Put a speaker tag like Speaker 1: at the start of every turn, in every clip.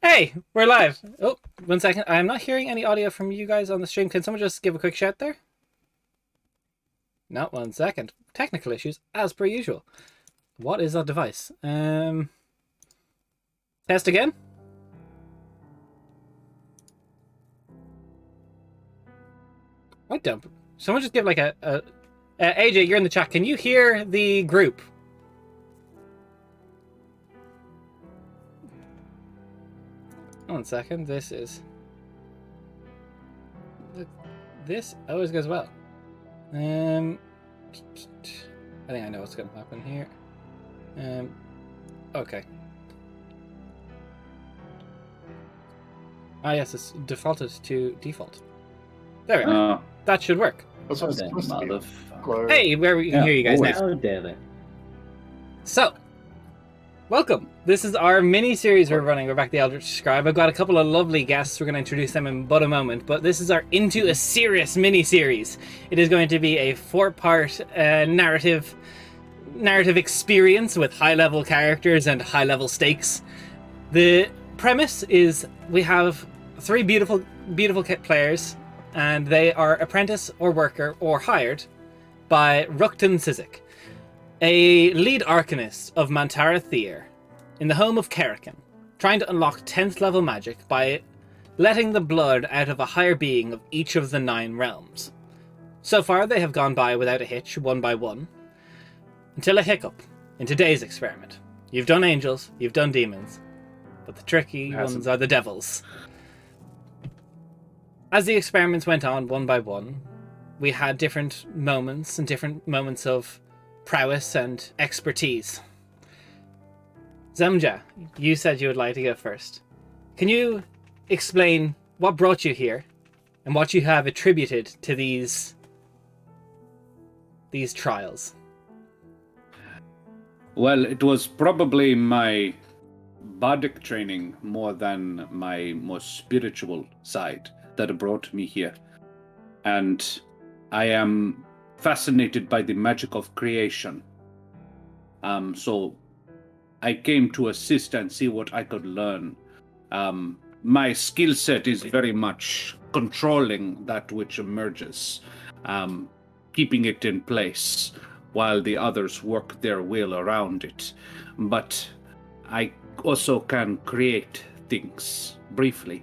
Speaker 1: Hey, we're live. Oh, 1 second. I'm not hearing any audio from you guys on the stream. Can someone just give a quick shout there? No, 1 second. Technical issues, as per usual. What is that device? Test again? I don't. Someone just give like a AJ, you're in the chat. Can you hear the group? One second. This always goes well. I think I know what's going to happen here. Okay. Ah, yes, it's defaulted to default. There we are. That should work.
Speaker 2: That's what it's supposed to be.
Speaker 1: Hey, where we can hear you guys now.
Speaker 3: Oh, damn it.
Speaker 1: So, welcome. This is our mini-series we're running. We're back to the Eldritch Scribe. I've got a couple of lovely guests. We're going to introduce them in but a moment. But this is our Into a Serious mini-series. It is going to be a 4-part narrative experience with high-level characters and high-level stakes. The premise is we have 3 beautiful players, and they are apprentice or worker or hired by Ruktan Sizik, a lead arcanist of Mantara Thyr, in the home of Kerakin, trying to unlock 10th level magic by letting the blood out of a higher being of each of the 9 realms. So far they have gone by without a hitch, one by one, until a hiccup in today's experiment. You've done angels, you've done demons, but the tricky ones are the devils. As the experiments went on one by one, we had different moments of prowess and expertise. Zemja, you said you would like to go first. Can you explain what brought you here and what you have attributed to these trials?
Speaker 4: Well, it was probably my bardic training more than my more spiritual side that brought me here. And I am fascinated by the magic of creation. So I came to assist and see what I could learn. My skill set is very much controlling that which emerges, keeping it in place while the others work their will around it. But I also can create things briefly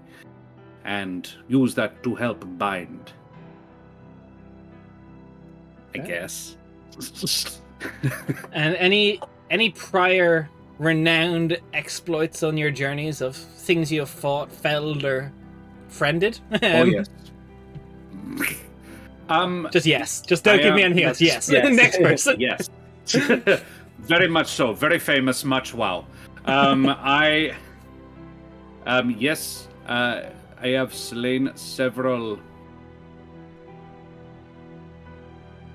Speaker 4: and use that to help bind, I guess.
Speaker 1: And any prior renowned exploits on your journeys of things you have fought, felled, or friended?
Speaker 4: Oh, yes.
Speaker 1: Just yes. Just don't give me anything else. Yes. Next person.
Speaker 4: Yes. Very much so. Very famous. Much wow. Yes. I have slain several.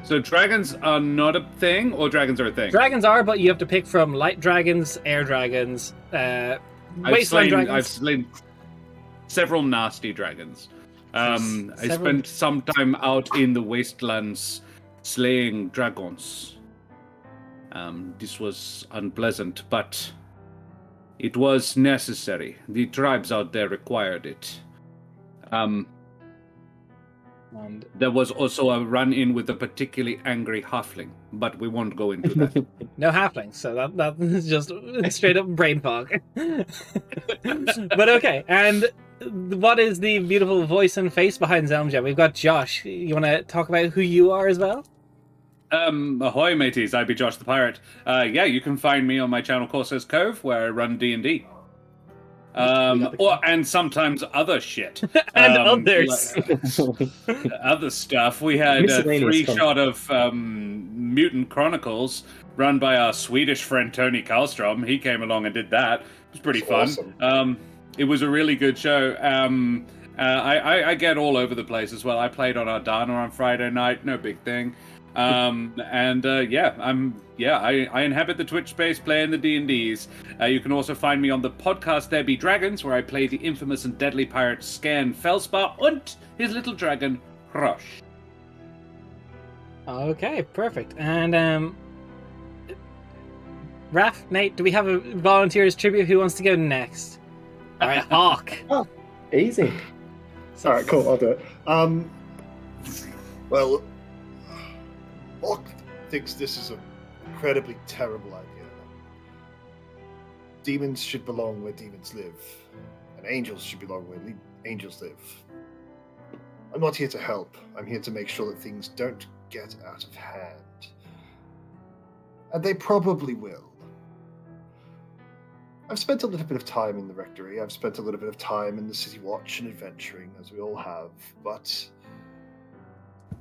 Speaker 4: So dragons are not a thing, or dragons are a thing?
Speaker 1: Dragons are, but you have to pick from light dragons, air dragons, wasteland dragons.
Speaker 4: I've slain several nasty dragons. I spent some time out in the wastelands slaying dragons. This was unpleasant, but it was necessary. The tribes out there required it. And there was also a run-in with a particularly angry halfling, but we won't go into that.
Speaker 1: No halflings, so that is just straight up brain fog. But okay, and what is the beautiful voice and face behind Zelmja? We've got Josh. You want to talk about who you are as well?
Speaker 4: Ahoy, mateys! I be Josh the Pirate. Yeah, you can find me on my channel Corsair's Cove, where I run D&D. And sometimes other shit.
Speaker 1: And others.
Speaker 4: Other stuff. We had a 3-shot of Mutant Chronicles run by our Swedish friend Tony Karlstrom. He came along and did that. It was pretty fun. Awesome. It was a really good show. I get all over the place as well. I played on Ardana on Friday night. No big thing. I inhabit the Twitch space playing the D&Ds. You can also find me on the podcast There Be Dragons, where I play the infamous and deadly pirate Scan Felspar and his little dragon, Rush.
Speaker 1: Okay, perfect. And Raph, Nate, do we have a volunteer's tribute? Who wants to go next? All right, Hawk.
Speaker 3: Oh, easy.
Speaker 5: All right, cool. I'll do it. Well, Hawk thinks this is an incredibly terrible idea. Demons should belong where demons live, and angels should belong where angels live. I'm not here to help. I'm here to make sure that things don't get out of hand. And they probably will. I've spent a little bit of time in the Rectory. I've spent a little bit of time in the City Watch and adventuring, as we all have. But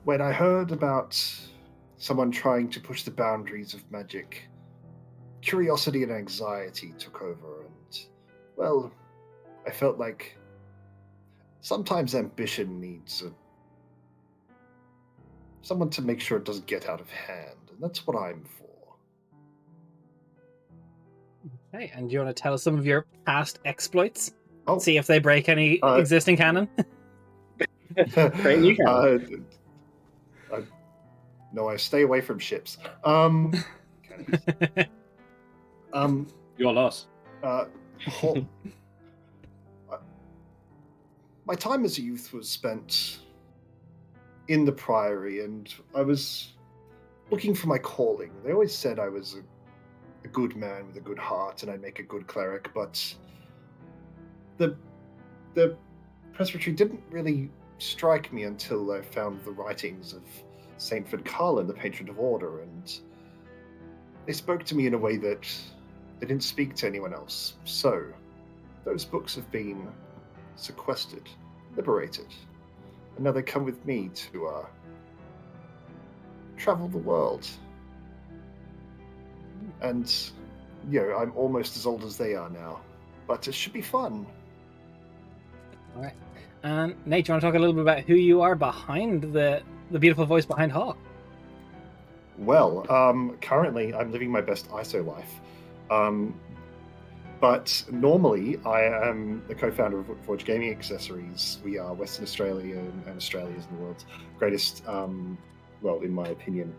Speaker 5: when I heard about someone trying to push the boundaries of magic, curiosity and anxiety took over, and, well, I felt like sometimes ambition needs someone to make sure it doesn't get out of hand, and that's what I'm for.
Speaker 1: Okay, and do you want to tell us some of your past exploits?
Speaker 5: Oh,
Speaker 1: See if they break any existing canon?
Speaker 3: Great new canon.
Speaker 5: No, I stay away from ships.
Speaker 4: Your loss.
Speaker 5: My time as a youth was spent in the Priory, and I was looking for my calling. They always said I was a good man with a good heart, and I'd make a good cleric, but the presbytery didn't really strike me until I found the writings of Saint Vidcarlin, the patron of order, and they spoke to me in a way that they didn't speak to anyone else. So, those books have been sequestered, liberated, and now they come with me to travel the world. And, I'm almost as old as they are now, but it should be fun.
Speaker 1: All right. And Nate, do you want to talk a little bit about who you are behind the beautiful voice behind Hawk?
Speaker 5: Well, currently I'm living my best ISO life. But normally I am the co-founder of Forge Gaming Accessories. We are Western Australia and Australia's the world's greatest, in my opinion.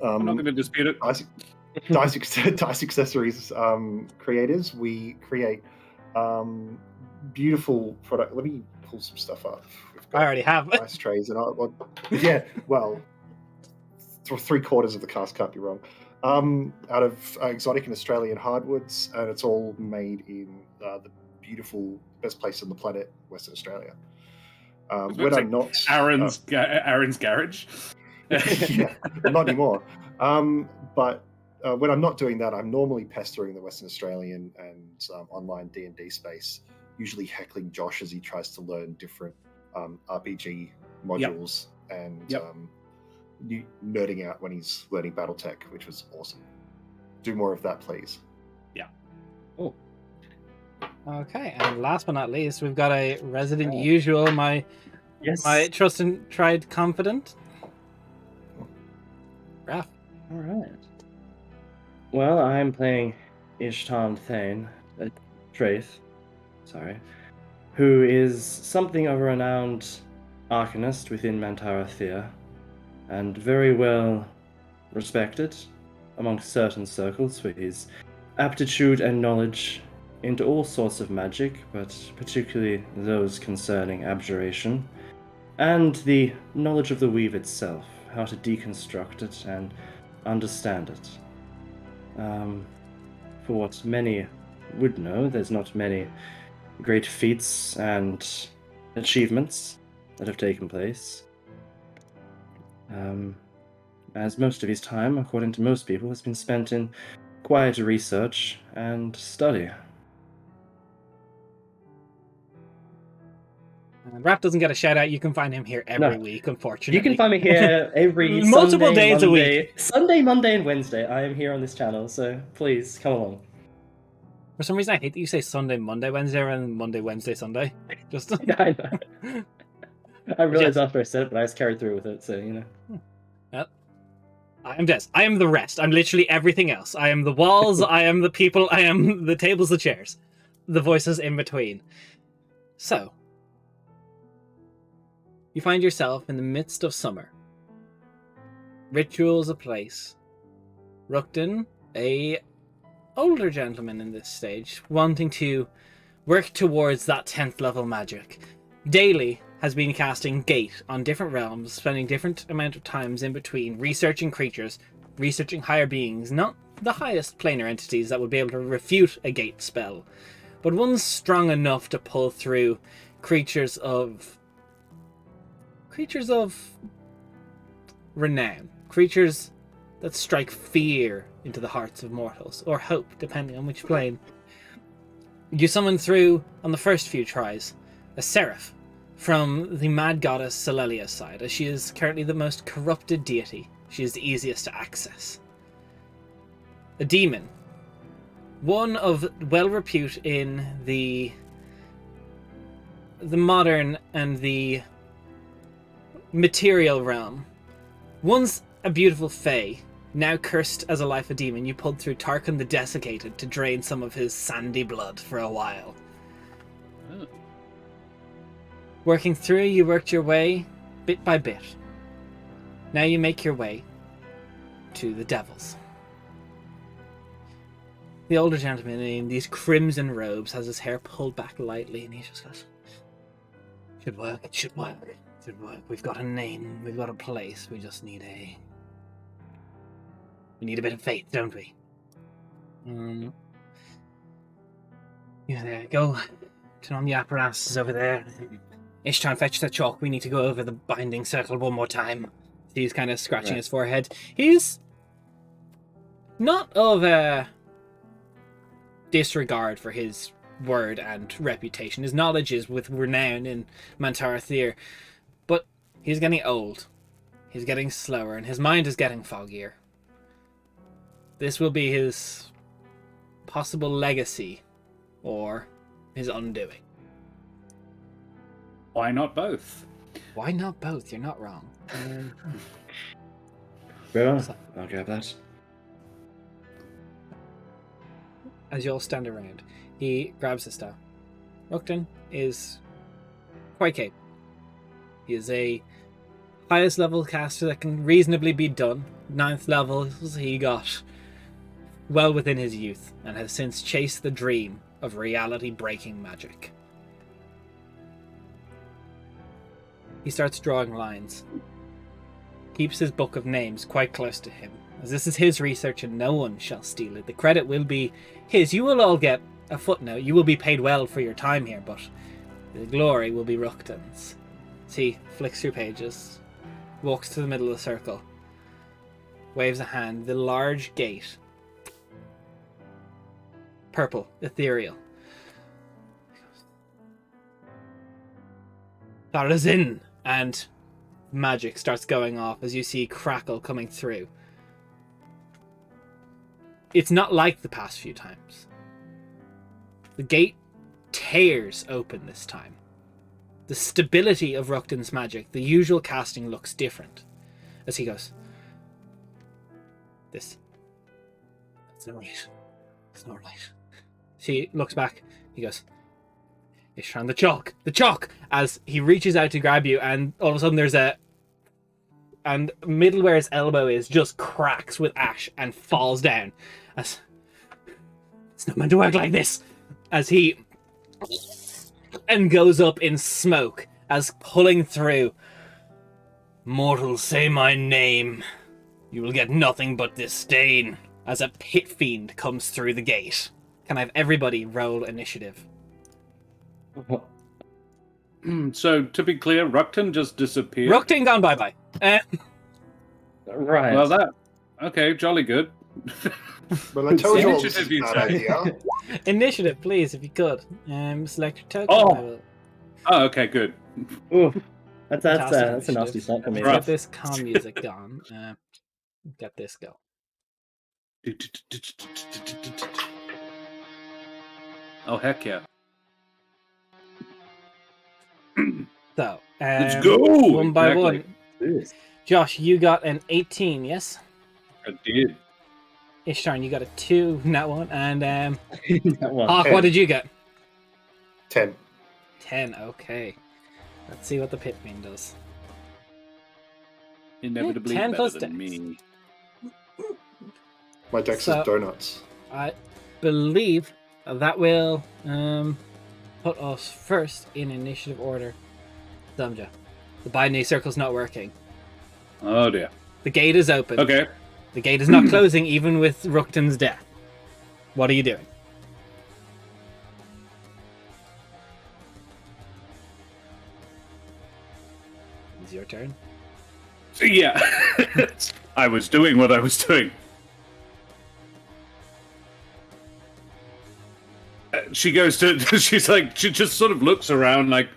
Speaker 4: I'm not going to dispute it.
Speaker 5: Dice accessories creators. We create beautiful product. Let me pull some stuff up.
Speaker 1: I already have.
Speaker 5: Dice trays and three-quarters of the cast can't be wrong. Out of exotic and Australian hardwoods, and it's all made in the beautiful, best place on the planet, Western Australia. When I'm not
Speaker 4: Aaron's garage.
Speaker 5: yeah, not anymore. But when I'm not doing that, I'm normally pestering the Western Australian and online D&D space, usually heckling Josh as he tries to learn different RPG modules and nerding out when he's learning BattleTech, which was awesome. Do more of that, please.
Speaker 4: Yeah.
Speaker 1: Oh. Okay, and last but not least, we've got a resident usual, my trust and tried confidant. Raph.
Speaker 3: All right. Well, I'm playing Ishtam Thane, Traith, who is something of a renowned arcanist within Mantara Thea, and very well respected amongst certain circles for his aptitude and knowledge into all sorts of magic, but particularly those concerning abjuration, and the knowledge of the weave itself, how to deconstruct it and understand it. For what many would know, there's not many great feats and achievements that have taken place. As most of his time, according to most people, has been spent in quiet research and study.
Speaker 1: Raph doesn't get a shout out. You can find him here every week, unfortunately.
Speaker 3: You can find me here every
Speaker 1: multiple days a week.
Speaker 3: Sunday, Monday, and Wednesday. I am here on this channel, so please come along.
Speaker 1: For some reason, I hate that you say Sunday, Monday, Wednesday, rather than Monday, Wednesday, Sunday. Just
Speaker 3: I know. I realized after I said it, but I was carried through with it, so you know.
Speaker 1: Well, I am Des. I am the rest. I'm literally everything else. I am the walls. I am the people. I am the tables, the chairs, the voices in between. So. You find yourself in the midst of summer. Rituals apace. Rukden, a older gentleman in this stage, wanting to work towards that 10th level magic. Daily has been casting Gate on different realms, spending different amount of times in between, researching creatures, researching higher beings, not the highest planar entities that would be able to refute a Gate spell, but ones strong enough to pull through creatures of renown, creatures that strike fear into the hearts of mortals, or hope, depending on which plane. You summon through, on the first few tries, a seraph from the mad goddess Celelia's side, as she is currently the most corrupted deity. She is the easiest to access. A demon, one of well repute in the modern and the material realm. Once a beautiful fae, now cursed as a life a demon, you pulled through Tarkan the Desiccated to drain some of his sandy blood for a while.
Speaker 4: Oh.
Speaker 1: Working through, you worked your way bit by bit. Now you make your way to the devils. The older gentleman in these crimson robes has his hair pulled back lightly, and he just goes, "Should work, it should work. We've got a name, we've got a place, we just need we need a bit of faith, don't we?" Yeah, there you go. Turn on the apparatuses over there. Ishtan, fetch the chalk. We need to go over the binding circle one more time. He's kind of scratching his forehead. He's not of a disregard for his word and reputation. His knowledge is with renown in Mantara Thir. But he's getting old. He's getting slower, and his mind is getting foggier. This will be his possible legacy, or his undoing.
Speaker 4: Why not both?
Speaker 1: Why not both? You're not wrong.
Speaker 3: Very well. I'll grab that.
Speaker 1: As you all stand around, he grabs the staff. Rukton is quite capable. He is a highest level caster that can reasonably be done. 9th levels he got well within his youth, and has since chased the dream of reality-breaking magic. He starts drawing lines. Keeps his book of names quite close to him, as this is his research and no one shall steal it. The credit will be his. You will all get a footnote. You will be paid well for your time here, but the glory will be Rukton's. So he flicks through pages, walks to the middle of the circle, waves a hand. The large gate, purple, ethereal. That is in, and magic starts going off as you see crackle coming through. It's not like the past few times. The gate tears open this time. The stability of Rukton's magic, the usual casting, looks different. As he goes, that's not right. It's not right. She looks back. He goes, Ishran, the chalk! As he reaches out to grab you, and all of a sudden and Middleware's elbow is just cracks with ash and falls down. As it's not meant to work like this. As he and goes up in smoke, as pulling through. Mortals, say my name. You will get nothing but disdain. As a pit fiend comes through the gate. Can I have everybody roll initiative?
Speaker 4: So, to be clear, Rukton just disappeared.
Speaker 1: Rukton gone bye-bye.
Speaker 3: Right.
Speaker 4: Well, okay, jolly good.
Speaker 5: Well, I told you all this
Speaker 4: Initiative,
Speaker 5: is a
Speaker 4: you
Speaker 5: bad
Speaker 4: say.
Speaker 5: idea.
Speaker 1: Initiative, please, if you could. Select your token.
Speaker 4: Oh. Oh, okay, good.
Speaker 3: Ooh, that's
Speaker 1: Fantastic
Speaker 3: a
Speaker 1: initiative.
Speaker 3: nasty start for me.
Speaker 1: Let's get this calm music gone. Get this go.
Speaker 4: Oh, heck yeah.
Speaker 1: So,
Speaker 4: Let's go!
Speaker 1: one by
Speaker 4: Exactly.
Speaker 1: one. Josh, you got an 18, yes?
Speaker 4: I did.
Speaker 1: Ishtarn, you got a 2 in that one. And
Speaker 3: That one.
Speaker 1: Hawk, what did you get?
Speaker 5: 10.
Speaker 1: 10, okay. Let's see what the pit fiend does.
Speaker 4: Inevitably
Speaker 1: 10
Speaker 4: better
Speaker 1: plus
Speaker 4: than
Speaker 1: dex.
Speaker 4: me.
Speaker 5: My dex
Speaker 1: So-
Speaker 5: is donuts.
Speaker 1: I believe that will put us first in initiative order. Samja. The binary circle's not working.
Speaker 4: Oh dear.
Speaker 1: The gate is open.
Speaker 4: Okay.
Speaker 1: The gate is not closing even with Ruktan's death. What are you doing? It's your turn.
Speaker 4: Yeah. I was doing what I was doing. She goes to, she just sort of looks around like,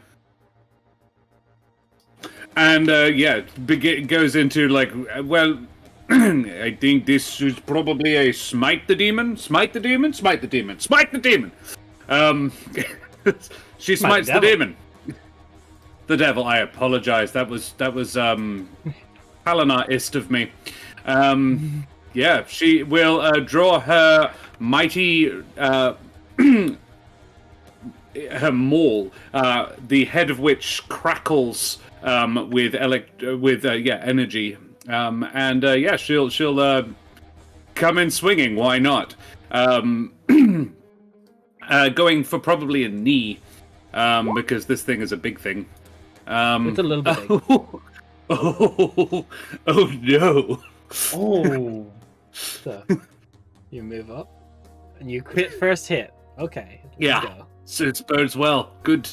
Speaker 4: and goes into like, well, I think this is probably a smite the demon. She smites the demon. The devil. I apologize. That was Palanarist of me. Yeah, she will draw her mighty her maul, the head of which crackles with energy, she'll come in swinging. Why not? Going for probably a knee, because this thing is a big thing.
Speaker 1: It's a little bit big.
Speaker 4: Oh no!
Speaker 3: Oh.
Speaker 1: So you move up and you crit first hit. Okay.
Speaker 4: Yeah.
Speaker 1: Go.
Speaker 4: So it bodes well. Good.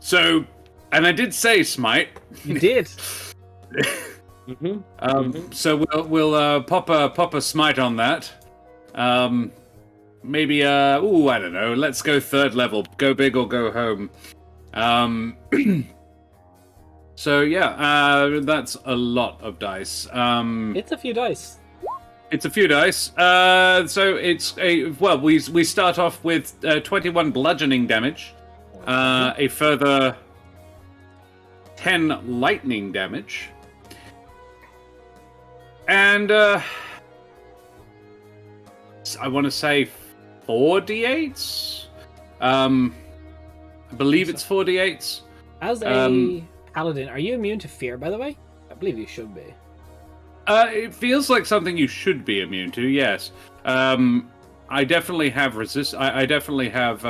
Speaker 4: So, and I did say smite.
Speaker 1: You did.
Speaker 4: So we'll pop a smite on that. Maybe I don't know. Let's go 3rd level. Go big or go home. So yeah, that's a lot of dice.
Speaker 1: It's a few dice.
Speaker 4: It's a few dice. So it's we start off with 21 bludgeoning damage, a further 10 lightning damage, and I want to say 4d8s. I believe it's 4d8s.
Speaker 1: As a paladin, are you immune to fear, by the way? I believe you should be.
Speaker 4: It feels like something you should be immune to. Yes. I definitely have I definitely have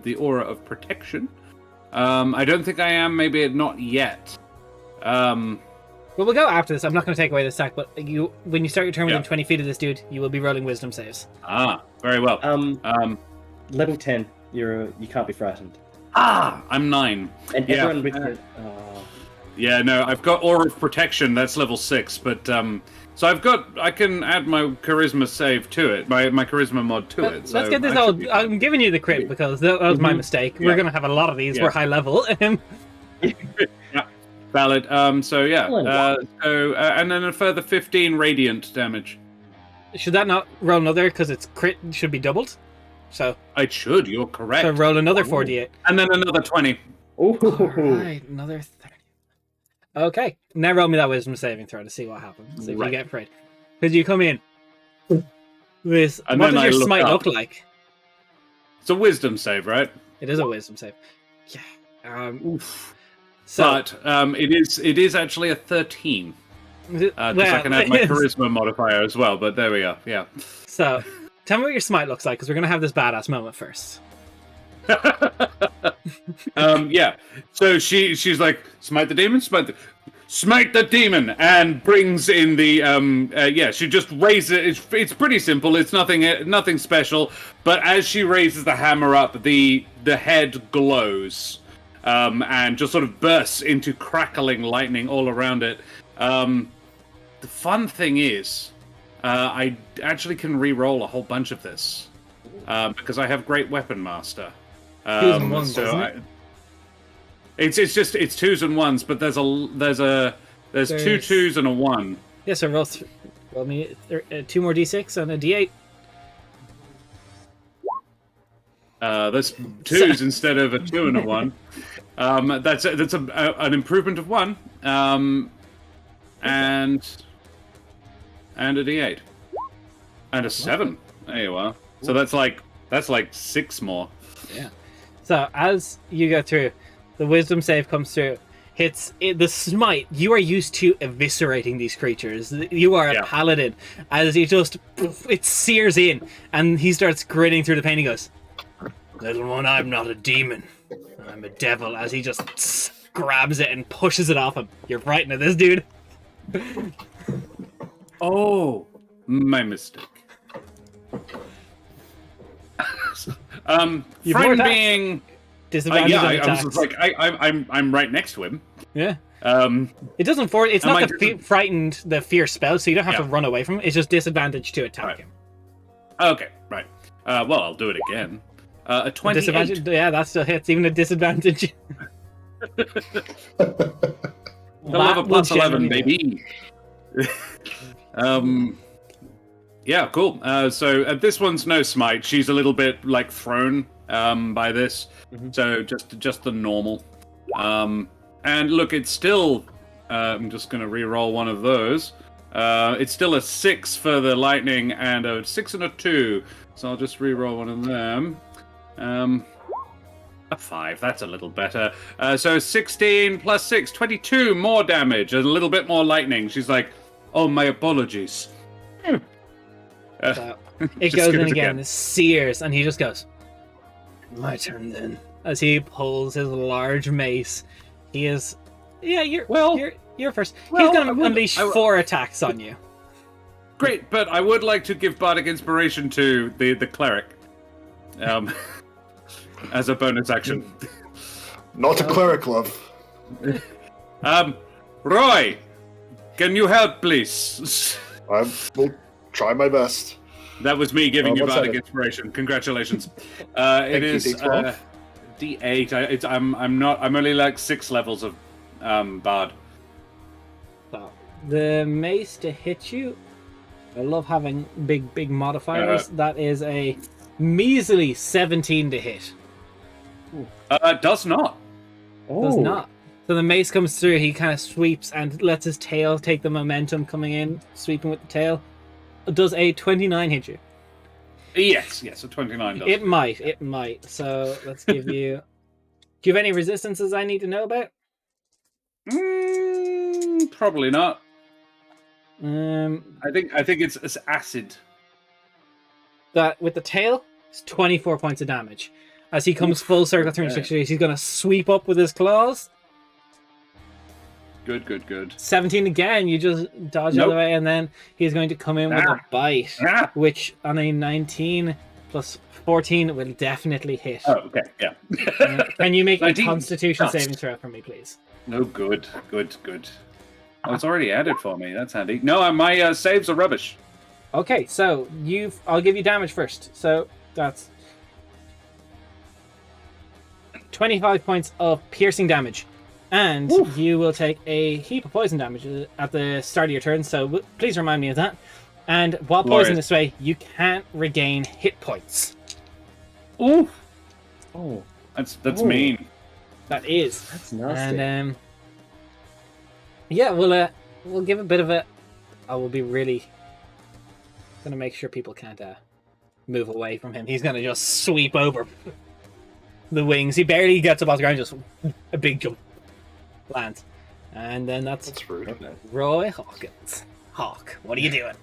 Speaker 4: the aura of protection. I don't think I am. Maybe not yet.
Speaker 1: Well, we'll go after this. I'm not going to take away the stack, but when you start your turn within 20 feet of this dude, you will be rolling wisdom saves.
Speaker 4: Ah, very well.
Speaker 3: Level 10. You can't be frightened.
Speaker 4: I'm 9.
Speaker 3: And
Speaker 4: Yeah.
Speaker 3: everyone with it.
Speaker 4: Yeah, no, I've got aura of protection. That's level 6, but so I can add my charisma save to it, my charisma mod to it. So
Speaker 1: let's get this out. I'm giving you the crit because that was my mistake. We're going to have a lot of these. We're high level.
Speaker 4: Yeah, valid. So yeah, and then a further 15 radiant damage.
Speaker 1: Should that not roll another because its crit should be doubled? So
Speaker 4: it should. You're correct.
Speaker 1: So roll another 4d8,
Speaker 4: and then another 20.
Speaker 3: Oh,
Speaker 1: right, another 30. Okay, now roll me that wisdom saving throw to see what happens. See if you get afraid. Because you come in. What does your smite look like?
Speaker 4: It's a wisdom save, right?
Speaker 1: It is a wisdom save. Yeah.
Speaker 4: But it is actually a 13. Because I can add my charisma modifier as well. But there we are. Yeah.
Speaker 1: So, tell me what your smite looks like, because we're gonna have this badass moment first.
Speaker 4: Yeah. So she's like, smite the demon, smite the demon, and brings in the she just raises it. It's pretty simple. It's nothing special. But as she raises the hammer up, the head glows, and just sort of bursts into crackling lightning all around it. The fun thing is, I actually can re-roll a whole bunch of this because I have Great Weapon Master.
Speaker 1: Ones,
Speaker 4: it's 2s and 1s, but there's 2 2s and a 1.
Speaker 1: Yeah, so roll me 2 more d6 and a d8.
Speaker 4: There's 2s instead of a 2 and a 1. That's an improvement of 1. And a d8 and a 7. There you are. So that's like 6 more.
Speaker 1: Yeah. So as you go through, the wisdom save comes through, hits the smite. You are used to eviscerating these creatures. You are a paladin. As he just, it sears in, and he starts grinning through the pain. He goes, Little one, I'm not a demon. I'm a devil, as he just grabs it and pushes it off him. You're frightened of this dude?
Speaker 4: Oh, my mistake.
Speaker 1: You've
Speaker 4: friend
Speaker 1: more
Speaker 4: being...
Speaker 1: Disadvantage on
Speaker 4: I was
Speaker 1: attacks.
Speaker 4: just like, I'm right next to him.
Speaker 1: Yeah.
Speaker 4: It
Speaker 1: doesn't force. It's not the
Speaker 4: just...
Speaker 1: frightened, the fear spell, so you don't have to run away from it. It's just disadvantage to attack him.
Speaker 4: Okay, right. Well, I'll do it again. A 28.
Speaker 1: Disadvantage, yeah, that still hits, even a disadvantage.
Speaker 4: I'll have a plus 11, baby. Yeah, cool. So this one's no smite. She's a little bit like thrown by this. So just the normal. And look, it's still. I'm just gonna re-roll one of those. It's still a 6 for the lightning and a 6 and a 2. So I'll just re-roll one of them. A 5. That's a little better. So 16 plus 6, 22 more damage. A little bit more lightning. She's like, "Oh, my apologies."
Speaker 1: So it goes in again. It sears, and he just goes, "My turn then." As he pulls his large mace, he is. Yeah, you're first. He's going to unleash 4 attacks on you.
Speaker 4: Great, but I would like to give bardic inspiration to the cleric, as a bonus action.
Speaker 5: Not a cleric, love.
Speaker 4: Roy, can you help, please?
Speaker 5: I will try my best.
Speaker 4: That was me giving you bardic inspiration. Congratulations. It is D8. I'm only like 6 levels of bard.
Speaker 1: So, the mace to hit you. I love having big modifiers. That is a measly 17 to hit.
Speaker 4: Does not.
Speaker 1: Does not. So the mace comes through. He kind of sweeps and lets his tail take the momentum coming in, sweeping with the tail. Does a 29 hit you?
Speaker 4: Yes, a 29 does.
Speaker 1: It might. So let's give you. Do you have any resistances I need to know about?
Speaker 4: Probably not.
Speaker 1: I
Speaker 4: think it's acid.
Speaker 1: That with the tail, it's 24 points of damage. As he comes full circle 360 degrees, he's going to sweep up with his claws.
Speaker 4: Good.
Speaker 1: 17 again, you just dodge out of the way, and then he's going to come in with a bite, which on a 19 plus 14 will definitely hit.
Speaker 4: Oh, okay, yeah.
Speaker 1: Can you make a Constitution saving throw for me, please?
Speaker 4: No, good. Oh, it's already added for me. That's handy. No, my saves are rubbish.
Speaker 1: Okay, so I'll give you damage first. So that's 25 points of piercing damage. And you will take a heap of poison damage at the start of your turn, so please remind me of that. And while poisoned this way, you can't regain hit points.
Speaker 4: Ooh. Oh. That's mean.
Speaker 1: That is.
Speaker 3: That's nasty.
Speaker 1: And we'll give a bit of a. I will be really gonna make sure people can't move away from him. He's gonna just sweep over the wings. He barely gets up off the ground, just a big jump. Lands. And then that's
Speaker 5: rude.
Speaker 1: Roy Hawkins. Hawk, what are you doing?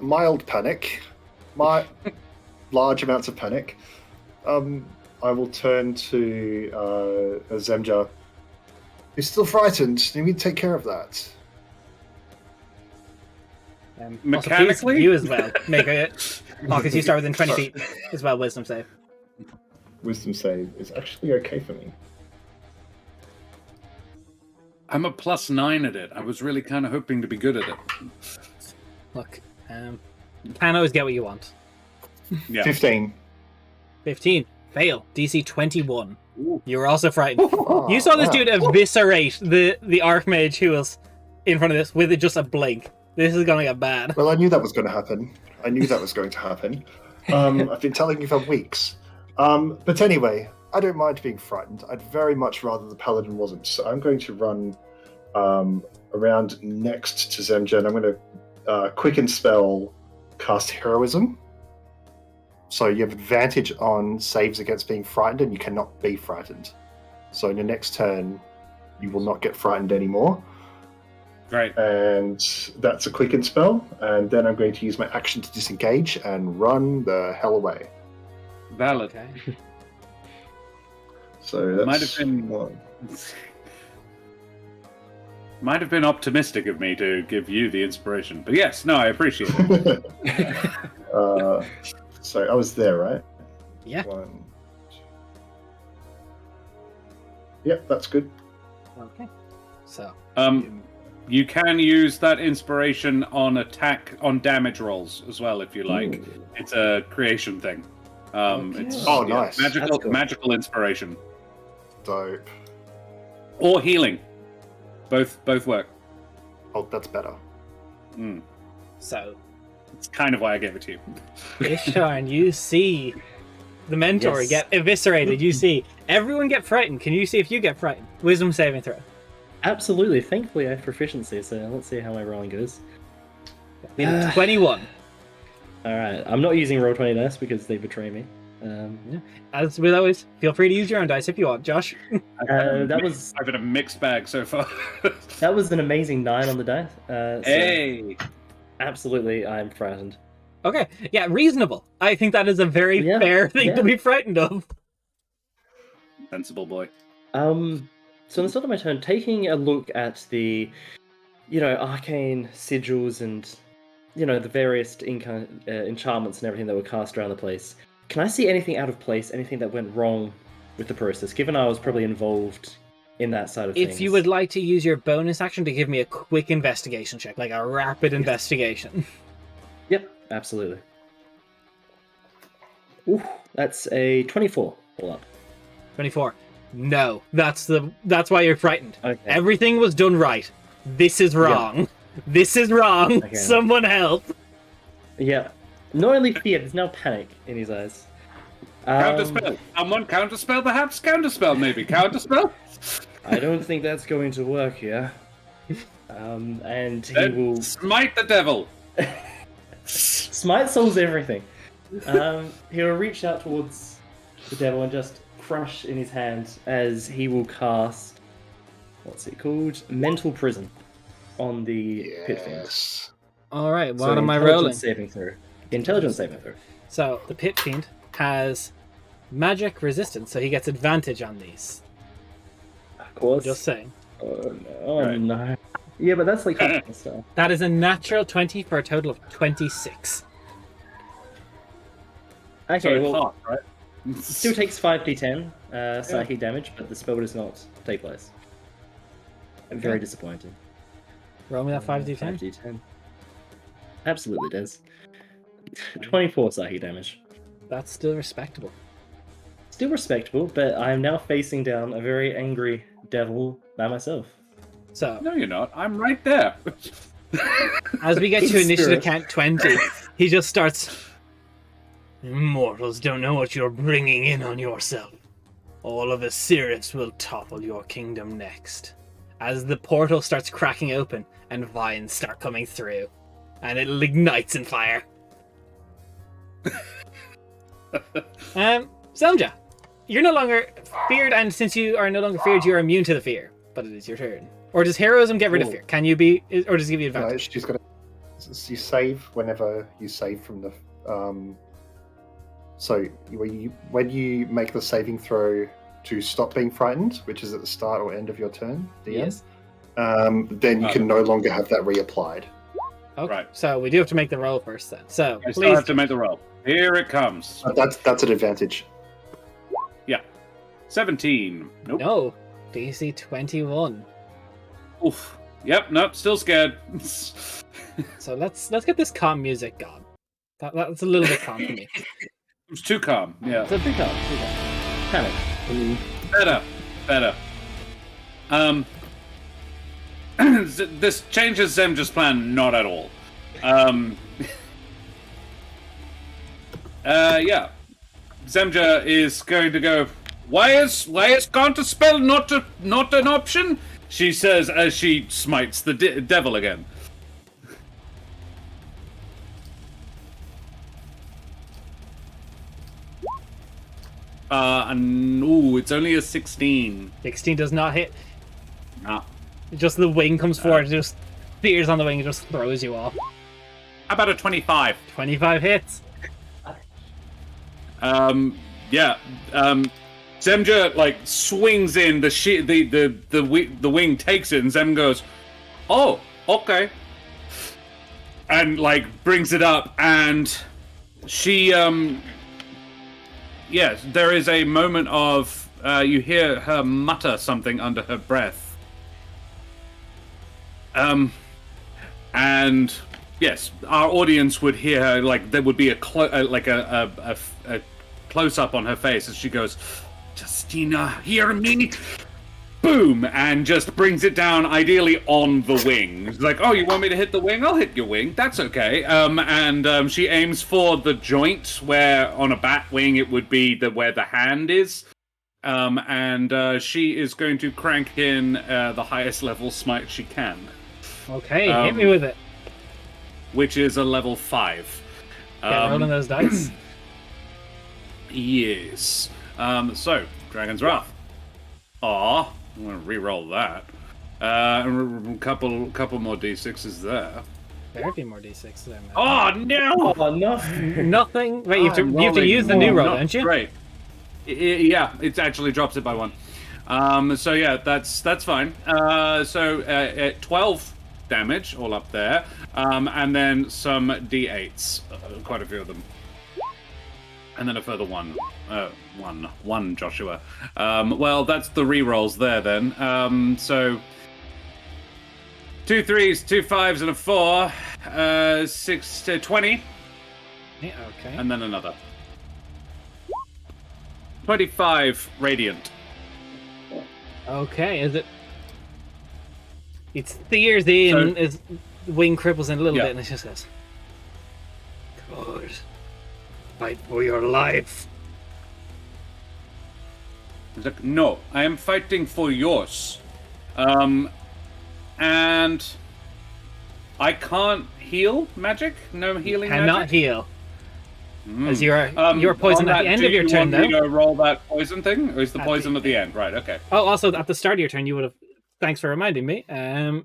Speaker 5: Mild panic. Large amounts of panic. I will turn to Zemja. You're still frightened. You need to take care of that.
Speaker 4: Mechanically?
Speaker 1: You as well. Make it. Hawkins, you start within 20 feet as well. Wisdom save.
Speaker 5: Wisdom save is actually okay for me.
Speaker 4: I'm a +9 at it. I was really kind of hoping to be good at it.
Speaker 1: Look, you can't always get what you want.
Speaker 4: Yeah.
Speaker 5: 15.
Speaker 1: 15. Fail. DC 21. Ooh. You were also frightened.
Speaker 5: Oh,
Speaker 1: you saw this dude eviscerate the Archmage who was in front of this with just a blink. This is going to get bad.
Speaker 5: Well, I knew that was going to happen. I've been telling you for weeks. But anyway, I don't mind being frightened. I'd very much rather the Paladin wasn't. So I'm going to run around next to Zemja, and I'm going to quicken spell cast Heroism. So you have advantage on saves against being frightened, and you cannot be frightened. So in your next turn, you will not get frightened anymore.
Speaker 4: Right.
Speaker 5: And that's a quicken spell, and then I'm going to use my action to disengage and run the hell away.
Speaker 4: Valid.
Speaker 1: Okay.
Speaker 5: So that's
Speaker 4: Might have been
Speaker 5: one.
Speaker 4: Might have been optimistic of me to give you the inspiration, but yes, no, I appreciate it.
Speaker 5: So I was there, right?
Speaker 1: Yeah.
Speaker 5: One. Yep, that's good.
Speaker 1: Okay. So.
Speaker 4: You can use that inspiration on damage rolls as well if you like.
Speaker 3: Ooh.
Speaker 4: It's a creation thing.
Speaker 3: Okay.
Speaker 4: It's
Speaker 5: Oh, nice.
Speaker 3: That's cool.
Speaker 4: magical inspiration
Speaker 5: Dope.
Speaker 4: or healing. Both work.
Speaker 5: Oh, that's better.
Speaker 4: Mm.
Speaker 1: So.
Speaker 4: It's kind of why I gave it to you.
Speaker 1: Ishtar, and you see the mentor
Speaker 3: Yes.
Speaker 1: get eviscerated. You see everyone get frightened. Can you see if you get frightened? Wisdom saving throw.
Speaker 3: Absolutely. Thankfully, I have proficiency, so let's see how my rolling goes.
Speaker 1: 21.
Speaker 3: Alright, I'm not using roll 20 dice because they betray me.
Speaker 1: As with always, feel free to use your own dice if you want, Josh.
Speaker 3: That was
Speaker 4: I've had a mixed bag so far.
Speaker 3: that was an amazing 9 on the dice. So
Speaker 4: Hey,
Speaker 3: absolutely, I'm frightened.
Speaker 1: Okay, yeah, reasonable. I think that is a very
Speaker 3: Yeah,
Speaker 1: fair thing to
Speaker 3: yeah.
Speaker 1: be frightened of.
Speaker 4: sensible boy.
Speaker 3: So on the start of my turn, taking a look at the, arcane sigils and, the various enchantments and everything that were cast around the place, can I see anything out of place, anything that went wrong with the process, given I was probably involved in that side of things?
Speaker 1: If you would like to use your bonus action to give me a quick investigation check, like a rapid investigation.
Speaker 3: Yep, absolutely. Ooh, that's a 24 all up.
Speaker 1: 24. No, that's why you're frightened.
Speaker 3: Okay.
Speaker 1: Everything was done right. This is wrong. This is wrong.
Speaker 3: Okay.
Speaker 1: Someone help.
Speaker 3: Yeah. Not only fear, there's now panic in his eyes.
Speaker 4: Counterspell. Someone counterspell, perhaps? Counterspell, maybe. Counterspell?
Speaker 3: I don't think that's going to work here. And he
Speaker 4: Then
Speaker 3: will...
Speaker 4: smite the devil.
Speaker 3: Smite solves everything. He'll reach out towards the devil and just crush in his hand as he will cast... What's it called? Mental Prison on the Pit Fiend.
Speaker 5: Yes.
Speaker 1: Alright, what
Speaker 3: So
Speaker 1: am I
Speaker 3: intelligence
Speaker 1: rolling?
Speaker 3: Saving throw. Intelligence saving throw.
Speaker 1: So, the Pit Fiend has magic resistance, so he gets advantage on these.
Speaker 3: Of course.
Speaker 1: Just saying.
Speaker 3: Oh no. Oh
Speaker 4: Right.
Speaker 3: no. Yeah, but that's like stuff.
Speaker 1: That is a natural 20 for a total of 26.
Speaker 3: Okay,
Speaker 4: So
Speaker 3: well,
Speaker 4: hot, right?
Speaker 3: still takes 5d10 psychic damage, but the spell does not take place. I'm very disappointed.
Speaker 1: Roll me that 5d10.
Speaker 3: 5d10. Absolutely does. 24 psychic damage.
Speaker 1: That's still respectable.
Speaker 3: Still respectable, but I am now facing down a very angry devil by myself.
Speaker 1: So,
Speaker 4: No, you're not. I'm right there.
Speaker 1: as we get to
Speaker 3: In
Speaker 1: initiative
Speaker 3: spirit.
Speaker 1: count 20, he just starts... Mortals don't know what you're bringing in on yourself. All of Asiris will topple your kingdom next. As the portal starts cracking open and vines start coming through, and it ignites in fire. Zelja, you're no longer feared, and since you are no longer feared, you're immune to the fear. But it is your turn. Or does heroism get rid of
Speaker 3: Cool.
Speaker 1: fear? Can you be, or does it give you
Speaker 5: No,
Speaker 1: advantage?
Speaker 5: she's gonna. You save whenever you save from the. So when you make the saving throw to stop being frightened, which is at the start or end of your turn, DM,
Speaker 1: Yes.
Speaker 5: then you can no longer have that reapplied.
Speaker 1: Okay.
Speaker 4: Right.
Speaker 1: So we do have to make the roll first then. So
Speaker 4: I still
Speaker 1: please.
Speaker 4: have to make the roll. Here it comes.
Speaker 5: That's an advantage.
Speaker 4: 17. Nope.
Speaker 1: No. DC 21.
Speaker 4: Oof. Yep, nope, still scared.
Speaker 1: So let's get this calm music gone. That's a little bit calm for me.
Speaker 4: It was too calm. Yeah.
Speaker 3: It's a big up. Panic.
Speaker 4: Better. This changes Zemja's plan not at all. Yeah. Zemja is going to go. Why is counterspell not an option? She says as she smites the devil again. It's only a 16.
Speaker 1: 16 does not hit.
Speaker 4: Nah.
Speaker 1: Just the wing comes forward, just spears on the wing, and just throws you off.
Speaker 4: How about a 25?
Speaker 1: 25 hits.
Speaker 4: Zemja like swings in, the wing takes it, and Zem goes, "Oh, okay," and like brings it up, and she yes, there is a moment of you hear her mutter something under her breath, and yes, our audience would hear her, like there would be a close up on her face as she goes, "Justina, hear me?" Boom, and just brings it down, ideally on the wing. It's like, "Oh, you want me to hit the wing? I'll hit your wing. That's okay." And she aims for the joint where on a bat wing it would be where the hand is. And she is going to crank in the highest level smite she can.
Speaker 1: Okay, hit me with it.
Speaker 4: Which is a level 5.
Speaker 1: Rolling those dice.
Speaker 4: Yes. So, Dragon's Wrath. Aw, I'm gonna re-roll that. A couple more d6s there.
Speaker 1: There'd be more d6s there, man.
Speaker 4: Oh no!
Speaker 3: Oh, no.
Speaker 1: Nothing. Wait, you have to use the new roll, don't you?
Speaker 4: Right. Yeah, it actually drops it by 1. So yeah, that's fine. So 12 damage all up there, and then some d8s, quite a few of them. And then a further one Joshua. Well, that's the re-rolls there then. So 2 3s, 2 5s, and a 4. 6 to 20.
Speaker 1: Yeah, okay.
Speaker 4: And then another. 25 radiant.
Speaker 1: Okay, is it? It steers in,
Speaker 4: So-
Speaker 1: his wing cripples in a little
Speaker 4: Yeah.
Speaker 1: bit, and it just goes, "Good. Fight for your life."
Speaker 4: He's like, "No, I am fighting for yours. And I can't heal magic? No healing
Speaker 1: Cannot
Speaker 4: magic?
Speaker 1: heal. As you're poisoned at the end of your turn,
Speaker 4: Do you want me
Speaker 1: though.
Speaker 4: to roll that poison thing? Or is the
Speaker 1: At
Speaker 4: poison
Speaker 1: the
Speaker 4: at the end? Right, okay.
Speaker 1: Oh, also at the start of your turn, you would have. Thanks for reminding me.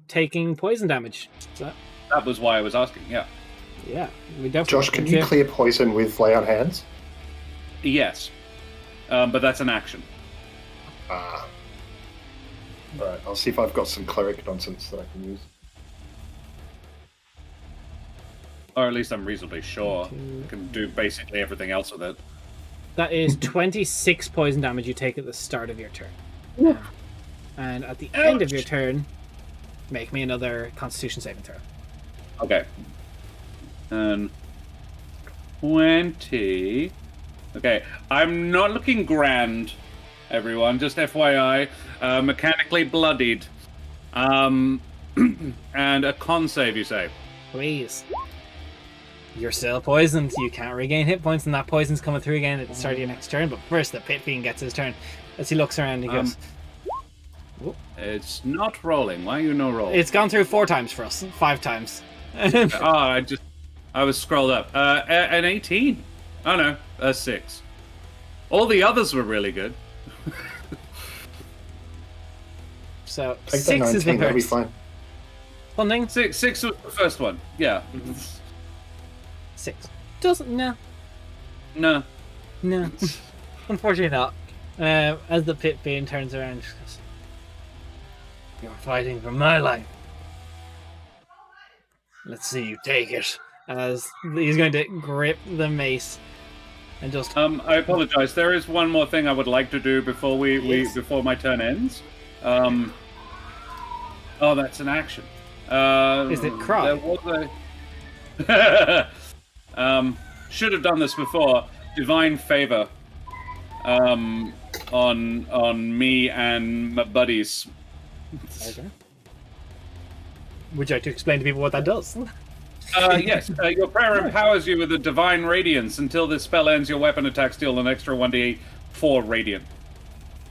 Speaker 1: Taking poison damage. So,
Speaker 4: That was why I was asking, yeah.
Speaker 1: yeah, we definitely.
Speaker 5: Josh, can you clear poison with lay on hands?
Speaker 4: Yes. But that's an action.
Speaker 5: Alright, I'll see if I've got some cleric nonsense that I can use.
Speaker 4: Or at least I'm reasonably sure. I can do basically everything else with it.
Speaker 1: That is 26 poison damage you take at the start of your turn. And at the end of your turn, make me another Constitution saving throw.
Speaker 4: Okay. And 20. Okay, I'm not looking grand, everyone. Just FYI, mechanically bloodied. And a con save, you say?
Speaker 1: Please. You're still poisoned. You can't regain hit points, and that poison's coming through again at the start of your next turn. But first, the Pit Fiend gets his turn. As he looks around, he goes,
Speaker 4: It's not rolling. Why are you no roll?
Speaker 1: "It's gone through 4 times for us. 5 times."
Speaker 4: I was scrolled up. An 18. Oh no, a 6. All the others were really good.
Speaker 1: So,
Speaker 5: Take
Speaker 1: 6
Speaker 5: that
Speaker 1: is the
Speaker 5: 19, that'll be
Speaker 1: first.
Speaker 5: fine.
Speaker 1: Funding?
Speaker 4: 6 was the first one. Yeah.
Speaker 1: 6. Doesn't, no.
Speaker 4: No.
Speaker 1: No. Unfortunately not. As the Pit Fiend turns around, he just goes, "You're fighting for my life. Let's see you take it." As he's going to grip the mace and just...
Speaker 4: I apologize. There is one more thing I would like to do before before my turn ends. Oh, that's an action.
Speaker 1: Is it cry?
Speaker 4: There was a... should have done this before. Divine favor. On me and my buddies.
Speaker 1: Okay. Would you like to explain to people what that does?
Speaker 4: Yes, your prayer empowers you with a divine radiance. Until this spell ends, your weapon attacks deal an extra 1d4 radiant.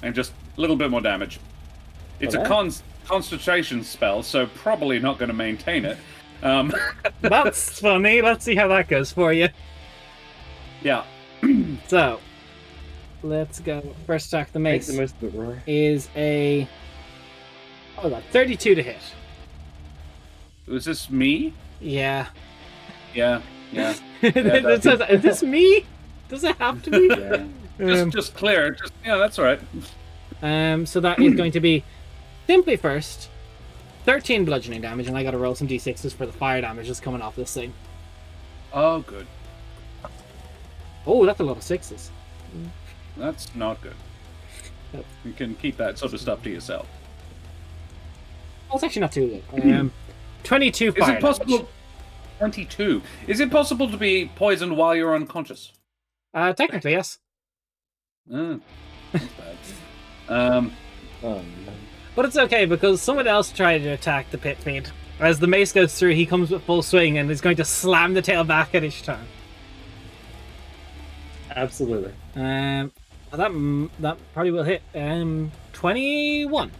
Speaker 4: And just a little bit more damage. It's a concentration spell, so probably not going to maintain it.
Speaker 1: That's funny. Let's see how that goes for you.
Speaker 4: Yeah.
Speaker 1: So, let's go. First attack, the mace
Speaker 3: Make the most of it, Roy.
Speaker 1: is a... Oh, that 32 to hit.
Speaker 4: Was this me?
Speaker 1: Yeah.
Speaker 4: Yeah.
Speaker 1: It says, "Is this me?" Does it have to be?
Speaker 3: Yeah.
Speaker 4: Just clear. Yeah, that's all right.
Speaker 1: So that is going to be simply first 13 bludgeoning damage, and I got to roll some d6s for the fire damage that's coming off this thing.
Speaker 4: Oh, good.
Speaker 1: Oh, that's a lot of sixes.
Speaker 4: That's not good. You can keep that sort of stuff to yourself.
Speaker 1: Oh, it's actually not too good. 22 fire
Speaker 4: Is it possible?
Speaker 1: damage.
Speaker 4: 22. Is it possible to be poisoned while you're unconscious?
Speaker 1: Technically, yes.
Speaker 4: That's bad.
Speaker 3: Oh, no.
Speaker 1: But it's okay, because someone else tried to attack the pit fiend. As the mace goes through, he comes with full swing and is going to slam the tail back at each time.
Speaker 3: Absolutely.
Speaker 1: That probably will hit. 21.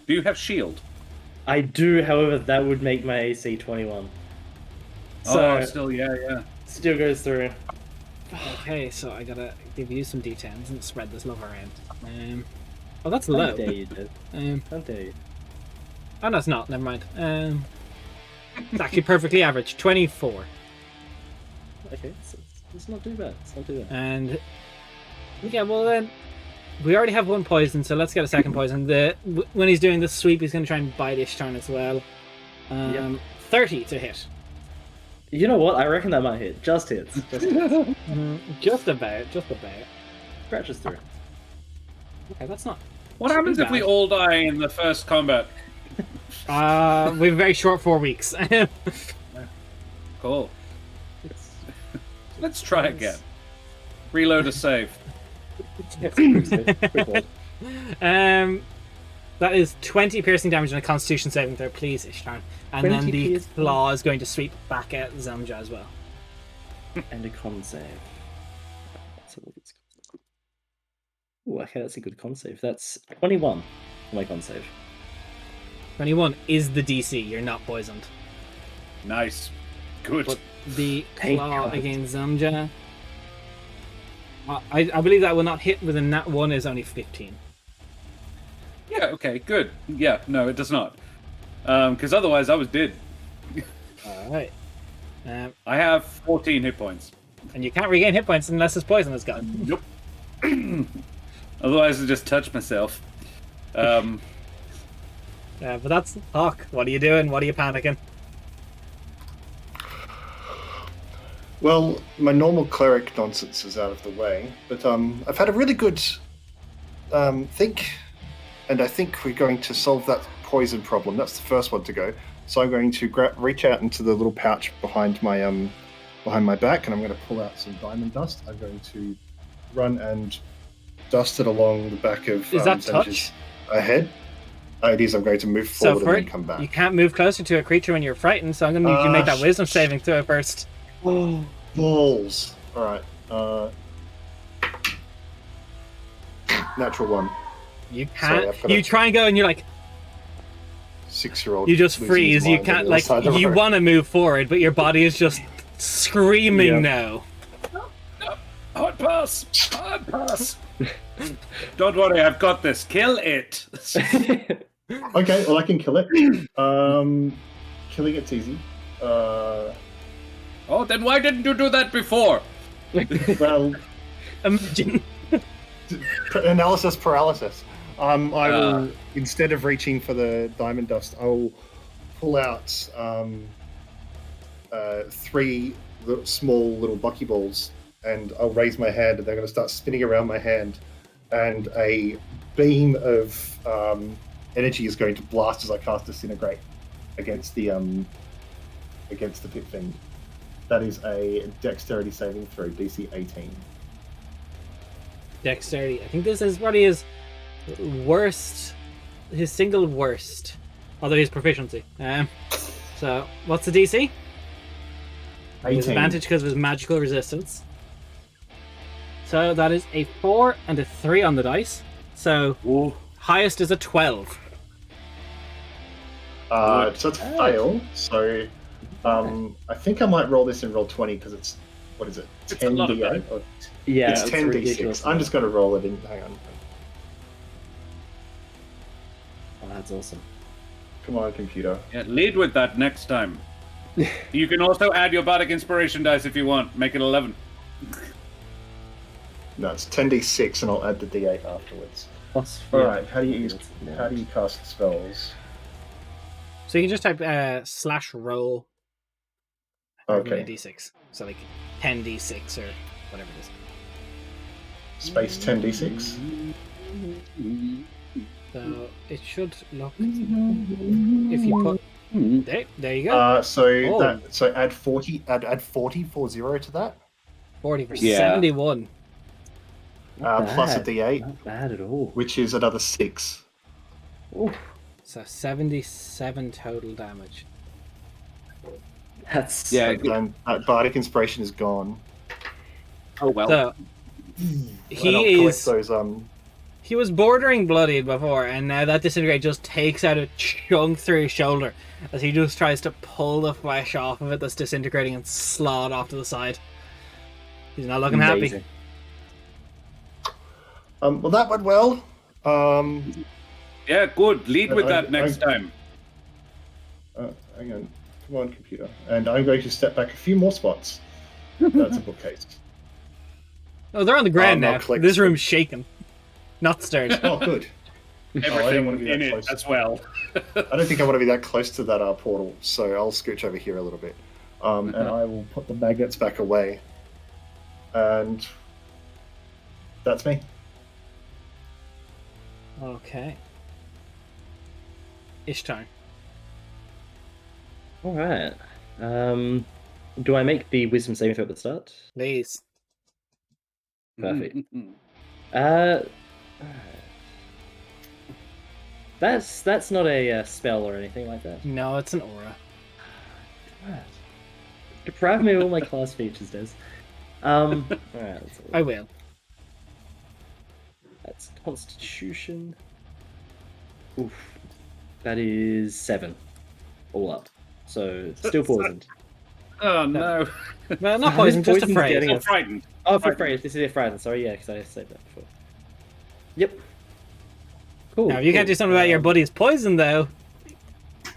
Speaker 4: Do you have shield?
Speaker 3: I do, however, that would make my AC 21. So,
Speaker 4: Still, yeah.
Speaker 3: still goes through.
Speaker 1: Okay, so I gotta give you some d10s and spread this love around. Oh, that's
Speaker 3: How
Speaker 1: low.
Speaker 3: dare you, dude. How dare you.
Speaker 1: Oh, no, it's not. Never mind. It's actually perfectly average. 24.
Speaker 3: Okay, it's not too bad. It's not too bad.
Speaker 1: And yeah, well then, we already have one poison, so let's get a second poison. When he's doing the sweep, he's going to try and bite Ishtarn as well.
Speaker 3: Yep.
Speaker 1: 30 to hit.
Speaker 3: You know what? I reckon that might hit. Just hits. Just hits.
Speaker 1: Just about.
Speaker 3: Scratches through.
Speaker 1: Okay, that's not.
Speaker 4: What happens if we all die in the first combat?
Speaker 1: We have a very short 4 weeks.
Speaker 4: Cool. Let's try again. Reload a save.
Speaker 1: That is 20 piercing damage and a Constitution saving throw, please, Ishtarn. And then the
Speaker 3: piercing.
Speaker 1: claw is going to sweep back at Zamja as well.
Speaker 3: And a con save. So let's go. Ooh, okay, that's a good con save. That's 21 for my con save.
Speaker 1: 21 is the DC. You're not poisoned.
Speaker 4: Nice. Good.
Speaker 1: But the
Speaker 3: Thank
Speaker 1: claw
Speaker 3: God.
Speaker 1: against Zamja, I believe that will not hit with a nat 1 is only 15.
Speaker 4: Yeah, okay, good. Yeah, no, it does not. Because otherwise I was dead.
Speaker 1: Alright.
Speaker 4: I have 14 hit points.
Speaker 1: And you can't regain hit points unless his poison is gone.
Speaker 4: Nope. Otherwise I just touch myself.
Speaker 1: But that's Hawk. What are you doing? What are you panicking?
Speaker 5: Well, my cleric nonsense is out of the way, but I've had a really good think, and I think we're going to solve that poison problem. That's the first one to go. So I'm going to reach out into the little pouch behind my back, and I'm going to pull out some diamond dust. I'm going to run and dust it along the back of
Speaker 1: Is that
Speaker 5: Zenja's
Speaker 1: touch?
Speaker 5: head. It is. I'm going to move forward and then come back.
Speaker 1: You can't move closer to a creature when you're frightened, so I'm going to need you to make that wisdom saving throw first.
Speaker 5: Oh, balls. All right. Natural 1.
Speaker 1: You can't.
Speaker 5: Sorry, I've got
Speaker 1: You try and go, and you're like,
Speaker 5: 6-year-old.
Speaker 1: you just
Speaker 5: losing his
Speaker 1: freeze. You
Speaker 5: mind on
Speaker 1: can't,
Speaker 5: the
Speaker 1: like,
Speaker 5: other side of the
Speaker 1: you
Speaker 5: room.
Speaker 1: want to move forward, but your body is just screaming no.
Speaker 4: Hard pass! Hard pass! Don't worry, I've got this. Kill it!
Speaker 5: Okay, well I can kill it. Killing it's easy.
Speaker 4: Oh, then why didn't you do that before?
Speaker 5: Well,
Speaker 1: Imagine.
Speaker 5: analysis paralysis. I will, instead of reaching for the diamond dust, I will pull out 3 small little buckyballs, and I'll raise my hand, and they're going to start spinning around my hand, and a beam of energy is going to blast as I cast Disintegrate against the pit fiend. That is a dexterity saving throw, DC 18.
Speaker 1: Dexterity. I think this is probably his worst, his single worst, although his proficiency. So, what's the DC?
Speaker 5: 18.
Speaker 1: His advantage because of his magical resistance. So that is a 4 and a 3 on the dice. So,
Speaker 4: Ooh.
Speaker 1: highest is a 12.
Speaker 5: So it's a fail. So I think I might roll this in roll 20 because it's, what is it?
Speaker 4: It's a lot of
Speaker 5: 10d8? Or-
Speaker 3: Yeah,
Speaker 5: it's 10d6. I'm just going to roll it in. Hang on.
Speaker 3: Oh, that's awesome.
Speaker 5: Come on, computer.
Speaker 4: Yeah, lead with that next time. You can also add your bardic inspiration dice if you want. Make it 11.
Speaker 5: No, it's 10d6, and I'll add the d8 afterwards.
Speaker 3: Plus,
Speaker 5: All right. How do you cast spells?
Speaker 1: So you can just type /roll.
Speaker 5: Okay.
Speaker 1: D6. So like 10d6 or whatever it is.
Speaker 5: Space 10d6.
Speaker 1: So it should look. If you put there you go.
Speaker 5: So add 40. Add 40 to that.
Speaker 1: 40 for
Speaker 4: Yeah.
Speaker 1: 71.
Speaker 5: Plus a d8,
Speaker 3: Not bad at all.
Speaker 5: which is another 6.
Speaker 3: Oof.
Speaker 1: So 77 total damage.
Speaker 3: That's
Speaker 5: And that bardic inspiration is gone.
Speaker 4: Oh well.
Speaker 1: So
Speaker 5: And I'll
Speaker 1: he
Speaker 5: collect
Speaker 1: is.
Speaker 5: those.
Speaker 1: He was bordering bloodied before, and now that disintegrate just takes out a chunk through his shoulder as he just tries to pull the flesh off of it that's disintegrating and slot off to the side. He's not looking
Speaker 3: amazing.
Speaker 1: happy.
Speaker 5: Well, that went well.
Speaker 4: Yeah, good. Lead with that next time.
Speaker 5: Hang on. Come on, computer. And I'm going to step back a few more spots. That's a bookcase.
Speaker 1: Oh, they're on the ground
Speaker 5: I'll
Speaker 1: now.
Speaker 5: collect
Speaker 1: This
Speaker 5: them.
Speaker 1: room's shaking. Not stirred.
Speaker 5: Oh, good. I don't
Speaker 4: Everything
Speaker 5: want to be
Speaker 4: in
Speaker 5: that
Speaker 4: it
Speaker 5: close.
Speaker 4: as well.
Speaker 5: I don't think I want to be that close to that portal, so I'll scooch over here a little bit. And I will put the magnets back away. And that's me.
Speaker 1: Okay. Ishtar.
Speaker 3: All right. Do I make the wisdom saving throw at the start?
Speaker 1: Please.
Speaker 3: Perfect. Alright. That's not a spell or anything like that.
Speaker 1: No, it's an aura.
Speaker 3: Right. Deprive me of all my class features, Des. Alright, that's
Speaker 1: I will.
Speaker 3: That's Constitution. Oof. That is 7. All up. So, still poisoned.
Speaker 4: Oh no.
Speaker 1: Well, not poison, just
Speaker 3: Poison's
Speaker 1: afraid.
Speaker 3: getting
Speaker 4: I'm frightened.
Speaker 3: Oh, for frightened. This is a frightened. Sorry, yeah, because I said that before. Yep. Cool.
Speaker 1: Now, if you can't
Speaker 3: cool.
Speaker 1: do something about your buddy's poison, though,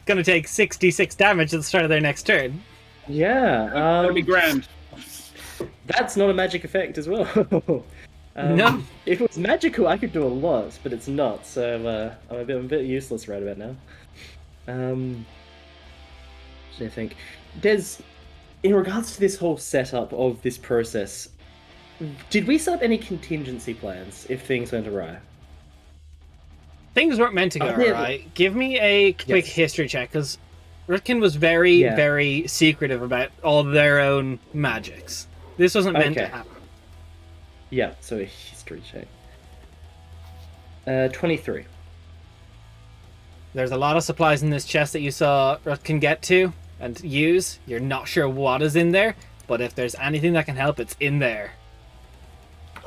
Speaker 1: gonna take 66 damage at the start of their next turn.
Speaker 3: Yeah.
Speaker 4: That'd be grand.
Speaker 3: That's not a magic effect as well.
Speaker 1: No.
Speaker 3: If it was magical, I could do a lot, but it's not. So I'm a bit useless right about now. I think, Des, in regards to this whole setup of this process, did we set up any contingency plans if things went awry?
Speaker 1: Things weren't meant to go
Speaker 3: yeah.
Speaker 1: right. Give me a quick
Speaker 3: Yes.
Speaker 1: history check, because Rutkin was very,
Speaker 3: Yeah.
Speaker 1: very secretive about all their own magics. This wasn't meant to
Speaker 3: Okay.
Speaker 1: happen.
Speaker 3: Yeah. So a history check. 23.
Speaker 1: There's a lot of supplies in this chest that you saw Rutkin get to and use. You're not sure what is in there, but if there's anything that can help, it's in there.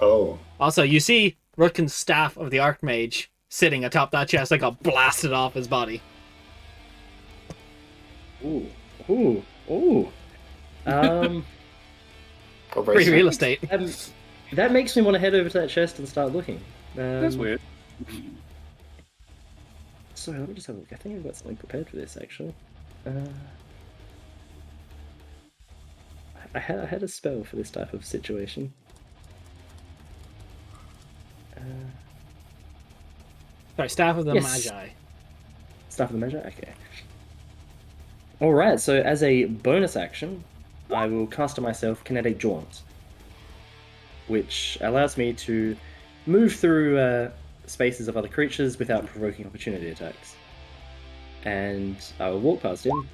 Speaker 5: Oh.
Speaker 1: Also, you see Rutkin's staff of the Archmage sitting atop that chest that got blasted off his body.
Speaker 3: Ooh. Ooh. Ooh.
Speaker 1: Free real estate.
Speaker 3: That makes me want to head over to that chest and start looking.
Speaker 4: That's weird.
Speaker 3: Sorry, let me just have a look. I think I've got something prepared for this, actually. I had a spell for this type of situation.
Speaker 1: Sorry, staff of the
Speaker 3: Yes.
Speaker 1: Magi.
Speaker 3: Staff of the Measure? Okay. Alright, so as a bonus action, I will cast on myself Kinetic Jaunt, which allows me to move through spaces of other creatures without provoking opportunity attacks. And I will walk past him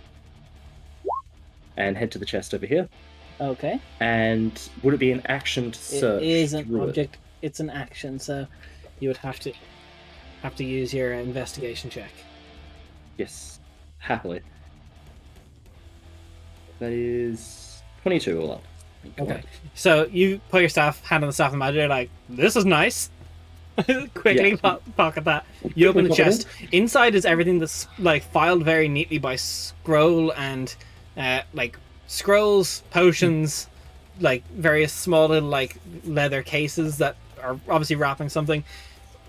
Speaker 3: and head to the chest over here.
Speaker 1: Okay.
Speaker 3: And would it be an action to search?
Speaker 1: It is an
Speaker 3: through it?
Speaker 1: object. It's an action, so you would have to use your investigation check.
Speaker 3: Yes, happily. That is 22 all up.
Speaker 1: Okay. So you put your hand on the staff of the Magi, you're like, this is nice. Quickly pocket that. You open the
Speaker 3: Quickly
Speaker 1: chest. Inside is everything that's like filed very neatly by scroll and like scrolls, potions, like various small little like leather cases that are obviously wrapping something.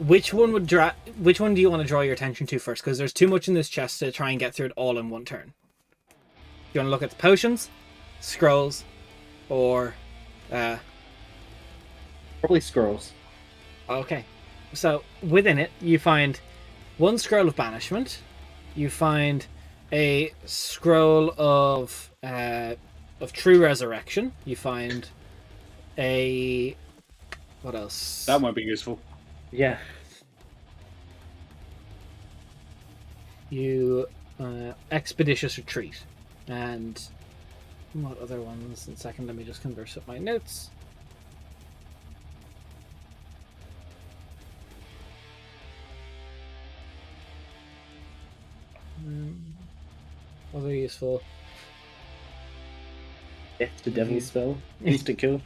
Speaker 1: Which one do you want to draw your attention to first? Because there's too much in this chest to try and get through it all in one turn. you want to look at the potions, scrolls, or
Speaker 3: Probably scrolls.
Speaker 1: okay. So within it, you find one scroll of banishment. You find a scroll of true resurrection. You find a what else?
Speaker 4: That might be useful.
Speaker 3: Yeah.
Speaker 1: You expeditious retreat, and what other ones? In a second, let me just converse up my notes. Other useful.
Speaker 3: Death to devil spell. Instant kill.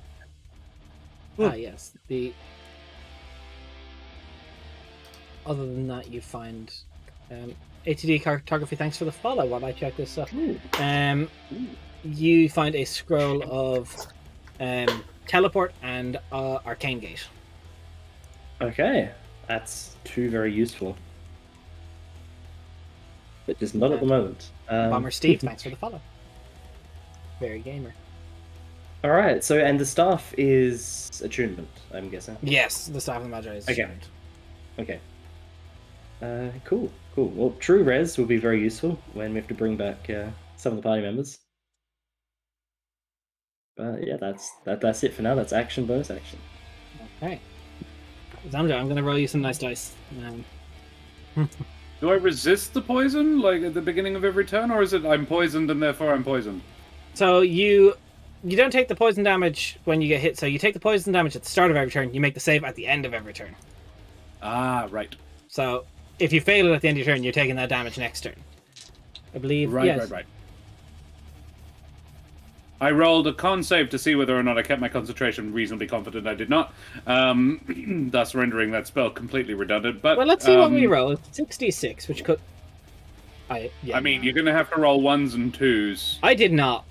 Speaker 1: Yes. The other than that, you find ATD cartography. Thanks for the follow. While I check this up, you find a scroll of teleport and arcane gate.
Speaker 3: Okay, that's 2 very useful. But just not at the moment.
Speaker 1: Bomber Steve, thanks for the follow. Very gamer.
Speaker 3: All right. So, and the staff is attunement, I'm guessing.
Speaker 1: Yes, the staff of the Magi is
Speaker 3: Okay.
Speaker 1: attuned.
Speaker 3: Okay. Cool. Well, true res will be very useful when we have to bring back some of the party members. But yeah, that's it for now. That's action, bonus action.
Speaker 1: Okay. Zamja, I'm going to roll you some nice dice.
Speaker 4: Do I resist the poison, like at the beginning of every turn, or is it I'm poisoned and therefore I'm poisoned?
Speaker 1: So you don't take the poison damage when you get hit. So you take the poison damage at the start of every turn. You make the save at the end of every turn.
Speaker 4: Ah, right.
Speaker 1: So if you fail it at the end of your turn, you're taking that damage next turn. I believe. Yes.
Speaker 4: Right. I rolled a con save to see whether or not I kept my concentration. Reasonably confident I did not, thus rendering that spell completely redundant. But
Speaker 1: Well, let's see what we roll. It's 66, which could. I
Speaker 4: mean, you're going to have to roll 1s and 2s.
Speaker 1: I did not.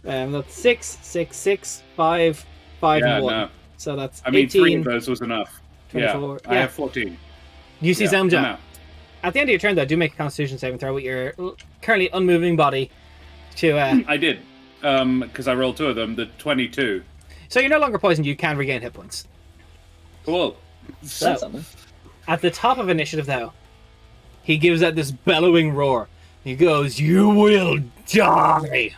Speaker 1: That's 6, 6, 6, 5, 5, and 1.
Speaker 4: No.
Speaker 1: So that's
Speaker 4: I mean,
Speaker 1: 18,
Speaker 4: 3 of those was enough.
Speaker 1: 24.
Speaker 4: I have 14.
Speaker 1: You see
Speaker 4: I'm
Speaker 1: Zamja.
Speaker 4: out.
Speaker 1: At the end of your turn, though, do make a Constitution saving throw with your currently unmoving body.
Speaker 4: I did, because I rolled 2 of them. The 22.
Speaker 1: So you're no longer poisoned. You can regain hit points.
Speaker 4: Cool.
Speaker 1: So, at the top of initiative, though, he gives out this bellowing roar. He goes, "You will die!"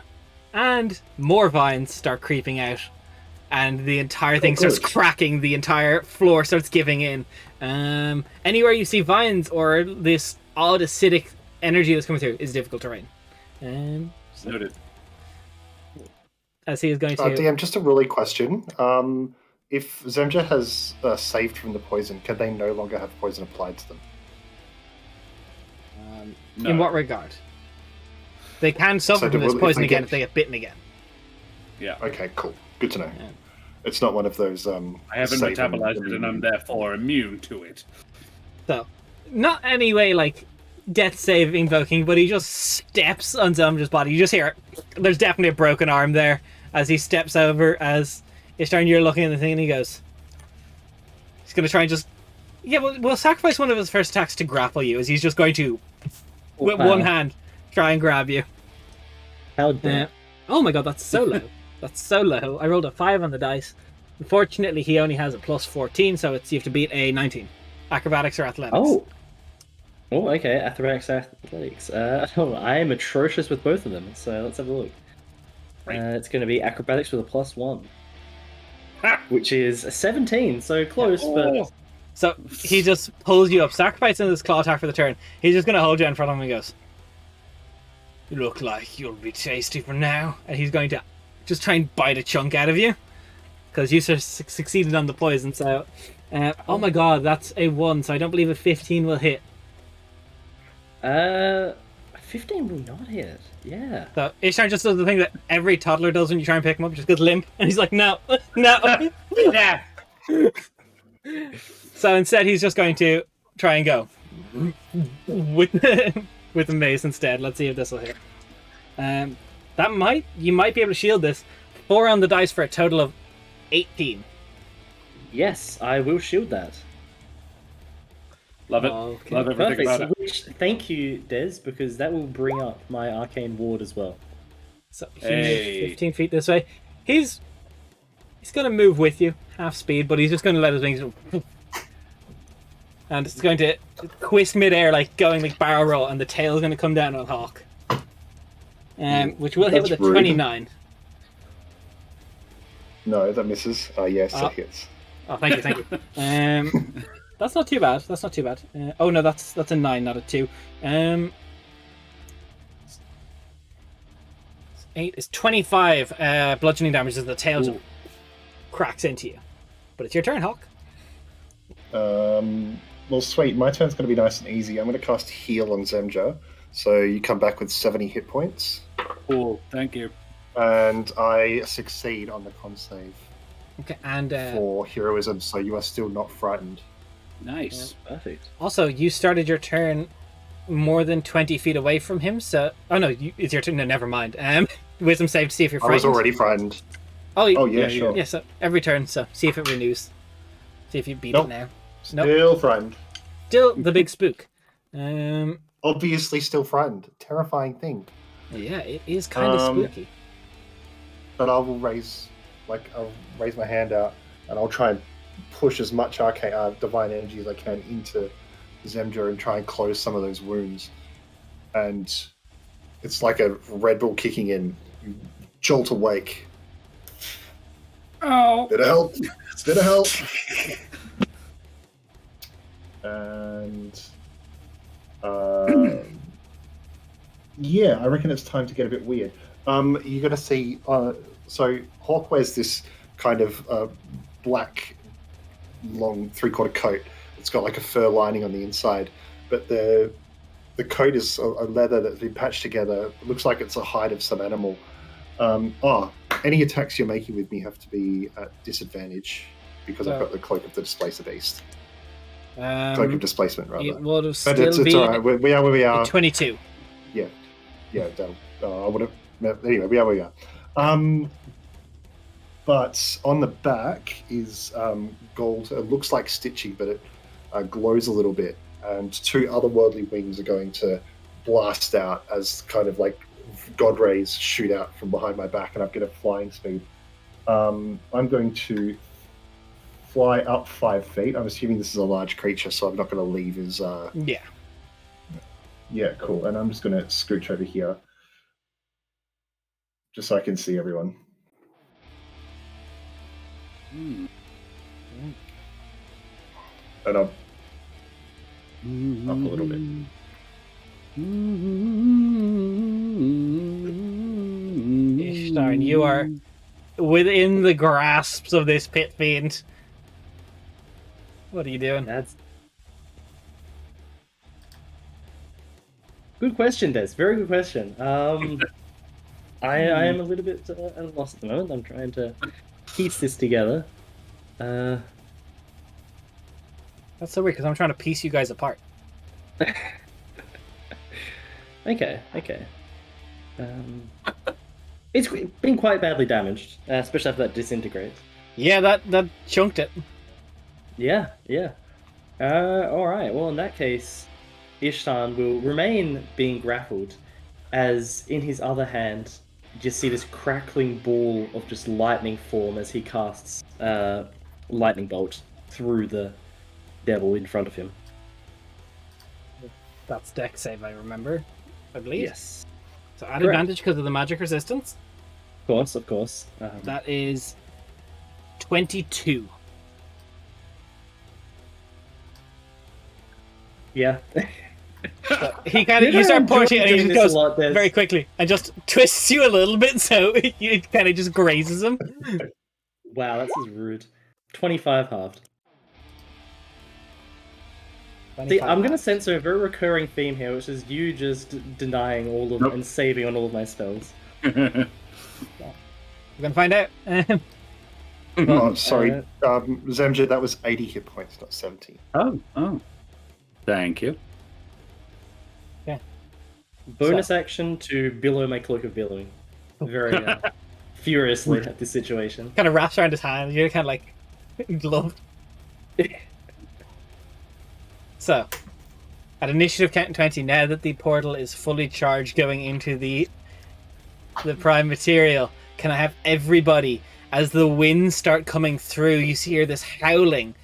Speaker 1: And more vines start creeping out, and the entire thing starts cracking. The entire floor starts giving in. Anywhere you see vines or this odd acidic energy that's coming through is difficult terrain.
Speaker 4: Noted.
Speaker 1: As he is going to...
Speaker 5: DM, just a really question. If Zemja has saved from the poison, can they no longer have poison applied to them?
Speaker 4: No.
Speaker 1: In what regard? They can suffer from this poison again if they get bitten again.
Speaker 4: Yeah.
Speaker 5: Okay, cool. Good to know.
Speaker 1: Yeah.
Speaker 5: It's not one of those...
Speaker 4: I haven't metabolized it and I'm therefore immune to it.
Speaker 1: So, not anyway like death save invoking, but he just steps on Zamja's body. You just hear it. There's definitely a broken arm there as he steps over as Ishtar and you're looking at the thing and he goes... He's going to try and just... Yeah, we'll sacrifice one of his first attacks to grapple you as he's just going to, with one hand, try and grab you.
Speaker 3: How dare.
Speaker 1: Oh my god, that's so low. That's so low. I rolled a 5 on the dice. Unfortunately, he only has a plus 14, so you have to beat a 19. Acrobatics or athletics.
Speaker 3: Oh, okay. Acrobatics, athletics. I am atrocious with both of them, so let's have a look.
Speaker 4: Right.
Speaker 3: It's going to be acrobatics with a +1, which is a 17. So close, but
Speaker 1: So he just pulls you up, sacrificing his claw attack for the turn. He's just going to hold you in front of him and goes, "You look like you'll be tasty for now," and he's going to just try and bite a chunk out of you because you succeeded on the poison. So, oh my god, that's a 1. So I don't believe a 15 will hit.
Speaker 3: 15 will not hit. Yeah.
Speaker 1: So Ishtar just does the thing that every toddler does when you try and pick him up, just goes limp, and he's like, "No, no."
Speaker 4: Yeah.
Speaker 1: So instead, he's just going to try and go with the mace instead. Let's see if this will hit. You might be able to shield this. 4 on the dice for a total of 18.
Speaker 3: Yes, I will shield that.
Speaker 4: Love it.
Speaker 1: Okay.
Speaker 4: Love everything
Speaker 3: Perfect.
Speaker 4: about it.
Speaker 3: Which, thank you, Des, because that will bring up my arcane ward as well.
Speaker 1: So he's 15 feet this way. He's going to move with you, half speed, but he's just going to let his wings... And it's going to whisk midair, like going like barrel roll, and the tail is going to come down on Hawk. Which will hit with a 29.
Speaker 5: No, that misses. Yes, that hits.
Speaker 1: Oh, thank you. That's not too bad. That's not too bad. Oh no, that's a 9, not a 2. 8 is 25 bludgeoning damage as the tail just cracks into you. But it's your turn, Hawk.
Speaker 5: Well, sweet. My turn's going to be nice and easy. I'm going to cast Heal on Zemja, so you come back with 70 hit points.
Speaker 4: Cool, thank you.
Speaker 5: And I succeed on the con save.
Speaker 1: Okay, and
Speaker 5: for heroism, so you are still not frightened.
Speaker 4: Nice.
Speaker 3: Yeah, perfect.
Speaker 1: Also, you started your turn more than 20 feet away from him, so... Oh no, it's your turn. No, never mind. Wisdom save to see if you're frightened.
Speaker 5: I was already frightened.
Speaker 1: Oh
Speaker 5: yeah, sure.
Speaker 1: Yeah, so every turn, so see if it renews. See if you beat it now.
Speaker 5: Still frightened.
Speaker 1: Still the big spook.
Speaker 5: Obviously still frightened. Terrifying thing.
Speaker 1: Yeah, it is kind of spooky.
Speaker 5: But I will raise my hand out, and I'll try and push as much divine energy as I can into Zemja and try and close some of those wounds. And it's like a Red Bull kicking in. You jolt awake.
Speaker 4: Oh!
Speaker 5: Bit of help! Bit of help! And yeah, I reckon it's time to get a bit weird. You're going to see... so Hawk wears this kind of black, long, three-quarter coat. It's got like a fur lining on the inside, but the coat is a leather that's been patched together. It looks like it's a hide of some animal. Any attacks you're making with me have to be at disadvantage because I've got the Cloak of the Displacer Beast. Cloak of Displacement, rather.
Speaker 1: It would have still
Speaker 5: it's
Speaker 1: been
Speaker 5: all right. We are where we are.
Speaker 1: 22.
Speaker 5: Yeah. I would have... Anyway, we are where we are. But on the back is gold. It looks like stitching, but it glows a little bit. And two otherworldly wings are going to blast out as kind of like god rays shoot out from behind my back, and I get a flying speed. I'm going to fly up 5 feet. I'm assuming this is a large creature, so I'm not going to leave his... Yeah, cool. And I'm just going to scooch over here, just so I can see everyone. And I'm up a little bit.
Speaker 1: Ishtar, and you are within the grasps of this pit fiend. What are you doing?
Speaker 3: That's good question, Des. Very good question. I am a little bit at a loss at the moment. I'm trying to piece this together.
Speaker 1: That's so weird because I'm trying to piece you guys apart.
Speaker 3: Okay. It's been quite badly damaged, especially after that disintegrate.
Speaker 1: Yeah, that chunked it.
Speaker 3: Yeah. Alright, well in that case, Ishtar will remain being grappled, as in his other hand, you just see this crackling ball of just lightning form as he casts lightning bolt through the devil in front of him.
Speaker 1: That's dex save, I remember. I believe.
Speaker 3: Yes.
Speaker 1: So add advantage because of the magic resistance.
Speaker 3: Of course.
Speaker 1: That is 22.
Speaker 3: Yeah.
Speaker 1: So he kind of, you start punching and he just goes very quickly and just twists you a little bit, so it kind of just grazes him.
Speaker 3: Wow, that's just rude. 25 halved. See, I'm going to censor a very recurring theme here, which is you just denying all of and saving on all of my spells.
Speaker 1: We're going to find out.
Speaker 5: Oh, sorry. Zemja, that was 80 hit points, not 70.
Speaker 4: Oh. Thank you.
Speaker 1: Yeah.
Speaker 3: Bonus action to billow my cloak of billowing. Very furiously at this situation.
Speaker 1: Kind of wraps around his hand. You're kind of like gloved. So, At initiative count 20, now that the portal is fully charged going into the prime material, can I have everybody, as the winds start coming through, you hear this howling.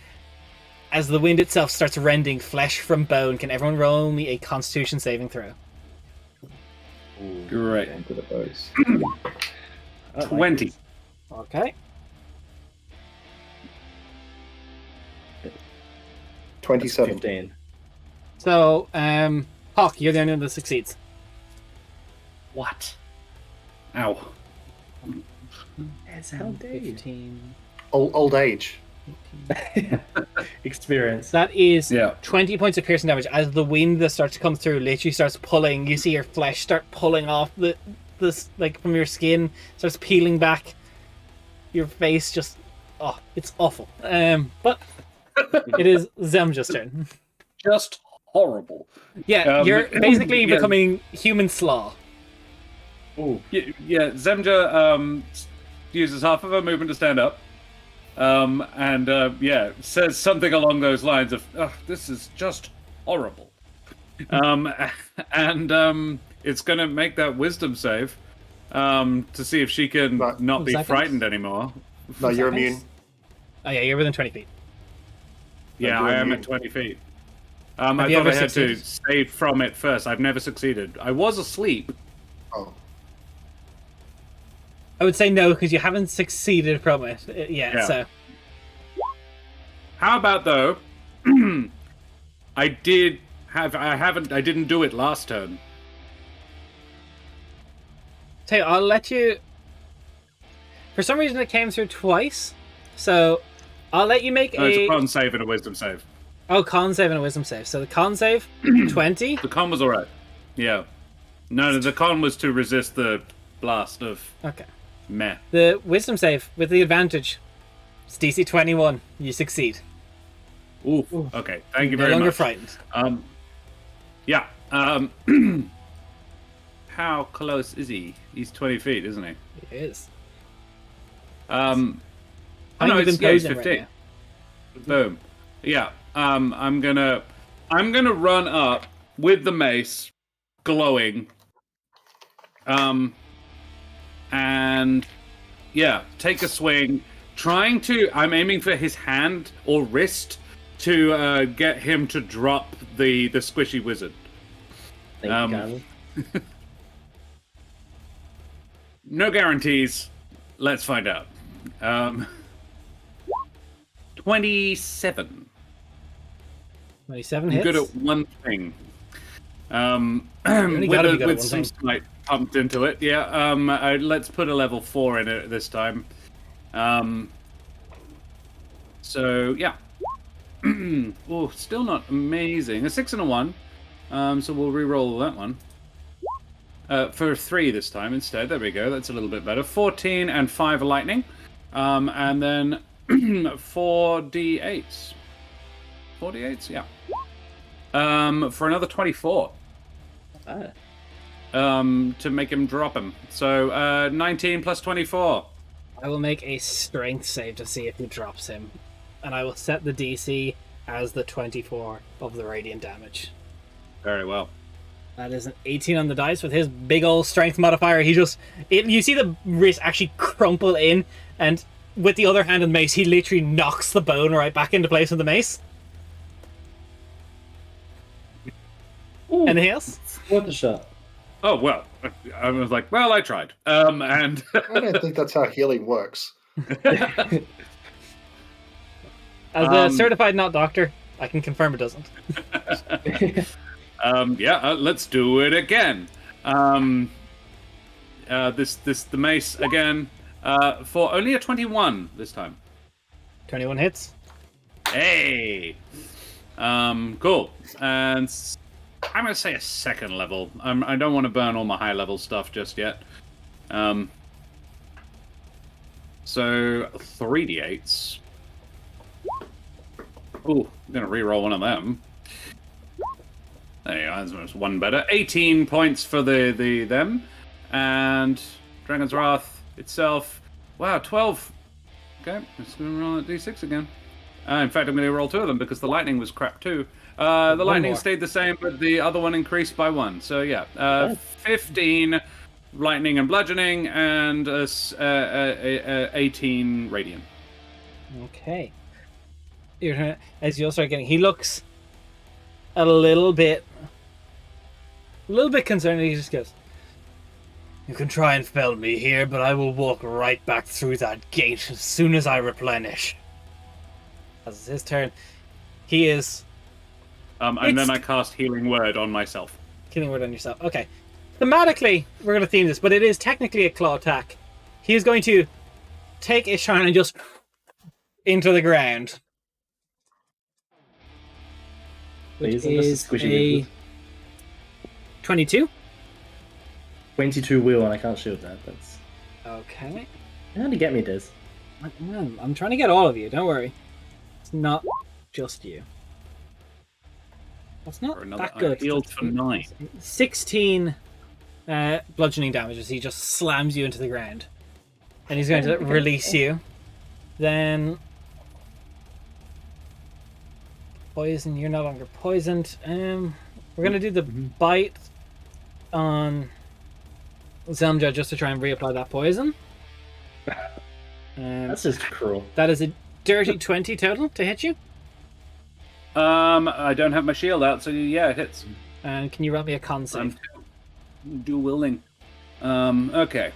Speaker 1: As the wind itself starts rending flesh from bone, can everyone roll me a Constitution saving throw?
Speaker 4: Great.
Speaker 2: Into the boats.
Speaker 4: 20.
Speaker 1: Okay.
Speaker 5: 27.
Speaker 3: 15.
Speaker 1: So, Hawk, you're the only one that succeeds.
Speaker 4: What? Ow.
Speaker 3: It's how dare you?
Speaker 1: 15.
Speaker 5: Old age.
Speaker 3: Experience.
Speaker 1: That is
Speaker 4: Yeah.
Speaker 1: 20 points of piercing damage as the wind that starts to come through literally starts pulling. You see your flesh start pulling off this like from your skin, starts peeling back. Your face just, oh, it's awful. But it is Zemja's turn.
Speaker 4: Just horrible.
Speaker 1: Yeah, you're basically
Speaker 4: yeah.
Speaker 1: becoming human slaw.
Speaker 3: Ooh.
Speaker 4: Yeah, Zemja uses half of her movement to stand up. Says something along those lines of, this is just horrible. It's going to make that wisdom save to see if she can not be frightened anymore.
Speaker 5: No, you're immune.
Speaker 1: Oh yeah, you're within 20 feet.
Speaker 4: Yeah, I am at 20 feet. I thought I had to save from it first. I've never succeeded. I was asleep.
Speaker 5: Oh.
Speaker 1: I would say no, because you haven't succeeded from it yet,
Speaker 4: Yeah.
Speaker 1: so...
Speaker 4: How about, though, I didn't do it last turn.
Speaker 1: Tell you, I'll let you... For some reason it came through twice, so I'll let you make
Speaker 4: It's a con save and a wisdom save.
Speaker 1: Oh, con save and a wisdom save. So the con save, 20.
Speaker 4: The con was alright. Yeah. No, the con was to resist the blast of
Speaker 1: Okay.
Speaker 4: meh.
Speaker 1: The wisdom save, with the advantage, it's DC 21. You succeed.
Speaker 4: Ooh. Okay, thank you
Speaker 1: No
Speaker 4: very
Speaker 1: longer
Speaker 4: much.
Speaker 1: frightened.
Speaker 4: Yeah. How close is he? He's 20 feet, isn't he?
Speaker 1: It is.
Speaker 4: Oh,
Speaker 1: How
Speaker 4: no,
Speaker 1: you been
Speaker 4: it's, yeah, he's
Speaker 1: posing right
Speaker 4: 15.
Speaker 1: now?
Speaker 4: Boom. Yeah. I'm gonna run up with the mace glowing. And yeah, take a swing. I'm aiming for his hand or wrist to get him to drop the squishy wizard.
Speaker 3: Thank you, Gavin.
Speaker 4: No guarantees. Let's find out. 27.
Speaker 1: 27
Speaker 4: I'm
Speaker 1: hits.
Speaker 4: good at one thing.
Speaker 1: only gotta be good at
Speaker 4: with
Speaker 1: one
Speaker 4: some
Speaker 1: thing.
Speaker 4: smite pumped into it. Yeah. Let's put a level 4 in it this time. So yeah. Oh, still not amazing. A 6 and a 1. So we'll re-roll that one. For 3 this time instead. There we go. That's a little bit better. 14 and 5 lightning. And then 4 d8s. 4 d8s, yeah. For another 24. To make him drop him. So 19 plus 24.
Speaker 1: I will make a strength save to see if he drops him. And I will set the DC as the 24 of the radiant damage.
Speaker 4: Very well.
Speaker 1: That is an 18 on the dice with his big old strength modifier. You see the wrist actually crumple in, and with the other hand of the mace, he literally knocks the bone right back into place with the mace.
Speaker 3: Ooh,
Speaker 1: Anything else?
Speaker 3: what the shot?
Speaker 4: Oh, well. I was like, well, I tried. And
Speaker 5: I don't think that's how healing works.
Speaker 1: As a certified not doctor, I can confirm it doesn't.
Speaker 4: Let's do it again. The mace again for only a 21 this time.
Speaker 1: 21 hits.
Speaker 4: Hey, cool. And I'm gonna say a second level. I don't want to burn all my high level stuff just yet. So 3d8s. Ooh, I'm gonna re-roll one of them. There you go, that's one better. 18 points for them. And Dragon's Wrath itself. Wow, 12. Okay, let's go roll that d6 again. In fact, I'm going to roll 2 of them because the lightning was crap too. The lightning stayed the same, but the other one increased by 1. So yeah, 15 lightning and bludgeoning, and 18 radiant.
Speaker 1: Okay. As you'll start getting, he looks a little bit concerned. He just goes, "You can try and fell me here, but I will walk right back through that gate as soon as I replenish." As it's his turn, he is.
Speaker 4: And then I cast Healing Word on myself.
Speaker 1: Healing Word on yourself. Okay. Thematically, we're going to theme this, but it is technically a claw attack. He is going to take Ishtarn and just into the ground. Which is a 22.
Speaker 3: 22 wheel, and I can't shield that. That's
Speaker 1: Okay.
Speaker 3: how to get me, Diz.
Speaker 1: I'm trying to get all of you. Don't worry. It's not just you. That's not that good.
Speaker 4: Healed for 9.
Speaker 1: 16 bludgeoning damage as he just slams you into the ground. And he's going to release you. Then poison. You're no longer poisoned. We're going to do the bite on Zelmja just to try and reapply that poison.
Speaker 3: That's just cruel.
Speaker 1: That is a dirty 20 total to hit you.
Speaker 4: I don't have my shield out, so yeah, it hits.
Speaker 1: And can you roll me a con save?
Speaker 4: I'm dual wielding. Okay.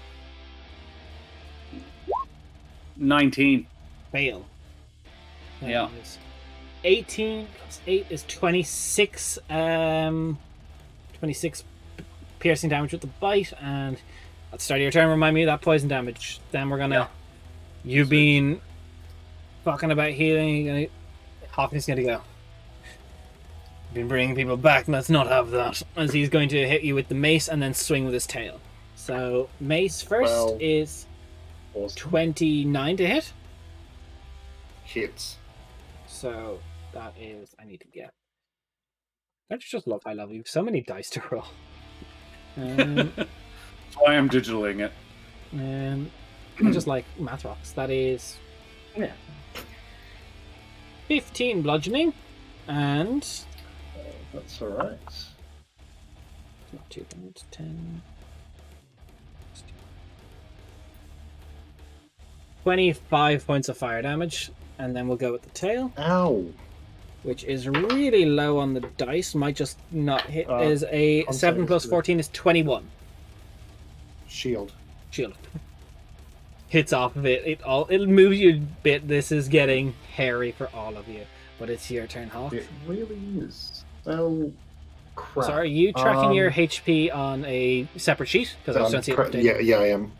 Speaker 4: 19.
Speaker 1: Fail. That
Speaker 4: Yeah.
Speaker 1: is 18 plus 8 is 26. 26 piercing damage with the bite, and at the start of your turn, remind me of that poison damage. Then we're gonna. You've been talking about healing. Hawkins gonna go. Been bringing people back. Let's not have that. As he's going to hit you with the mace and then swing with his tail. So mace first is 29 to hit.
Speaker 5: Hits.
Speaker 1: So that is. I need to get. Don't you just love high level? You have so many dice to roll.
Speaker 4: That's why I'm digitaling it.
Speaker 1: I just like math rocks. That is 15 bludgeoning, and
Speaker 5: That's alright.
Speaker 1: not too bad. 10, 25 points of fire damage, and then we'll go with the tail.
Speaker 5: Ow!
Speaker 1: Which is really low on the dice. Might just not hit. Is a 7 plus 14 is 21.
Speaker 5: Shield.
Speaker 1: Hits off of it. It'll move you a bit. This is getting hairy for all of you. But it's your turn, Hawk.
Speaker 5: It really is. Oh, crap.
Speaker 1: So are you tracking your HP on a separate sheet? Because I just don't see it updated.
Speaker 5: Yeah, I am.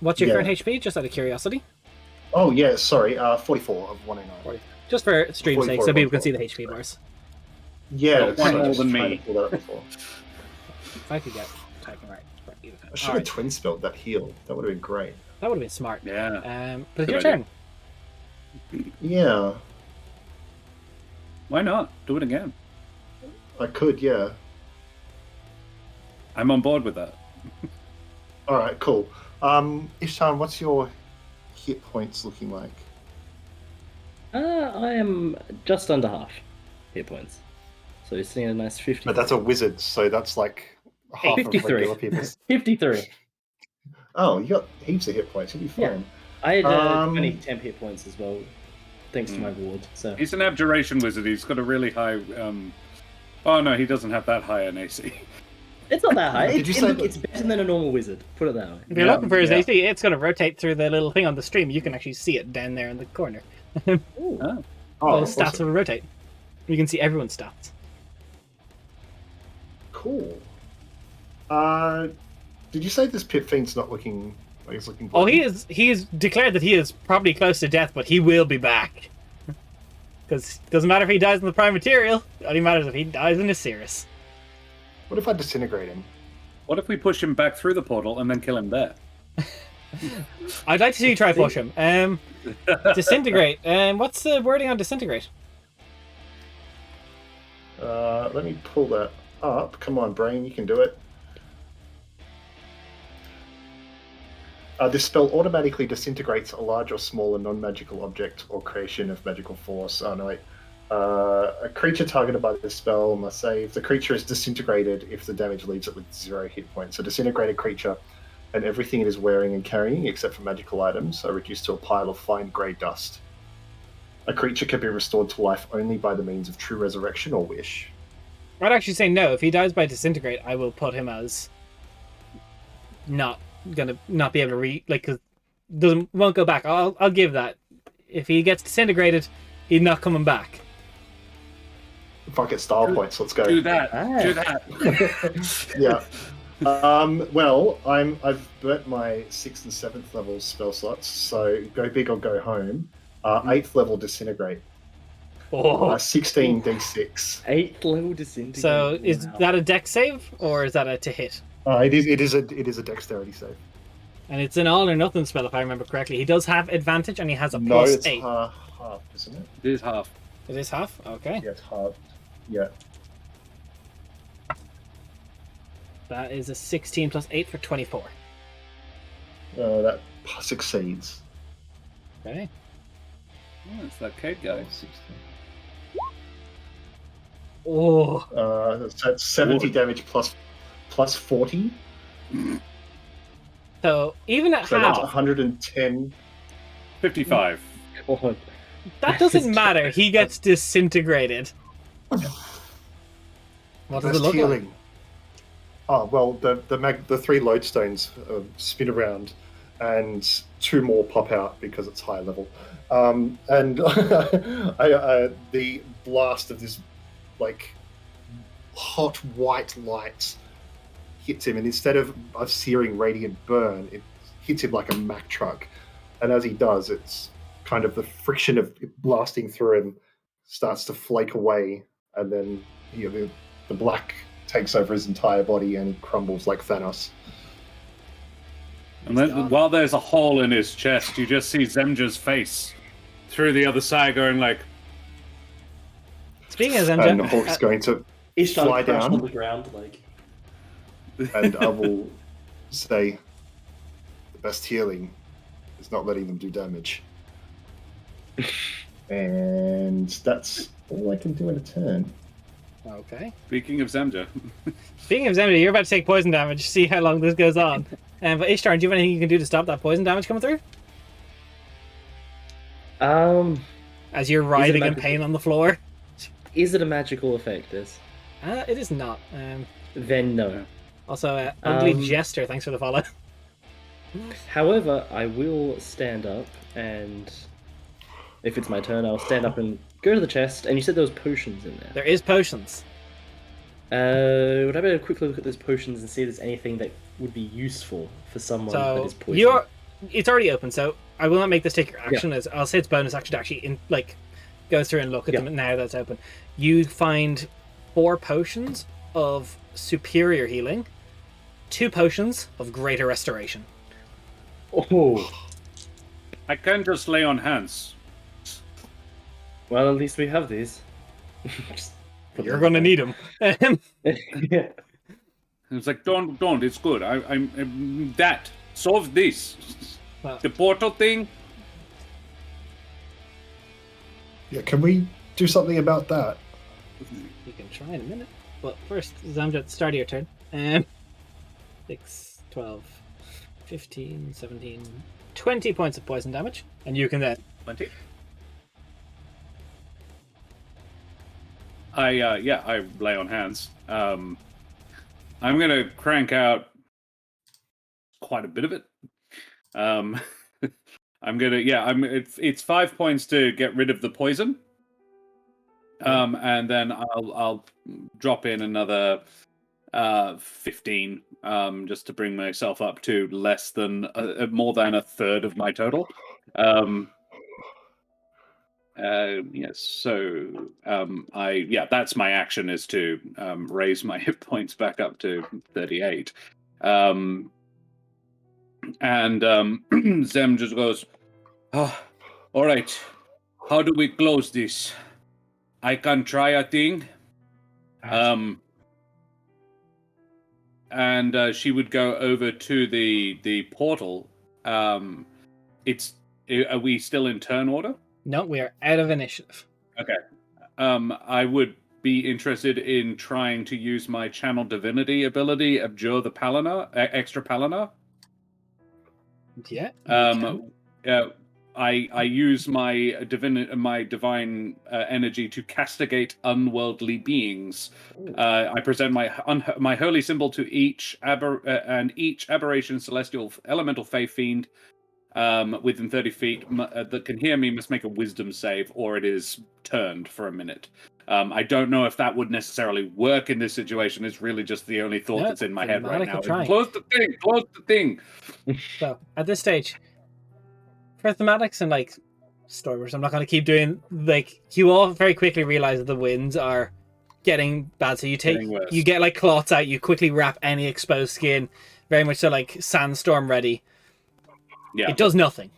Speaker 1: What's your current HP? Just out of curiosity.
Speaker 5: Oh, yeah, sorry. 44 of 109.
Speaker 1: Just for stream's sake, so people can see the HP bars.
Speaker 5: Yeah,
Speaker 4: it's one more than me.
Speaker 1: If I could get typing right.
Speaker 5: I should have twin spelled that heal. That would have been great.
Speaker 1: That would have been smart.
Speaker 4: Yeah.
Speaker 1: But it's your turn.
Speaker 5: Yeah.
Speaker 4: Why not? Do it again.
Speaker 5: I could, yeah.
Speaker 4: I'm on board with that.
Speaker 5: Alright, cool. Ishtan, what's your hit points looking like?
Speaker 3: I am just under half hit points. So you're seeing a nice 50.
Speaker 5: But that's a wizard, so that's like half
Speaker 3: 53.
Speaker 5: of regular people's.
Speaker 3: 53.
Speaker 5: Oh, you got heaps of hit points. You'll be fine.
Speaker 3: Yeah. I had 20 temp hit points as well, thanks to my ward. So
Speaker 4: he's an abjuration wizard. He's got a really high. Oh no, he doesn't have that high an AC.
Speaker 3: it's not that high.
Speaker 5: Did
Speaker 3: It's better than a normal wizard. Put it that way.
Speaker 1: If you're looking for his AC, it's going to rotate through the little thing on the stream. You can actually see it down there in the corner.
Speaker 3: Oh.
Speaker 1: All the stats will rotate. You can see everyone's stats.
Speaker 5: Cool. Did you say this pit fiend's not looking like he's looking?
Speaker 1: Oh, he is. He is declared that he is probably close to death, but he will be back. Because it doesn't matter if he dies in the prime material. It only matters if he dies in Asiris.
Speaker 5: What if I disintegrate him?
Speaker 4: What if we push him back through the portal and then kill him there?
Speaker 1: I'd like to see you try push him. Disintegrate. What's the wording on disintegrate?
Speaker 5: Let me pull that up. Come on, brain, you can do it. This spell automatically disintegrates a large or smaller non-magical object or creation of magical force. Oh no, wait. A creature targeted by this spell must save. The creature is disintegrated if the damage leaves it with 0 hit points. A disintegrated creature and everything it is wearing and carrying, except for magical items, are reduced to a pile of fine grey dust. A creature can be restored to life only by the means of true resurrection or wish.
Speaker 1: I'd actually say no. If he dies by disintegrate, I will put him as not be able to because won't go back. I'll give that. If he gets disintegrated, he's not coming back.
Speaker 5: Fuck it, style points. Let's go.
Speaker 4: Do that.
Speaker 3: Ah.
Speaker 4: Do that.
Speaker 5: Yeah. Well, I've burnt my 6th and 7th level spell slots, so go big or go home. 8th level disintegrate. 16 d6.
Speaker 3: 8th level disintegrate.
Speaker 1: So is that a dex save or is that a to hit?
Speaker 5: It is a dexterity save.
Speaker 1: And it's an all or nothing spell if I remember correctly. He does have advantage and he has a
Speaker 5: No,
Speaker 1: plus
Speaker 5: it's
Speaker 1: 8.
Speaker 5: half, isn't it?
Speaker 4: It is half.
Speaker 1: It is half? Okay.
Speaker 5: Yeah, it's half. Yeah.
Speaker 1: That is a 16 plus 8 for 24.
Speaker 5: That succeeds.
Speaker 1: Okay.
Speaker 4: Oh, it's that Kate guy.
Speaker 5: 16.
Speaker 1: Oh.
Speaker 5: That's 70 damage plus 40.
Speaker 1: So even at
Speaker 5: So that's
Speaker 1: half,
Speaker 5: 110.
Speaker 4: 55.
Speaker 3: God.
Speaker 1: that doesn't matter. He gets disintegrated. What does it
Speaker 5: Best
Speaker 1: look like?
Speaker 5: healing. Oh well, the 3 lodestones spin around, and 2 more pop out because it's high level. And the blast of this like hot white light hits him, and instead of a searing radiant burn, it hits him like a Mack truck. And as he does, it's kind of the friction of it blasting through him starts to flake away, and then the black takes over his entire body and he crumbles like Thanos.
Speaker 4: And then while there's a hole in his chest, you just see Zemja's face through the other side going like...
Speaker 1: Speaking of
Speaker 5: And
Speaker 1: Zemja,
Speaker 5: Hawk's going to
Speaker 3: Ishtar
Speaker 5: fly
Speaker 3: crashed
Speaker 5: down.
Speaker 3: on the ground, like...
Speaker 5: And I will say the best healing is not letting them do damage. And that's all I can do in a turn.
Speaker 1: okay.
Speaker 4: Speaking of Zemja.
Speaker 1: Speaking of Zemja, you're about to take poison damage. See how long this goes on. But Ishtar, do you have anything you can do to stop that poison damage coming through? As you're writhing in pain on the floor.
Speaker 3: Is it a magical effect, this?
Speaker 1: It is not.
Speaker 3: Then no.
Speaker 1: Also, Ugly Jester, thanks for the follow.
Speaker 3: However, I will stand up and... If it's my turn, I'll stand up and go to the chest. And you said there was potions in there.
Speaker 1: There is potions.
Speaker 3: Would I better quickly look at those potions and see if there's anything that would be useful for someone that is poisoned?
Speaker 1: It's already open, so I will not make this take your action. As I'll say it's bonus action to actually go through and look at them now that's open. You find 4 potions of superior healing, 2 potions of greater restoration.
Speaker 3: Oh.
Speaker 4: I can't just lay on hands.
Speaker 3: Well, at least we have these.
Speaker 1: You're going to need them.
Speaker 3: Yeah.
Speaker 4: It's like, don't, it's good. I'm that. Solve this.
Speaker 1: Well,
Speaker 4: The portal thing?
Speaker 5: Yeah, can we do something about that?
Speaker 1: you can try in a minute. But first, Zamja, at the start of your turn. 6, 12, 15, 17, 20 points of poison damage. And you can then...
Speaker 4: 20. I lay on hands. I'm gonna crank out quite a bit of it. It's 5 points to get rid of the poison. And then I'll drop in another 15 just to bring myself up to less than more than a third of my total. That's my action, is to raise my hit points back up to 38. Zem just goes, all right, how do we close this? I can try a thing. And she would go over to the portal Are we still in turn order?
Speaker 1: No, we are out of initiative.
Speaker 4: Okay. I would be interested in trying to use my channel divinity ability, abjure the Palinar, extra Palinar.
Speaker 1: Yeah.
Speaker 4: I use my divine energy to castigate unworldly beings. I present my holy symbol to each aberration, celestial, elemental, fey fiend within 30 feet that can hear me must make a wisdom save, or it is turned for a minute. I don't know if that would necessarily work in this situation. It's really just the only thought that's in my head right now. Close the thing! Close the thing!
Speaker 1: So, at this stage, for thematics and, like, stories, I'm not going to keep doing, like, you all very quickly realize that the winds are getting bad. So you get, like, cloths out, you quickly wrap any exposed skin, very much so, like, sandstorm ready.
Speaker 4: Yeah.
Speaker 1: It does nothing.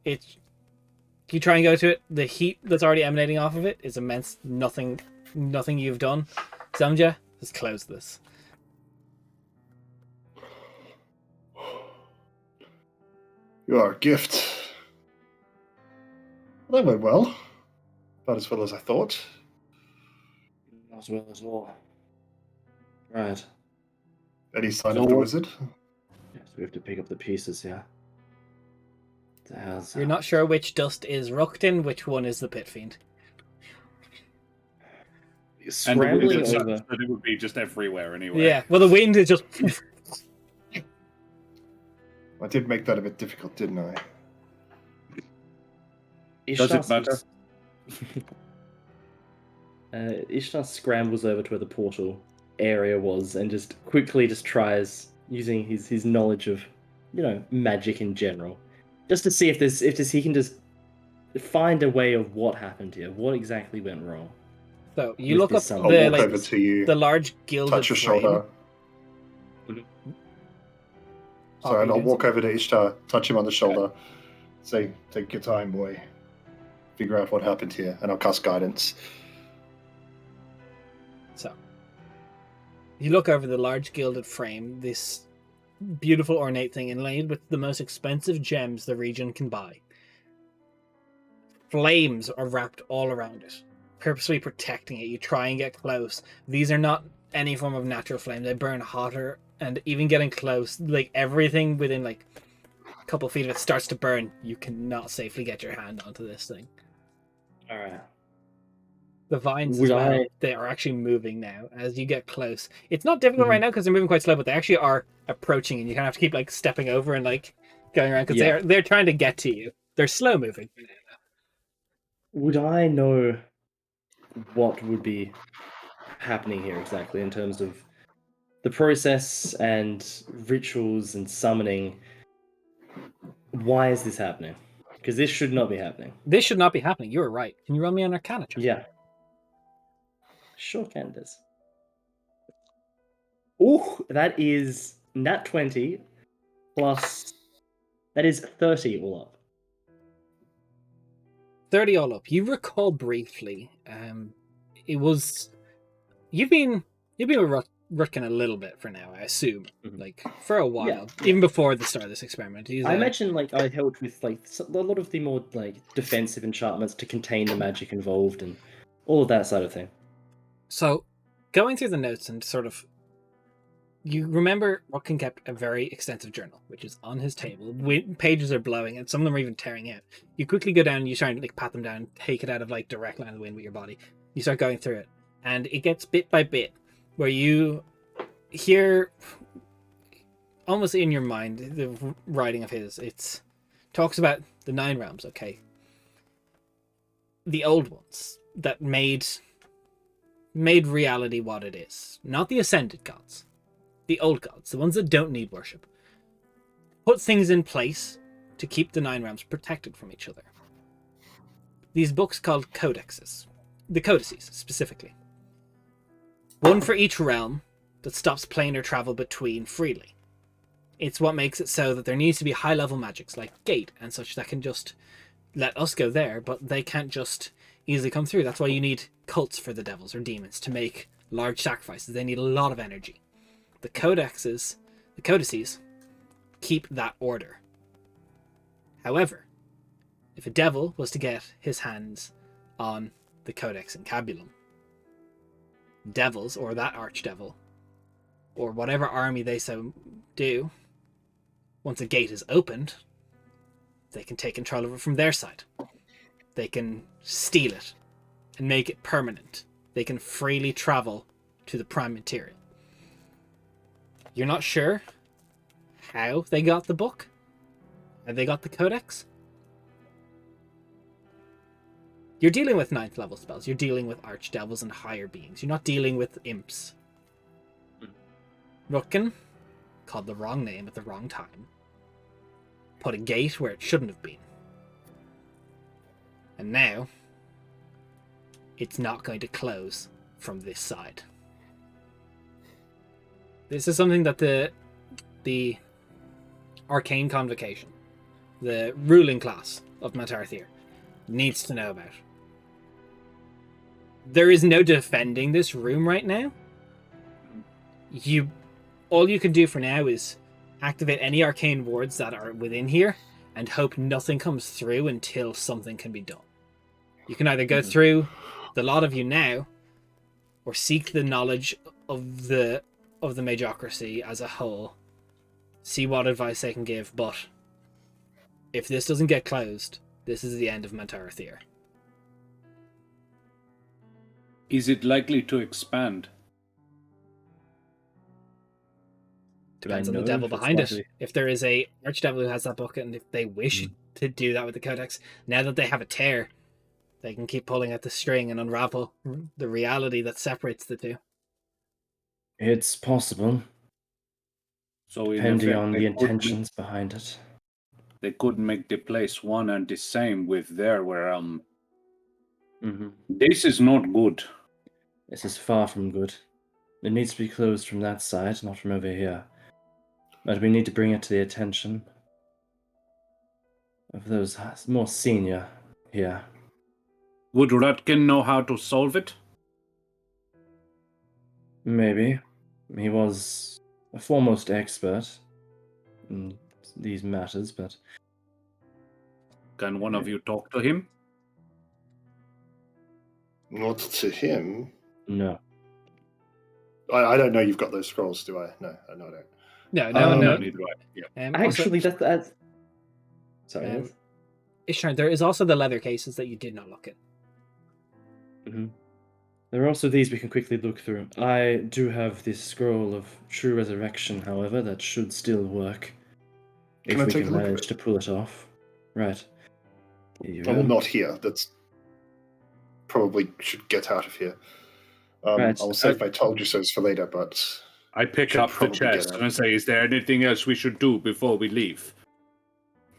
Speaker 1: You try and go to it, the heat that's already emanating off of it is immense. Nothing you've done. Zamja, let's close this.
Speaker 5: You are a gift. That went well. About as well as I thought.
Speaker 3: Not as well as all. Right.
Speaker 5: Any sign of the wizard?
Speaker 3: Yes, we have to pick up the pieces here.
Speaker 1: You're not sure which dust is Ruktin, which one is the Pit Fiend.
Speaker 3: Scrambling over.
Speaker 4: But it would be just everywhere anyway.
Speaker 1: Yeah, well, the wind is just...
Speaker 5: I did make that a bit difficult, didn't I?
Speaker 4: Does it matter?
Speaker 3: Ishtar scrambles over to where the portal area was and just quickly tries using his knowledge of, magic in general, just to see if he can just find a way of what happened here, what exactly went wrong.
Speaker 1: So you look up the large gilded
Speaker 5: touch your
Speaker 1: frame.
Speaker 5: shoulder. Sorry, and I'll walk over to Ishtar, touch him on the shoulder, say, "Take your time, boy. Figure out what happened here," and I'll cast guidance.
Speaker 1: So you look over the large gilded frame, this beautiful ornate thing inlaid with the most expensive gems the region can buy. Flames are wrapped all around it, purposely protecting it. You try and get close. These are not any form of natural flame. They burn hotter, and even getting close, like everything within like a couple feet of it starts to burn. You cannot safely get your hand onto this thing.
Speaker 3: All right.
Speaker 1: The vines as well, they are actually moving now as you get close. It's not difficult right now because they're moving quite slow, but they actually are approaching, and you kind of have to keep like stepping over and like going around because they're trying to get to you. They're slow moving.
Speaker 3: Would I know what would be happening here exactly in terms of the process and rituals and summoning? Why is this happening? Because this should not be happening.
Speaker 1: This should not be happening. You were right. Can you roll me an Arcana check?
Speaker 3: Yeah. Sure can, Des. Ooh, that is nat 20 plus... That is 30 all up.
Speaker 1: 30 all up. You recall briefly, it was... You've been with Rutkin a little bit for now, I assume. Like, for a while. Yeah. Even before the start of this experiment.
Speaker 3: I imagine, like, I helped with, like, a lot of the more, like, defensive enchantments to contain the magic involved and all of that sort of thing.
Speaker 1: So, going through the notes and sort of... You remember Rutkin kept a very extensive journal, which is on his table. Pages are blowing, and some of them are even tearing out. You quickly go down and you try and, like, pat them down, take it out of, like, direct line of the wind with your body. You start going through it. And it gets bit by bit, where you hear, almost in your mind, the writing of his. It talks about the 9 realms, okay? The old ones that made reality what it is. Not the ascended gods. The old gods, the ones that don't need worship. Put things in place to keep the 9 realms protected from each other. These books called codexes. The codices, specifically. One for each realm that stops planar travel between freely. It's what makes it so that there needs to be high-level magics like Gate and such that can just let us go there, but they can't just easily come through. That's why you need cults for the devils or demons to make large sacrifices. They need a lot of energy. The codices keep that order. However, if a devil was to get his hands on the Codex Encabulum, devils, or that archdevil, or whatever army they so do, once a gate is opened, they can take control of it from their side. They can steal it and make it permanent. They can freely travel to the prime material. You're not sure how they got the book? How they got the codex? You're dealing with 9th level spells. You're dealing with archdevils and higher beings. You're not dealing with imps. Rutkin called the wrong name at the wrong time. Put a gate where it shouldn't have been. And now, it's not going to close from this side. This is something that the Arcane Convocation, the ruling class of Matarthir, needs to know about. There is no defending this room right now. All you can do for now is activate any arcane wards that are within here and hope nothing comes through until something can be done. You can either go through the lot of you now, or seek the knowledge of the Magocracy as a whole, see what advice they can give, but if this doesn't get closed, this is the end of Matarthir.
Speaker 4: Is it likely to expand?
Speaker 1: Depends on the devil behind it. If there is a archdevil who has that book, and if they wish to do that with the codex, now that they have a tear, they can keep pulling at the string and unravel the reality that separates the two.
Speaker 3: It's possible.
Speaker 4: So
Speaker 3: depending on the intentions behind it.
Speaker 4: They could make the place one and the same with their realm. This is not good.
Speaker 3: This is far from good. It needs to be closed from that side, not from over here. But we need to bring it to the attention of those more senior here.
Speaker 4: Would Rutkin know how to solve it?
Speaker 3: Maybe. He was a foremost expert in these matters, but...
Speaker 4: Can one of you talk to him?
Speaker 5: Not to him.
Speaker 3: No.
Speaker 5: I don't know you've got those scrolls, do I? No, I don't.
Speaker 1: No.
Speaker 4: Neither do I. Yeah.
Speaker 3: Actually, that's... Sorry.
Speaker 1: Ishtar, there is also the leather cases that you did not look at.
Speaker 3: There are also these we can quickly look through. I do have this scroll of true resurrection, however, that should still work. If we can manage to pull it off. Right.
Speaker 5: Well, not here. That's probably should get out of here.
Speaker 3: Right.
Speaker 5: I'll save my told you so's for later, but...
Speaker 4: I pick up the chest and I say, is there anything else we should do before we leave?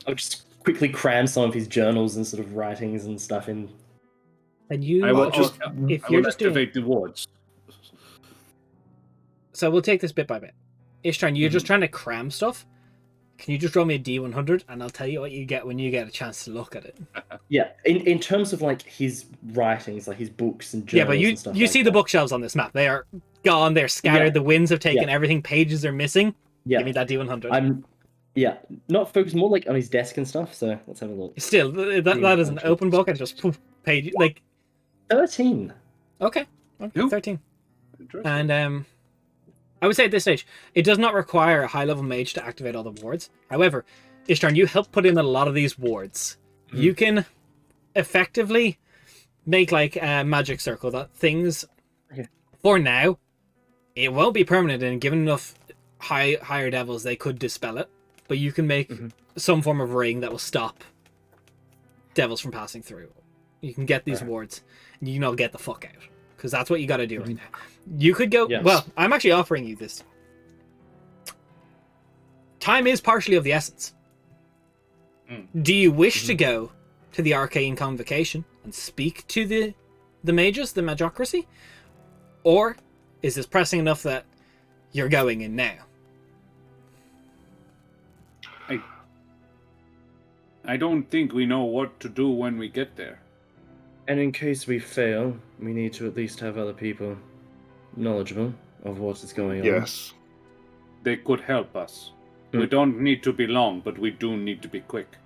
Speaker 3: I'll just quickly cram some of his journals and sort of writings and stuff in.
Speaker 1: And you...
Speaker 4: I will
Speaker 1: doing
Speaker 4: activate the wards.
Speaker 1: So we'll take this bit by bit. Ishtar, you're just trying to cram stuff. Can you just roll me a D100 and I'll tell you what you get when you get a chance to look at it.
Speaker 3: Yeah, in terms of like his writings, like his books and journals.
Speaker 1: Yeah, but
Speaker 3: and stuff
Speaker 1: you see the bookshelves on this map. They are gone, they're scattered, the winds have taken everything, pages are missing.
Speaker 3: Yeah.
Speaker 1: Give me that D100.
Speaker 3: Not focused more like on his desk and stuff, so let's have a look.
Speaker 1: Still, that is an open book and just page like
Speaker 3: 13.
Speaker 1: Okay. 13. And I would say at this stage, it does not require a high-level mage to activate all the wards. However, Ishtar, you help put in a lot of these wards. You can effectively make like a magic circle that things, for now, it won't be permanent, and given enough higher devils, they could dispel it. But you can make some form of ring that will stop devils from passing through. You can get these wards, and you can all get the fuck out. Because that's what you got to do right now. You could go...
Speaker 3: Yes.
Speaker 1: Well, I'm actually offering you this. Time is partially of the essence. Do you wish to go to the Arcane Convocation and speak to the mages, the Magocracy? Or is this pressing enough that you're going in now?
Speaker 4: I don't think we know what to do when we get there.
Speaker 3: And in case we fail, we need to at least have other people knowledgeable of what is going on.
Speaker 5: Yes.
Speaker 4: They could help us. We don't need to be long, but we do need to be quick.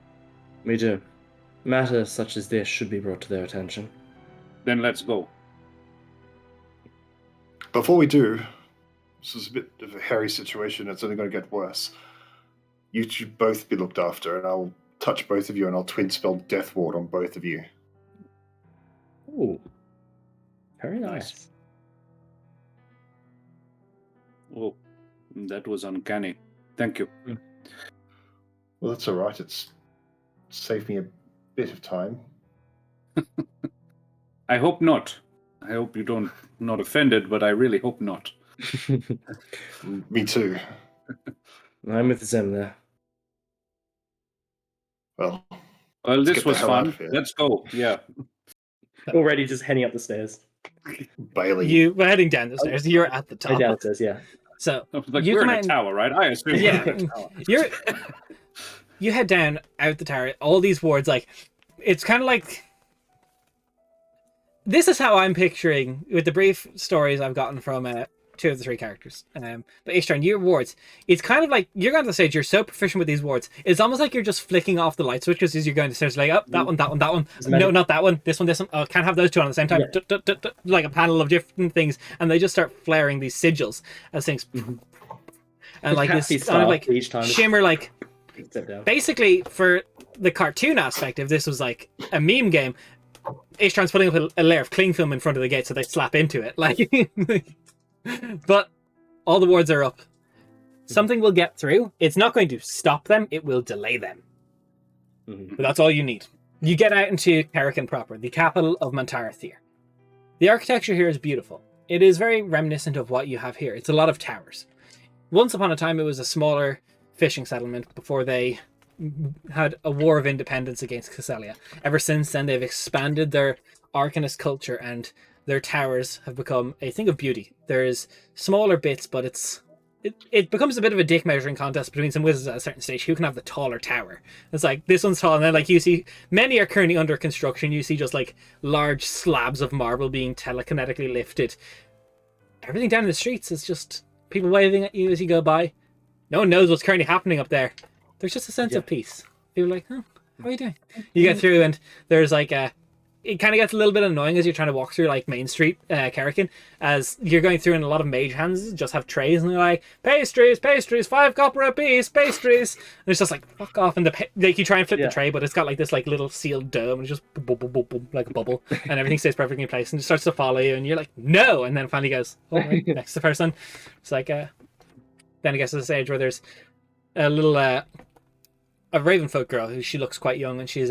Speaker 3: We do. Matters such as this should be brought to their attention.
Speaker 4: Then let's go.
Speaker 5: Before we do, this is a bit of a hairy situation. It's only going to get worse. You should both be looked after, and I'll touch both of you, and I'll twin spell Death Ward on both of you.
Speaker 3: Ooh. Very nice.
Speaker 4: Oh, that was uncanny. Thank you.
Speaker 5: Well, that's all right. It's saved me a bit of time.
Speaker 4: I hope not. I hope you don't not offended, but I really hope not.
Speaker 5: Me too.
Speaker 3: I'm with Zim there.
Speaker 5: Well,
Speaker 4: this
Speaker 5: get the
Speaker 4: was
Speaker 5: hell out
Speaker 4: fun.
Speaker 5: of here.
Speaker 4: Let's go. Yeah.
Speaker 3: Already just heading up the stairs.
Speaker 5: Bailey.
Speaker 1: We're heading down the stairs. You're at the top.
Speaker 3: Downstairs, yeah.
Speaker 1: So
Speaker 4: Like
Speaker 1: you
Speaker 4: we're
Speaker 1: come
Speaker 4: in a
Speaker 1: out
Speaker 4: tower, right? I assume
Speaker 1: Yeah.
Speaker 4: we're in a tower.
Speaker 1: you head down out the tower. All these wards, like it's kind of like this is how I'm picturing with the brief stories I've gotten from two of the three characters. But Ishtar, your wards, it's kind of like you're going to the stage. You're so proficient with these wards. It's almost like you're just flicking off the light switches as you're going to stairs. Like, oh, that one, that one, that one. No, not that one. This one, this one. Oh, can't have those two on at the same time.
Speaker 3: Yeah.
Speaker 1: Like a panel of different things, and they just start flaring these sigils as things. And like this kind of like
Speaker 3: each time
Speaker 1: shimmer, like
Speaker 3: step down.
Speaker 1: basically for the cartoon aspect, if this was like a meme game, Ishtar's putting up a layer of cling film in front of the gate so they slap into it. Like, but all the wards are up. Something will get through. It's not going to stop them. It will delay them. But that's all you need. You get out into Karakin proper, the capital of Mantarathir. The architecture here is beautiful. It is very reminiscent of what you have here. It's a lot of towers. Once upon a time, it was a smaller fishing settlement before they had a war of independence against Castelia. Ever since then, they've expanded their Arcanist culture, and their towers have become a thing of beauty. There's smaller bits, but it becomes a bit of a dick measuring contest between some wizards at a certain stage. Who can have the taller tower? It's like, this one's tall, and then like you see, many are currently under construction. You see just like large slabs of marble being telekinetically lifted. Everything down in the streets is just people waving at you as you go by. No one knows what's currently happening up there. There's just a sense of peace. People are like, oh, how are you doing? You get through, and there's like it kind of gets a little bit annoying as you're trying to walk through like Main Street, Karakin, as you're going through, and a lot of mage hands just have trays, and they're like, pastries, 5 copper a piece, pastries. And it's just like, fuck off. And like you try and flip the tray, but it's got like this like little sealed dome, and it's just boom, boom, boom, boom, like a bubble, and everything stays perfectly in place, and it starts to follow you, and you're like, no, and then it finally goes, oh, right, next to the person. It's like, then it gets to the stage where there's a little a Ravenfolk girl who she looks quite young, and she's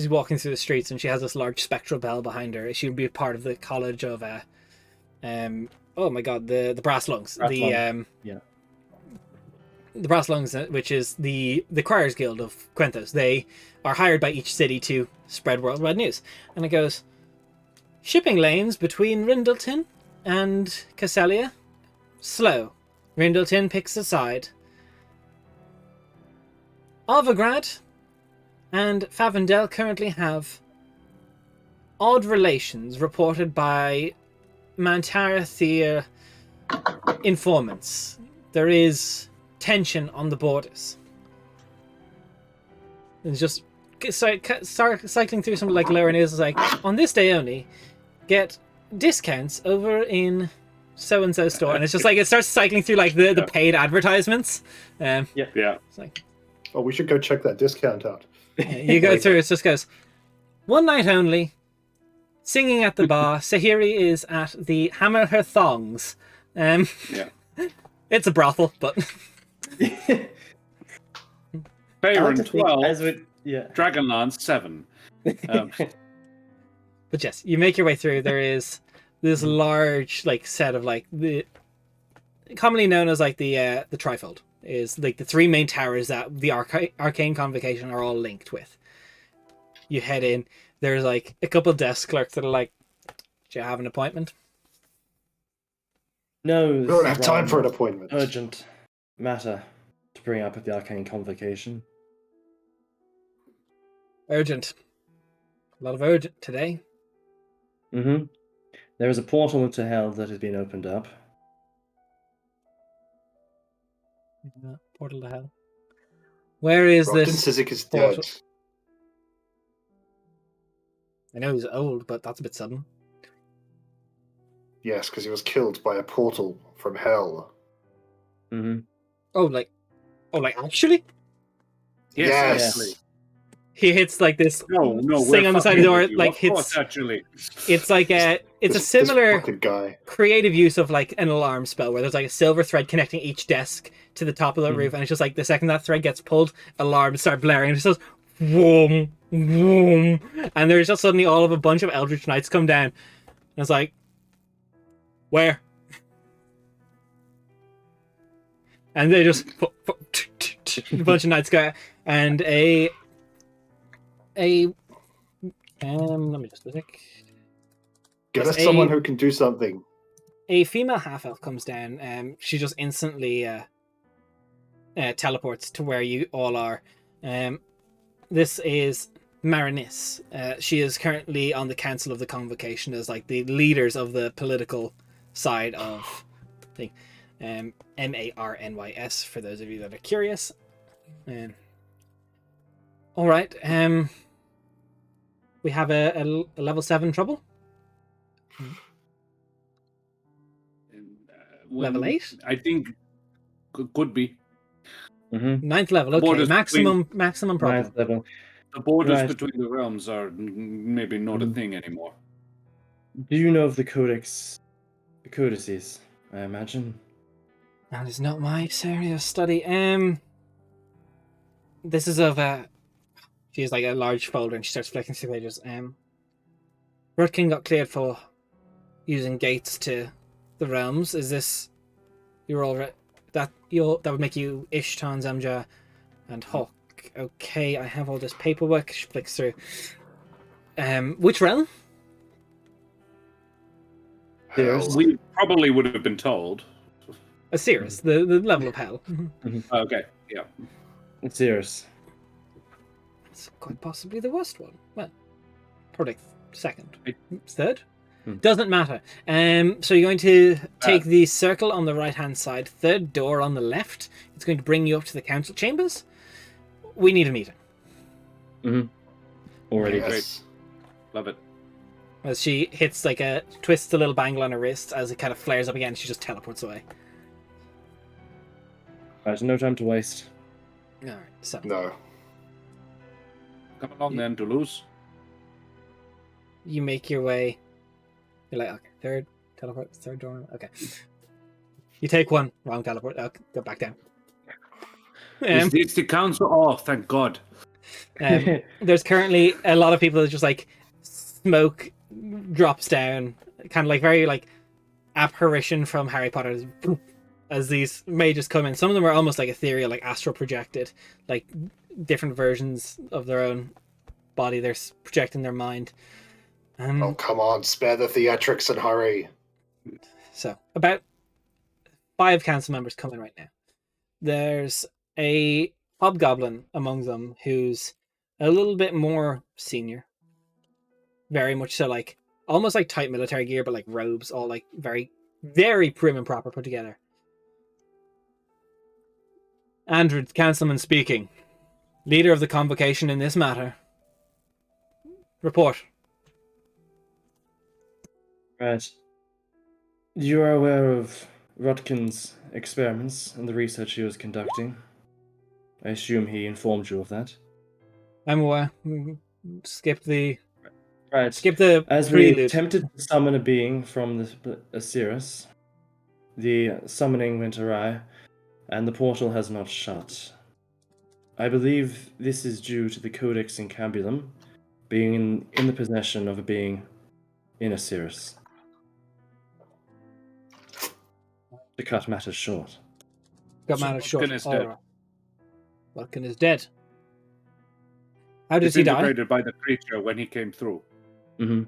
Speaker 1: walking through the streets, and she has this large spectral bell behind her. She would be a part of the college of oh my god, the Brass Lungs. The Brass Lungs, which is the Criers Guild of Quenthos. They are hired by each city to spread worldwide news. And it goes, shipping lanes between Rindleton and Castelia, slow. Rindleton picks a side. Arvagrad and Favendel currently have odd relations reported by Mantarathir informants. There is tension on the borders. It's just start cycling through some like lower news. It's like, on this day only, get discounts over in so and so store, and it's just like it starts cycling through like the paid advertisements.
Speaker 4: Yeah.
Speaker 1: It's like,
Speaker 5: oh, we should go check that discount out.
Speaker 1: you go through, it just goes, one night only, singing at the bar. Sahiri is at the Hammer Her Thongs. It's a brothel, but
Speaker 4: Baron 12,
Speaker 3: Yeah.
Speaker 4: Dragonlance 7.
Speaker 1: But yes, you make your way through. There is this large like set of like the commonly known as like the trifold. Is like the three main towers that the Arcane Convocation are all linked with. You head in, there's like a couple desk clerks that are like, do you have an appointment?
Speaker 3: No,
Speaker 5: We don't have time for an appointment.
Speaker 3: Urgent matter to bring up at the Arcane Convocation.
Speaker 1: Urgent. A lot of urgent today.
Speaker 3: There is a portal into hell that has been opened up.
Speaker 1: Portal to hell. Where is
Speaker 5: Brockton
Speaker 1: this?
Speaker 5: Sizik is
Speaker 1: portal?
Speaker 5: dead.
Speaker 1: I know he's old, but that's a bit sudden.
Speaker 5: Yes, because he was killed by a portal from hell.
Speaker 3: Mm-hmm.
Speaker 1: Oh, like actually?
Speaker 5: Yes.
Speaker 1: He hits like this
Speaker 4: No,
Speaker 1: thing
Speaker 4: we're
Speaker 1: on the side of the
Speaker 4: fucking
Speaker 1: door,
Speaker 4: with you.
Speaker 1: like
Speaker 4: Of
Speaker 1: hits.
Speaker 4: course, actually.
Speaker 1: It's like it's a
Speaker 5: This
Speaker 1: similar
Speaker 5: fucking guy.
Speaker 1: creative use of like an alarm spell where there's like a silver thread connecting each desk to the top of the roof, and it's just like the second that thread gets pulled, alarms start blaring, and it just goes whoom, whoom, and there's just suddenly all of a bunch of Eldritch Knights come down, and it's like, where? And they just a bunch of knights go, and let me just look.
Speaker 5: Get
Speaker 1: Yes,
Speaker 5: us someone who can do something.
Speaker 1: A female half-elf comes down. She just instantly teleports to where you all are. This is Marinis. She is currently on the Council of the Convocation as like the leaders of the political side of the Marnys, for those of you that are curious. All right. We have a level 7 trouble. Level 8?
Speaker 4: I think could be.
Speaker 3: Mm-hmm.
Speaker 1: 9th level. Okay, maximum problem.
Speaker 3: 9th level.
Speaker 4: The borders
Speaker 3: Right.
Speaker 4: between the realms are maybe not a thing anymore.
Speaker 3: Do you know of the codex? The codices, I imagine.
Speaker 1: That is not my area of study. This is of she has like a large folder and she starts flicking through pages. Rutkin got cleared for using gates to the realms. Is this you're all right? That would make you Ishtan, Zamja, and Hawk. Okay, I have all this paperwork. She flicks through. Which realm?
Speaker 3: There's-
Speaker 4: We probably would have been told.
Speaker 1: Asiris, the level of hell.
Speaker 4: Okay, yeah.
Speaker 3: Asiris.
Speaker 1: It's quite possibly the worst one. Well, probably second,
Speaker 4: I-
Speaker 1: third. Doesn't matter. So you're going to take the circle on the right-hand side, third door on the left. It's going to bring you up to the council chambers. We need a meeting.
Speaker 3: Already.
Speaker 5: Yes.
Speaker 4: Love it.
Speaker 1: As she hits like twists a little bangle on her wrist, as it kind of flares up again, she just teleports away.
Speaker 3: Right, no time to waste.
Speaker 1: All right, so
Speaker 5: No.
Speaker 4: Come along then, Toulouse.
Speaker 1: you make your way. You're like, okay, third teleport, third door. Okay, you take one wrong teleport. Go back down.
Speaker 4: Is this the council? Oh, thank God.
Speaker 1: There's currently a lot of people that just like smoke drops down, kind of like very like apparition from Harry Potter as these mages come in. Some of them are almost like ethereal, like astral projected, like different versions of their own body. They're projecting their mind.
Speaker 5: Oh, come on, spare the theatrics and hurry.
Speaker 1: So about 5 council members come in right now. There's a hobgoblin among them who's a little bit more senior. Very much so, like almost like tight military gear, but like robes, all like very, very prim and proper put together. Andrew, councilman speaking. Leader of the convocation in this matter. Report.
Speaker 3: Right. You are aware of Rutkin's experiments and the research he was conducting. I assume he informed you of that.
Speaker 1: I'm aware. Skip the
Speaker 3: Right. As we
Speaker 1: prelude.
Speaker 3: attempted to summon a being from the Asiris, the summoning went awry, and the portal has not shut. I believe this is due to the Codex Incambulum being in the possession of a being in Asiris. To cut matters short.
Speaker 1: Got
Speaker 4: So
Speaker 1: matters short.
Speaker 4: Rutkin is dead.
Speaker 1: Alright. Rutkin is dead. How does he die?
Speaker 4: Disintegrated by the creature when he came through.
Speaker 3: Mm-hmm.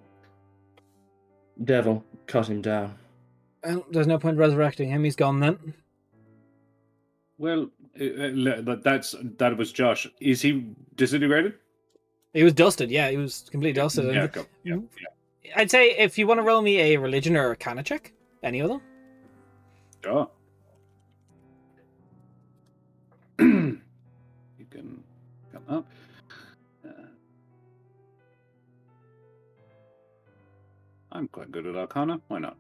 Speaker 3: Devil cut him down.
Speaker 1: Well, there's no point resurrecting him. He's gone then.
Speaker 4: Well, that was Josh. Is he disintegrated?
Speaker 1: He was dusted. Yeah, he was completely dusted.
Speaker 4: Yeah,
Speaker 1: And
Speaker 4: go. Yeah.
Speaker 1: I'd say if you want to roll me a religion or a arcana check, any of them.
Speaker 4: Sure. You can come up. I'm quite good at Arcana. Why not?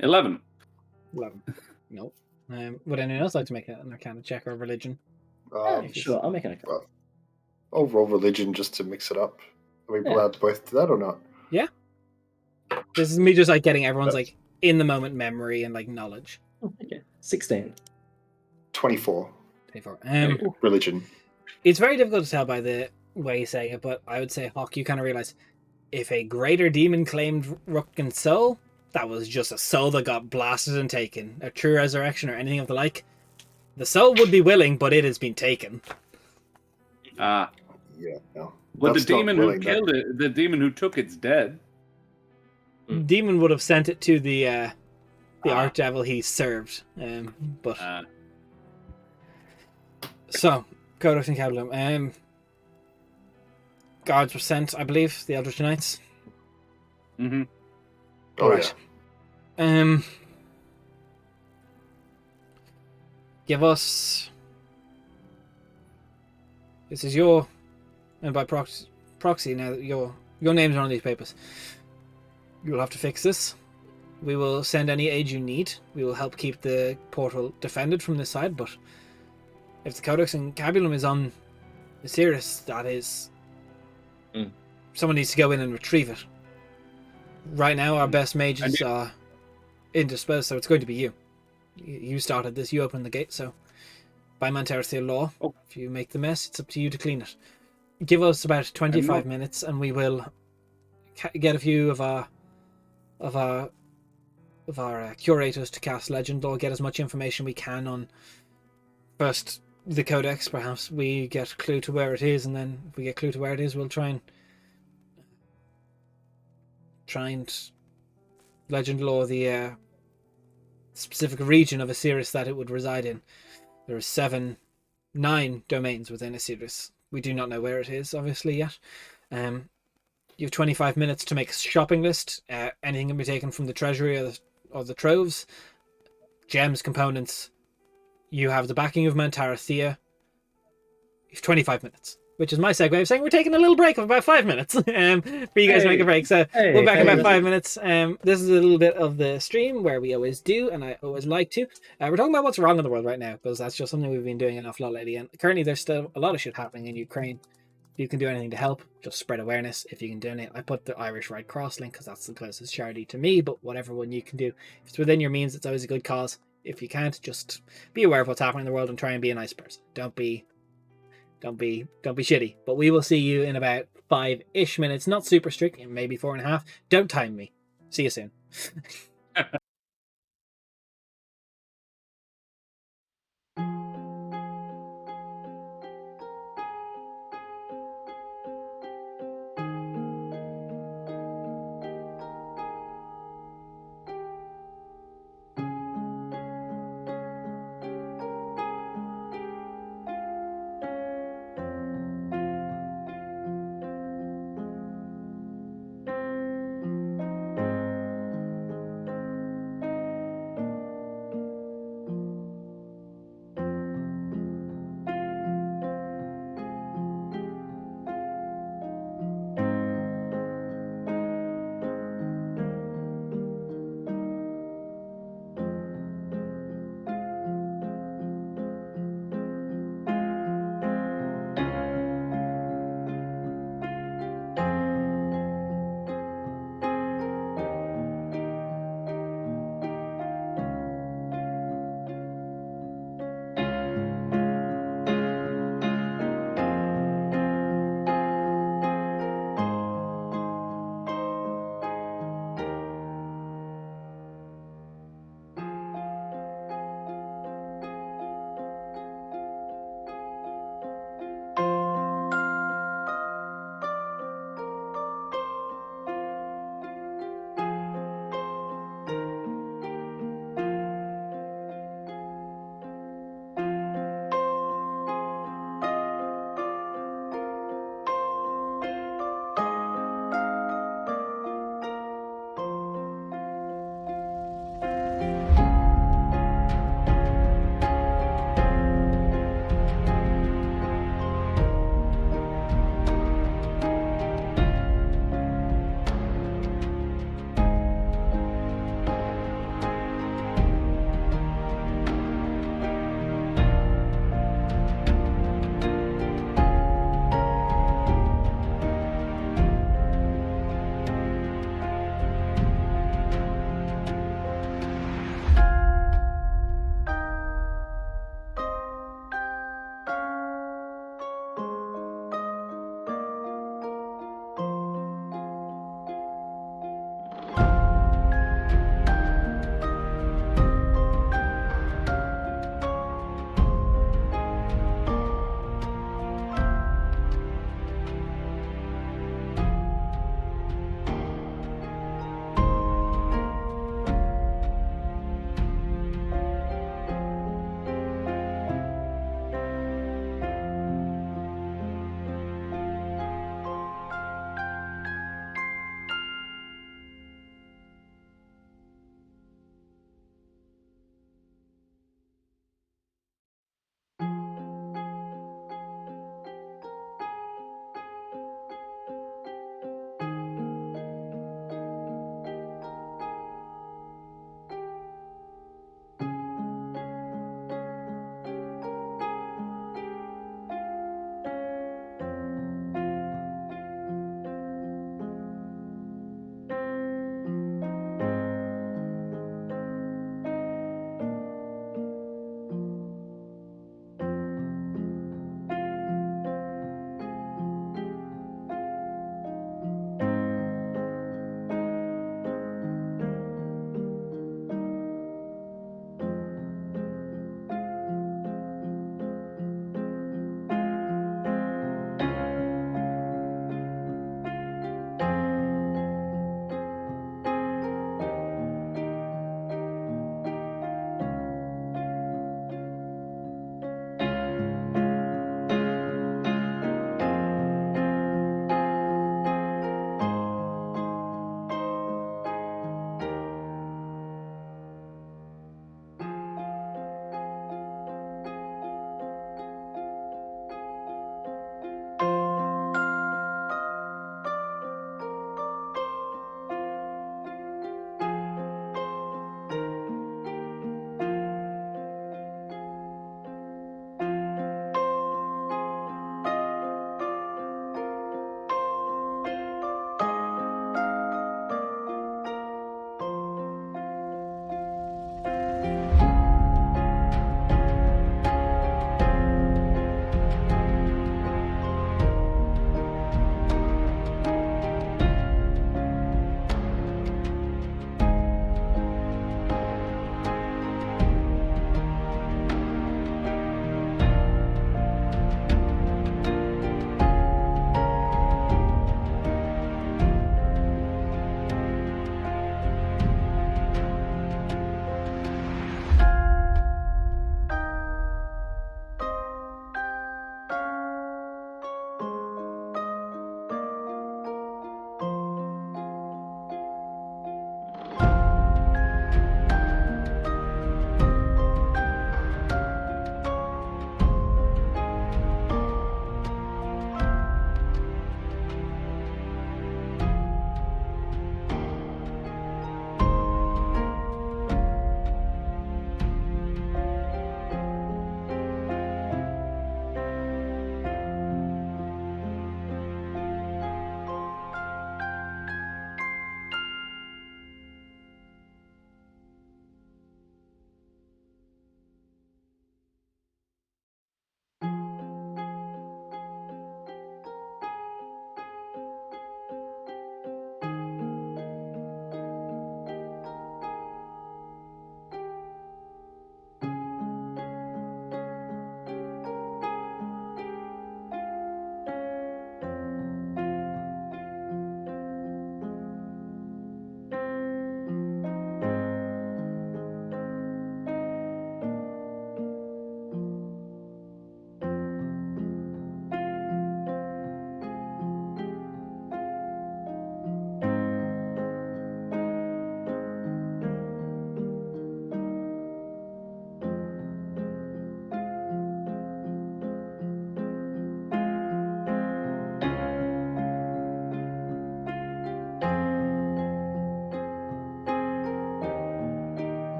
Speaker 4: 11.
Speaker 1: 11. No. Would anyone else like to make an Arcana check or religion?
Speaker 3: Sure, I'll make an account.
Speaker 5: I'll roll religion just to mix it up. Are we allowed to both do that or not?
Speaker 1: Yeah. This is me just like getting everyone's like in the moment memory and like knowledge.
Speaker 3: Okay. 16.
Speaker 5: 24.
Speaker 1: 24.
Speaker 5: Religion.
Speaker 1: It's very difficult to tell by the way you say it, but I would say, Hawk, you kind of realize if a greater demon claimed Ruckin's soul, that was just a soul that got blasted and taken. A true resurrection or anything of the like. The soul would be willing, but it has been taken.
Speaker 5: Yeah, no.
Speaker 4: But the
Speaker 5: That's not
Speaker 4: demon who
Speaker 5: willing,
Speaker 4: killed it, the demon who took it's dead.
Speaker 1: Demon would have sent it to the archdevil he served. But so, Codex and Cabulum. Guards were sent, I believe, the Eldritch Knights.
Speaker 4: Mm-hmm.
Speaker 5: Oh,
Speaker 1: right. Give us. This is your, and by proxy now that your names are on these papers. You will have to fix this. We will send any aid you need. We will help keep the portal defended from this side, but if the Codex and Cabulum is on Asiris, that is... Someone needs to go in and retrieve it. Right now, our best mages are indisposed, so it's going to be you. You started this, you opened the gate, so by Manterithia law, if you make the mess, it's up to you to clean it. Give us about 25 minutes, and we will get a few of our curators to cast Legend Law, get as much information we can on first the Codex. Perhaps we get a clue to where it is, and then if we get a clue to where it is, we'll try and Legend Law the specific region of Asiris that it would reside in. There are 9 domains within Asiris. We do not know where it is, obviously, yet. You have 25 minutes to make a shopping list. Anything can be taken from the treasury or the troves. Gems, components. You have the backing of Mantarithia. You have 25 minutes, which is my segue of saying we're taking a little break of about 5 minutes for you guys to make a break. So we'll back in about 5 minutes. This is a little bit of the stream where we always do, and I always like to. We're talking about what's wrong in the world right now, because that's just something we've been doing an awful lot lately. And currently there's still a lot of shit happening in Ukraine. If you can do anything to help, just spread awareness. If you can donate, I put the Irish Red Cross link because that's the closest charity to me, but whatever one you can do. If it's within your means, it's always a good cause. If you can't, just be aware of what's happening in the world and try and be a nice person. Don't be shitty. But we will see you in about 5-ish minutes. Not super strict, maybe 4.5. Don't time me. See you soon.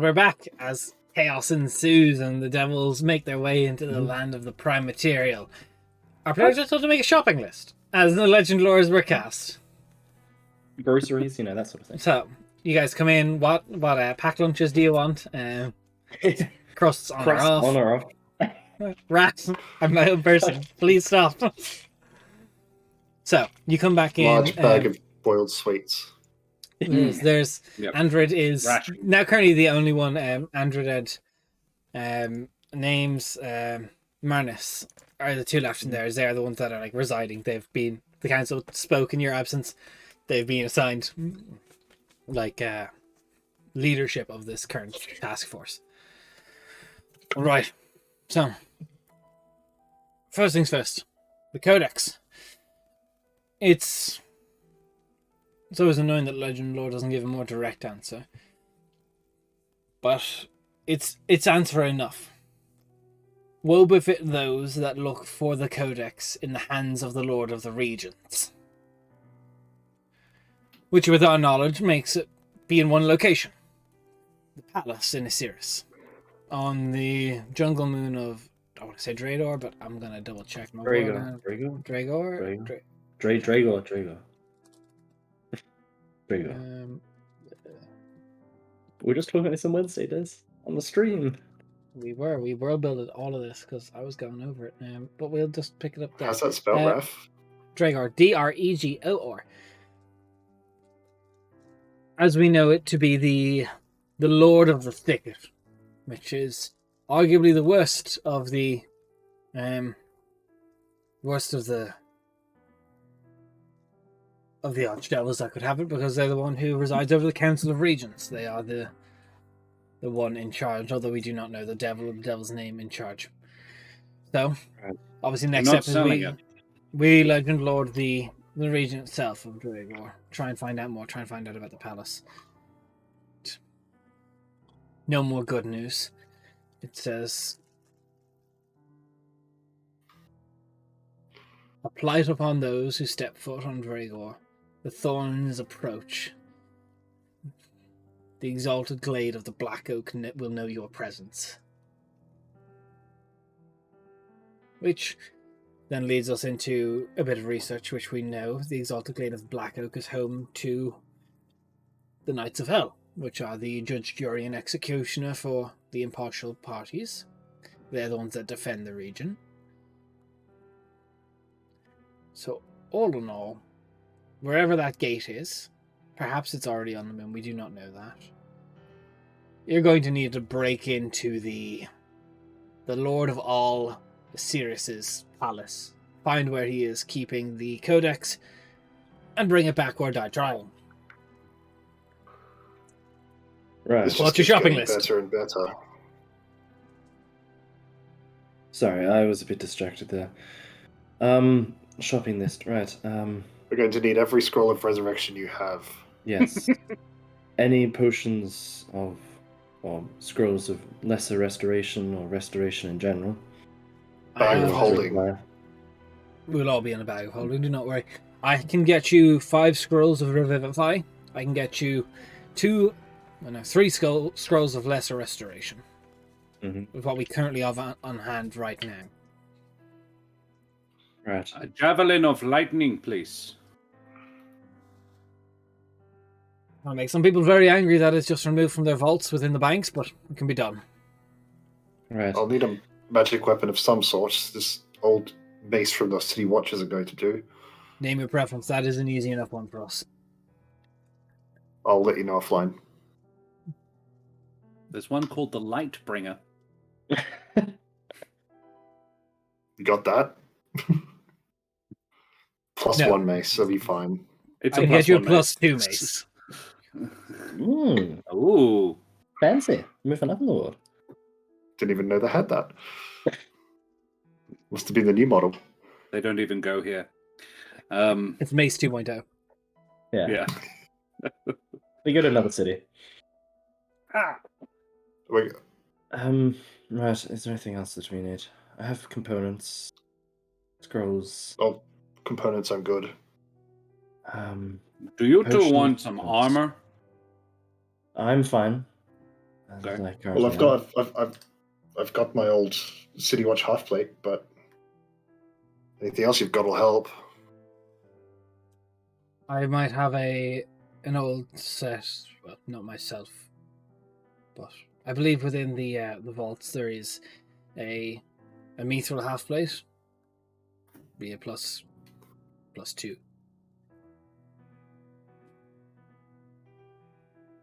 Speaker 1: we're back as chaos ensues and the devils make their way into the land of the prime material. Our players are told to make a shopping list as the legend lores were cast.
Speaker 3: Groceries, that sort of thing.
Speaker 1: So, you guys come in. What packed lunches do you want? Crusts on
Speaker 3: Crust
Speaker 1: or off?
Speaker 3: on or off.
Speaker 1: Rats, I'm my own person. Please stop. So, you come back in.
Speaker 5: Large bag of boiled sweets.
Speaker 1: There's
Speaker 4: Yep.
Speaker 1: Andred is
Speaker 4: Ration.
Speaker 1: now currently the only one. Andred names Marnus are the two left in there. They're the ones that are like residing. They've been the council spoke in your absence. They've been assigned like leadership of this current task force. All right. So first things first, the Codex. It's always annoying that Legend Lore doesn't give a more direct answer. But it's answer enough. Woe befit those that look for the Codex in the hands of the Lord of the Regions. Which with our knowledge makes it be in one location. The palace in Asiris. On the jungle moon of, I want to say Drador, but I'm going to double check my word now. Dragor?
Speaker 3: Dragor. We're just talking about this on Wednesday, Des, on the stream.
Speaker 1: We world builded all of this because I was going over it, but we'll just pick it up there.
Speaker 5: How's that spelled, Ref?
Speaker 1: Dragor, Dregor. As we know it to be the Lord of the Thicket, which is arguably the worst of the archdevils that could have it, because they're the one who resides over the Council of Regents. They are the one in charge, although we do not know the devil or the devil's name in charge. So, obviously, next step is we Legend Lord the region itself of Dragor. Try and find out more. Try and find out about the palace. No more good news. It says, a plight upon those who step foot on Dragor. The thorns approach. The exalted glade of the black oak will know your presence. Which then leads us into a bit of research, which we know the exalted glade of black oak is home to the Knights of Hell, which are the judge, jury, and executioner for the impartial parties. They're the ones that defend the region. So, all in all, wherever that gate is, perhaps it's already on the moon, we do not know that. You're going to need to break into the Lord of all Asiris's palace, find where he is keeping the Codex, and bring it back or die trying.
Speaker 3: Right.
Speaker 5: This
Speaker 1: What's
Speaker 5: just
Speaker 1: your
Speaker 5: keeps
Speaker 1: shopping
Speaker 5: getting
Speaker 1: list?
Speaker 5: Better and better.
Speaker 3: Sorry, I was a bit distracted there. Shopping list, right.
Speaker 5: We're going to need every scroll of resurrection you have.
Speaker 3: Yes. Any potions of, or scrolls of lesser restoration or restoration in general.
Speaker 5: Bag of holding.
Speaker 1: We'll all be in a bag of holding, do not worry. I can get you 5 scrolls of Revivify. I can get you 3 scrolls of lesser restoration.
Speaker 3: Mm-hmm.
Speaker 1: With what we currently have on hand right now.
Speaker 3: Right.
Speaker 4: A javelin of lightning, please.
Speaker 1: I'll make some people very angry that it's just removed from their vaults within the banks, but it can be done.
Speaker 3: Right.
Speaker 5: I'll need a magic weapon of some sort. This old mace from the City Watch isn't going to do.
Speaker 1: Name your preference. That is an easy enough one for us.
Speaker 5: I'll let you know offline.
Speaker 4: There's one called the Lightbringer.
Speaker 5: You got that? Plus
Speaker 1: No.
Speaker 5: 1 mace, so be fine.
Speaker 4: It's
Speaker 1: I can get you a
Speaker 4: +1
Speaker 1: +2 mace.
Speaker 4: Ooh.
Speaker 3: Fancy. Moving up in the world.
Speaker 5: Didn't even know they had that. Must have been the new model.
Speaker 4: They don't even go here.
Speaker 1: It's Mace 2.0.
Speaker 3: Yeah.
Speaker 4: Yeah.
Speaker 3: We go to another city.
Speaker 5: Wait,
Speaker 3: Right, is there anything else that we need? I have components. Scrolls.
Speaker 5: oh, components I'm good.
Speaker 4: Do you two
Speaker 3: Potion
Speaker 4: want some
Speaker 3: potions.
Speaker 4: armor?
Speaker 3: I'm fine.
Speaker 4: Okay.
Speaker 5: Well, I've got my old City Watch half plate, but anything else you've got will help.
Speaker 1: I might have an old set. Well, not myself, but I believe within the vaults there is a mithril half plate. Be a +2.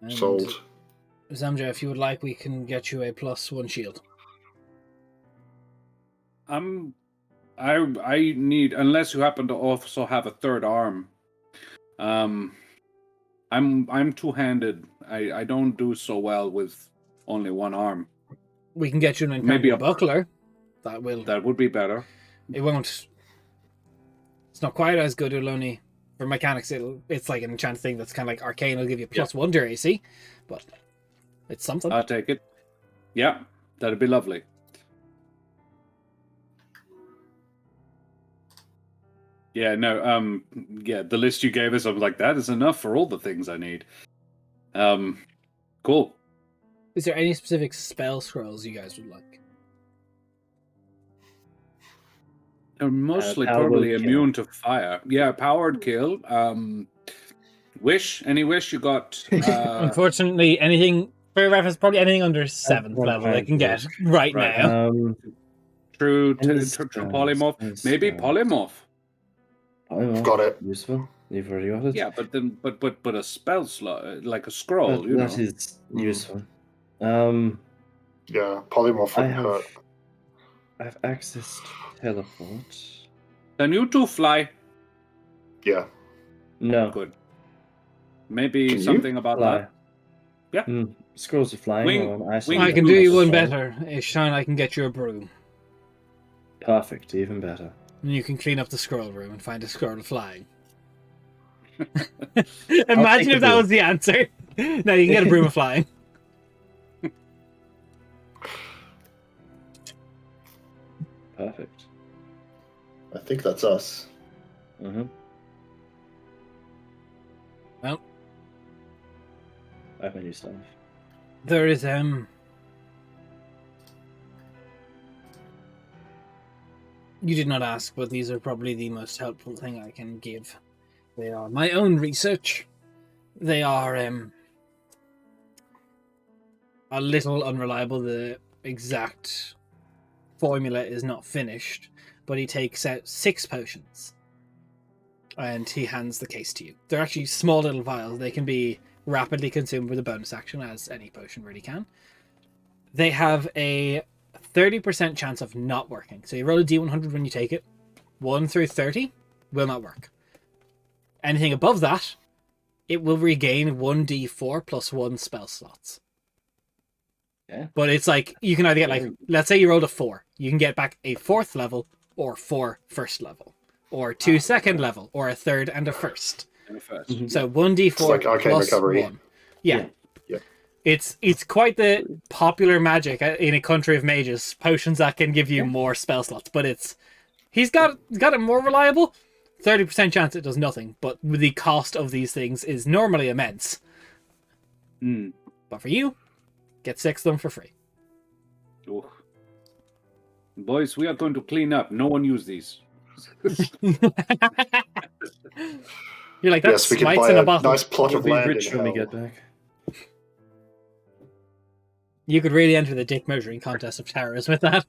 Speaker 1: And
Speaker 5: Sold.
Speaker 1: Zamja, if you would like, we can get you a +1 shield.
Speaker 4: I need, unless you happen to also have a third arm. I'm two-handed. I don't do so well with only one arm.
Speaker 1: We can get you an
Speaker 4: Maybe
Speaker 1: enchanted buckler. That
Speaker 4: would be better.
Speaker 1: It won't. It's not quite as good. It'll only for mechanics. It's like an enchanted thing that's kind of like arcane. It'll give you +1 to AC, but it's something.
Speaker 4: I'll take it. Yeah, that'd be lovely. Yeah, no, the list you gave us, I'm like, that is enough for all the things I need. Cool.
Speaker 1: Is there any specific spell scrolls you guys would like?
Speaker 4: They're mostly probably immune to fire. Yeah, powered kill. Wish? Any wish you got?
Speaker 1: Unfortunately, anything, for reference, probably anything under 7th level they can get right now.
Speaker 4: True polymorph. Maybe polymorph.
Speaker 5: I've got it.
Speaker 3: Useful. You've already got it.
Speaker 4: Yeah, but a spell slot, like a scroll.
Speaker 3: That is useful.
Speaker 5: Yeah, polymorph wouldn't hurt.
Speaker 3: I have access to teleport.
Speaker 4: Can you two fly?
Speaker 5: Yeah.
Speaker 3: No.
Speaker 4: Good. Maybe
Speaker 3: Can
Speaker 4: something
Speaker 3: you
Speaker 4: about
Speaker 3: fly?
Speaker 4: that. Yeah.
Speaker 3: Scrolls of flying.
Speaker 1: I can do you one better. Ishine, I can get you a broom.
Speaker 3: Perfect. Even better.
Speaker 1: And you can clean up the scroll room and find a scroll flying. Imagine if that was the answer. No, you can get a broom of flying.
Speaker 3: Perfect.
Speaker 5: I think that's us.
Speaker 3: Mm-hmm.
Speaker 1: Well,
Speaker 3: I have my new stuff.
Speaker 1: there is You did not ask, but these are probably the most helpful thing I can give. They are my own research. They are a little unreliable. The exact formula is not finished, but he takes out 6 potions and he hands the case to you. They're actually small little vials. They can be rapidly consumed with a bonus action, as any potion really can. They have a 30% chance of not working. So you roll a d100 when you take it. 1 through 30 will not work. Anything above that, it will regain 1d4 plus 1 spell slots.
Speaker 3: Yeah.
Speaker 1: But it's like, you can either get like, let's say you rolled a 4. You can get back a 4th level, or 4 first level, or 2 second level, or a 3rd and a 1st.
Speaker 4: Mm-hmm.
Speaker 1: So 1d4
Speaker 5: like arcane
Speaker 1: plus
Speaker 5: recovery.
Speaker 1: 1. Yeah. It's quite the popular magic in a country of mages. Potions that can give you more spell slots, but he's got it more reliable. 30% chance it does nothing, but the cost of these things is normally immense. But for you, get 6 of them for free.
Speaker 4: Oh. Boys, we are going to clean up. No one use these.
Speaker 1: You're like, that's
Speaker 5: yes, we can buy
Speaker 1: in a
Speaker 5: a
Speaker 1: bottle.
Speaker 5: nice plot of land
Speaker 3: rich
Speaker 5: in
Speaker 3: when we
Speaker 5: hell.
Speaker 3: get back.
Speaker 1: You could really enter the dick measuring contest of towers with that.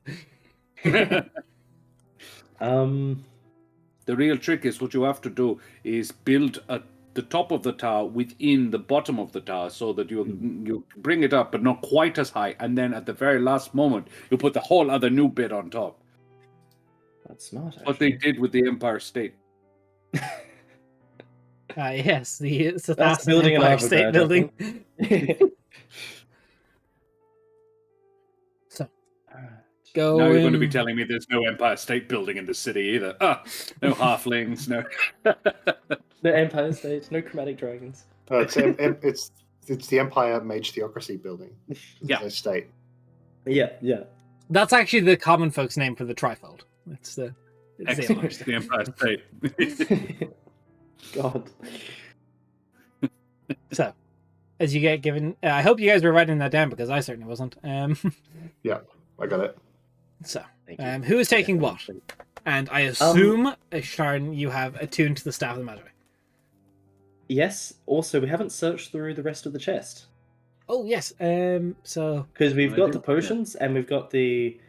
Speaker 4: The real trick is what you have to do is build the top of the tower within the bottom of the tower, so that you bring it up, but not quite as high, and then at the very last moment you put the whole other new bit on top.
Speaker 3: That's smart. Actually.
Speaker 4: What they did with the Empire State.
Speaker 1: Yes, the
Speaker 3: That's building an
Speaker 1: Empire
Speaker 3: Evergrande,
Speaker 1: State
Speaker 3: I
Speaker 1: building. Go
Speaker 4: now you're going to be telling me there's no Empire State Building in the city either. No halflings, no.
Speaker 3: No Empire State, no chromatic dragons.
Speaker 5: It's the Empire Mage Theocracy building.
Speaker 4: Yeah.
Speaker 5: The state.
Speaker 3: Yeah.
Speaker 1: That's actually the common folks' name for the trifold. It's the
Speaker 4: Empire State.
Speaker 3: God.
Speaker 1: So, as you get given. I hope you guys were writing that down because I certainly wasn't.
Speaker 5: Yeah, I got it.
Speaker 1: So,
Speaker 3: Thank you.
Speaker 1: who is taking what? And I assume, Sharon, you have attuned to the Staff of the Magi.
Speaker 3: Yes. Also, we haven't searched through the rest of the chest.
Speaker 1: Oh yes. So
Speaker 3: Because we've
Speaker 4: I
Speaker 3: got
Speaker 4: do,
Speaker 3: the potions and we've got the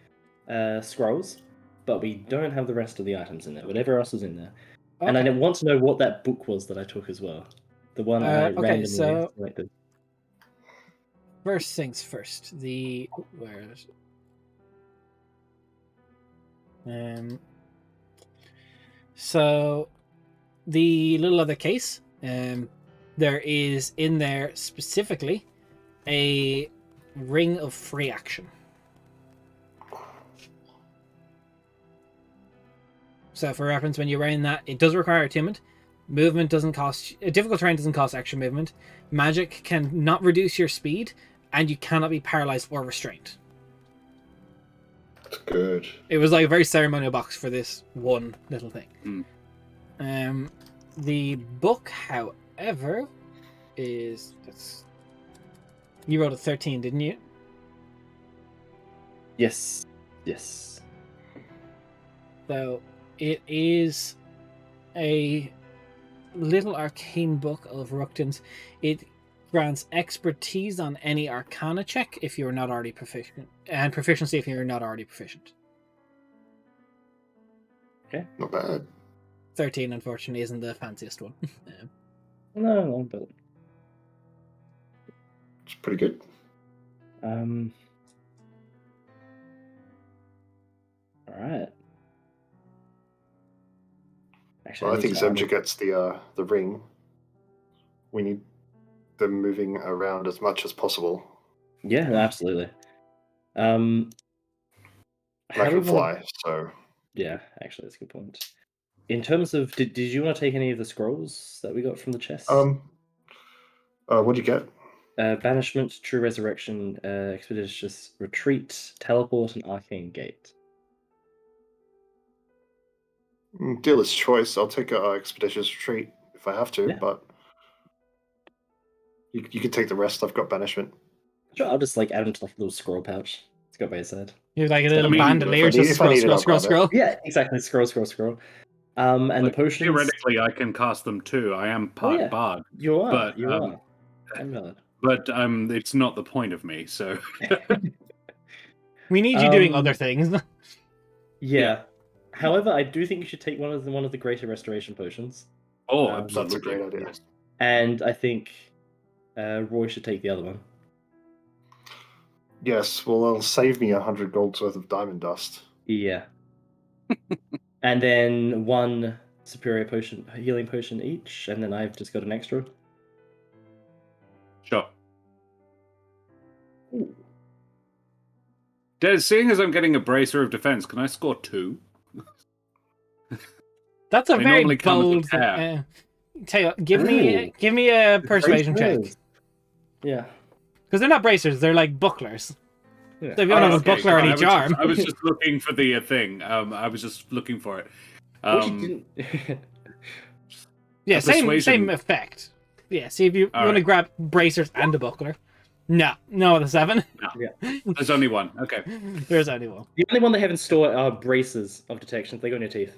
Speaker 3: scrolls, but we don't have the rest of the items in there. Whatever else is in there. And I
Speaker 1: okay.
Speaker 3: want to know what that book was that I took as well. The one I
Speaker 1: Okay,
Speaker 3: randomly
Speaker 1: so-
Speaker 3: selected.
Speaker 1: First things first. Where is it? So the little other case. There is in there specifically a ring of free action. So for reference, when you're wearing that, it does require attunement. Movement doesn't cost... difficult terrain doesn't cost extra movement. Magic can not reduce your speed, and you cannot be paralyzed or restrained.
Speaker 5: That's good.
Speaker 1: It was like a very ceremonial box for this one little thing. The book, however, is... You rolled a 13, didn't you?
Speaker 3: Yes. Yes.
Speaker 1: So it is a little arcane book of Ruchtan's. It grants expertise on any arcana check if you're not already proficient, and proficiency if you're not already proficient.
Speaker 3: Okay.
Speaker 5: Not bad.
Speaker 1: 13, unfortunately, isn't the fanciest one.
Speaker 3: No, but
Speaker 5: It's pretty good.
Speaker 3: all right. Actually,
Speaker 5: Well, I
Speaker 3: need
Speaker 5: think
Speaker 3: to add
Speaker 5: Zemja gets the ring. We need them moving around as much as possible.
Speaker 3: Yeah, absolutely. How
Speaker 5: And I
Speaker 3: do we
Speaker 5: can
Speaker 3: wanna-
Speaker 5: fly, so
Speaker 3: Yeah, actually, that's a good point. In terms of, did you want to take any of the scrolls that we got from the chest?
Speaker 5: what'd you get?
Speaker 3: Banishment, True Resurrection, Expeditious Retreat, Teleport, and Arcane Gate.
Speaker 5: Dealer's choice. I'll take a expeditious retreat if I have to,
Speaker 3: Yeah.
Speaker 5: but you can take the rest. I've got banishment.
Speaker 3: Sure, I'll just like add them to like a little scroll pouch. Let's go by your side.
Speaker 1: You're like a
Speaker 3: So, I
Speaker 1: little
Speaker 3: mean,
Speaker 1: bandolier,
Speaker 5: if I need-
Speaker 1: just
Speaker 5: if I need it,
Speaker 1: scroll,
Speaker 5: I'll
Speaker 1: scroll,
Speaker 5: grab it.
Speaker 1: scroll.
Speaker 3: Yeah, exactly. Scroll. And
Speaker 4: Like,
Speaker 3: the potions.
Speaker 4: theoretically, I can cast them too. I am part
Speaker 3: yeah.
Speaker 4: bard,
Speaker 3: You are.
Speaker 4: but,
Speaker 3: You are. I'm valid.
Speaker 4: but it's not the point of me. So
Speaker 1: We need you doing other things.
Speaker 3: Yeah.
Speaker 4: Yeah.
Speaker 3: However, I do think you should take one of the greater restoration potions,
Speaker 5: That's a
Speaker 4: absolutely.
Speaker 5: great idea.
Speaker 4: Yes.
Speaker 3: and I think Roy should take the other one.
Speaker 5: Yes, well, it'll save me 100 gold's worth of diamond dust.
Speaker 3: Yeah. And then one superior potion, healing potion each, and then I've just got an extra.
Speaker 4: Sure.
Speaker 3: Ooh.
Speaker 4: Des, seeing as I'm getting a bracer of defense, can I score 2?
Speaker 1: That's a
Speaker 4: They
Speaker 1: very
Speaker 4: normally come as a
Speaker 1: bold.
Speaker 4: pair.
Speaker 1: Tell you what, give me a persuasion check,
Speaker 3: Bracers. Yeah.
Speaker 1: because they're not bracers; they're like bucklers.
Speaker 3: Yeah.
Speaker 1: So if you don't have a
Speaker 4: Okay,
Speaker 1: buckler on
Speaker 4: I
Speaker 1: each
Speaker 4: was
Speaker 1: arm,
Speaker 4: I was just looking for the thing. I was just looking for it.
Speaker 3: What you didn't-
Speaker 1: yeah,
Speaker 4: a
Speaker 1: same
Speaker 4: persuasion-
Speaker 1: effect. Yeah, see if you
Speaker 4: All
Speaker 1: want to
Speaker 4: right.
Speaker 1: grab bracers and a buckler. No, the 7.
Speaker 4: There's only one. Okay.
Speaker 1: There's only one.
Speaker 3: The only one they have in store are braces of detection. They go in your teeth.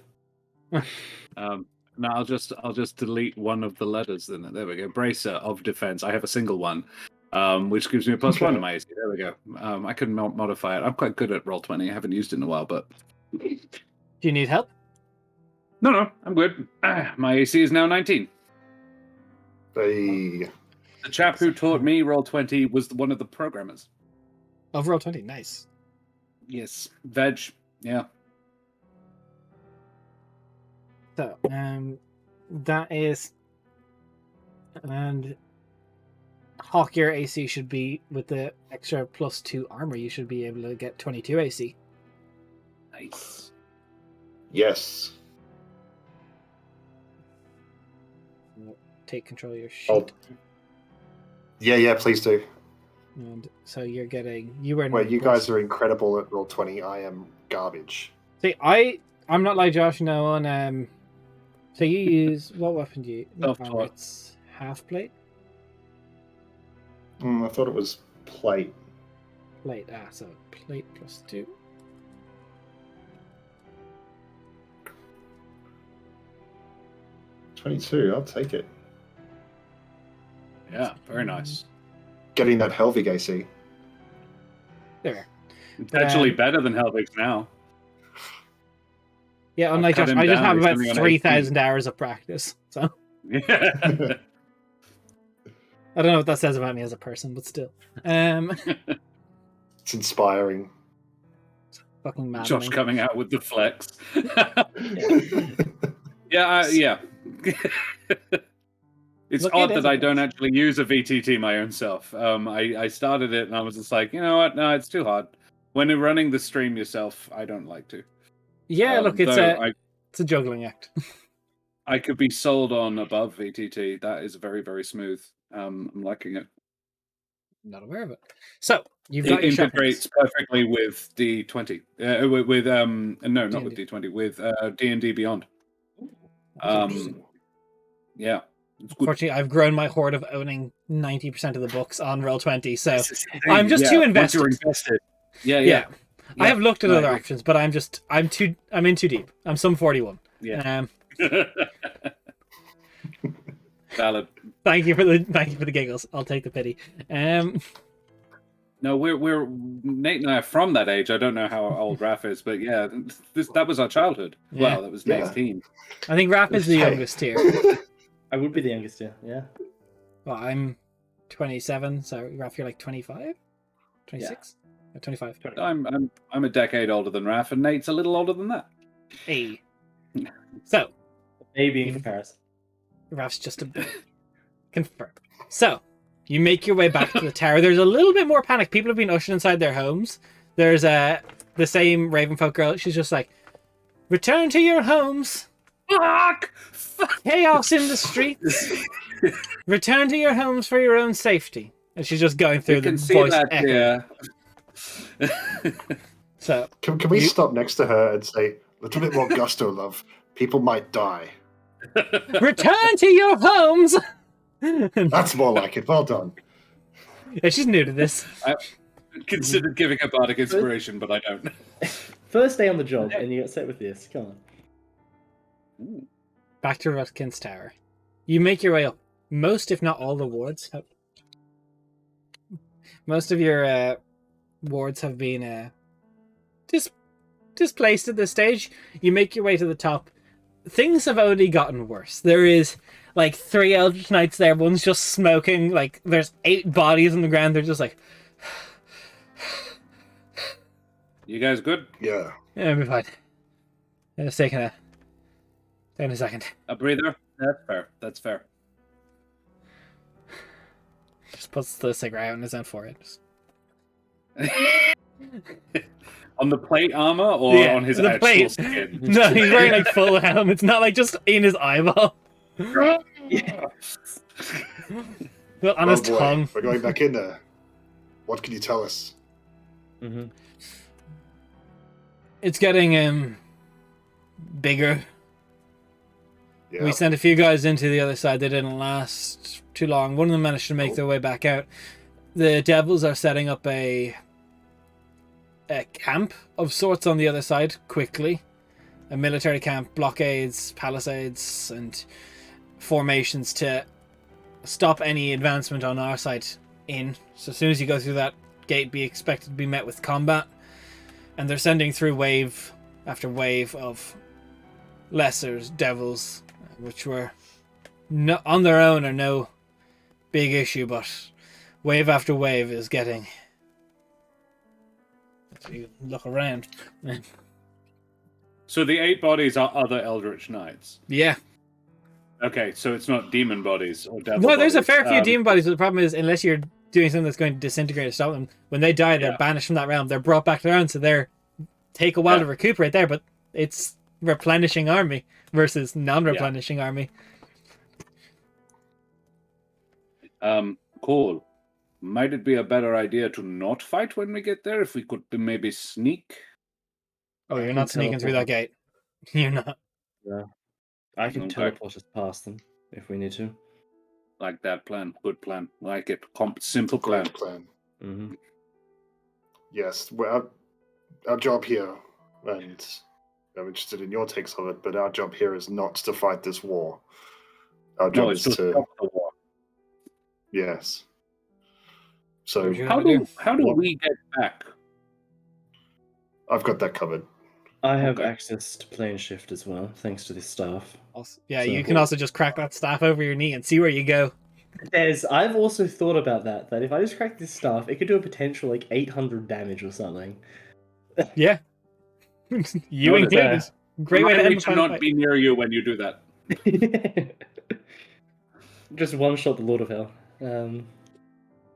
Speaker 4: Now I'll just delete one of the letters. Then there we go. Bracer of defense. I have a single one, which gives me a +1 to my AC. There we go. I can modify it. I'm quite good at Roll20. I haven't used it in a while, but
Speaker 1: Do you need help?
Speaker 4: no, I'm good. My AC is now 19.
Speaker 5: They
Speaker 4: The chap who taught me Roll20 was one of the programmers.
Speaker 1: Of roll 20, nice.
Speaker 4: Yes, Veg. Yeah.
Speaker 1: So, that is, and Hawk, your AC should be with the extra +2 armor. You should be able to get 22 AC.
Speaker 4: Nice.
Speaker 5: yes.
Speaker 1: Take control of your
Speaker 5: Oh.
Speaker 1: sheet,
Speaker 5: Yeah, please do.
Speaker 1: and so you're getting. You were.
Speaker 5: Wait, you guys are incredible at Roll20. I am garbage.
Speaker 1: See, I'm not like Josh. No, on So you use what weapon do you?
Speaker 4: Self-taught.
Speaker 1: It's half plate.
Speaker 5: I thought it was plate.
Speaker 1: Plate. So plate plus 2.
Speaker 5: $22. I'll take it.
Speaker 4: Yeah, very nice.
Speaker 5: Getting that Helvig AC.
Speaker 1: There.
Speaker 4: It's actually better than Helvig's now.
Speaker 1: Yeah, unlike Josh, I just have about 3,000 hours of practice. So
Speaker 4: Yeah.
Speaker 1: I don't know what that says about me as a person, but still.
Speaker 5: It's inspiring.
Speaker 1: Fucking maddening.
Speaker 4: Josh coming out with the flex. Yeah. It's odd that I don't actually use a VTT my own self. I started it and I was just like, you know what? No, it's too hard. When you're running the stream yourself, I don't like to.
Speaker 1: Yeah, look, it's a juggling act.
Speaker 4: I could be sold on above VTT. That is very, very smooth. I'm liking it.
Speaker 1: Not aware of it. So you've got your
Speaker 4: integrates perfectly with D20. No, not with D20. With D&D Beyond. Yeah.
Speaker 1: Unfortunately, I've grown my hoard of owning 90% of the books on Roll20, so I'm just too invested.
Speaker 4: Once you're invested. Yeah.
Speaker 1: I have looked at other options, but I'm in too deep. I'm some 41.
Speaker 4: Yeah. Valid.
Speaker 1: Thank you for the giggles. I'll take the pity.
Speaker 4: No, we're Nate and I are from that age. I don't know how old Raph is, but yeah, that was our childhood. Yeah. Well, that was Nate's team.
Speaker 1: I think Raph is the youngest here.
Speaker 3: I would be the youngest here. Yeah.
Speaker 1: Well, I'm 27, so Raph, you're like 25, 26, or 25.
Speaker 4: I'm a decade older than Raph, and Nate's a little older than that.
Speaker 1: Hey. So,
Speaker 3: maybe in comparison.
Speaker 1: Raph's just a bit confirmed. So, you make your way back to the tower. There's a little bit more panic. People have been ushered inside their homes. There's the same Ravenfolk girl. She's just like, return to your homes.
Speaker 4: Fuck!
Speaker 1: Chaos in the streets. Return to your homes for your own safety. And she's just going through the voice echo. So,
Speaker 5: can we stop next to her and say, a little bit more gusto, love. People might die.
Speaker 1: Return to your homes.
Speaker 5: That's more like it. Well done.
Speaker 1: Yeah, she's new to this.
Speaker 4: I considered giving her bardic inspiration, but I don't.
Speaker 3: First day on the job, and you get set with this. Come on.
Speaker 4: Ooh.
Speaker 1: Back to Rutkin's Tower. You make your way up. Most, if not all, the wards. Most of your wards have been displaced at this stage. You make your way to the top. Things have only gotten worse. There is like 3 Eldritch Knights there. One's just smoking. Like there's 8 bodies on the ground. They're just like.
Speaker 4: You guys good?
Speaker 5: Yeah.
Speaker 1: Yeah, we're fine. Just taking a second.
Speaker 4: A breather? That's fair.
Speaker 1: Just puts the cigarette out in his own forehead.
Speaker 4: On the plate armor or on his actual skin?
Speaker 1: No, he's wearing like full helm. It's not like just in his eyeball.
Speaker 3: Yeah.
Speaker 1: On his tongue.
Speaker 5: We're going back in there. What can you tell us?
Speaker 3: Mm-hmm.
Speaker 1: It's getting bigger.
Speaker 5: Yeah.
Speaker 1: We sent a few guys into the other side. They didn't last too long. One of them managed to make their way back out. The devils are setting up a camp of sorts on the other side quickly. A military camp, blockades, palisades, and formations to stop any advancement on our side in. So as soon as you go through that gate, be expected to be met with combat. And they're sending through wave after wave of lessers, devils, which were on their own are no big issue, but wave after wave is getting. If you look around.
Speaker 4: So the 8 bodies are other Eldritch Knights?
Speaker 1: Yeah.
Speaker 4: Okay, so it's not demon bodies or devil
Speaker 1: No, there's
Speaker 4: bodies.
Speaker 1: a fair few demon bodies, but the problem is, unless you're doing something that's going to disintegrate or stop them, when they die, they're banished from that realm. They're brought back to their own, so they're take a while to recuperate there, but it's replenishing army versus non-replenishing army.
Speaker 4: Cool. Might it be a better idea to not fight when we get there? If we could maybe sneak?
Speaker 1: Oh, you're not sneaking through that gate. You're not.
Speaker 3: Yeah. I can teleport us past them if we need to.
Speaker 4: Like that plan. Good plan. Like it. Simple plan.
Speaker 5: Great plan.
Speaker 3: Mm-hmm.
Speaker 5: Yes, well, our job here, and I'm interested in your takes of it, but our job here is not to fight this war. Our job is
Speaker 4: it's to stop the war.
Speaker 5: Yes. So
Speaker 1: Sure.
Speaker 4: How do we get back?
Speaker 5: I've got that covered.
Speaker 3: I have
Speaker 4: Okay.
Speaker 3: access to plane shift as well, thanks to this staff.
Speaker 1: Yeah,
Speaker 3: So-
Speaker 1: you can also just crack that staff over your knee and see where you go.
Speaker 3: I've also thought about that if I just crack this staff, it could do a potential like 800 damage or something.
Speaker 1: Yeah. You
Speaker 4: Notice
Speaker 1: included.
Speaker 3: that.
Speaker 1: Great way to
Speaker 4: Remind
Speaker 1: end
Speaker 4: me
Speaker 1: the
Speaker 4: to
Speaker 1: final
Speaker 4: not
Speaker 1: fight.
Speaker 4: be near you when you do that.
Speaker 3: Just one shot the Lord of Hell.
Speaker 4: And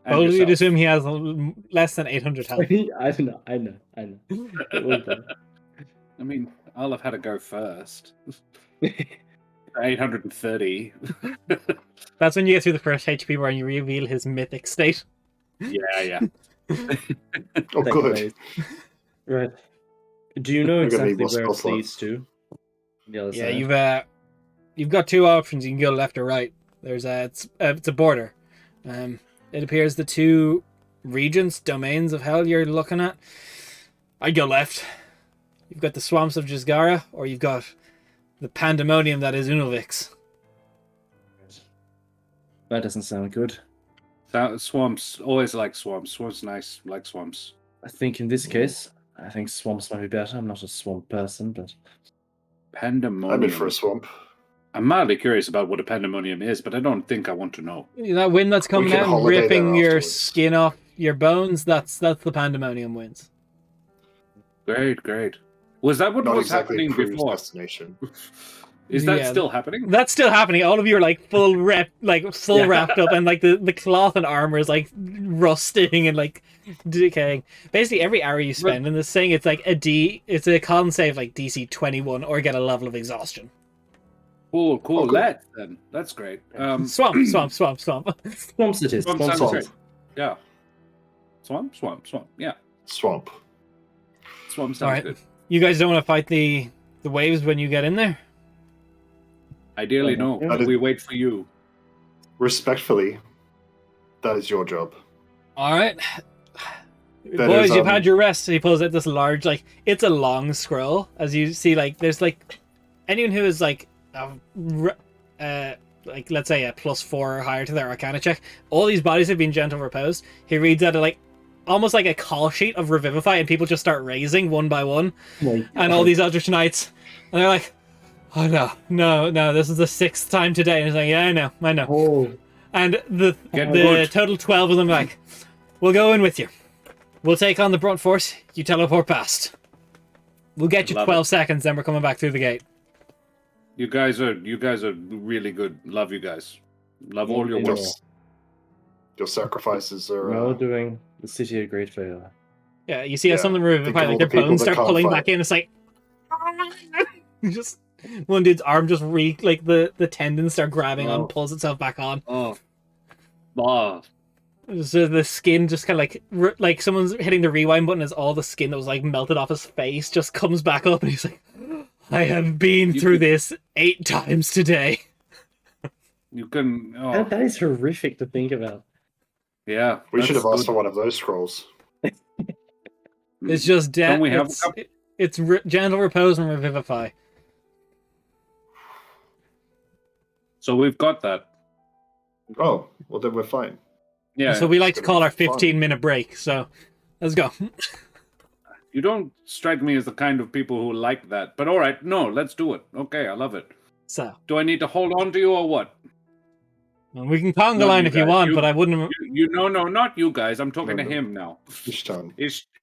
Speaker 1: Bold of you to
Speaker 4: yourself.
Speaker 1: assume he has less than 800 health.
Speaker 3: I know. It was bad.
Speaker 4: I mean, I'll have had to go first. 830.
Speaker 1: That's when you get through the first HP bar and you reveal his mythic state.
Speaker 4: Yeah.
Speaker 5: Oh,
Speaker 3: Thank
Speaker 5: good.
Speaker 3: you. Right. Do you know
Speaker 5: We're gonna
Speaker 3: exactly
Speaker 5: need more
Speaker 3: where it
Speaker 5: spell
Speaker 3: leads
Speaker 5: slots.
Speaker 3: to? The other
Speaker 1: Yeah,
Speaker 3: side.
Speaker 1: you've got two options. You can go left or right. There's it's a border. It appears the two regions, domains of hell you're looking at. I'd go left. You've got the swamps of Gisgara, or you've got the pandemonium that is Unovix.
Speaker 3: That doesn't sound good.
Speaker 4: Swamps. Always like swamps. Swamps nice. Like swamps.
Speaker 3: I think in this case, I think swamps might be better. I'm not a swamp person, but
Speaker 4: Pandemonium.
Speaker 5: I'm in for a swamp.
Speaker 4: I'm mildly curious about what a pandemonium is, but I don't think I want to know.
Speaker 1: That wind that's coming
Speaker 5: can
Speaker 1: out and
Speaker 5: holiday
Speaker 1: ripping
Speaker 5: there
Speaker 1: your
Speaker 5: afterwards.
Speaker 1: skin off your bones, that's the pandemonium winds.
Speaker 4: Great. Was that what
Speaker 5: Not
Speaker 4: was
Speaker 5: exactly
Speaker 4: happening
Speaker 5: cruise
Speaker 4: before?
Speaker 5: destination.
Speaker 4: Is that
Speaker 1: Yeah.
Speaker 4: still happening?
Speaker 1: That's still happening. All of you are like full
Speaker 4: Yeah.
Speaker 1: wrapped up, and like the cloth and armor is like rusting and like decaying. Basically, every hour you spend in this thing, it's like it's a con save like DC 21 or get a level of exhaustion.
Speaker 4: Cool.
Speaker 5: Oh, good.
Speaker 4: That's great.
Speaker 1: Swamp.
Speaker 3: swamps it is.
Speaker 4: Swamp
Speaker 3: Swamps
Speaker 4: sounds
Speaker 3: it
Speaker 4: great.
Speaker 3: is.
Speaker 4: Yeah. Swamp. Yeah.
Speaker 5: Swamp.
Speaker 4: Swamp sounds
Speaker 1: Alright.
Speaker 4: good.
Speaker 1: You guys don't want to fight the waves when you get in there?
Speaker 4: Ideally, no.
Speaker 3: Yeah.
Speaker 4: We wait for you.
Speaker 5: Respectfully, that is your job.
Speaker 1: All right.
Speaker 5: That
Speaker 1: Boys,
Speaker 5: is,
Speaker 1: you've had your rest. He pulls out this large, like, it's a long scroll. As you see, like, there's, like, anyone who is, like, let's say a +4 or higher to their Arcana check, all these bodies have been gentle reposed. He reads out, like, almost like a call sheet of Revivify, and people just start raising one by one. And all these Eldritch Knights, and they're like, oh no, this is the 6th time today. And he's like, yeah, I know.
Speaker 3: Oh,
Speaker 1: And the
Speaker 4: Get good.
Speaker 1: total 12 of them like, we'll go in with you. We'll take on the brunt force. You teleport past. We'll get you
Speaker 4: Love
Speaker 1: 12 seconds, then we're coming back through the gate.
Speaker 4: You guys are really good. Love you guys. Love all your
Speaker 3: Yeah.
Speaker 4: work.
Speaker 5: Your sacrifices are.
Speaker 3: we're all doing the city a great favor.
Speaker 1: Yeah, you see how
Speaker 5: Yeah,
Speaker 1: some of them
Speaker 5: think
Speaker 1: revivify,
Speaker 5: of all
Speaker 1: like their
Speaker 5: the people
Speaker 1: bones
Speaker 5: that
Speaker 1: start
Speaker 5: can't
Speaker 1: pulling
Speaker 5: fight.
Speaker 1: back in. It's like, just one dude's arm just like the tendons start grabbing on,
Speaker 3: Oh.
Speaker 1: pulls itself back on.
Speaker 4: Oh.
Speaker 1: So the skin just kind of like someone's hitting the rewind button as all the skin that was like melted off his face just comes back up, and he's like, I have been through this 8 times today.
Speaker 4: You can. Oh,
Speaker 3: That is horrific to think about.
Speaker 4: yeah.
Speaker 5: We should
Speaker 4: that's
Speaker 5: have asked
Speaker 4: good.
Speaker 5: for one of those scrolls.
Speaker 1: It's just
Speaker 4: Don't we have a
Speaker 1: it's
Speaker 4: couple?
Speaker 1: it's gentle repose and revivify.
Speaker 4: So we've got that.
Speaker 5: Oh, well then we're fine.
Speaker 4: Yeah.
Speaker 1: So we like to
Speaker 5: it's gonna
Speaker 1: call our
Speaker 5: be fun.
Speaker 1: 15-minute break. So let's go.
Speaker 4: You don't strike me as the kind of people who like that. But all right, no, let's do it. Okay, I love it.
Speaker 1: So
Speaker 4: Do I need to hold on to you or what?
Speaker 1: we can conga
Speaker 4: No,
Speaker 1: line
Speaker 4: you
Speaker 1: if you
Speaker 4: guys,
Speaker 1: want,
Speaker 4: you-
Speaker 1: but I wouldn't.
Speaker 4: No, not you guys. I'm talking
Speaker 5: No,
Speaker 4: to
Speaker 5: no.
Speaker 4: him now.
Speaker 5: Ishtan.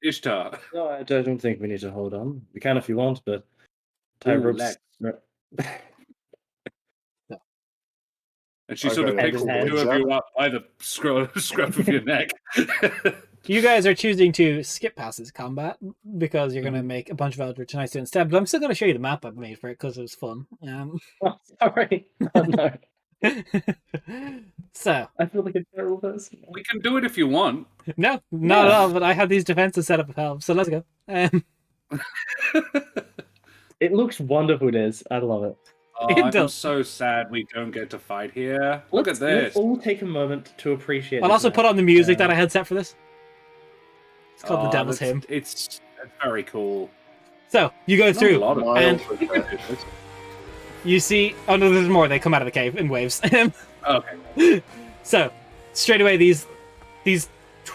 Speaker 4: Ishtar.
Speaker 3: No, I don't think we need to hold on. We can if you want, but tie
Speaker 4: Ooh,
Speaker 3: ropes.
Speaker 4: legs. And she
Speaker 5: I've
Speaker 4: sort of
Speaker 5: got
Speaker 3: it.
Speaker 4: picks the
Speaker 3: Hands
Speaker 4: two of you up by the scruff of your neck.
Speaker 1: You guys are choosing to skip past this combat because you're going to make a bunch of Eldritch Knights instead. But I'm still going to show you the map I've made for it because it was fun.
Speaker 3: Oh, sorry. Oh, no.
Speaker 1: So
Speaker 3: I feel like a terrible person.
Speaker 4: We can do it if you want.
Speaker 1: no, not at
Speaker 3: Yeah.
Speaker 1: all. But I have these defenses set up of help. So let's go.
Speaker 3: It looks wonderful, Des. I love it.
Speaker 4: Oh, I'm
Speaker 1: Don't.
Speaker 4: so sad we don't get to fight here. Look at this.
Speaker 3: Let's all take a moment to appreciate.
Speaker 1: I'll
Speaker 3: this
Speaker 1: also
Speaker 3: map.
Speaker 1: put on the music that I had set for this. It's called The Devil's
Speaker 4: that's-
Speaker 1: Hymn.
Speaker 4: It's very cool.
Speaker 1: So, you go
Speaker 4: Not a
Speaker 1: through,
Speaker 4: lot of
Speaker 1: and
Speaker 5: Miles
Speaker 1: you see... Oh, no, there's more. They come out of the cave in waves.
Speaker 4: Okay.
Speaker 1: So, straight away, these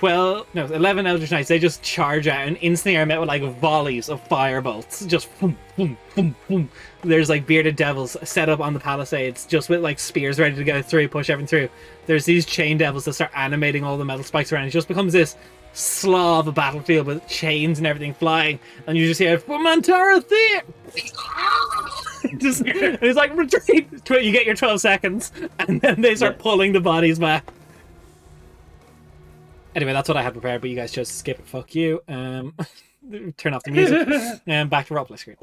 Speaker 1: 11 Eldritch Knights, they just charge out and instantly are met with like volleys of fire bolts. Just boom, boom, boom, boom. There's like bearded devils set up on the palisades just with like spears ready to go through, push everything through. There's these chain devils that start animating all the metal spikes around. It just becomes this slaw of a battlefield with chains and everything flying. And you just hear, "For Mantara Thea!" And it's like, retreat! You get your 12 seconds, and then they start pulling the bodies back. Anyway, that's what I had prepared, but you guys chose to skip it. Fuck you. Turn off the music. And back to roleplay screen.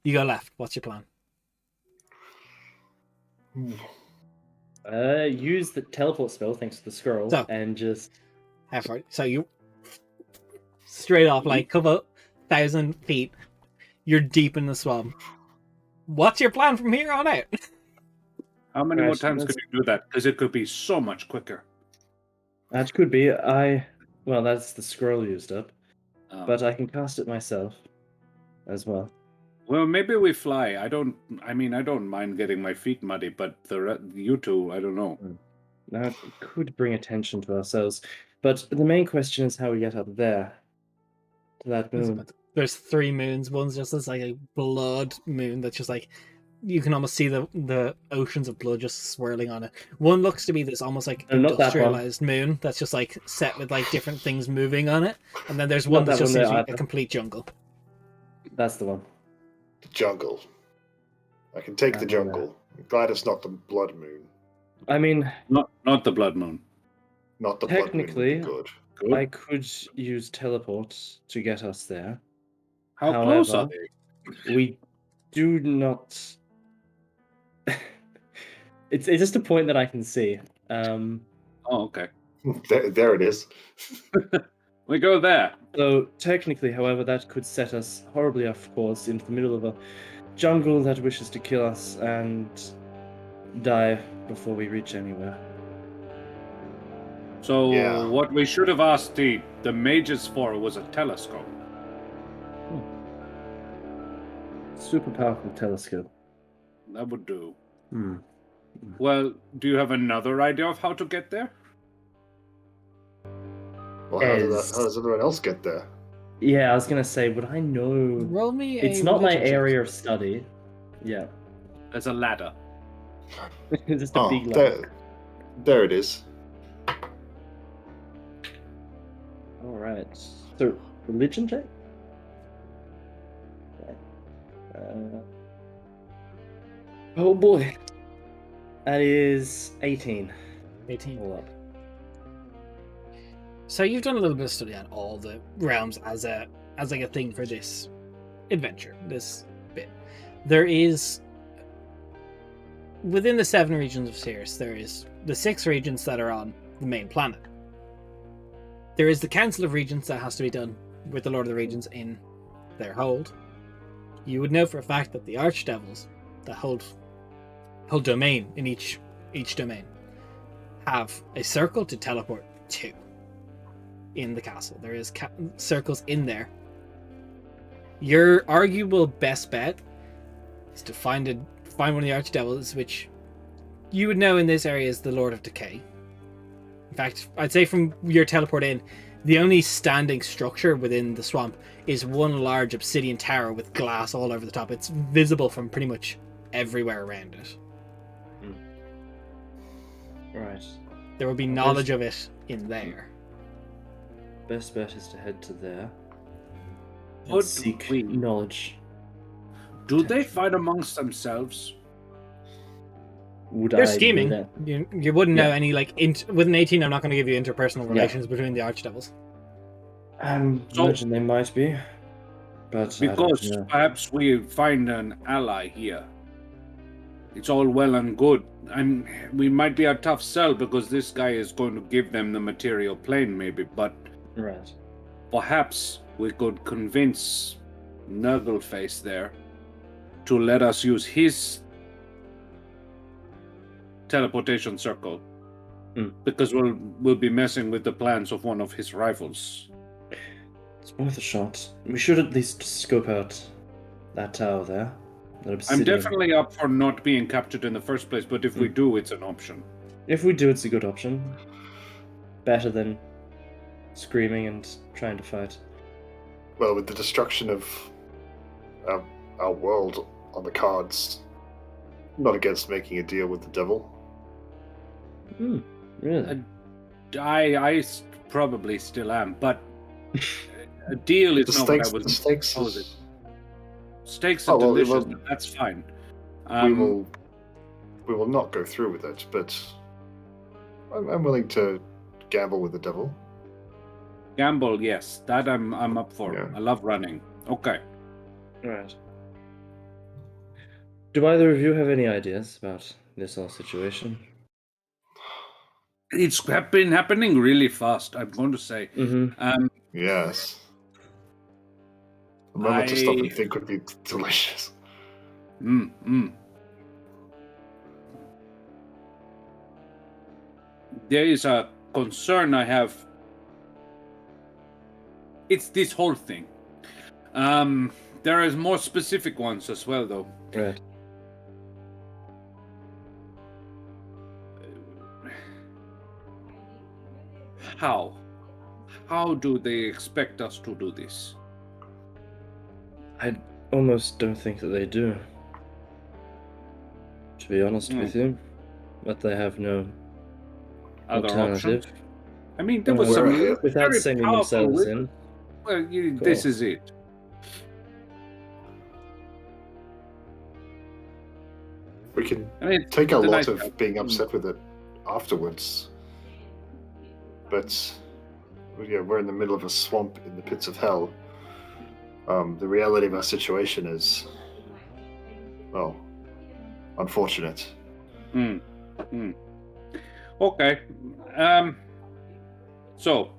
Speaker 1: You go left. What's your plan?
Speaker 3: Use the teleport spell thanks to the scroll, and just
Speaker 1: effort. So you straight off, like, couple 1,000 feet. You're deep in the swamp. What's your plan from here on out?
Speaker 4: How many more times could you do that? Because it could be so much quicker.
Speaker 3: That could be. Well, that's the scroll used up, but I can cast it myself as well.
Speaker 4: Well, maybe we fly. I don't mind getting my feet muddy, but you two, I don't know.
Speaker 3: That could bring attention to ourselves, but the main question is how we get up there to that moon.
Speaker 1: There's 3 moons. One's just this like a blood moon that's just like you can almost see the oceans of blood just swirling on it. One looks to be this almost like industrialized moon that's just like set with like different things moving on it, and then there's one that's just a complete jungle.
Speaker 3: That's the one.
Speaker 5: The jungle. I can take the jungle. I'm glad it's not the blood moon.
Speaker 3: I mean,
Speaker 4: not the blood moon.
Speaker 5: Not the
Speaker 3: technically,
Speaker 5: blood moon.
Speaker 3: Good. I could use teleport to get us there.
Speaker 4: How close are they?
Speaker 3: We do not. It's just a point that I can see.
Speaker 4: Oh, okay.
Speaker 5: There it is.
Speaker 4: We go there.
Speaker 3: So technically, however, that could set us horribly off course into the middle of a jungle that wishes to kill us and die before we reach anywhere.
Speaker 4: So what we should have asked the mages for was a telescope.
Speaker 3: Super powerful telescope.
Speaker 4: That would do. Well, do you have another idea of how to get there?
Speaker 5: Well, how does everyone else get there?
Speaker 3: Yeah, I was gonna say, would I know?
Speaker 1: Roll me.
Speaker 3: It's not my area of study. Yeah.
Speaker 4: There's a ladder.
Speaker 3: Just a big ladder.
Speaker 5: There it is.
Speaker 3: All right. So, religion check. Oh boy. That is 18.
Speaker 1: 18.
Speaker 3: All up.
Speaker 1: So you've done a little bit of study on all the realms as like a thing for this adventure, this bit. There is within the 7 regions of Asiris, there is the 6 regions that are on the main planet. There is the Council of Regions that has to be done with the Lord of the Regions in their hold. You would know for a fact that the Archdevils that hold domain in each domain have a circle to teleport to in the castle. There is circles in there. Your arguable best bet is to find one of the Archdevils, which you would know in this area is the Lord of Decay. In fact, I'd say from your teleport in, the only standing structure within the swamp is one large obsidian tower with glass all over the top. It's visible from pretty much everywhere around it.
Speaker 3: Right.
Speaker 1: There will be knowledge of it in there.
Speaker 3: Best bet is to head to there.
Speaker 4: Would
Speaker 3: seek
Speaker 4: we-
Speaker 3: knowledge.
Speaker 4: Do they fight amongst themselves?
Speaker 3: Would
Speaker 1: They're
Speaker 3: I
Speaker 1: scheming.
Speaker 3: do that?
Speaker 1: You wouldn't know any, like, with an 18, I'm not going to give you interpersonal relations between the Archdevils.
Speaker 3: Imagine they might be. But
Speaker 4: Because perhaps we find an ally here. It's all well and good. And we might be a tough sell because this guy is going to give them the material plane, maybe. But
Speaker 3: right.
Speaker 4: perhaps we could convince Nurgleface there to let us use his teleportation circle, because we'll be messing with the plans of one of his rivals.
Speaker 3: It's worth a shot. We should at least scope out that tower there. That
Speaker 4: I'm
Speaker 3: obsidian.
Speaker 4: definitely up for not being captured in the first place, but if we do, it's an option.
Speaker 3: If we do, it's a good option. Better than screaming and trying to fight.
Speaker 5: Well, with the destruction of our world on the cards, not against making a deal with the devil.
Speaker 3: Really?
Speaker 4: I probably still am, but a deal is not what I was proposing. Stakes are delicious, but that's fine.
Speaker 5: We will not go through with it, but I'm willing to gamble with the devil.
Speaker 4: Gamble, yes, that I'm up for.
Speaker 5: Yeah.
Speaker 4: I love running. Okay.
Speaker 3: Right. Do either of you have any ideas about this whole situation?
Speaker 4: It's been happening really fast, I'm going to say.
Speaker 5: Yes. A moment to stop and think would be delicious.
Speaker 4: There is a concern I have. It's this whole thing. There is more specific ones as well, though.
Speaker 3: Right.
Speaker 4: How do they expect us to do this?
Speaker 3: I almost don't think that they do. To be honest with you. But they have no
Speaker 4: Other
Speaker 3: alternative.
Speaker 4: options? I mean, there was some
Speaker 3: without
Speaker 4: very
Speaker 3: sending
Speaker 4: powerful
Speaker 3: themselves
Speaker 4: weapons.
Speaker 3: in.
Speaker 4: Well, this is it.
Speaker 5: We can take a lot of being upset with it afterwards. But yeah, we're in the middle of a swamp in the pits of hell. The reality of our situation is, well, unfortunate.
Speaker 4: Okay. So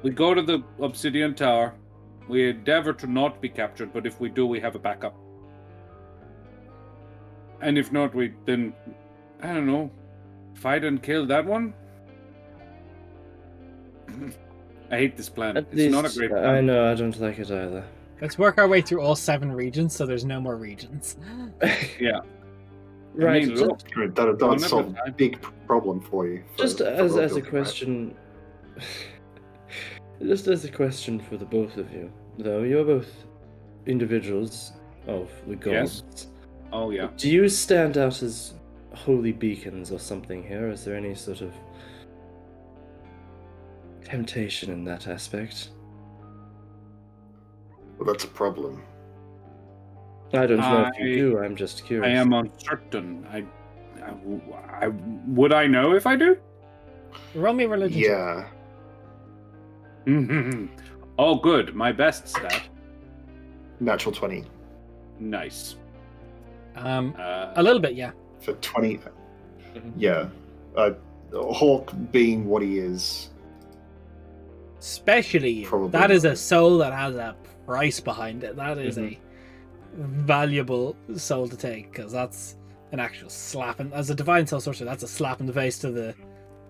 Speaker 4: we go to the Obsidian Tower. We endeavor to not be captured, but if we do, we have a backup. And if not, we then, I don't know, fight and kill that one? I hate this plan. It's not a great plan.
Speaker 3: I know, I don't like it either.
Speaker 1: Let's work our way through all 7 regions so there's no more regions.
Speaker 4: Yeah.
Speaker 3: Right.
Speaker 4: I mean, look,
Speaker 5: that would solve a big problem for you.
Speaker 3: Just as a question, just as a question for the both of you, though, you're both individuals of the gods.
Speaker 4: Yes. Oh, yeah.
Speaker 3: Do you stand out as holy beacons or something here? Is there any sort of temptation in that aspect?
Speaker 5: Well, that's a problem.
Speaker 3: I don't know if you do. I'm just curious.
Speaker 4: I am uncertain. I would I know if I do?
Speaker 1: Roll me religion.
Speaker 5: Yeah.
Speaker 4: Oh, good. My best stat.
Speaker 5: Natural 20.
Speaker 4: Nice.
Speaker 1: A little bit, yeah.
Speaker 5: For 20. Yeah. Hawk being what he is.
Speaker 1: Especially you.
Speaker 5: Probably
Speaker 1: that is
Speaker 5: not.
Speaker 1: a soul that has a price behind it. That is a valuable soul to take, because that's an actual slap. And as a divine soul sorcerer, that's a slap in the face to the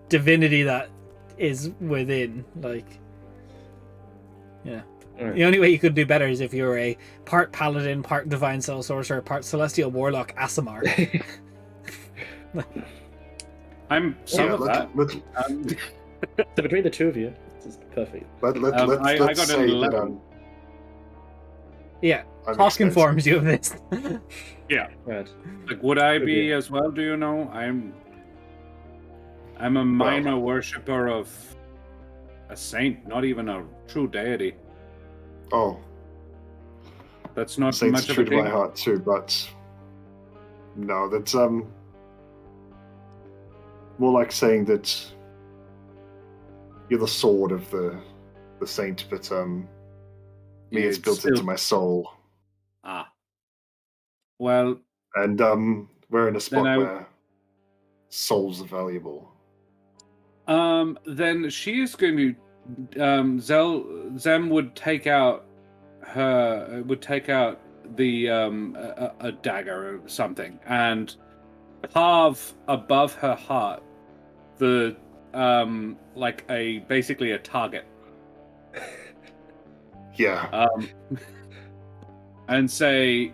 Speaker 1: divinity that is within. Like, yeah. Right. The only way you could do better is if you were a part paladin, part divine soul sorcerer, part celestial warlock Aasimar.
Speaker 4: I'm some of that.
Speaker 3: So between the two of you, it's perfect.
Speaker 5: Let's
Speaker 4: I got
Speaker 5: say
Speaker 4: an 11.
Speaker 1: Yeah, Hawk informs you of this.
Speaker 4: Yeah.
Speaker 3: Right.
Speaker 4: Like, would I be as well? Do you know? I'm a minor worshipper of a saint, not even a true deity.
Speaker 5: Oh,
Speaker 4: that's not
Speaker 5: Saint's
Speaker 4: much of
Speaker 5: true
Speaker 4: a
Speaker 5: to my
Speaker 4: thing.
Speaker 5: heart too, but no, that's more like saying that you're the sword of the saint, but me, it's built into my soul.
Speaker 4: Ah. Well.
Speaker 5: And we're in a spot where souls are valuable.
Speaker 4: Then she is going to. Zem would take out a dagger or something and carve above her heart the like basically a target.
Speaker 5: Yeah.
Speaker 4: And say,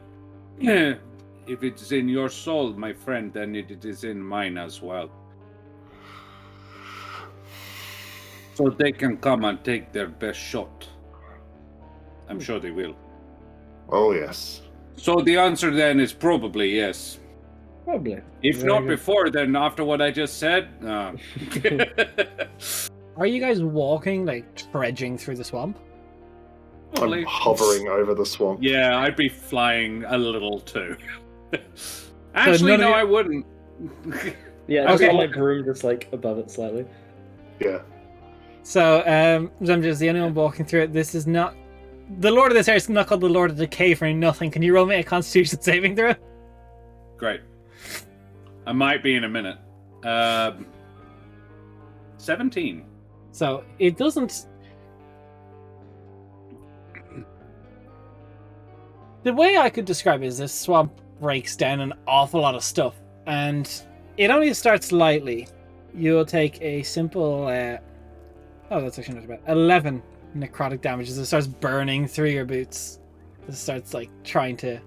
Speaker 4: if it's in your soul, my friend, then it is in mine as well. So they can come and take their best shot. I'm sure they will.
Speaker 5: Oh, yes.
Speaker 4: So the answer then is probably yes.
Speaker 3: Probably.
Speaker 4: If
Speaker 3: Very
Speaker 4: not
Speaker 3: good.
Speaker 4: before, then after what I just said.
Speaker 1: Are you guys walking, like, trudging through the swamp?
Speaker 5: I'm hovering over the swamp.
Speaker 4: Yeah, I'd be flying a little too. Actually, no, I wouldn't.
Speaker 3: Yeah, just
Speaker 1: Okay.
Speaker 3: on my broom, just like above it slightly.
Speaker 5: Yeah.
Speaker 1: So, Zamja's the only one walking through it. This is not... The Lord of this area is not called the Lord of Decay for nothing. Can you roll me a Constitution saving throw?
Speaker 4: Great. I might be in a minute. 17.
Speaker 1: So, it doesn't... The way I could describe it is this swamp breaks down an awful lot of stuff. And it only starts lightly. You'll take a simple... Oh, that's actually not bad. 11 necrotic damage as it starts burning through your boots. It starts, like, trying to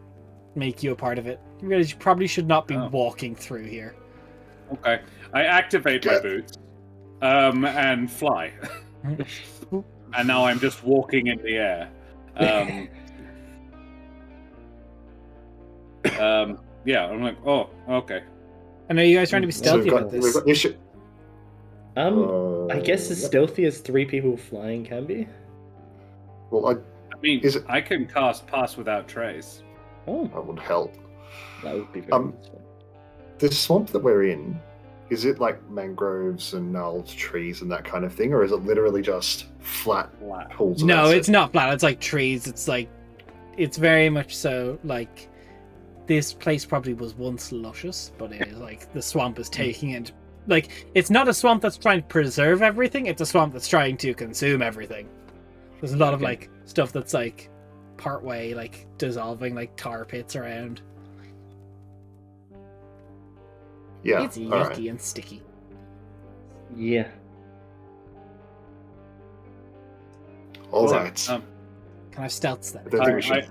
Speaker 1: make you a part of it. You realize you probably should not be walking through here.
Speaker 4: Okay. I activate my boots and fly. And now I'm just walking in the air. Yeah, I'm like, oh, okay.
Speaker 1: And are you guys trying to be stealthy about
Speaker 5: we've
Speaker 1: this?
Speaker 5: got issue.
Speaker 3: I guess as stealthy as 3 people flying can be.
Speaker 5: Well,
Speaker 4: I mean, I can cast Pass Without Trace.
Speaker 3: Oh,
Speaker 5: that would help.
Speaker 3: that would be very useful.
Speaker 5: The swamp that we're in, is it like mangroves and gnarled trees and that kind of thing, or is it literally just flat pools? Of
Speaker 1: No,
Speaker 5: acid?
Speaker 1: it's not flat. It's like trees. It's like... It's very much so, like... This place probably was once luscious, but it is like the swamp is taking it. Like, it's not a swamp that's trying to preserve everything, it's a swamp that's trying to consume everything. There's a lot of, like, stuff that's, like, partway, like, dissolving, like, tar pits around.
Speaker 5: Yeah,
Speaker 1: It's yucky
Speaker 5: alright.
Speaker 1: and sticky.
Speaker 3: Yeah.
Speaker 5: Alright.
Speaker 1: Can I have stealths then?
Speaker 5: I don't think we should.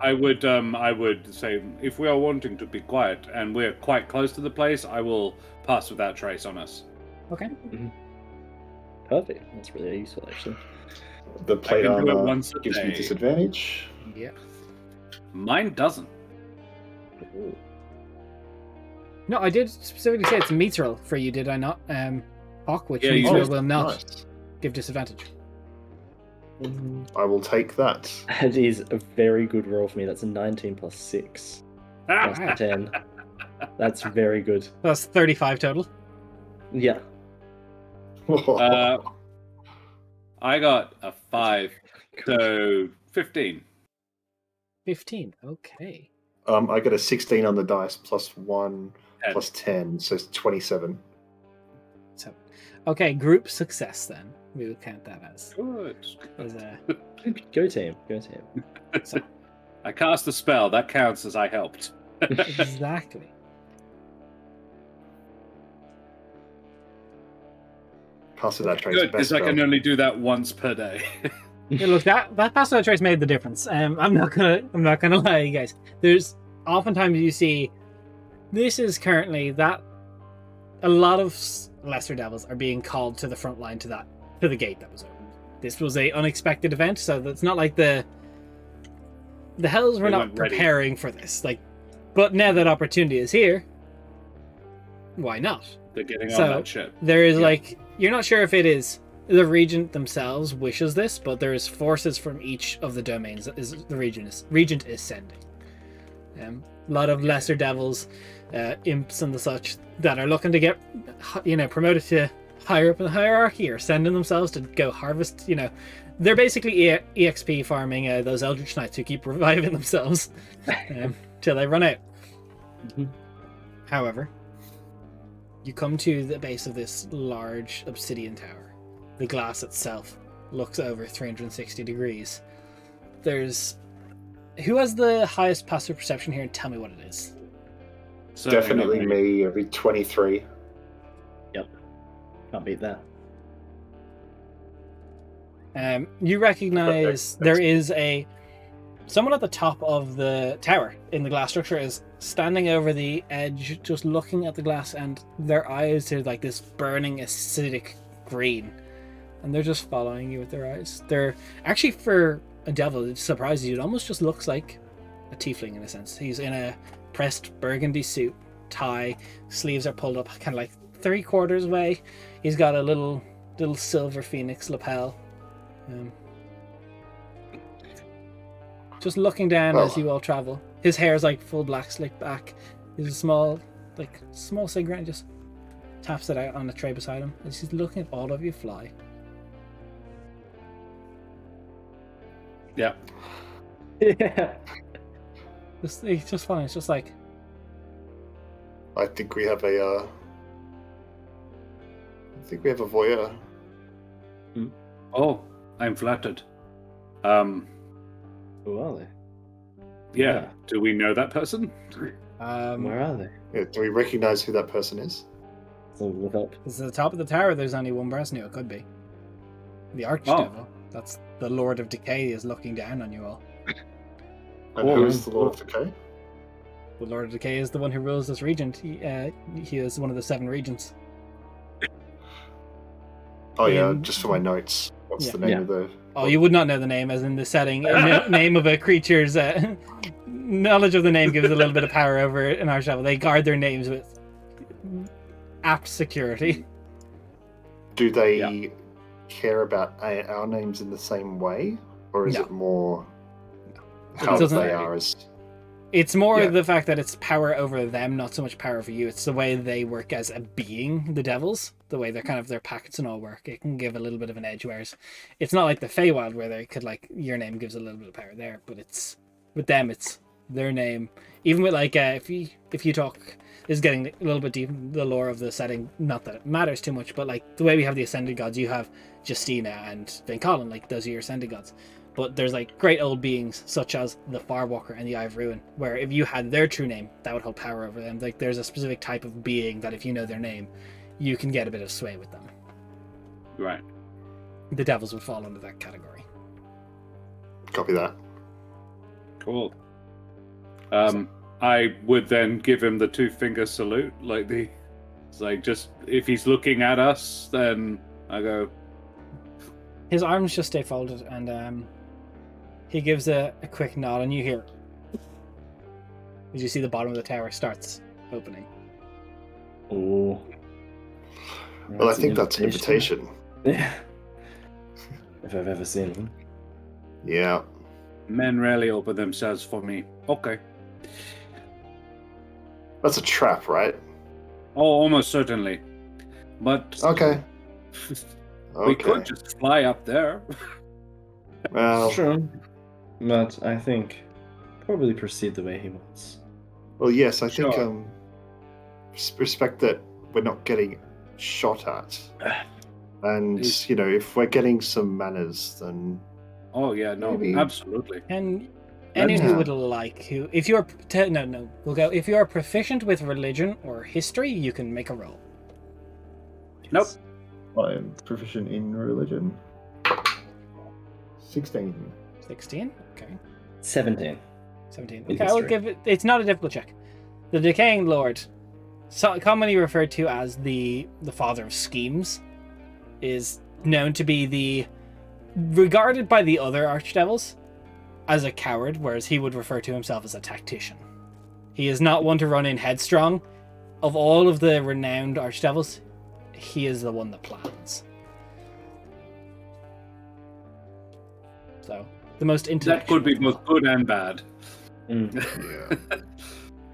Speaker 4: I would say if we are wanting to be quiet and we're quite close to the place, I will Pass Without Trace on us.
Speaker 1: Okay.
Speaker 3: Perfect. That's really useful, actually.
Speaker 5: The plate
Speaker 4: can do it
Speaker 5: armor
Speaker 4: once a
Speaker 5: gives me
Speaker 4: day.
Speaker 5: disadvantage.
Speaker 1: Yeah.
Speaker 4: Mine doesn't.
Speaker 3: Ooh.
Speaker 1: No, I did specifically say it's mithril for you, did I not? Hawk, which
Speaker 4: Yeah, you
Speaker 1: mithril
Speaker 4: did.
Speaker 1: will not
Speaker 5: Nice.
Speaker 1: give disadvantage.
Speaker 5: I will take that.
Speaker 3: That is a very good roll for me. That's a 19 plus 6 plus 10. That's very good.
Speaker 1: That's 35 total.
Speaker 3: Yeah.
Speaker 4: I got a 5, so 15.
Speaker 1: 15. Okay.
Speaker 5: I got a 16 on the dice, plus 1,
Speaker 4: 10.
Speaker 5: plus 10, so it's 27.
Speaker 1: So, okay, group success then. We will count that as
Speaker 4: Good.
Speaker 1: a...
Speaker 3: Go team. Go team.
Speaker 1: So,
Speaker 4: I cast a spell. That counts as I helped.
Speaker 1: exactly.
Speaker 5: Pass Without Trace.
Speaker 4: Good, because
Speaker 5: best
Speaker 4: I can
Speaker 5: spell.
Speaker 4: only do that once per day.
Speaker 1: Yeah, look, that pass without trace made the difference. I'm not gonna lie, you guys. There's oftentimes you see this is currently that a lot of lesser devils are being called to the front line to the gate that was opened. This was a unexpected event, so that's not like the hells were
Speaker 4: They
Speaker 1: not
Speaker 4: weren't ready.
Speaker 1: preparing for this. Like, but now that opportunity is here, why not?
Speaker 4: They're getting
Speaker 1: So,
Speaker 4: on that ship.
Speaker 1: There is
Speaker 4: Yeah.
Speaker 1: like you're not sure if it is the regent themselves wishes this, but there is forces from each of the domains that is the regent is sending. A lot of lesser devils, imps and the such that are looking to get promoted to higher up in the hierarchy or sending themselves to go harvest. They're basically EXP farming those Eldritch Knights who keep reviving themselves till they run out. However, you come to the base of this large obsidian tower. The glass itself looks over 360 degrees. There's Who has the highest passive perception here? And tell me what it is.
Speaker 4: Certainly
Speaker 5: Definitely
Speaker 4: not
Speaker 5: me, every 23.
Speaker 3: Yep. Can't beat that.
Speaker 1: You recognize there is someone at the top of the tower in the glass structure is standing over the edge, just looking at the glass, and their eyes are like this burning acidic green, and they're just following you with their eyes. They're actually, for a devil, it surprises you. It almost just looks like a tiefling in a sense. He's in a pressed burgundy suit, tie, sleeves are pulled up kind of like 3/4 way. He's got a little silver phoenix lapel. Just looking down as you all travel. His hair is like full black, slicked back. He's a small cigarette, and just taps it out on the tray beside him as he's looking at all of you fly.
Speaker 4: Yeah.
Speaker 3: Yeah.
Speaker 1: He's just fine. It's just like,
Speaker 5: I think we have a voyeur.
Speaker 4: Oh, I'm flattered.
Speaker 3: Who are they?
Speaker 4: Yeah. Do we know that person?
Speaker 3: Where are they?
Speaker 5: Yeah, do we recognize who that person is?
Speaker 3: So look up.
Speaker 1: this is the top of the tower. There's only one person who it could be. The Archdevil. That's the Lord of Decay is looking down on you all.
Speaker 5: And who is the Lord of Decay?
Speaker 1: The Lord of Decay is the one who rules this region. He is one of the 7 regions.
Speaker 5: Oh yeah,
Speaker 1: In-
Speaker 5: just for my notes. What's the name of the...
Speaker 1: Oh, you would not know the name, as in the setting. Name of a creature's knowledge of the name gives a little bit of power over an Archdevil. They guard their names with apt security.
Speaker 5: Do they care about our names in the same way? Or is
Speaker 1: No.
Speaker 5: it more
Speaker 1: It
Speaker 5: how
Speaker 1: doesn't-
Speaker 5: they are as...
Speaker 1: It's more
Speaker 5: Yeah.
Speaker 1: the fact that it's power over them, not so much power over you. It's the way they work as a being, the devils, the way they're kind of their packets and all work. It can give a little bit of an edge, whereas it's not like the Feywild where they could, like, your name gives a little bit of power there, but it's with them, it's their name. Even with, like, if you talk, this is getting a little bit deep in the lore of the setting, not that it matters too much, but like the way we have the Ascended Gods, you have Justina and Vincolin, like those are your Ascended Gods. But there's like great old beings such as the Firewalker and the Eye of Ruin, where if you had their true name, that would hold power over them. Like there's a specific type of being that if you know their name, you can get a bit of sway with them.
Speaker 4: Right.
Speaker 1: The devils would fall under that category.
Speaker 5: Copy that.
Speaker 4: Cool. I would then give him the 2-finger salute, it's like just if he's looking at us, then I go.
Speaker 1: His arms just stay folded, and he gives a quick nod, and you hear as you see the bottom of the tower starts opening.
Speaker 3: Oh.
Speaker 5: Well, I think that's an invitation.
Speaker 3: Yeah. If I've ever seen one.
Speaker 5: Yeah.
Speaker 4: Men rarely open themselves for me. Okay.
Speaker 5: That's a trap, right?
Speaker 4: Oh, almost certainly. But
Speaker 5: Okay.
Speaker 4: we could just fly up there.
Speaker 5: Well,
Speaker 3: Sure. But I think probably proceed the way he wants.
Speaker 5: well, yes, I think
Speaker 4: Sure.
Speaker 5: respect that we're not getting shot at, and
Speaker 4: Is-
Speaker 5: if we're getting some manners, then
Speaker 4: Oh yeah, no,
Speaker 5: Maybe.
Speaker 4: absolutely.
Speaker 1: And anyone who
Speaker 5: Yeah.
Speaker 1: would like, if you're we'll go. If you are proficient with religion or history, you can make a roll.
Speaker 4: Nope.
Speaker 6: I am proficient in religion. 16.
Speaker 1: 16. Okay.
Speaker 3: 17.
Speaker 1: 17.
Speaker 3: In
Speaker 1: Okay, I will
Speaker 3: history.
Speaker 1: give it. It's not a difficult check. The Decaying Lord, commonly referred to as the father of schemes, is known to be regarded by the other archdevils as a coward, whereas he would refer to himself as a tactician. He is not one to run in headstrong. Of all of the renowned archdevils, he is the one that plans. So, the most
Speaker 4: That
Speaker 1: intellectual.
Speaker 4: could be both good and bad.
Speaker 3: Mm.
Speaker 5: yeah.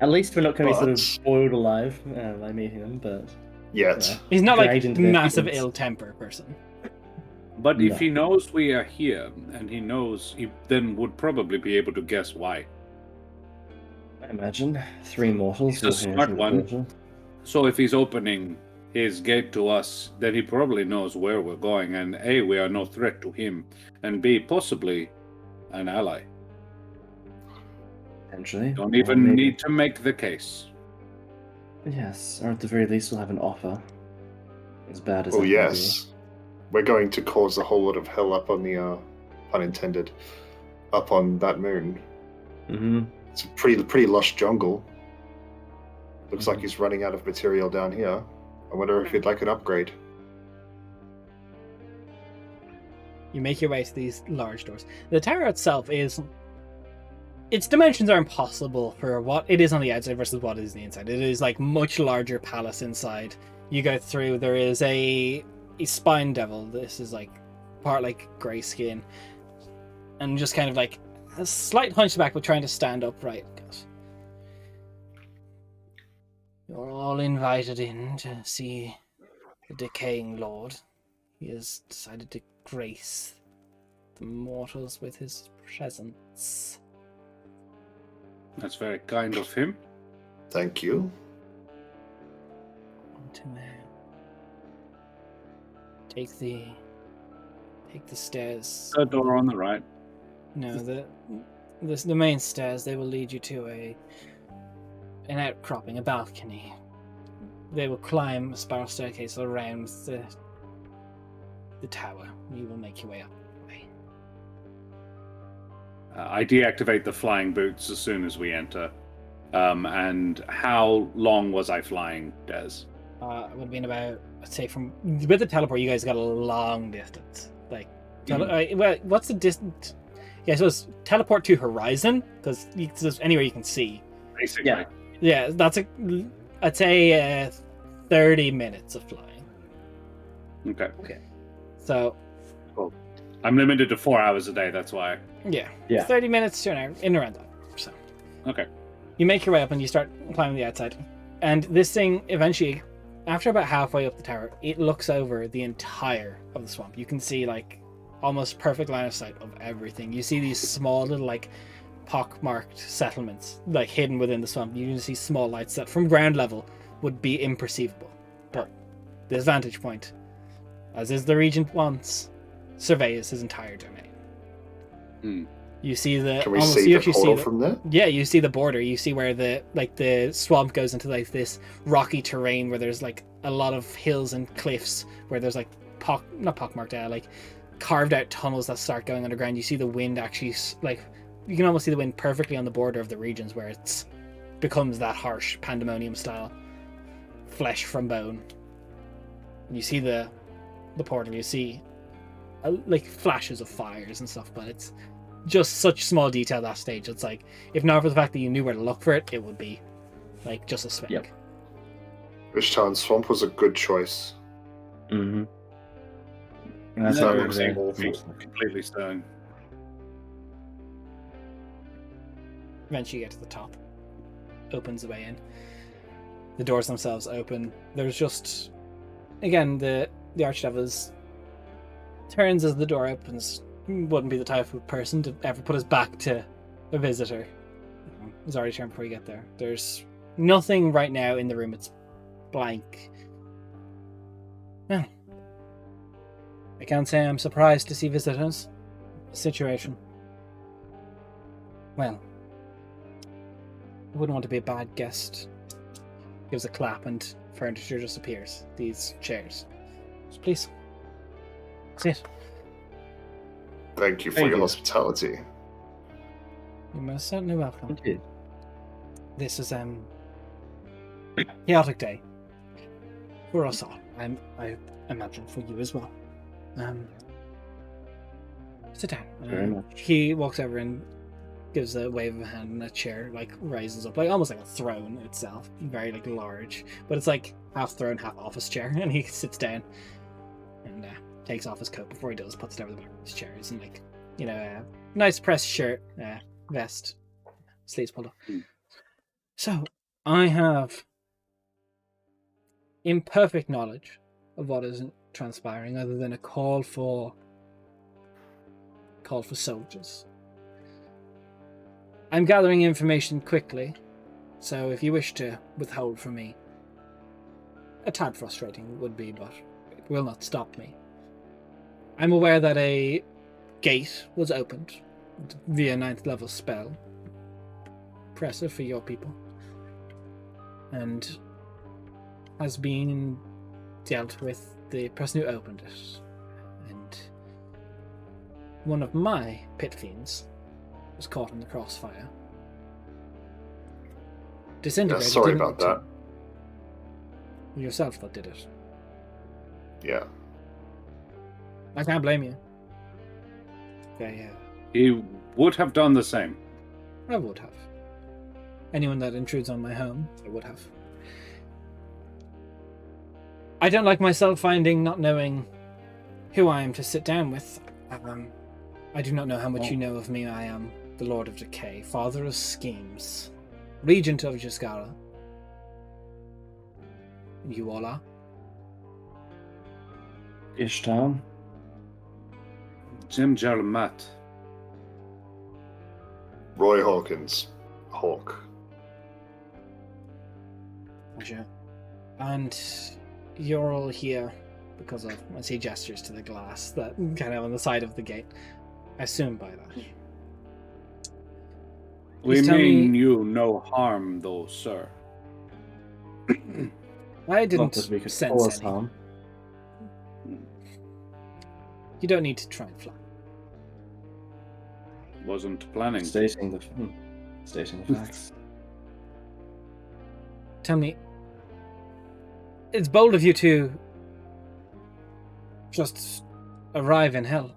Speaker 3: At least we're not going to be
Speaker 5: But-
Speaker 3: sort of boiled alive by meeting him, but
Speaker 5: Yet.
Speaker 3: yeah.
Speaker 1: He's not like
Speaker 3: dragged into their
Speaker 1: massive
Speaker 3: fields.
Speaker 1: ill temper person.
Speaker 4: But
Speaker 3: No.
Speaker 4: if he knows we are here, and he knows, he then would probably be able to guess why.
Speaker 3: I imagine 3 mortals.
Speaker 4: He's a
Speaker 3: walking
Speaker 4: smart
Speaker 3: into the
Speaker 4: one.
Speaker 3: portal.
Speaker 4: So if he's opening his gate to us, then he probably knows where we're going, and A, we are no threat to him, and B, possibly an ally.
Speaker 3: Potentially.
Speaker 4: Don't
Speaker 3: Or
Speaker 4: even
Speaker 3: maybe-
Speaker 4: need to make the case.
Speaker 3: Yes, or at the very least, we'll have an offer. As bad as
Speaker 5: Oh
Speaker 3: that
Speaker 5: yes, we're going to cause a whole lot of hell up on the pun intended, up on that moon.
Speaker 3: may be. Mm-hmm.
Speaker 5: It's a pretty lush jungle. Looks like
Speaker 3: Mhm.
Speaker 5: he's running out of material down here. I wonder if he'd like an upgrade.
Speaker 1: You make your way to these large doors. The tower itself is... Its dimensions are impossible for what it is on the outside versus what is on the inside. It is like much larger palace inside. You go through, there is a spine devil. This is like part like grey skin. And just kind of like a slight hunchback but trying to stand upright. You're all invited in to see the decaying lord. He has decided to grace the mortals with his presence.
Speaker 4: That's very kind of him.
Speaker 5: Thank you.
Speaker 1: To take the stairs.
Speaker 4: The door on the right.
Speaker 1: No, the main stairs. They will lead you to an outcropping, a balcony. They will climb a spiral staircase around the tower. You will make your way up.
Speaker 4: I deactivate the flying boots as soon as we enter. And how long was I flying, Des?
Speaker 1: It would have been about, I'd say, from with the teleport, you guys got a long distance. Like, well, what's the distance? Yeah, so it's teleport to horizon because there's anywhere you can see.
Speaker 4: Basically.
Speaker 1: Yeah, that's I'd say 30 minutes of flying.
Speaker 4: Okay.
Speaker 1: So,
Speaker 4: I'm limited to 4 hours a day, that's why.
Speaker 1: yeah.
Speaker 3: Yeah.
Speaker 1: 30 minutes to an hour, in around that. So,
Speaker 4: Okay.
Speaker 1: you make your way up and you start climbing the outside. And this thing, eventually, after about halfway up the tower, it looks over the entire of the swamp. You can see, like, almost perfect line of sight of everything. You see these small little, like, pockmarked settlements, like, hidden within the swamp. You can see small lights that, from ground level, would be imperceivable. But this vantage point, as is the Regent once, surveys his entire domain. You see the...
Speaker 5: Can we
Speaker 1: almost,
Speaker 5: see
Speaker 1: you
Speaker 5: the
Speaker 1: actually
Speaker 5: portal
Speaker 1: the,
Speaker 5: from there?
Speaker 1: Yeah, you see the border. You see where the swamp goes into like this rocky terrain where there's like a lot of hills and cliffs where there's like not pockmarked out, like carved out tunnels that start going underground. You see the wind actually like you can almost see the wind perfectly on the border of the regions where it's becomes that harsh pandemonium style, flesh from bone. You see the portal. You see like flashes of fires and stuff, but it's just such small detail at that stage. It's like, if not for the fact that you knew where to look for it, it would be like just a speck.
Speaker 3: Yep.
Speaker 5: Ishtan Swamp was a good choice.
Speaker 3: Mm-hmm.
Speaker 4: That's
Speaker 5: That
Speaker 3: what
Speaker 5: makes
Speaker 3: we're
Speaker 4: completely stone.
Speaker 1: Eventually you get to the top. Opens the way in. The doors themselves open. There's just, again, the Archdevil turns as the door opens. Wouldn't be the type of person to ever put his back to a visitor. It's already turned before you get there. There's nothing right now in the room. It's blank. Well, I can't say I'm surprised to see visitors. Situation. Well, I wouldn't want to be a bad guest. Gives a clap and furniture just appears. These chairs. So please, sit.
Speaker 5: Thank you for
Speaker 3: Thank
Speaker 5: your
Speaker 3: you.
Speaker 5: hospitality.
Speaker 1: You're most certainly welcome.
Speaker 3: Thank you.
Speaker 1: This is chaotic day for us all. I imagine for you as well. Sit down.
Speaker 3: Very much.
Speaker 1: He walks over and gives a wave of a hand, and a chair like rises up, like almost like a throne itself, very like large, but it's like half throne, half office chair. And he sits down and takes off his coat before he does, puts it over the back of his chairs, and like, you know, nice pressed shirt, vest, sleeves pulled up. So I have imperfect knowledge of what isn't transpiring, other than a call for soldiers. I'm gathering information quickly, so if you wish to withhold from me, a tad frustrating would be, but it will not stop me. I'm aware that a gate was opened via 9th level spell. oppressive for your people, and has been dealt with the person who opened it. And one of my pit fiends was caught in the crossfire. Disintegrated.
Speaker 5: Sorry
Speaker 1: didn't
Speaker 5: about
Speaker 1: it,
Speaker 5: that.
Speaker 1: too? Yourself that did it.
Speaker 5: Yeah.
Speaker 1: I can't blame you. Okay,
Speaker 4: He would have done the same.
Speaker 1: I would have. Anyone that intrudes on my home, I would have. I don't like myself finding not knowing who I am to sit down with. I do not know how much you know of me. I am the Lord of Decay, Father of Schemes, Regent of Jaskara. You all are?
Speaker 3: Ishtam.
Speaker 4: Jim Jarlamat.
Speaker 5: Roy Hawkins. Hawk.
Speaker 1: Pleasure. And you're all here because of, I see gestures to the glass that kind of on the side of the gate. I assume by that.
Speaker 4: We
Speaker 1: Just tell
Speaker 4: mean
Speaker 1: me-
Speaker 4: you no harm, though, sir.
Speaker 1: I
Speaker 3: Not
Speaker 1: didn't
Speaker 3: that we could
Speaker 1: sense
Speaker 3: cause
Speaker 1: any.
Speaker 3: harm.
Speaker 1: You don't need to try and fly.
Speaker 4: Wasn't planning.
Speaker 3: Stating the facts.
Speaker 1: Tell me, it's bold of you to just arrive in hell.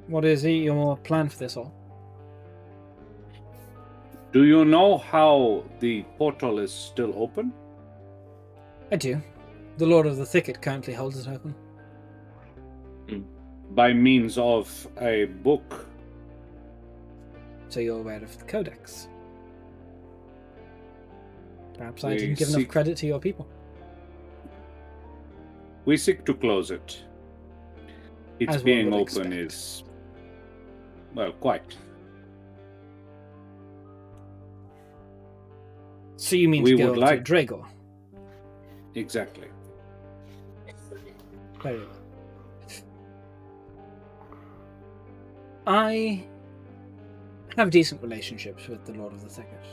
Speaker 1: What is your plan for this all?
Speaker 4: Do you know how the portal is still open?
Speaker 1: I do. The Lord of the Thicket currently holds it open.
Speaker 4: By means of a book.
Speaker 1: So you're aware of the Codex. Perhaps I
Speaker 4: We
Speaker 1: didn't give enough
Speaker 4: seek-
Speaker 1: credit to your people.
Speaker 4: We seek to close it. Its
Speaker 1: As one
Speaker 4: being
Speaker 1: would
Speaker 4: open
Speaker 1: expect.
Speaker 4: is, well, quite.
Speaker 1: So you mean
Speaker 4: We
Speaker 1: to go
Speaker 4: would
Speaker 1: to
Speaker 4: like-
Speaker 1: Dragor?
Speaker 4: Exactly.
Speaker 1: Very well. I have decent relationships with the Lord of the Thicket.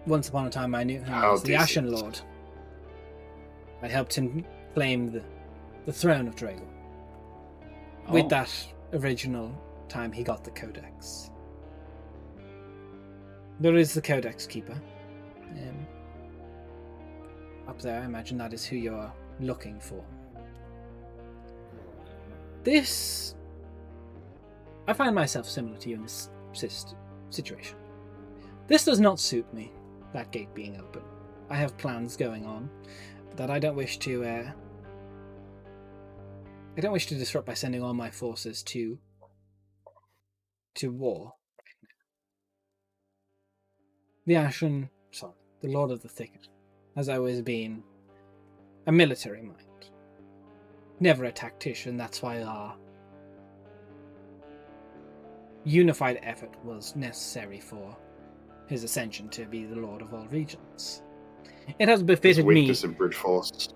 Speaker 1: Once upon a time I knew him
Speaker 5: How
Speaker 1: as the Ashen
Speaker 5: decent?
Speaker 1: Lord. I helped him claim the throne of Dragor. With
Speaker 4: Oh.
Speaker 1: that original time he got the Codex. There is the Codex Keeper. Up there, I imagine that is who you're looking for. This... I find myself similar to you in this situation. This does not suit me, that gate being open. I have plans going on that I don't wish to... I don't wish to disrupt by sending all my forces to war. The Lord of the Thicket, has always been a military mind. Never a tactician, that's why our unified effort was necessary for his ascension to be the Lord of all regions. It has
Speaker 5: There's
Speaker 1: befitted me...
Speaker 5: weakness in brute force.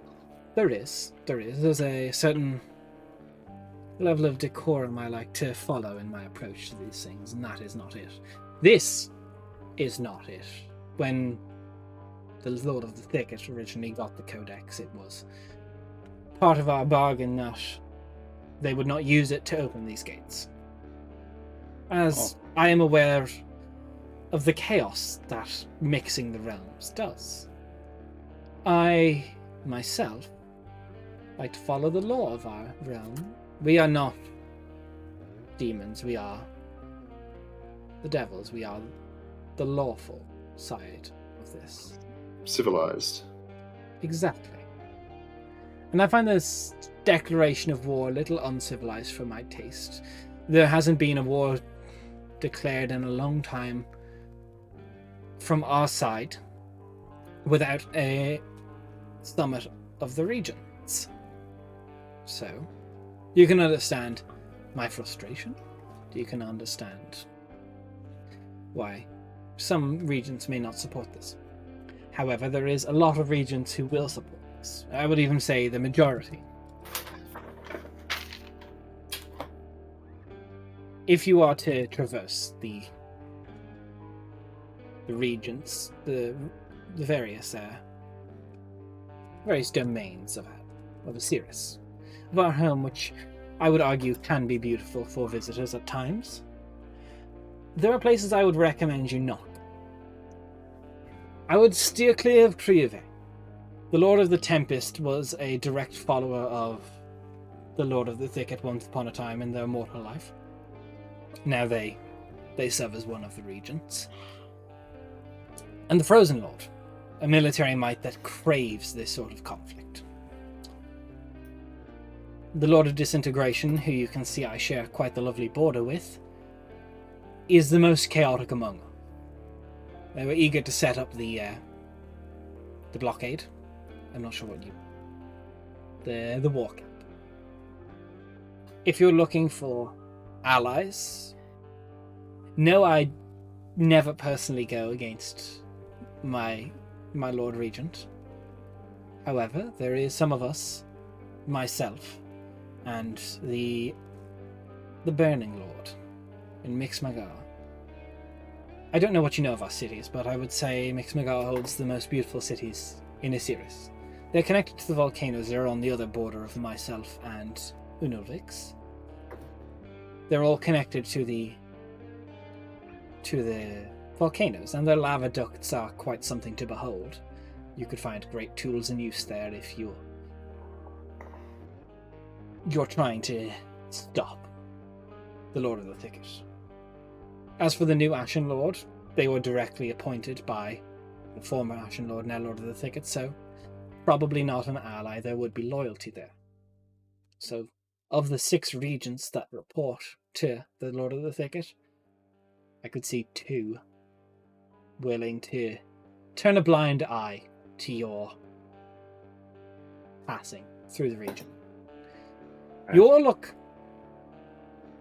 Speaker 1: There's a certain level of decorum I like to follow in my approach to these things, and that is not it. This is not it. When the Lord of the Thicket originally got the Codex, it was part of our bargain that they would not use it to open these gates. As I am aware of the chaos that mixing the realms does. I, myself, like to follow the law of our realm. We are not demons, we are the devils, we are the lawful side of this.
Speaker 5: Civilized.
Speaker 1: Exactly. And I find this declaration of war a little uncivilized for my taste. There hasn't been a war declared in a long time from our side without a summit of the regions. So, you can understand my frustration. You can understand why some regions may not support this. However, there is a lot of regions who will support this. I would even say the majority. If you are to traverse the regents, the various domains of Asiris, of our home, which I would argue can be beautiful for visitors at times. There are places I would recommend you not. I would steer clear of Trieve. The Lord of the Tempest was a direct follower of the Lord of the Thicket once upon a time in their mortal life. Now they serve as one of the regents. And the Frozen Lord, a military might that craves this sort of conflict. The Lord of Disintegration, who you can see I share quite the lovely border with, is the most chaotic among them. They were eager to set up the blockade. I'm not sure what the war camp. If you're looking for allies, no, I never personally go against my Lord Regent. However, there is some of us, myself, and the Burning Lord in Mixmagar. I don't know what you know of our cities, but I would say Mixmagar holds the most beautiful cities in Asiris. They're connected to the volcanoes that are on the other border of myself and Unulvix. They're all connected to the volcanoes, and their lava ducts are quite something to behold. You could find great tools in use there if you're trying to stop the Lord of the Thicket. As for the new Ashen Lord, they were directly appointed by the former Ashen Lord, now Lord of the Thicket, so probably not an ally. There would be loyalty there. So, of the 6 regents that report to the Lord of the Thicket, I could see 2 willing to turn a blind eye to your passing through the region. You all look,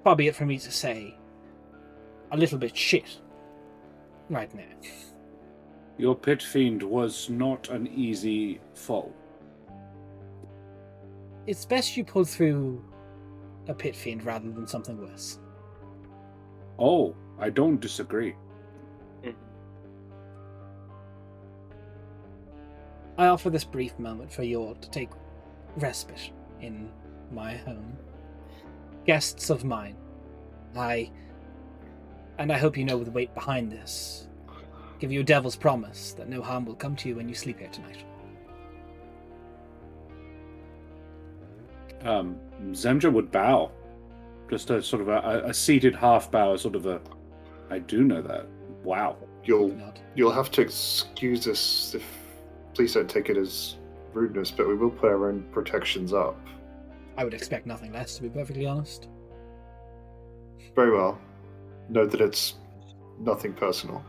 Speaker 1: far be it for me to say, a little bit shit right now.
Speaker 4: Your pit fiend was not an easy foe.
Speaker 1: It's best you pull through a pit fiend rather than something worse.
Speaker 4: Oh, I don't disagree.
Speaker 1: I offer this brief moment for you all to take respite in my home. Guests of mine, I hope you know the weight behind this. Give you a devil's promise that no harm will come to you when you sleep here tonight.
Speaker 4: Zemja would bow. Just a sort of a seated half bow, sort of a, I do know that. Wow.
Speaker 5: You'll have to excuse us if, please don't take it as rudeness, but we will put our own protections up.
Speaker 1: I would expect nothing less, to be perfectly honest.
Speaker 5: Very well. Know that it's nothing personal.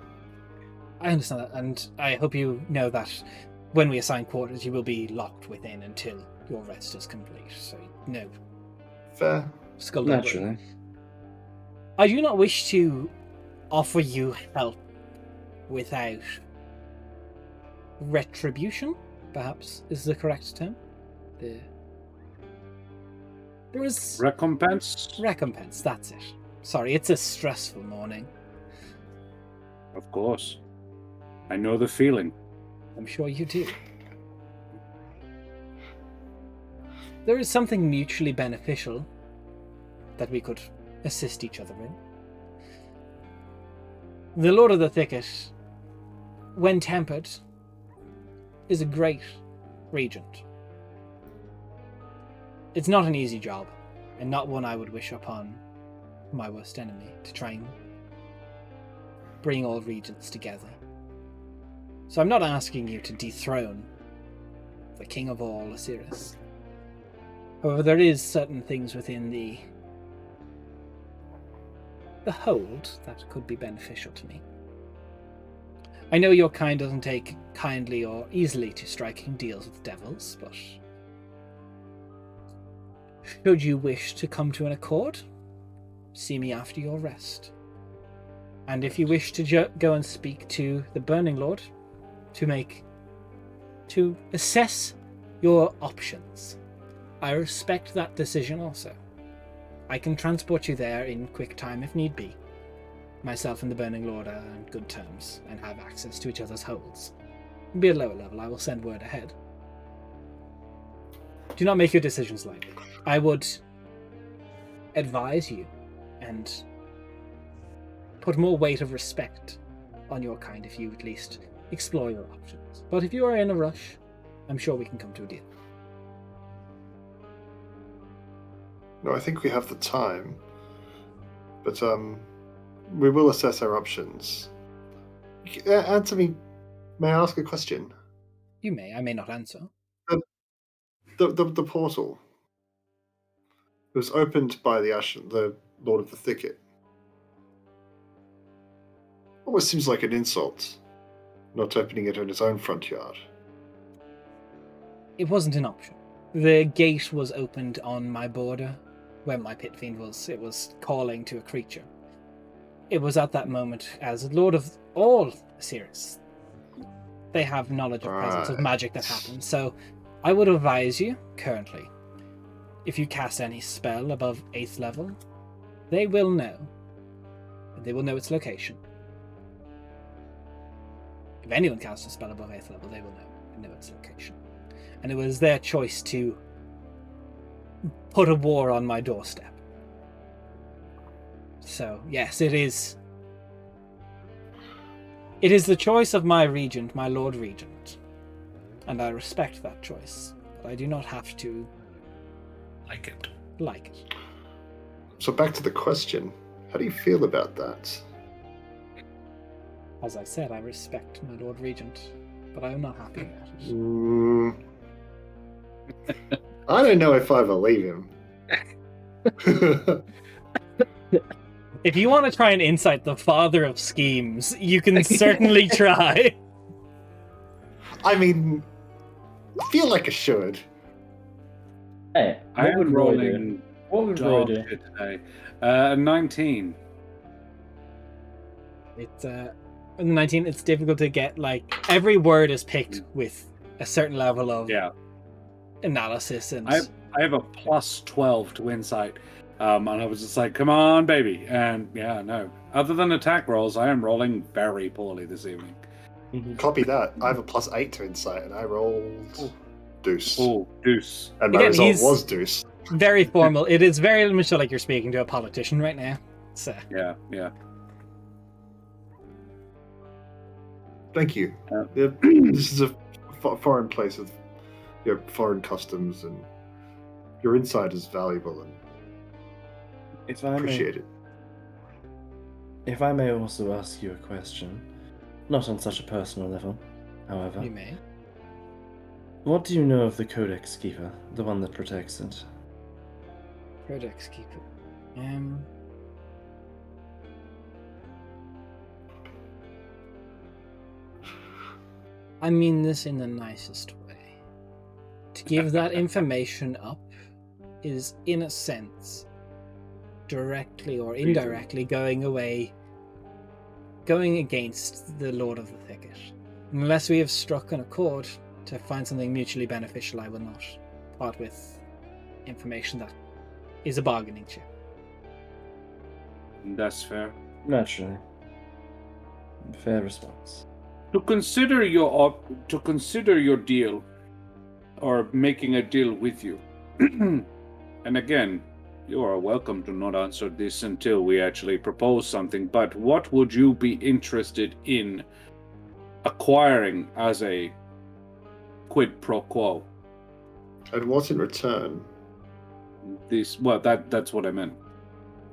Speaker 1: I understand that, and I hope you know that when we assign quarters, you will be locked within until your rest is complete. So, no.
Speaker 5: Fair.
Speaker 3: Naturally.
Speaker 1: I do not wish to offer you help without retribution, perhaps is the correct term. There is
Speaker 4: Recompense?
Speaker 1: Recompense, that's it. Sorry, it's a stressful morning.
Speaker 4: Of course. I know the feeling.
Speaker 1: I'm sure you do. There is something mutually beneficial that we could assist each other in. The Lord of the Thicket, when tempered, is a great regent. It's not an easy job, and not one I would wish upon my worst enemy, to try and bring all regents together. So I'm not asking you to dethrone the king of all, Asiris. However, there is certain things within the hold that could be beneficial to me. I know your kind doesn't take kindly or easily to striking deals with devils, but should you wish to come to an accord, see me after your rest. And if you wish to go and speak to the Burning Lord to assess your options, I respect that decision also. I can transport you there in quick time if need be. myself and the Burning Lord are on good terms and have access to each other's holds. Be at lower level, I will send word ahead. Do not make your decisions lightly. I would advise you and put more weight of respect on your kind if you at least explore your options. But if you are in a rush, I'm sure we can come to a deal.
Speaker 5: No, I think we have the time, but we will assess our options. Answer me. May I ask a question?
Speaker 1: You may. I may not answer.
Speaker 5: The portal. It was opened by the Lord of the Thicket. Almost seems like an insult, not opening it in his own front yard.
Speaker 1: It wasn't an option. The gate was opened on my border, where my pit fiend was. It was calling to a creature. It was at that moment, as Lord of all Asiris, they have knowledge of presence of magic that happens. So I would advise you, currently, if you cast any spell above 8th level, they will know. They will know its location. If anyone casts a spell above 8th level, they will know its location. And it was their choice to put a war on my doorstep. So, yes, it is. It is the choice of my regent, my Lord Regent. And I respect that choice. But I do not have to
Speaker 4: Like it.
Speaker 1: like it.
Speaker 5: So back to the question. How do you feel about that?
Speaker 1: As I said, I respect my Lord Regent. But I am not happy about it.
Speaker 5: I don't know if I believe him.
Speaker 1: If you want to try and insight the father of schemes, you can certainly try.
Speaker 5: I mean, I feel like I should.
Speaker 2: Hey,
Speaker 4: I am rolling
Speaker 2: What would Roy
Speaker 4: dog
Speaker 2: do?
Speaker 4: shit today. 19.
Speaker 1: It's in the 19, it's difficult to get, like, every word is picked with a certain level of analysis and
Speaker 4: I have a plus 12 to insight. And I was just like, come on, baby. And yeah, no. Other than attack rolls, I am rolling very poorly this evening.
Speaker 5: Copy that. I have a +8 to insight, and I rolled deuce.
Speaker 4: Oh, deuce.
Speaker 5: And my
Speaker 1: Again,
Speaker 5: result
Speaker 1: he's-
Speaker 5: was deuce.
Speaker 1: very formal. It is very much like you're speaking to a politician right now. So
Speaker 4: Yeah.
Speaker 5: Thank you.
Speaker 4: Yeah.
Speaker 5: This is a foreign place with foreign customs, and your insight is valuable and
Speaker 3: If I may,
Speaker 5: appreciate it.
Speaker 3: if I may also ask you a question, not on such a personal level, however,
Speaker 1: you may.
Speaker 3: what do you know of the Codex Keeper, the one that protects it?
Speaker 1: Codex Keeper. I mean this in the nicest way. To give that information up is, in a sense, directly or indirectly going against the Lord of the Thicket. Unless we have struck an accord to find something mutually beneficial, I will not part with information that is a bargaining chip.
Speaker 4: That's fair.
Speaker 3: Naturally. Fair response.
Speaker 4: To consider your deal, or making a deal with you, and again, you are welcome to not answer this until we actually propose something, but what would you be interested in acquiring as a quid pro quo?
Speaker 5: And what in return?
Speaker 4: That's what I meant.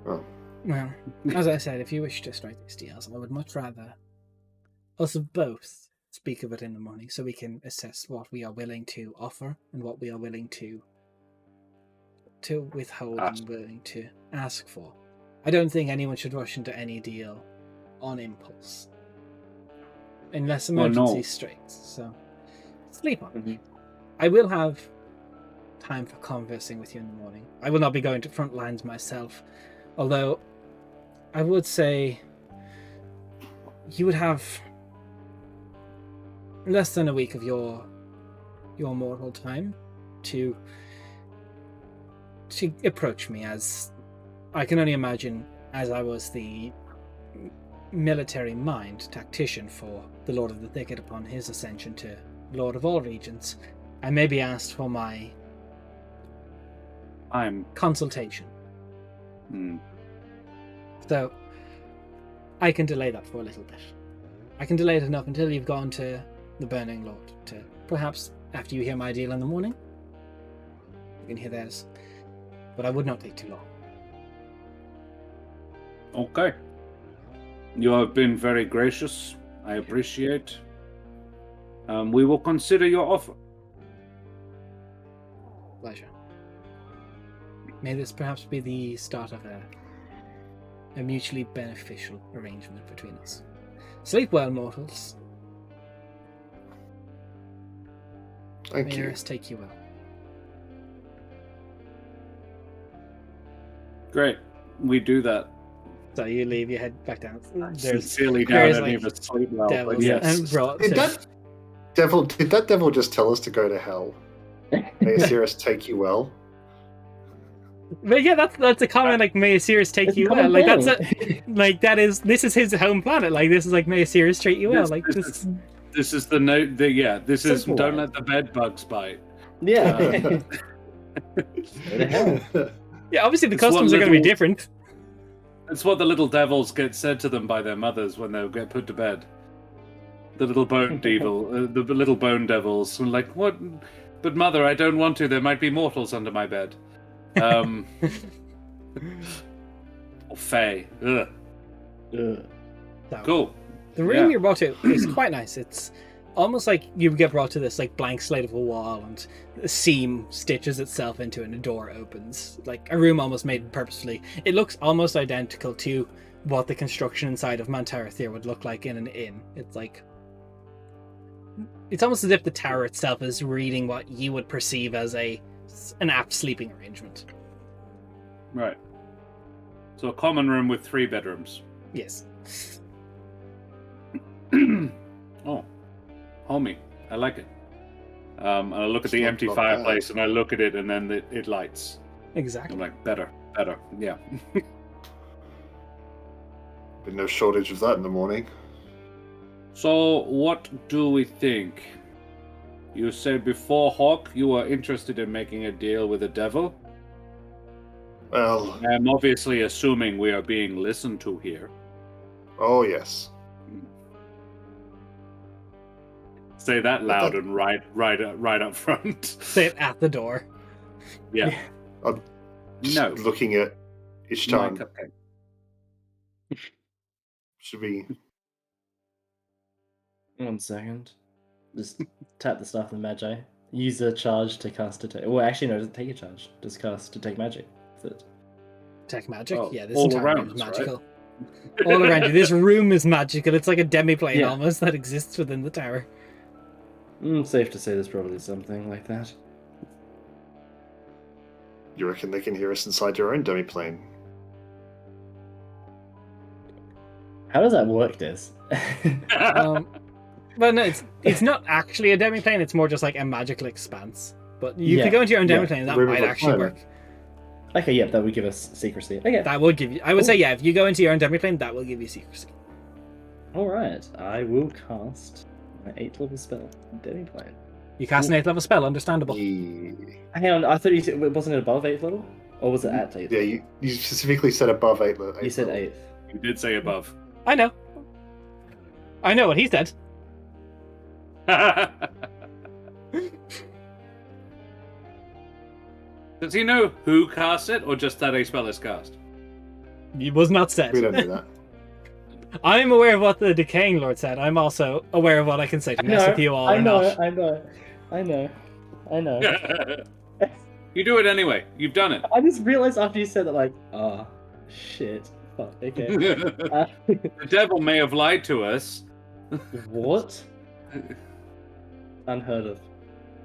Speaker 5: Well,
Speaker 1: Well, as I said, if you wish to strike these deals, I would much rather us both speak of it in the morning so we can assess what we are willing to offer and what we are willing to withhold and willing to ask for. I don't think anyone should rush into any deal on impulse. Unless emergency strikes. So, sleep on it. I will have time for conversing with you in the morning. I will not be going to front lines myself, although I would say you would have less than a week of your mortal time to approach me, as I can only imagine, as I was the military mind, tactician for the Lord of the Thicket upon his ascension to Lord of all regions, I may be asked for my consultation. So I can delay that for a little bit. I can delay it enough until you've gone to the Burning Lord, to perhaps after you hear my deal in the morning, you can hear theirs. But I would not take too long.
Speaker 4: Okay. You have been very gracious. I appreciate. We will consider your offer.
Speaker 1: Pleasure. May this perhaps be the start of a mutually beneficial arrangement between us. Sleep well, mortals.
Speaker 5: Thank
Speaker 1: May
Speaker 5: you.
Speaker 1: Asiris take you well.
Speaker 4: Great. We do that.
Speaker 1: So you leave, you head back down.
Speaker 4: Sincerely
Speaker 1: various,
Speaker 4: down and even sleep well,
Speaker 1: devils
Speaker 4: but yes.
Speaker 1: and brought
Speaker 5: Did
Speaker 1: to-
Speaker 5: that devil just tell us to go to hell? May Asiris take you well.
Speaker 1: But yeah, that's a comment. Like, may Asiris take
Speaker 2: It's a
Speaker 1: you well.
Speaker 2: common
Speaker 1: Like
Speaker 2: thing.
Speaker 1: like this is his home planet. Like this is like may Asiris treat you well. Like this.
Speaker 4: This is the note. This is
Speaker 2: Simple
Speaker 4: don't
Speaker 2: way.
Speaker 4: let the bed bugs bite.
Speaker 2: Yeah. Go to hell.
Speaker 1: Yeah, obviously the
Speaker 4: It's one
Speaker 1: customs are going to be
Speaker 4: little-
Speaker 1: different.
Speaker 4: It's what the little devils get said to them by their mothers when they get put to bed. The little bone the little bone devils, and like, what? But mother, I don't want to. There might be mortals under my bed. Or Fae. Ugh.
Speaker 2: Ugh.
Speaker 1: So,
Speaker 4: Cool.
Speaker 1: the room
Speaker 4: Yeah.
Speaker 1: you're brought to is quite nice. It's almost like you get brought to this like blank slate of a wall, and a seam stitches itself into it, and a door opens. Like a room almost made purposefully. It looks almost identical to what the construction inside of Mantarathir would look like in an inn. It's almost as if the tower itself is reading what you would perceive as an apt sleeping arrangement.
Speaker 4: Right. So a common room with 3 bedrooms.
Speaker 1: Yes.
Speaker 4: Oh, homie, I like it. And I look at the
Speaker 5: It's
Speaker 4: empty
Speaker 5: not bad.
Speaker 4: fireplace, and I look at it, and then it lights.
Speaker 1: Exactly.
Speaker 4: I'm like, better, yeah.
Speaker 5: Been no shortage of that in the morning.
Speaker 4: So, what do we think? You said before, Hawk, you were interested in making a deal with the devil.
Speaker 5: Well,
Speaker 4: I'm obviously assuming we are being listened to here.
Speaker 5: oh yes.
Speaker 4: Say that loud and right up front.
Speaker 1: Say it at the door.
Speaker 4: Yeah.
Speaker 5: Just
Speaker 4: No.
Speaker 5: looking at
Speaker 4: My
Speaker 5: Ishtan.
Speaker 4: cupcake.
Speaker 5: Should we?
Speaker 2: 1 second. Just tap the staff of Magi. Use a charge to cast detect. Well, actually, no, doesn't take a charge. Just cast detect magic. That's it.
Speaker 1: Tech magic?
Speaker 4: Oh,
Speaker 1: Yeah, this
Speaker 4: all
Speaker 1: entire
Speaker 4: around
Speaker 1: room is
Speaker 4: us, right?
Speaker 1: magical. All around you. This room is magical. It's like a demiplane
Speaker 2: Yeah.
Speaker 1: almost that exists within the tower.
Speaker 2: Safe to say there's probably something like that.
Speaker 5: You reckon they can hear us inside your own demiplane?
Speaker 2: How does that work, Des?
Speaker 1: Well, no, it's not actually a demiplane. It's more just like a magical expanse. But you
Speaker 2: Yeah,
Speaker 1: could go into your own
Speaker 2: yeah.
Speaker 1: demiplane, and that
Speaker 5: Room of
Speaker 1: might
Speaker 5: a
Speaker 1: actually
Speaker 5: planet.
Speaker 1: work.
Speaker 2: Okay, yep, that would give us secrecy. Okay.
Speaker 1: That would give you. I would say, yeah, if you go into your own demiplane, that will give you secrecy.
Speaker 2: Alright, I will cast my 8th level spell, Demiplane.
Speaker 1: You cast an 8th level spell, understandable.
Speaker 5: Yeah,
Speaker 2: Hang on, I thought you said, wasn't it above 8th level? Or was it at 8th?
Speaker 5: yeah. You specifically said above 8.
Speaker 2: You said
Speaker 5: level.
Speaker 2: 8th.
Speaker 4: You did say above.
Speaker 1: I know what he said.
Speaker 4: Does he know who cast it, or just that a spell is cast?
Speaker 1: It was not said.
Speaker 5: We don't do that.
Speaker 1: I'm aware of what the Decaying Lord said. I'm also aware of what I can say to mess with you all or not.
Speaker 2: I know.
Speaker 4: You do it anyway. You've done it.
Speaker 2: I just realized after you said that, like, shit. Fuck, okay.
Speaker 4: The devil may have lied to us.
Speaker 2: What? Unheard of.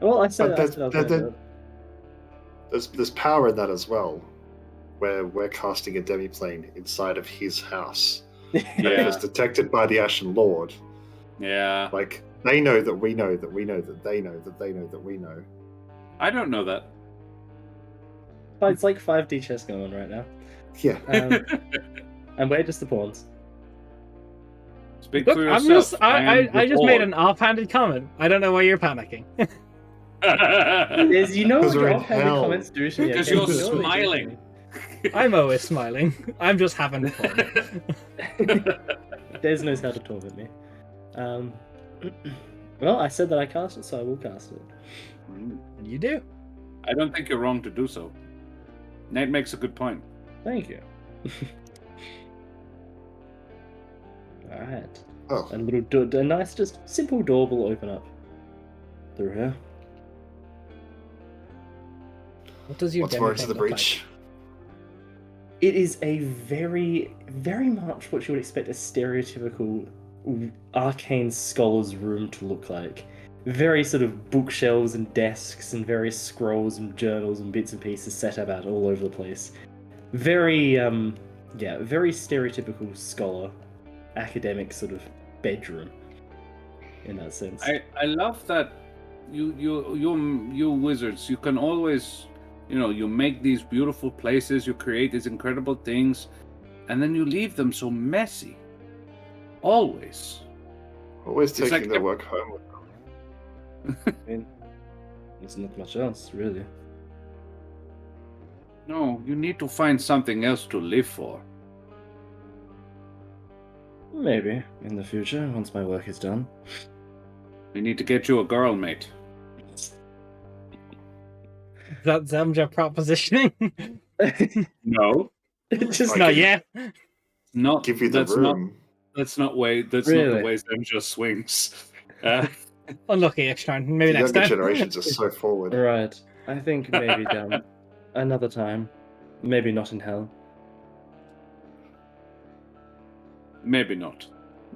Speaker 2: Well, I said
Speaker 5: But
Speaker 2: I said I was gonna do it.
Speaker 5: There's power in that as well, where we're casting a demiplane inside of his house. If
Speaker 4: Yeah.
Speaker 5: it's detected by the Ashen Lord,
Speaker 4: Yeah.
Speaker 5: like they know that we know that we know that they know that they know that we know.
Speaker 4: I don't know that.
Speaker 2: But it's like 5D chess going on right now.
Speaker 5: Yeah.
Speaker 2: And we're just the pawns.
Speaker 4: Speak
Speaker 1: Look,
Speaker 4: for
Speaker 1: I'm
Speaker 4: yourself.
Speaker 1: just, I just made
Speaker 4: bored.
Speaker 1: an offhanded comment. I don't know why you're panicking.
Speaker 3: There's, you know
Speaker 5: Because
Speaker 3: what
Speaker 5: we're
Speaker 3: your
Speaker 5: in
Speaker 3: offhanded
Speaker 5: hell.
Speaker 3: comments do to me.
Speaker 4: Because
Speaker 3: okay?
Speaker 4: you're
Speaker 3: You know what they do to
Speaker 4: smiling.
Speaker 3: me.
Speaker 1: I'm always smiling. I'm just having fun.
Speaker 3: Des knows how to torment me. Well, I said that I cast it, so I will cast it.
Speaker 1: You do.
Speaker 4: I don't think you're wrong to do so. Nate makes a good point.
Speaker 3: Thank you. Alright.
Speaker 5: Oh,
Speaker 3: A little a nice, just simple door will open up through here.
Speaker 1: What does your
Speaker 5: what's more
Speaker 1: demi
Speaker 5: into
Speaker 1: thing
Speaker 5: the
Speaker 1: look
Speaker 5: breach?
Speaker 3: It is a very, very much what you would expect a stereotypical arcane scholar's room to look like. Very sort of bookshelves and desks and various scrolls and journals and bits and pieces set about all over the place. Very, very stereotypical scholar, academic sort of bedroom in that sense.
Speaker 4: I love that you wizards, you can always, you make these beautiful places, you create these incredible things, and then you leave them so messy. Always.
Speaker 5: Always
Speaker 4: It's
Speaker 5: taking
Speaker 4: like
Speaker 5: their
Speaker 4: ev-
Speaker 5: work home with them.
Speaker 3: I mean, there's not much else, really.
Speaker 4: No, you need to find something else to live for.
Speaker 3: Maybe in the future, once my work is done.
Speaker 4: We need to get you a girl, mate.
Speaker 1: That Zemja propositioning?
Speaker 4: No.
Speaker 3: Just
Speaker 5: I
Speaker 1: Not
Speaker 5: can
Speaker 1: yet.
Speaker 4: Not
Speaker 5: give you the
Speaker 4: that's not
Speaker 5: room.
Speaker 4: that's not not the
Speaker 3: Really?
Speaker 4: way Zen just swings.
Speaker 1: Unlucky each time. Maybe
Speaker 5: The
Speaker 1: next
Speaker 5: younger
Speaker 1: time.
Speaker 5: generations are so forward.
Speaker 3: Right. I think maybe down another time. Maybe not in hell.
Speaker 4: Maybe not.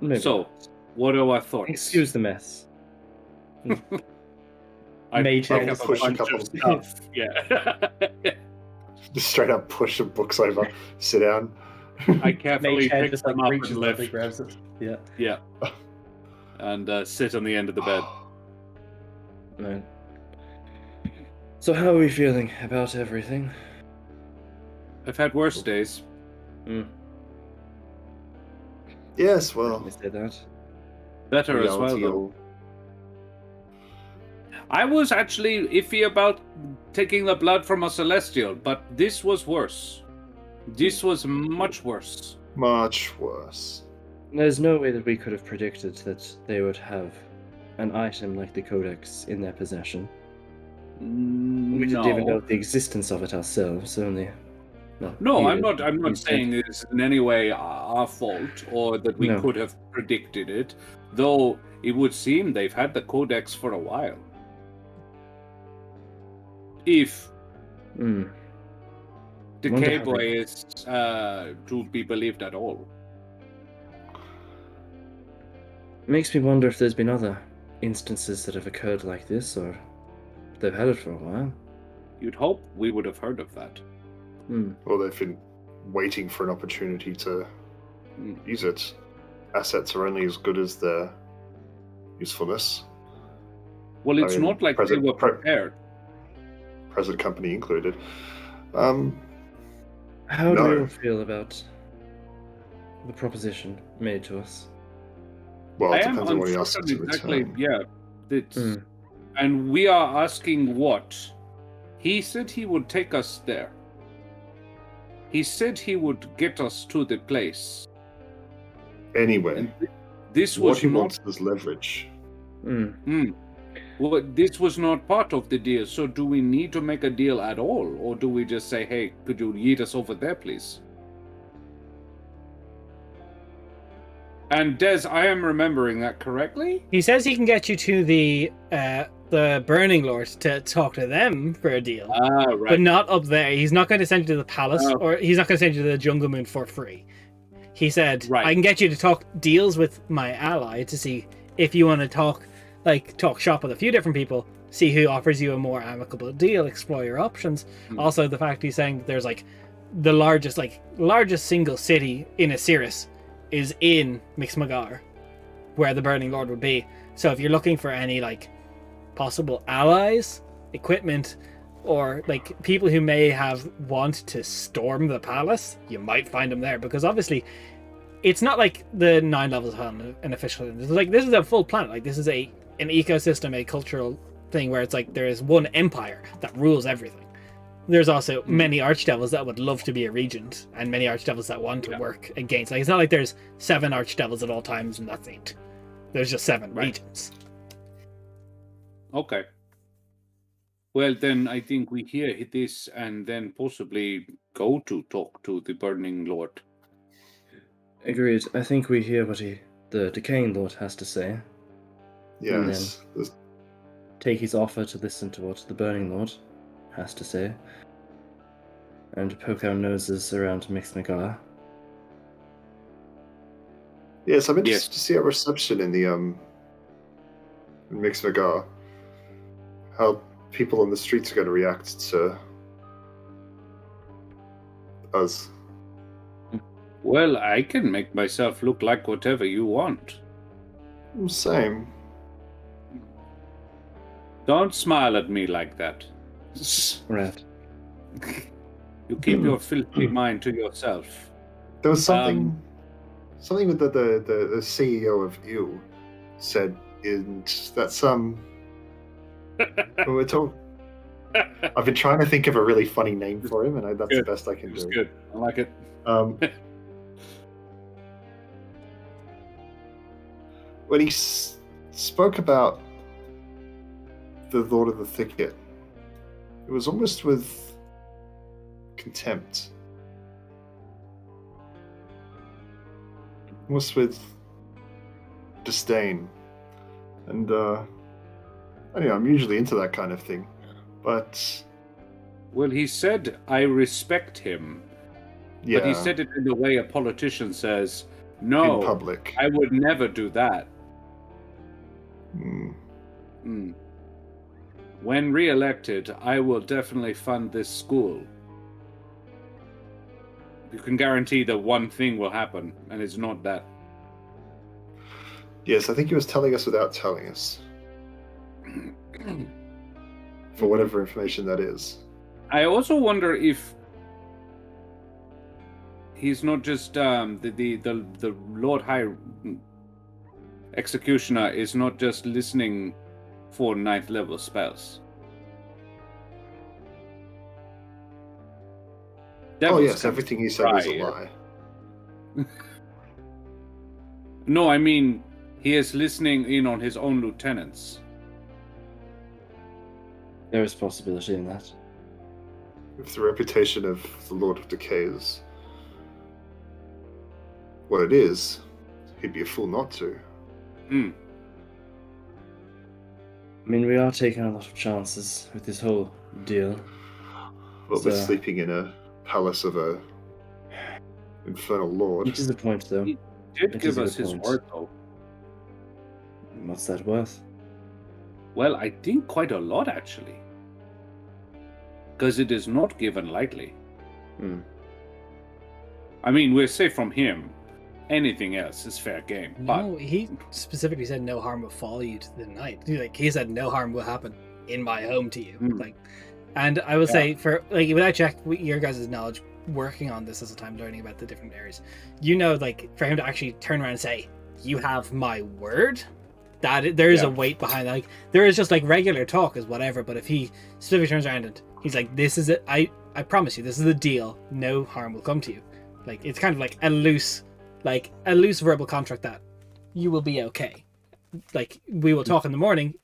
Speaker 3: Maybe
Speaker 4: So,
Speaker 3: not.
Speaker 4: what are our thoughts?
Speaker 3: Excuse the mess.
Speaker 4: I
Speaker 3: Mage
Speaker 4: pick
Speaker 3: hands.
Speaker 4: up a
Speaker 5: Push a
Speaker 4: bunch
Speaker 5: couple
Speaker 4: of stuff. Yeah.
Speaker 5: Just straight up push the books over, sit down.
Speaker 4: I carefully
Speaker 3: Mage hand
Speaker 4: pick
Speaker 3: just
Speaker 4: them
Speaker 3: like
Speaker 4: up
Speaker 3: reaches
Speaker 4: and
Speaker 3: out and
Speaker 4: lift.
Speaker 3: grabs it. Yeah.
Speaker 4: Yeah. And sit on the end of the bed.
Speaker 3: Right. So how are we feeling about everything?
Speaker 4: I've had worse days.
Speaker 5: Yes,
Speaker 3: Let
Speaker 5: well,
Speaker 3: me say that.
Speaker 4: Better as well,
Speaker 5: reality
Speaker 4: though.
Speaker 5: will-
Speaker 4: I was actually iffy about taking the blood from a celestial, but this was worse. This was much worse.
Speaker 5: much worse.
Speaker 3: There's no way that we could have predicted that they would have an item like the Codex in their possession. We didn't even know the existence of it ourselves, only...
Speaker 4: No,
Speaker 3: you
Speaker 4: I'm
Speaker 3: did.
Speaker 4: not. I'm
Speaker 3: You
Speaker 4: not
Speaker 3: said-
Speaker 4: saying it's in any way our fault or that we
Speaker 3: No.
Speaker 4: could have predicted it. Though it would seem they've had the Codex for a while. If
Speaker 3: Mm.
Speaker 4: the
Speaker 3: Wonder how
Speaker 4: K-boy
Speaker 3: they-
Speaker 4: is to be believed at all.
Speaker 3: Makes me wonder if there's been other instances that have occurred like this, or they've had it for a while.
Speaker 4: You'd hope we would have heard of that.
Speaker 5: Well, they've been waiting for an opportunity to use it. Assets are only as good as their usefulness.
Speaker 4: Well, it's
Speaker 5: I mean,
Speaker 4: not like
Speaker 5: present-
Speaker 4: they were prepared.
Speaker 5: Present company included.
Speaker 3: How do
Speaker 5: No.
Speaker 3: you all feel about the proposition made to us?
Speaker 5: Well,
Speaker 4: I
Speaker 5: it
Speaker 4: am
Speaker 5: depends on what he asks
Speaker 4: uncertain
Speaker 5: in
Speaker 4: exactly.
Speaker 5: return.
Speaker 4: Yeah, it's,
Speaker 3: Mm.
Speaker 4: and we are asking what? He said he would take us there. He said he would get us to the place.
Speaker 5: Anyway,
Speaker 4: And this
Speaker 5: what
Speaker 4: was
Speaker 5: he
Speaker 4: not.
Speaker 5: wants is leverage.
Speaker 4: Well, this was not part of the deal. So, do we need to make a deal at all, or do we just say, "Hey, could you lead us over there, please"? And Des, I am remembering that correctly.
Speaker 1: He says he can get you to the Burning Lord to talk to them for a deal,
Speaker 4: Ah, right.
Speaker 1: but not up there. He's not going to send you to the palace,
Speaker 4: Oh.
Speaker 1: or he's not going to send you to the Jungle Moon for free. He said,
Speaker 4: Right.
Speaker 1: "I can get you to talk deals with my ally to see if you want to talk shop with a few different people, see who offers you a more amicable deal, explore your options." Also, the fact he's saying that there's the largest single city in Asiris is in Mixmagar, where the Burning Lord would be. So if you're looking for any possible allies, equipment, or people who may want to storm the palace, you might find them there, because obviously it's not like the 9 levels of hell an official. It's like this is a full planet. Like this is an ecosystem, a cultural thing where it's like there is one empire that rules everything. There's also many archdevils that would love to be a regent, and many archdevils that want to work against. Like it's not like there's 7 archdevils at all times and that's it. There's just 7 regents.
Speaker 4: Okay. Well, then I think we hear this and then possibly go to talk to the Burning Lord.
Speaker 3: Agreed. I think we hear what the Decaying Lord has to say.
Speaker 5: Yes.
Speaker 3: Take his offer to listen to what the Burning Lord has to say. And poke our noses around Mixnagar.
Speaker 5: Yes, I'm interested to see our reception in the in Mixnagar. How people on the streets are going to react to us.
Speaker 4: Well, I can make myself look like whatever you want.
Speaker 5: Same.
Speaker 4: Don't smile at me like that.
Speaker 3: Right.
Speaker 4: You keep your filthy mind to yourself.
Speaker 5: There was something with the CEO of EU said in that some. We're talking. I've been trying to think of a really funny name for him, and that's the best I can do.
Speaker 4: Good. I like it.
Speaker 5: When he spoke about the Lord of the Thicket, it was almost with contempt. Almost with disdain. And, I'm usually into that kind of thing. But...
Speaker 4: Well, he said, I respect him.
Speaker 5: Yeah.
Speaker 4: But he said it in the way a politician says, no,
Speaker 5: in public.
Speaker 4: I would never do that. When re-elected, I will definitely fund this school. You can guarantee that one thing will happen, and it's not that.
Speaker 5: Yes, I think he was telling us without telling us. For whatever information that is.
Speaker 4: I also wonder if he's not just the Lord High Executioner is not just listening for 9th level spells.
Speaker 5: Yes, everything he said was a lie.
Speaker 4: No, I mean, he is listening in on his own lieutenants.
Speaker 3: There is possibility in that.
Speaker 5: If the reputation of the Lord of Decay is what it is, he'd be a fool not to.
Speaker 3: I mean, we are taking a lot of chances with this whole deal.
Speaker 5: Well, we're sleeping in a palace of a infernal lord.
Speaker 3: It is a point, though.
Speaker 4: He did give us his word, though.
Speaker 3: What's that worth?
Speaker 4: Well, I think quite a lot, actually. Because it is not given lightly. I mean, we're safe from him. Anything else is fair game.
Speaker 1: No, he specifically said no harm will follow you to the night. Like he said, no harm will happen in my home to you. And I will say, for like without check your guys' knowledge, working on this as a time, learning about the different areas, like for him to actually turn around and say, "You have my word," that there is a weight behind that. Like there is just like regular talk is whatever, but if he specifically turns around and he's like, "This is it. I promise you, this is the deal. No harm will come to you." Like it's kind of like a loose verbal contract that you will be okay. Like we will talk in the morning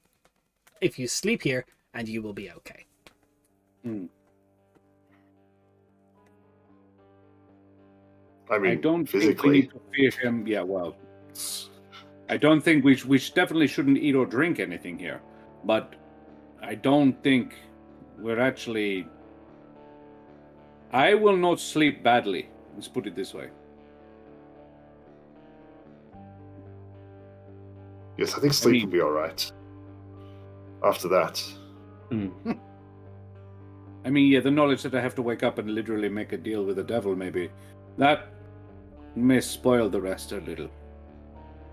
Speaker 1: if you sleep here and you will be okay.
Speaker 5: I mean,
Speaker 4: I don't
Speaker 5: physically.
Speaker 4: think we need to fear him. Yeah, well, I don't think we definitely shouldn't eat or drink anything here. But I don't think we're actually... I will not sleep badly. Let's put it this way.
Speaker 5: Yes, I think sleep will be alright. After that.
Speaker 4: I mean, yeah, the knowledge that I have to wake up and literally make a deal with the devil, maybe, that may spoil the rest a little.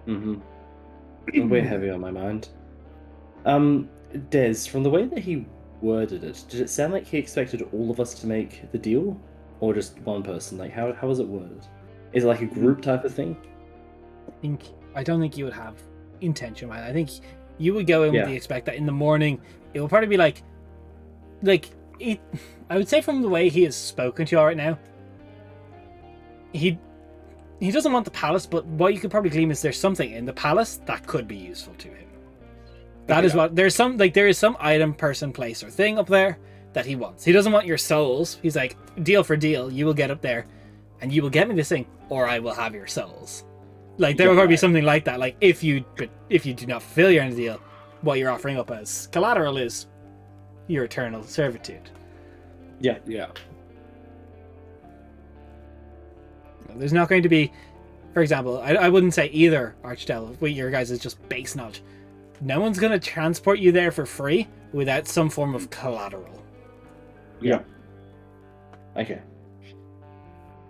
Speaker 3: Way heavy on my mind. Des, from the way that he worded it, did it sound like he expected all of us to make the deal? Or just one person? Like, how was it worded? Is it like a group type of thing?
Speaker 1: I don't think you would have intention mind. I think you would go in with
Speaker 3: Yeah.
Speaker 1: the expect that in the morning it will probably be like I would say from the way he has spoken to you right now, he doesn't want the palace, but what you could probably glean is there's something in the palace that could be useful to him. That is what there is some item, person, place, or thing up there that he wants. He doesn't want your souls. He's like, deal for deal. You will get up there, and you will get me this thing, or I will have your souls. Like there will probably be something like that. Like if you do not fulfill your end of the deal, what you're offering up as collateral is your eternal servitude.
Speaker 3: Yeah.
Speaker 1: There's not going to be, for example, I wouldn't say either Archdevil with your guys' is just base knowledge. No one's going to transport you there for free without some form of collateral.
Speaker 3: Yeah. Okay.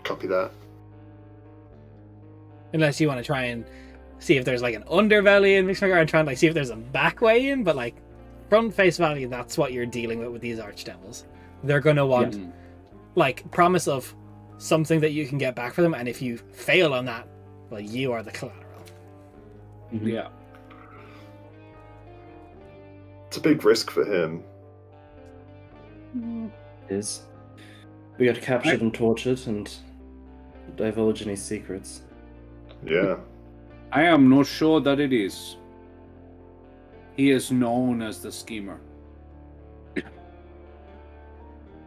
Speaker 5: Copy that.
Speaker 1: Unless you want to try and see if there's like an underbelly in Mixmaker and try and like see if there's a back way in, but like from face value, that's what you're dealing with these Archdevils. They're going to want like promise of something that you can get back for them, and if you fail on that, well, you are the collateral.
Speaker 4: Yeah.
Speaker 5: It's a big risk for him.
Speaker 3: Is we got captured and tortured and divulge any secrets.
Speaker 5: Yeah.
Speaker 4: I am not sure that it is. He is known as the schemer.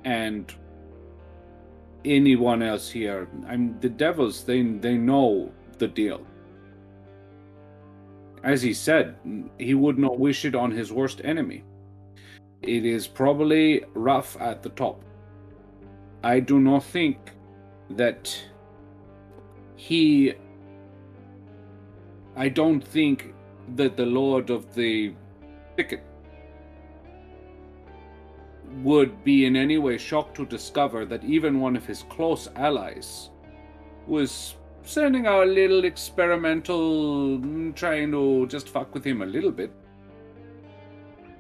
Speaker 4: And anyone else here, the devils, they know the deal. As he said, he would not wish it on his worst enemy. It is probably rough at the top. I do not think that I don't think that the Lord of the Thicket would be in any way shocked to discover that even one of his close allies was sending out a little experimental, trying to just fuck with him a little bit.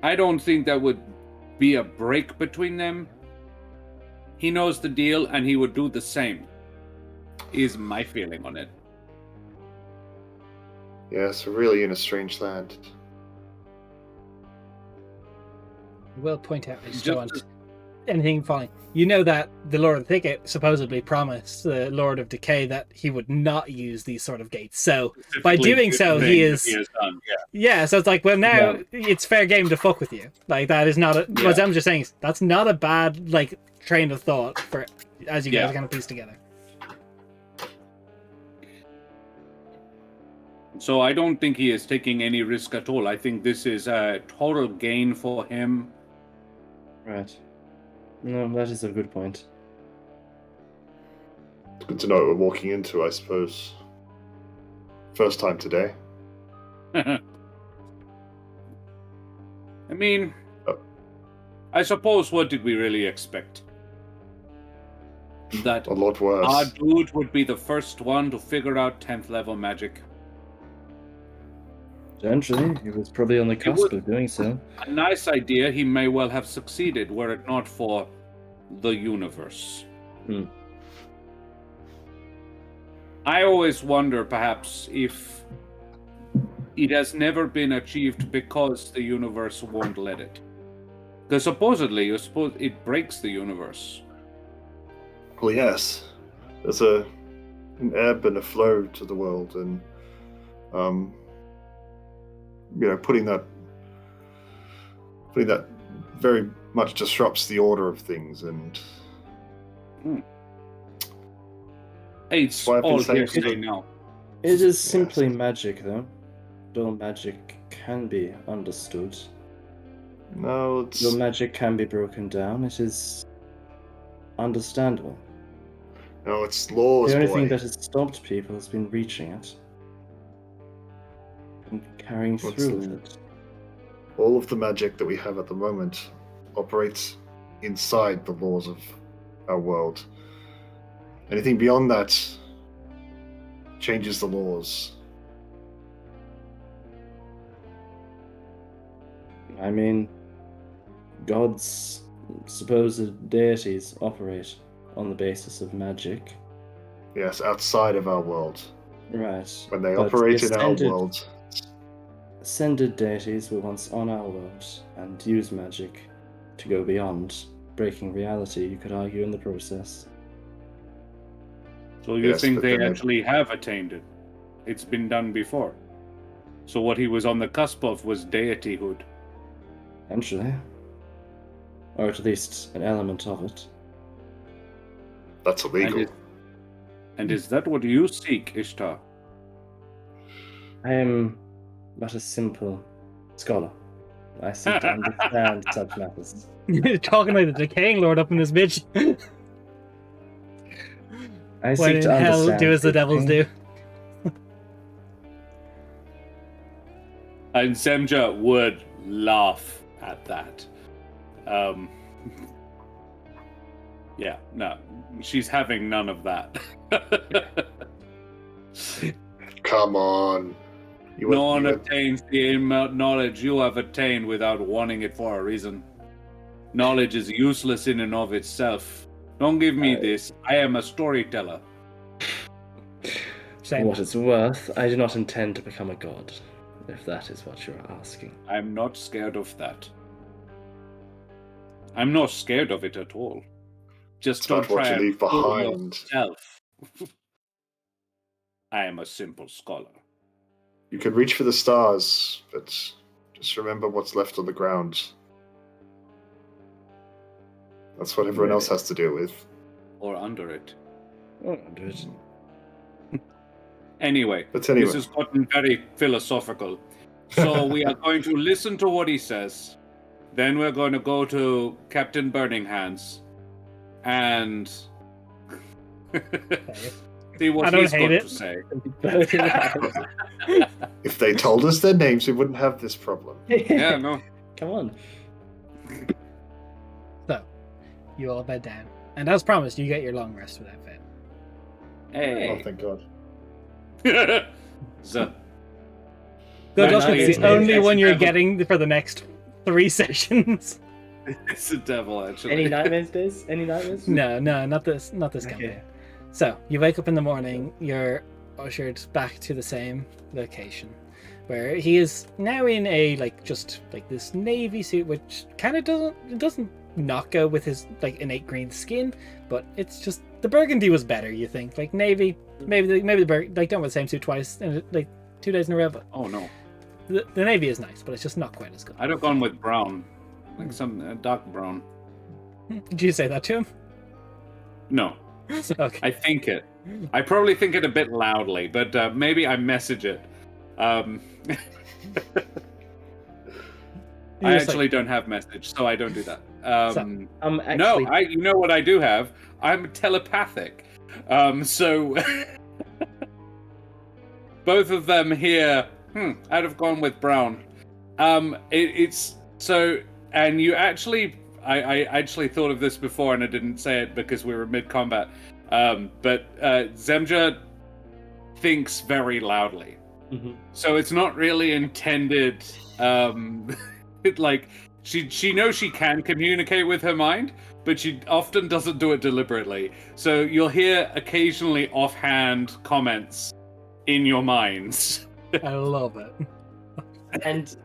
Speaker 4: I don't think that would be a break between them. He knows the deal and he would do the same, is my feeling on it.
Speaker 5: Yes, we're really in a strange land.
Speaker 1: I will point out, I just don't want anything falling. You know that the Lord of the Thicket supposedly promised the Lord of Decay that he would not use these sort of gates. So by doing so, he is
Speaker 4: done.
Speaker 1: yeah. So it's like, well, now it's fair game to fuck with you. Like that is not. What I'm just saying is that's not a bad like train of thought for as you guys kind of piece together.
Speaker 4: So I don't think he is taking any risk at all. I think this is a total gain for him.
Speaker 3: Right. No, that is a good point.
Speaker 5: It's good to know what we're walking into, I suppose. First time today.
Speaker 4: I mean, I suppose what did we really expect? That
Speaker 5: A lot worse.
Speaker 4: our dude would be the first one to figure out 10th level magic.
Speaker 3: Potentially, he was probably on the cusp of doing so.
Speaker 4: A nice idea. He may well have succeeded were it not for the universe. I always wonder, perhaps, if it has never been achieved because the universe won't let it. Because supposedly, it breaks the universe.
Speaker 5: Well, yes. There's an ebb and a flow to the world, and putting that very much disrupts the order of things, and
Speaker 4: It's
Speaker 5: why I've been
Speaker 4: all
Speaker 5: saying
Speaker 4: hearsay
Speaker 5: to-
Speaker 4: now.
Speaker 3: It is simply magic, though. All magic can be understood.
Speaker 5: No, it's
Speaker 3: Your magic can be broken down. It is understandable.
Speaker 5: laws,
Speaker 3: The only
Speaker 5: boy.
Speaker 3: thing that has stopped people has been reaching it and carrying
Speaker 5: What's
Speaker 3: through
Speaker 5: the-
Speaker 3: with it.
Speaker 5: All of the magic that we have at the moment operates inside the laws of our world. Anything beyond that changes the laws.
Speaker 3: I mean, gods, supposed deities, operate on the basis of magic.
Speaker 5: Yes, outside of our world.
Speaker 3: Right.
Speaker 5: When they
Speaker 3: But
Speaker 5: operate
Speaker 3: the
Speaker 5: in our world.
Speaker 3: Ascended deities were once on our world and used magic to go beyond, breaking reality, you could argue, in the process.
Speaker 4: So you
Speaker 5: Yes,
Speaker 4: think
Speaker 5: but
Speaker 4: they
Speaker 5: then
Speaker 4: actually have attained it? It's been done before. So what he was on the cusp of was deityhood.
Speaker 3: Eventually. Or at least an element of it.
Speaker 5: That's illegal.
Speaker 4: And is that what you seek, Ishtar?
Speaker 3: I am but a simple scholar. I seek to understand such matters.
Speaker 1: You're talking like the decaying lord up in this bitch.
Speaker 3: I
Speaker 1: When
Speaker 3: seek
Speaker 1: in
Speaker 3: to
Speaker 1: hell,
Speaker 3: understand.
Speaker 1: do as the devils do.
Speaker 4: And Semja would laugh at that. Yeah, no. She's having none of that.
Speaker 5: Come on.
Speaker 4: No one obtains the knowledge you have attained without wanting it for a reason. Knowledge is useless in and of itself. Don't give me this. I am a storyteller.
Speaker 3: For
Speaker 1: Same.
Speaker 3: what it's worth, I do not intend to become a god, if that is what you're asking.
Speaker 4: I'm not scared of that. I'm not scared of it at all. Just
Speaker 5: It's
Speaker 4: don't
Speaker 5: not what
Speaker 4: try
Speaker 5: you
Speaker 4: and
Speaker 5: leave
Speaker 4: fool
Speaker 5: behind.
Speaker 4: yourself. I am a simple scholar.
Speaker 5: You can reach for the stars, but just remember what's left on the ground. That's what everyone else has to deal with.
Speaker 4: Or under it.
Speaker 3: Oh, do it.
Speaker 4: Anyway,
Speaker 5: But anyway.
Speaker 4: this has gotten very philosophical. So we are going to listen to what he says. Then we're going to go to Captain Burning Hands and see what
Speaker 1: I don't
Speaker 4: he's
Speaker 1: hate
Speaker 4: got
Speaker 1: it.
Speaker 4: to say.
Speaker 5: If they told us their names, we wouldn't have this problem.
Speaker 4: Yeah, no.
Speaker 3: Come on.
Speaker 1: So, you all bed down. And as promised, you get your long rest without fail.
Speaker 5: Oh,
Speaker 4: Hey.
Speaker 5: thank God.
Speaker 4: So,
Speaker 1: Good luck,
Speaker 4: Actually,
Speaker 1: it's the
Speaker 4: it's-
Speaker 1: only
Speaker 4: it's
Speaker 1: one
Speaker 4: the
Speaker 1: you're
Speaker 4: devil.
Speaker 1: getting for the next 3 sessions.
Speaker 4: it's the devil, actually.
Speaker 3: Any nightmares, Diz? Any nightmares?
Speaker 1: No, not this
Speaker 3: Okay.
Speaker 1: campaign. So, you wake up in the morning, you're ushered back to the same location, where he is now in a, just this navy suit, which kind of doesn't not go with his, innate green skin, but it's just, the burgundy was better, you think. Navy, maybe the burgundy, don't wear the same suit twice, 2 days in a row, but
Speaker 4: Oh, no.
Speaker 1: the navy is nice, but it's just not quite as good.
Speaker 4: I'd have gone with brown. Like some dark brown.
Speaker 1: Did you say that to him?
Speaker 4: No.
Speaker 1: Okay.
Speaker 4: I think it. I probably think it a bit loudly, but maybe I message it. I
Speaker 1: You're just
Speaker 4: actually don't have message, so I don't do that.
Speaker 3: I'm actually.
Speaker 4: No, you know what I do have? I'm telepathic. So both of them here. I'd have gone with brown. It's so, and you actually. I actually thought of this before and I didn't say it because we were mid-combat. But Zemja thinks very loudly.
Speaker 3: Mhm.
Speaker 4: So it's not really intended, she knows she can communicate with her mind, but she often doesn't do it deliberately. So you'll hear occasionally offhand comments in your minds.
Speaker 1: I love it.
Speaker 3: And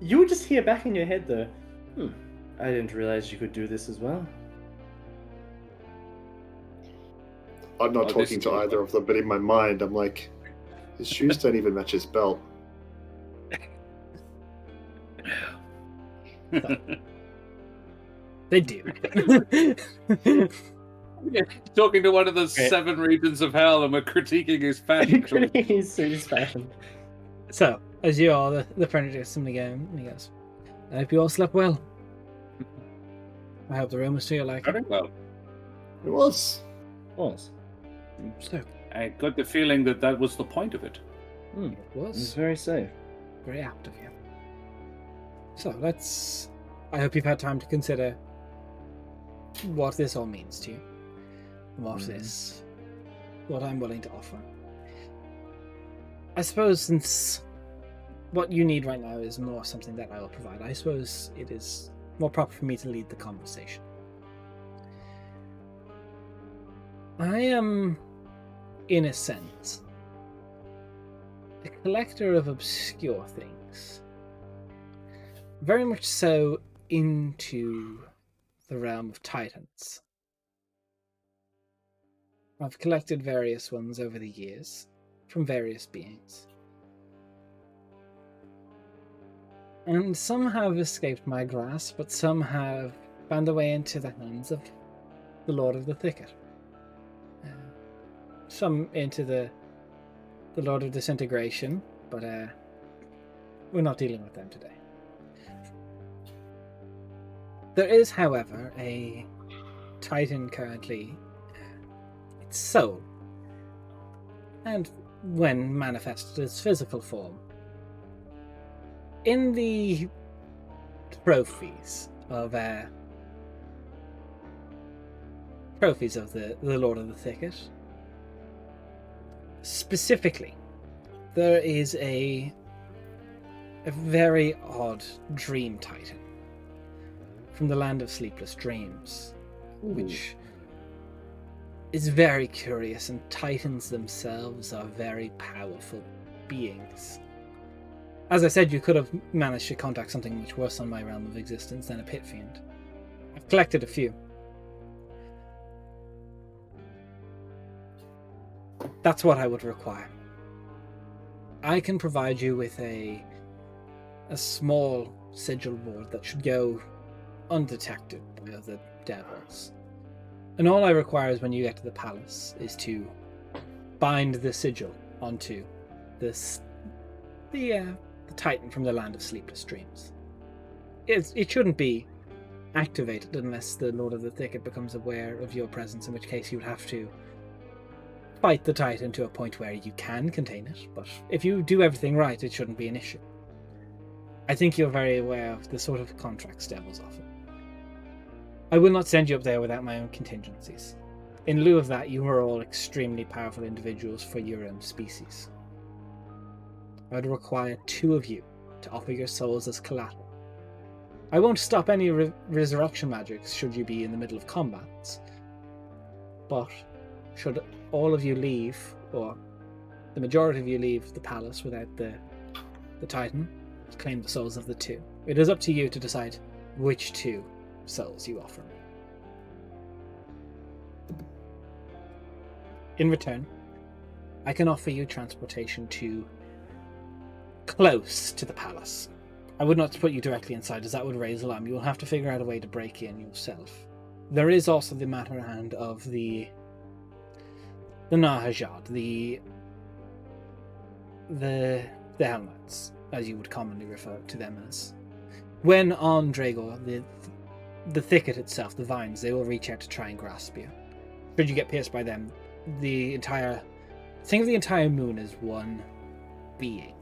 Speaker 3: you would just hear back in your head, though, I didn't realize you could do this as well.
Speaker 5: I'm not
Speaker 4: Oh, this
Speaker 5: talking
Speaker 4: is
Speaker 5: to
Speaker 4: cool.
Speaker 5: either of them, but in my mind, I'm like, his shoes don't even match his belt.
Speaker 1: They do.
Speaker 4: Talking to one of the 7 regions of hell and we're critiquing his fashion choice.
Speaker 3: His fashion.
Speaker 1: So, as you all, the furniture gets something again, and he goes, I hope you all slept well. I hope the room was to your liking.
Speaker 4: Very well.
Speaker 5: It was.
Speaker 1: So,
Speaker 4: I got the feeling that was the point of it.
Speaker 1: it
Speaker 3: It was
Speaker 1: was
Speaker 3: very safe.
Speaker 1: very apt of you. So, I hope you've had time to consider what this all means to you. What I'm willing to offer. I suppose since what you need right now is more something that I will provide, I suppose it is more proper for me to lead the conversation. I am in a sense, a collector of obscure things. Very much so into the realm of titans. I've collected various ones over the years, from various beings. And some have escaped my grasp, but some have found their way into the hands of the Lord of the Thicket. Some into the Lord of Disintegration, but we're not dealing with them today. There is, however, a Titan currently, its soul, and when manifested as physical form, in the trophies of the Lord of the Thicket. Specifically, there is a very odd dream titan from the land of sleepless dreams, which is very curious, and titans themselves are very powerful beings. As I said, you could have managed to contact something much worse on my realm of existence than a pit fiend. I've collected a few. That's what I would require. I can provide you with a small sigil board that should go undetected by other devils. And all I require is when you get to the palace is to bind the sigil onto the Titan from the land of sleepless dreams. It shouldn't be activated unless the Lord of the Thicket becomes aware of your presence, in which case you would have to fight the Titan to a point where you can contain it, but if you do everything right, it shouldn't be an issue. I think you're very aware of the sort of contracts devils offer. I will not send you up there without my own contingencies. In lieu of that, you are all extremely powerful individuals for your own species. I would require 2 of you to offer your souls as collateral. I won't stop any resurrection magics should you be in the middle of combats, but should all of you leave, or the majority of you leave the palace without the Titan, claim the souls of the 2. It is up to you to decide which 2 souls you offer me. In return, I can offer you transportation to close to the palace. I would not put you directly inside, as that would raise alarm. You will have to figure out a way to break in yourself. There is also the matter at hand of the Nahajad, the Helmets, as you would commonly refer to them as. When on Dragor, the thicket itself, the vines, they will reach out to try and grasp you. Should you get pierced by them, think of the entire moon as one being.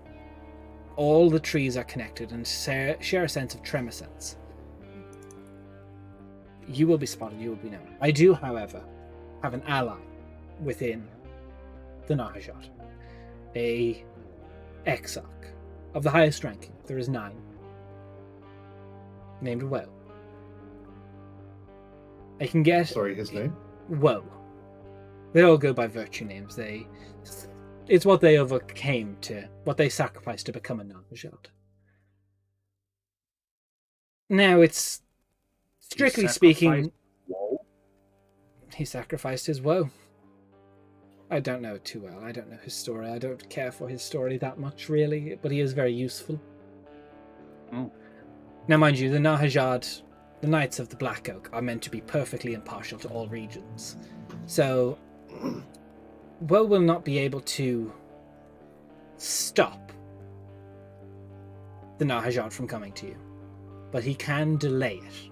Speaker 1: All the trees are connected and share a sense of tremor sense. You will be spotted, you will be known. I do, however, have an ally within the Nahajat. A Exarch of the highest ranking. There is 9. Named Woe. I can get...
Speaker 5: Sorry, his name?
Speaker 1: Woe. They all go by virtue names. It's what they overcame to, what they sacrificed to become a Nahajat. Now, it's strictly speaking...
Speaker 4: Woe?
Speaker 1: He sacrificed his woe. I don't know it too well. I don't know his story. I don't care for his story that much, really, but he is very useful.
Speaker 4: Oh.
Speaker 1: Now, mind you, the Nahajad, the Knights of the Black Oak, are meant to be perfectly impartial to all regions. So, Woe will not be able to stop the Nahajad from coming to you, but he can delay it.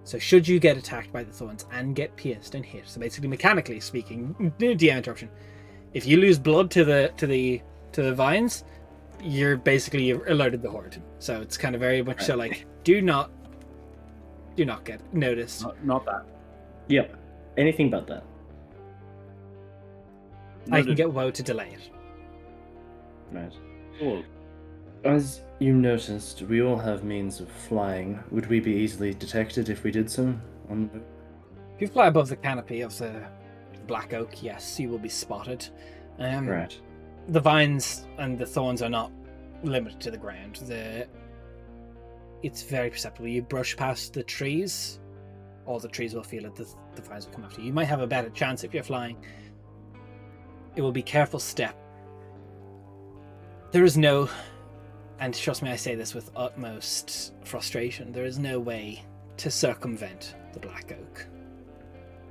Speaker 1: So should you get attacked by the thorns and get pierced and hit, so basically mechanically speaking, DM interruption, if you lose blood to the vines, you're basically alerted the horde. So it's kind of very much so like, do not get noticed.
Speaker 4: Not that.
Speaker 2: Yep. Anything but that.
Speaker 1: I can get Woe to delay it.
Speaker 2: Right.
Speaker 4: Cool.
Speaker 3: As you noticed, we all have means of flying. Would we be easily detected if we did so?
Speaker 1: If you fly above the canopy of the black oak, yes, you will be spotted.
Speaker 3: Right.
Speaker 1: The vines and the thorns are not limited to the ground. It's very perceptible. You brush past the trees, all the trees will feel it. The vines will come after you. You might have a better chance if you're flying. It will be careful step. There is no, and trust me, I say this with utmost frustration, there is no way to circumvent the black oak.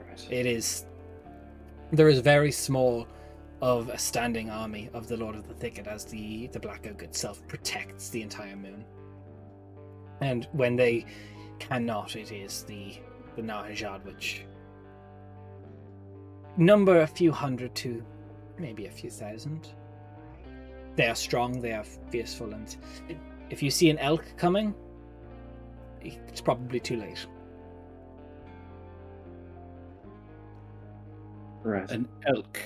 Speaker 3: Right.
Speaker 1: There is very small of a standing army of the Lord of the Thicket, as the black oak itself protects the entire moon. And when they cannot, it is the Nahajad, which number a few hundred to maybe a few thousand. They are strong, they are fierceful, and if you see an elk coming, it's probably too late.
Speaker 3: Right.
Speaker 4: An elk.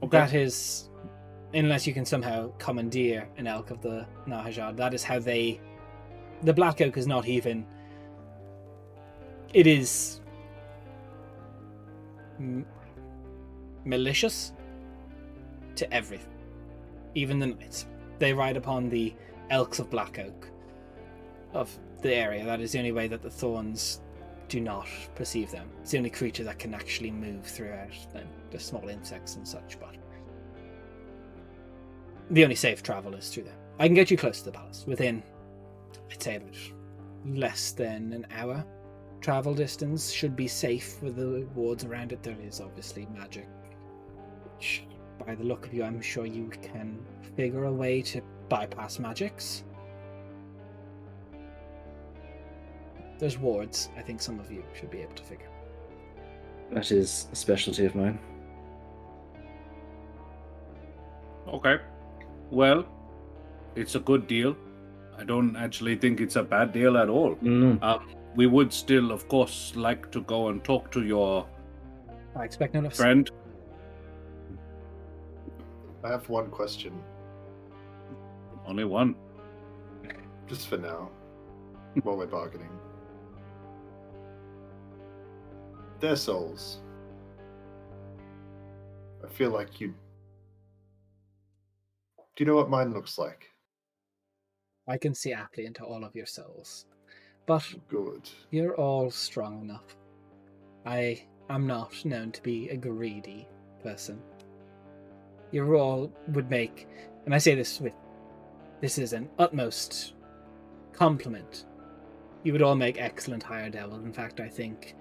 Speaker 4: Okay.
Speaker 1: That is, unless you can somehow commandeer an elk of the Nahajad, that is how they... The black oak is not even... It is... malicious to everything. Even the knights. They ride upon the elks of black oak of the area. That is the only way that the thorns do not perceive them. It's the only creature that can actually move throughout them. The small insects and such, but the only safe travel is through them. I can get you close to the palace within, I'd say, about less than an hour travel distance. Should be safe with the wards around it. There is obviously magic, which by the look of you, I'm sure you can figure a way to bypass magics. There's wards. I think some of you should be able to figure.
Speaker 3: That is a specialty of mine.
Speaker 4: Okay. Well, it's a good deal. I don't actually think it's a bad deal at all. We would still, of course, like to go and talk to your
Speaker 1: I expect no less.
Speaker 4: friend.
Speaker 5: I have one question,
Speaker 4: Only one.
Speaker 5: just for now, while we're bargaining. Their souls. I feel like you... Do you know what mine looks like?
Speaker 1: I can see aptly into all of your souls, but
Speaker 5: Good.
Speaker 1: you're all strong enough. I am not known to be a greedy person. You all would make, and I say this is an utmost compliment. You would all make excellent higher devils. In fact, I think,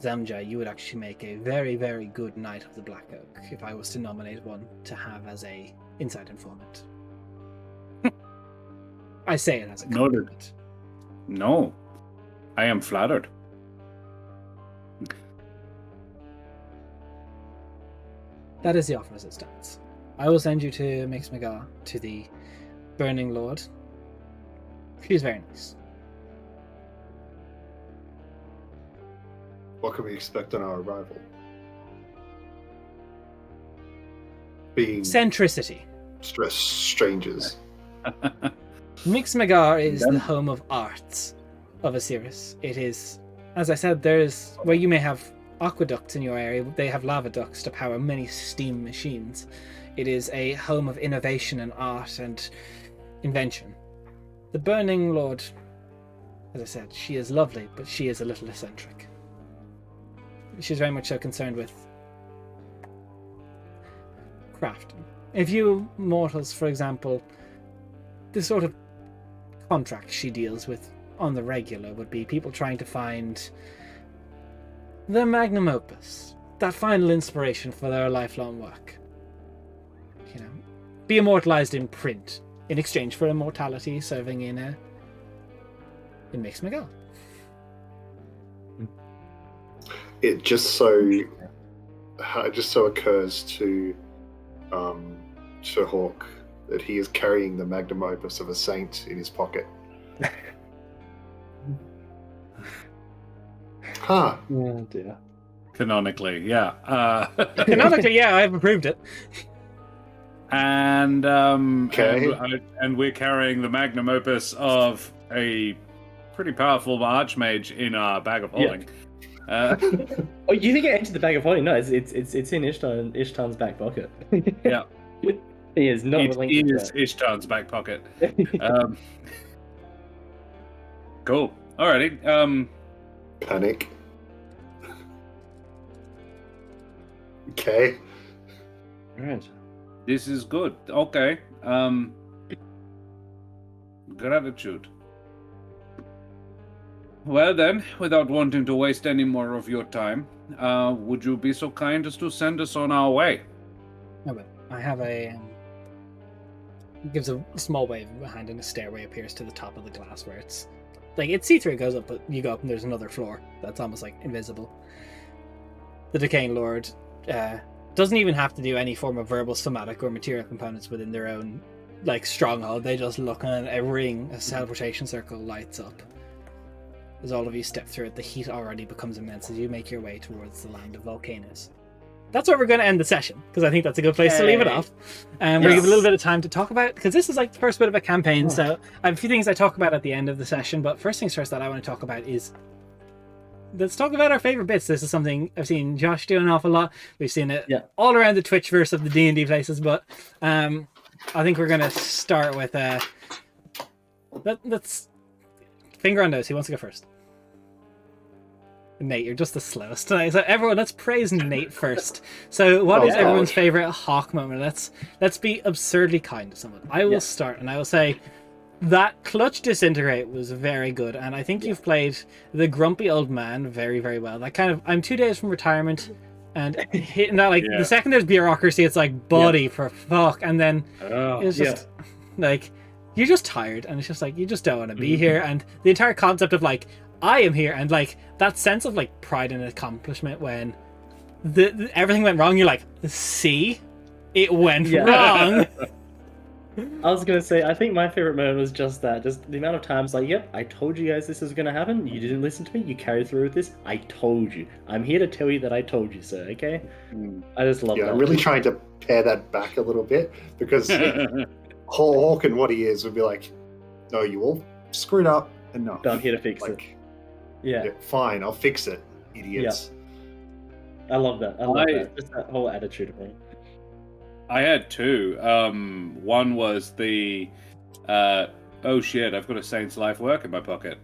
Speaker 1: Zamja, you would actually make a very, very good Knight of the Black Oak if I was to nominate one to have as a inside informant. I say it as a
Speaker 4: Noted.
Speaker 1: compliment.
Speaker 4: No. I am flattered.
Speaker 1: That is the offer as it stands. I will send you to Mixmagar, to the Burning Lord. She's very nice.
Speaker 5: What can we expect on our arrival? Being
Speaker 1: Centricity.
Speaker 5: strangers.
Speaker 1: Mixmagar is the home of arts of Asiris. It is, as I said, there's where you may have aqueducts in your area, they have lava ducts to power many steam machines. It is a home of innovation and art and invention. The Burning Lord, as I said, she is lovely, but she is a little eccentric. She's very much so concerned with crafting. If you mortals, for example, the sort of contracts she deals with on the regular would be people trying to find the magnum opus, that final inspiration for their lifelong work. You know, be immortalized in print in exchange for immortality serving in Mixmagal.
Speaker 5: It just so occurs to Sir Hawk that he is carrying the magnum opus of a saint in his pocket. Huh.
Speaker 3: Oh dear.
Speaker 4: Canonically, yeah.
Speaker 1: Canonically, yeah, I've approved it.
Speaker 4: And
Speaker 5: Okay.
Speaker 4: and we're carrying the magnum opus of a pretty powerful archmage in our bag of holding.
Speaker 2: Oh, you think it entered the bag of holding? No, it's in Ishtan's back pocket.
Speaker 4: Yeah.
Speaker 2: He is not
Speaker 4: It
Speaker 2: relinquished
Speaker 4: is Ishtan's back pocket. Cool. Alrighty.
Speaker 5: Panic. Okay.
Speaker 2: Right.
Speaker 4: This is good. Okay. Gratitude. Well then, without wanting to waste any more of your time, would you be so kind as to send us on our way?
Speaker 1: Okay. I have a. Gives a small wave of a hand, and a stairway appears to the top of the glass where it's like it's see-through. It goes up, but you go up and there's another floor that's almost like invisible. The Decaying Lord doesn't even have to do any form of verbal, somatic, or material components within their own like stronghold. They just look and a ring, a teleportation circle lights up. As all of you step through it, the heat already becomes immense as you make your way towards the land of volcanoes. That's where we're going to end the session, because I think that's a good place to leave it off. And we're going to give a little bit of time to talk about, because this is like the first bit of a campaign, so I have a few things I talk about at the end of the session, but first things first that I want to talk about is, let's talk about our favorite bits. This is something I've seen Josh do an awful lot. We've seen it all around the Twitchverse of the D&D places, but I think we're going to start with, let's finger on nose. Who wants to go first? Nate, you're just the slowest tonight. So everyone, let's praise Nate first. So what is everyone's favorite Hawk moment? Let's be absurdly kind to someone. I will start, and I will say that clutch disintegrate was very good, and I think you've played the grumpy old man very, very well. That kind of, I'm 2 days from retirement, and hitting that, like, the second there's bureaucracy, it's like, buddy, for fuck, and then it's just, like, you're just tired, and it's just like, you just don't want to be here, and the entire concept of, like, I am here, and like that sense of like pride and accomplishment when everything went wrong, you're like, see, it went wrong.
Speaker 2: I was gonna say, I think my favorite moment was just that, just the amount of times like, yep, I told you guys this was gonna happen, you didn't listen to me, you carried through with this, I told you, I'm here to tell you that I told you so, okay? I just love that.
Speaker 5: I'm really trying to pare that back a little bit, because Hawk and what he is would be like, no, you all screwed up enough.
Speaker 2: I'm here to fix it. Yeah,
Speaker 5: fine, I'll fix it, idiots.
Speaker 2: I love that. I love that. Just that whole attitude of it.
Speaker 4: I had two. One was the oh shit, I've got a Saint's Life work in my pocket.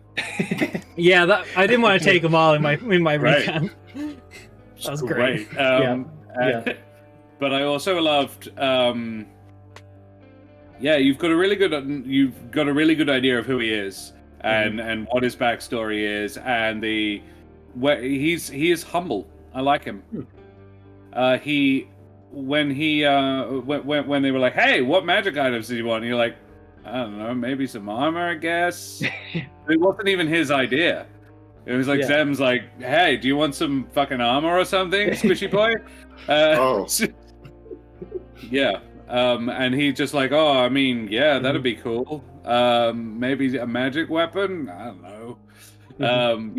Speaker 1: Yeah, that I didn't want to take them all in my recap. That was great.
Speaker 4: But I also loved you've got a really good idea of who he is. And what his backstory is, and he is humble. I like him. When they were like, hey, what magic items do you want? And you're like, I don't know, maybe some armor, I guess. It wasn't even his idea. It was like Zem's like, hey, do you want some fucking armor or something, squishy boy? And he just like, oh, I mean, yeah, that'd be cool. Maybe a magic weapon? I don't know.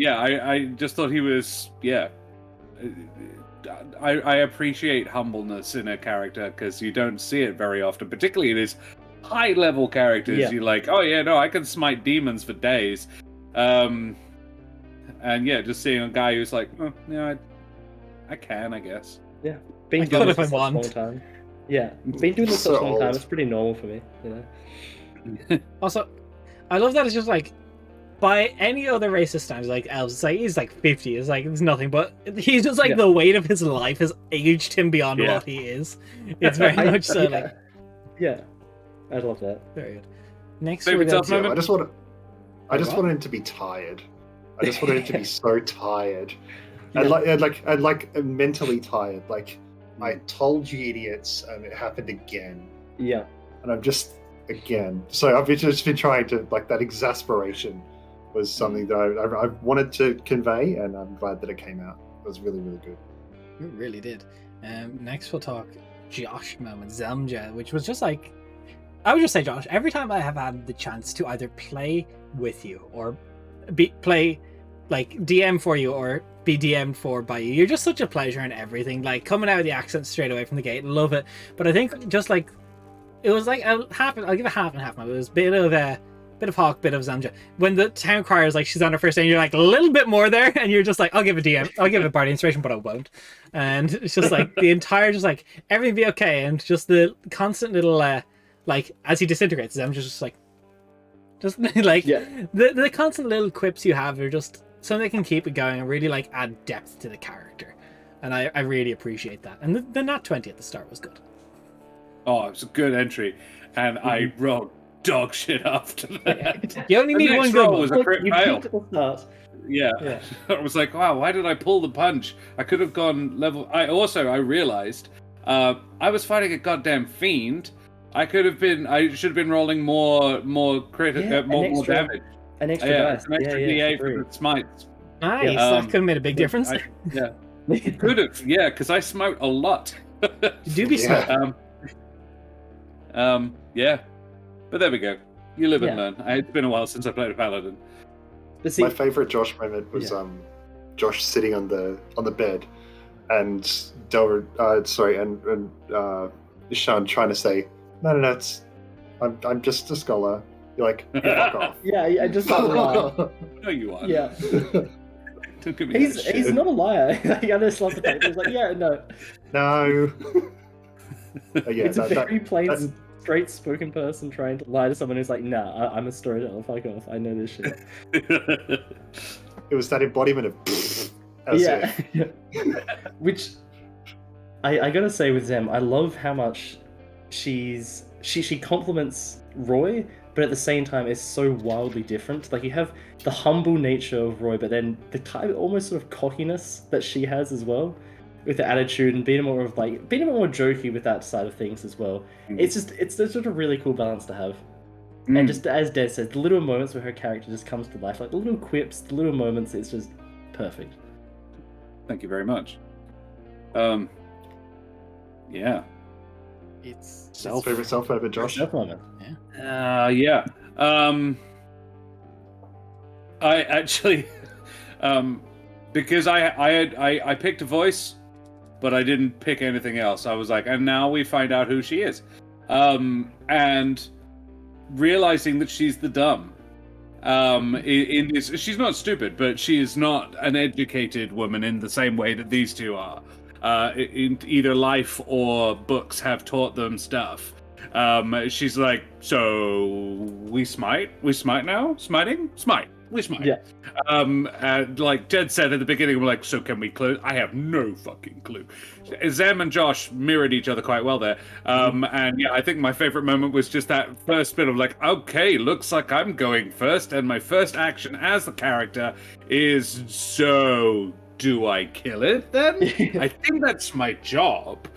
Speaker 4: I just thought he was, I appreciate humbleness in a character, because you don't see it very often, particularly in his high-level characters. You're like, oh yeah, no, I can smite demons for days. And just seeing a guy who's like, oh, yeah, I can, I guess.
Speaker 2: Yeah, been doing this for a long time. Yeah, been doing this for a long time. It's pretty normal for me, you know.
Speaker 1: Also, I love that it's just like, by any other racist standards, like elves, it's like he's like 50, it's like it's nothing, but he's just like the weight of his life has aged him beyond what he is. It's very much so like. Yeah,
Speaker 2: I love that.
Speaker 1: Very good. Next,
Speaker 5: I just want him to be tired. I just wanted him to be so tired, and like mentally tired. Like, I told you, idiots, and it happened again.
Speaker 2: Yeah,
Speaker 5: and I'm just. Again, so I've just been trying to, like, that exasperation was something that I wanted to convey, and I'm glad that it came out. It was really, really good.
Speaker 1: You really did. Next we'll talk Josh moment, Zelmja, which was just like, I would just say, Josh, every time I have had the chance to either play with you or play like DM for you or be DM'd for by you, you're just such a pleasure in everything. Like, coming out of the accent straight away from the gate, love it. But I think just like, it was like I'll give it half and half. It was a bit bit of Hawk, bit of Zamja. When the town crier is like she's on her first day, and you're like a little bit more there, and you're just like, I'll give a party inspiration, but I won't. And it's just like the entire, just like everything be okay, and just the constant little like as he disintegrates, I'm just like like the constant little quips you have are just something that can keep it going and really like add depth to the character, and I really appreciate that. And the nat 20 at the start was good.
Speaker 4: Oh, it was a good entry, and I rolled dog shit after that.
Speaker 1: You only need one good one.
Speaker 4: Was a crit fail.
Speaker 2: Yeah.
Speaker 4: I was like, wow, why did I pull the punch? I could have gone level. I realized I was fighting a goddamn fiend. I should have been rolling more crit, more damage.
Speaker 2: An extra dice.
Speaker 4: An extra DA for the smites.
Speaker 1: Nice. That could have made a big difference.
Speaker 4: Could have, because I smote a lot.
Speaker 1: You do be smart.
Speaker 4: Yeah. But there we go. You live and learn. It's been a while since I played a paladin.
Speaker 5: My favorite Josh moment was Josh sitting on the bed, and Delver, and Ishan trying to say, no, I'm just a scholar. You're like, fuck off.
Speaker 2: I just not lie.
Speaker 4: No, you are.
Speaker 2: Yeah.
Speaker 4: Don't give me that shit.
Speaker 2: He's not a liar. He understands the paper. He's like, no.
Speaker 5: No.
Speaker 2: It's a very plain, straight-spoken person trying to lie to someone who's like, nah, I'm a storyteller. Fuck off. I know this shit.
Speaker 5: It was that embodiment of.
Speaker 2: Which I gotta say with Zem, I love how much she compliments Roy, but at the same time is so wildly different. Like, you have the humble nature of Roy, but then the kind of almost sort of cockiness that she has as well, with the attitude and being more jokey with that side of things as well. It's just a really cool balance to have. And just as Des said, the little moments where her character just comes to life, like the little quips, the little moments, it's just perfect.
Speaker 4: Thank you very much. Yeah.
Speaker 1: It's
Speaker 5: favorite self moment, Josh.
Speaker 2: Self moment.
Speaker 4: Yeah. I actually, because I picked a voice, but I didn't pick anything else. I was like, and now we find out who she is, and realizing that she's the dumb. In this, she's not stupid, but she is not an educated woman in the same way that these two are. In either life or books have taught them stuff. She's like, so we smite now? Smiting? Smite. We smite.
Speaker 2: Yeah.
Speaker 4: And like Jed said at the beginning, we're like, so can we close? I have no fucking clue. Zem and Josh mirrored each other quite well there. And yeah, I think my favorite moment was just that first bit of like, okay, looks like I'm going first, and my first action as the character is, so do I kill it then? I think that's my job.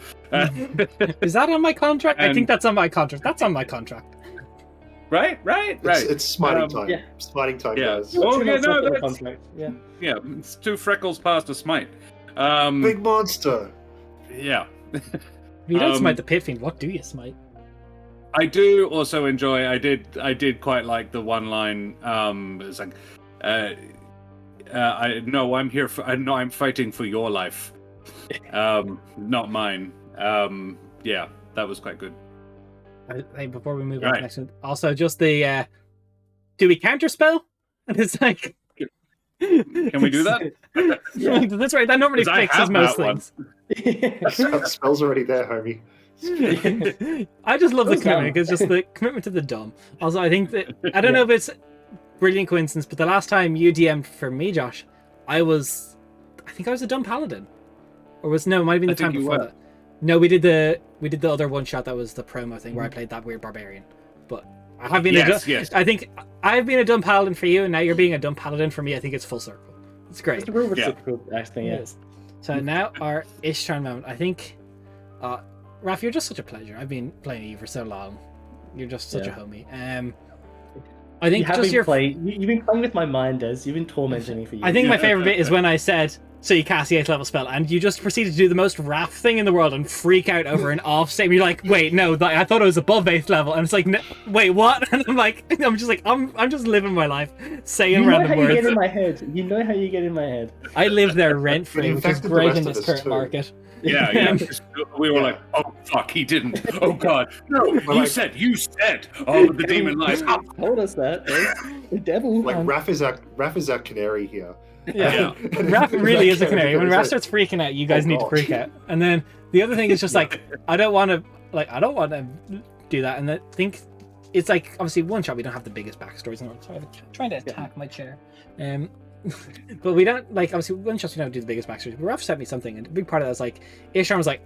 Speaker 1: Is that on my contract? I think that's on my contract. That's on my contract.
Speaker 4: Right.
Speaker 5: It's smiting time.
Speaker 2: Yeah.
Speaker 5: Smiting time, guys.
Speaker 4: Oh yeah, no, that's
Speaker 2: contract. Yeah.
Speaker 4: It's 2 freckles past a smite.
Speaker 5: Big monster.
Speaker 4: Yeah.
Speaker 1: If you don't smite the pit fiend, what do you smite?
Speaker 4: I do also enjoy. I did quite like the one line. It's like, I'm here for. I'm fighting for your life, not mine. Yeah, that was quite good.
Speaker 1: Hey, before we move on to the next one, also just the do we counter spell? And it's like,
Speaker 4: can we do that?
Speaker 1: Yeah. That's right. That normally fixes most things.
Speaker 5: The spell's already there, homie.
Speaker 1: I just love the commitment. It's just the commitment to the dumb. Also, I think that I don't know if it's brilliant coincidence, but the last time you DM'd for me, Josh, I think I was a dumb paladin, or it might have been the time before that. No, we did the other one shot that was the promo thing where I played that weird barbarian. But I have been I think I've been a dumb paladin for you, and now you're being a dumb paladin for me. I think it's full circle. It's great.
Speaker 2: It's a real reciprocal thing.
Speaker 1: It is. So now our Ishtar moment. I think, Raph, you're just such a pleasure. I've been playing you for so long. You're just such a homie. I think you've
Speaker 2: been playing with my mind, Des. You've been tormenting me for years.
Speaker 1: I think my favorite bit is when I said, so you cast the 8th level spell, and you just proceeded to do the most Raph thing in the world and freak out over an off save. You're like, wait, no, I thought it was above 8th level, and it's like, no, wait, what? And I'm just like, I'm just living my life, saying random words.
Speaker 2: You know how you get in my head.
Speaker 1: I live there rent free, which is great in this current market.
Speaker 4: Yeah. We were
Speaker 5: Yeah.
Speaker 4: like, oh fuck, he didn't. Oh god, no!
Speaker 5: Well,
Speaker 4: You said. Oh, the demon lies. Oh,
Speaker 2: Told us that. Eh? The devil.
Speaker 5: Like
Speaker 2: man.
Speaker 5: Raph is our canary here.
Speaker 1: Yeah.
Speaker 5: And
Speaker 1: Raph really is a canary. When
Speaker 5: It's
Speaker 1: Raph
Speaker 5: like,
Speaker 1: starts freaking out, you guys
Speaker 5: oh,
Speaker 1: need to
Speaker 5: God.
Speaker 1: freak out. And then the other thing is just like, I don't want to do that. And I think it's like, obviously, one shot, we don't have the biggest backstories in the world. Sorry, I'm trying to attack my chair. But we don't, like, obviously, one shot, we don't do the biggest backstories. But Raph sent me something, and a big part of that was like, Ishtar was like,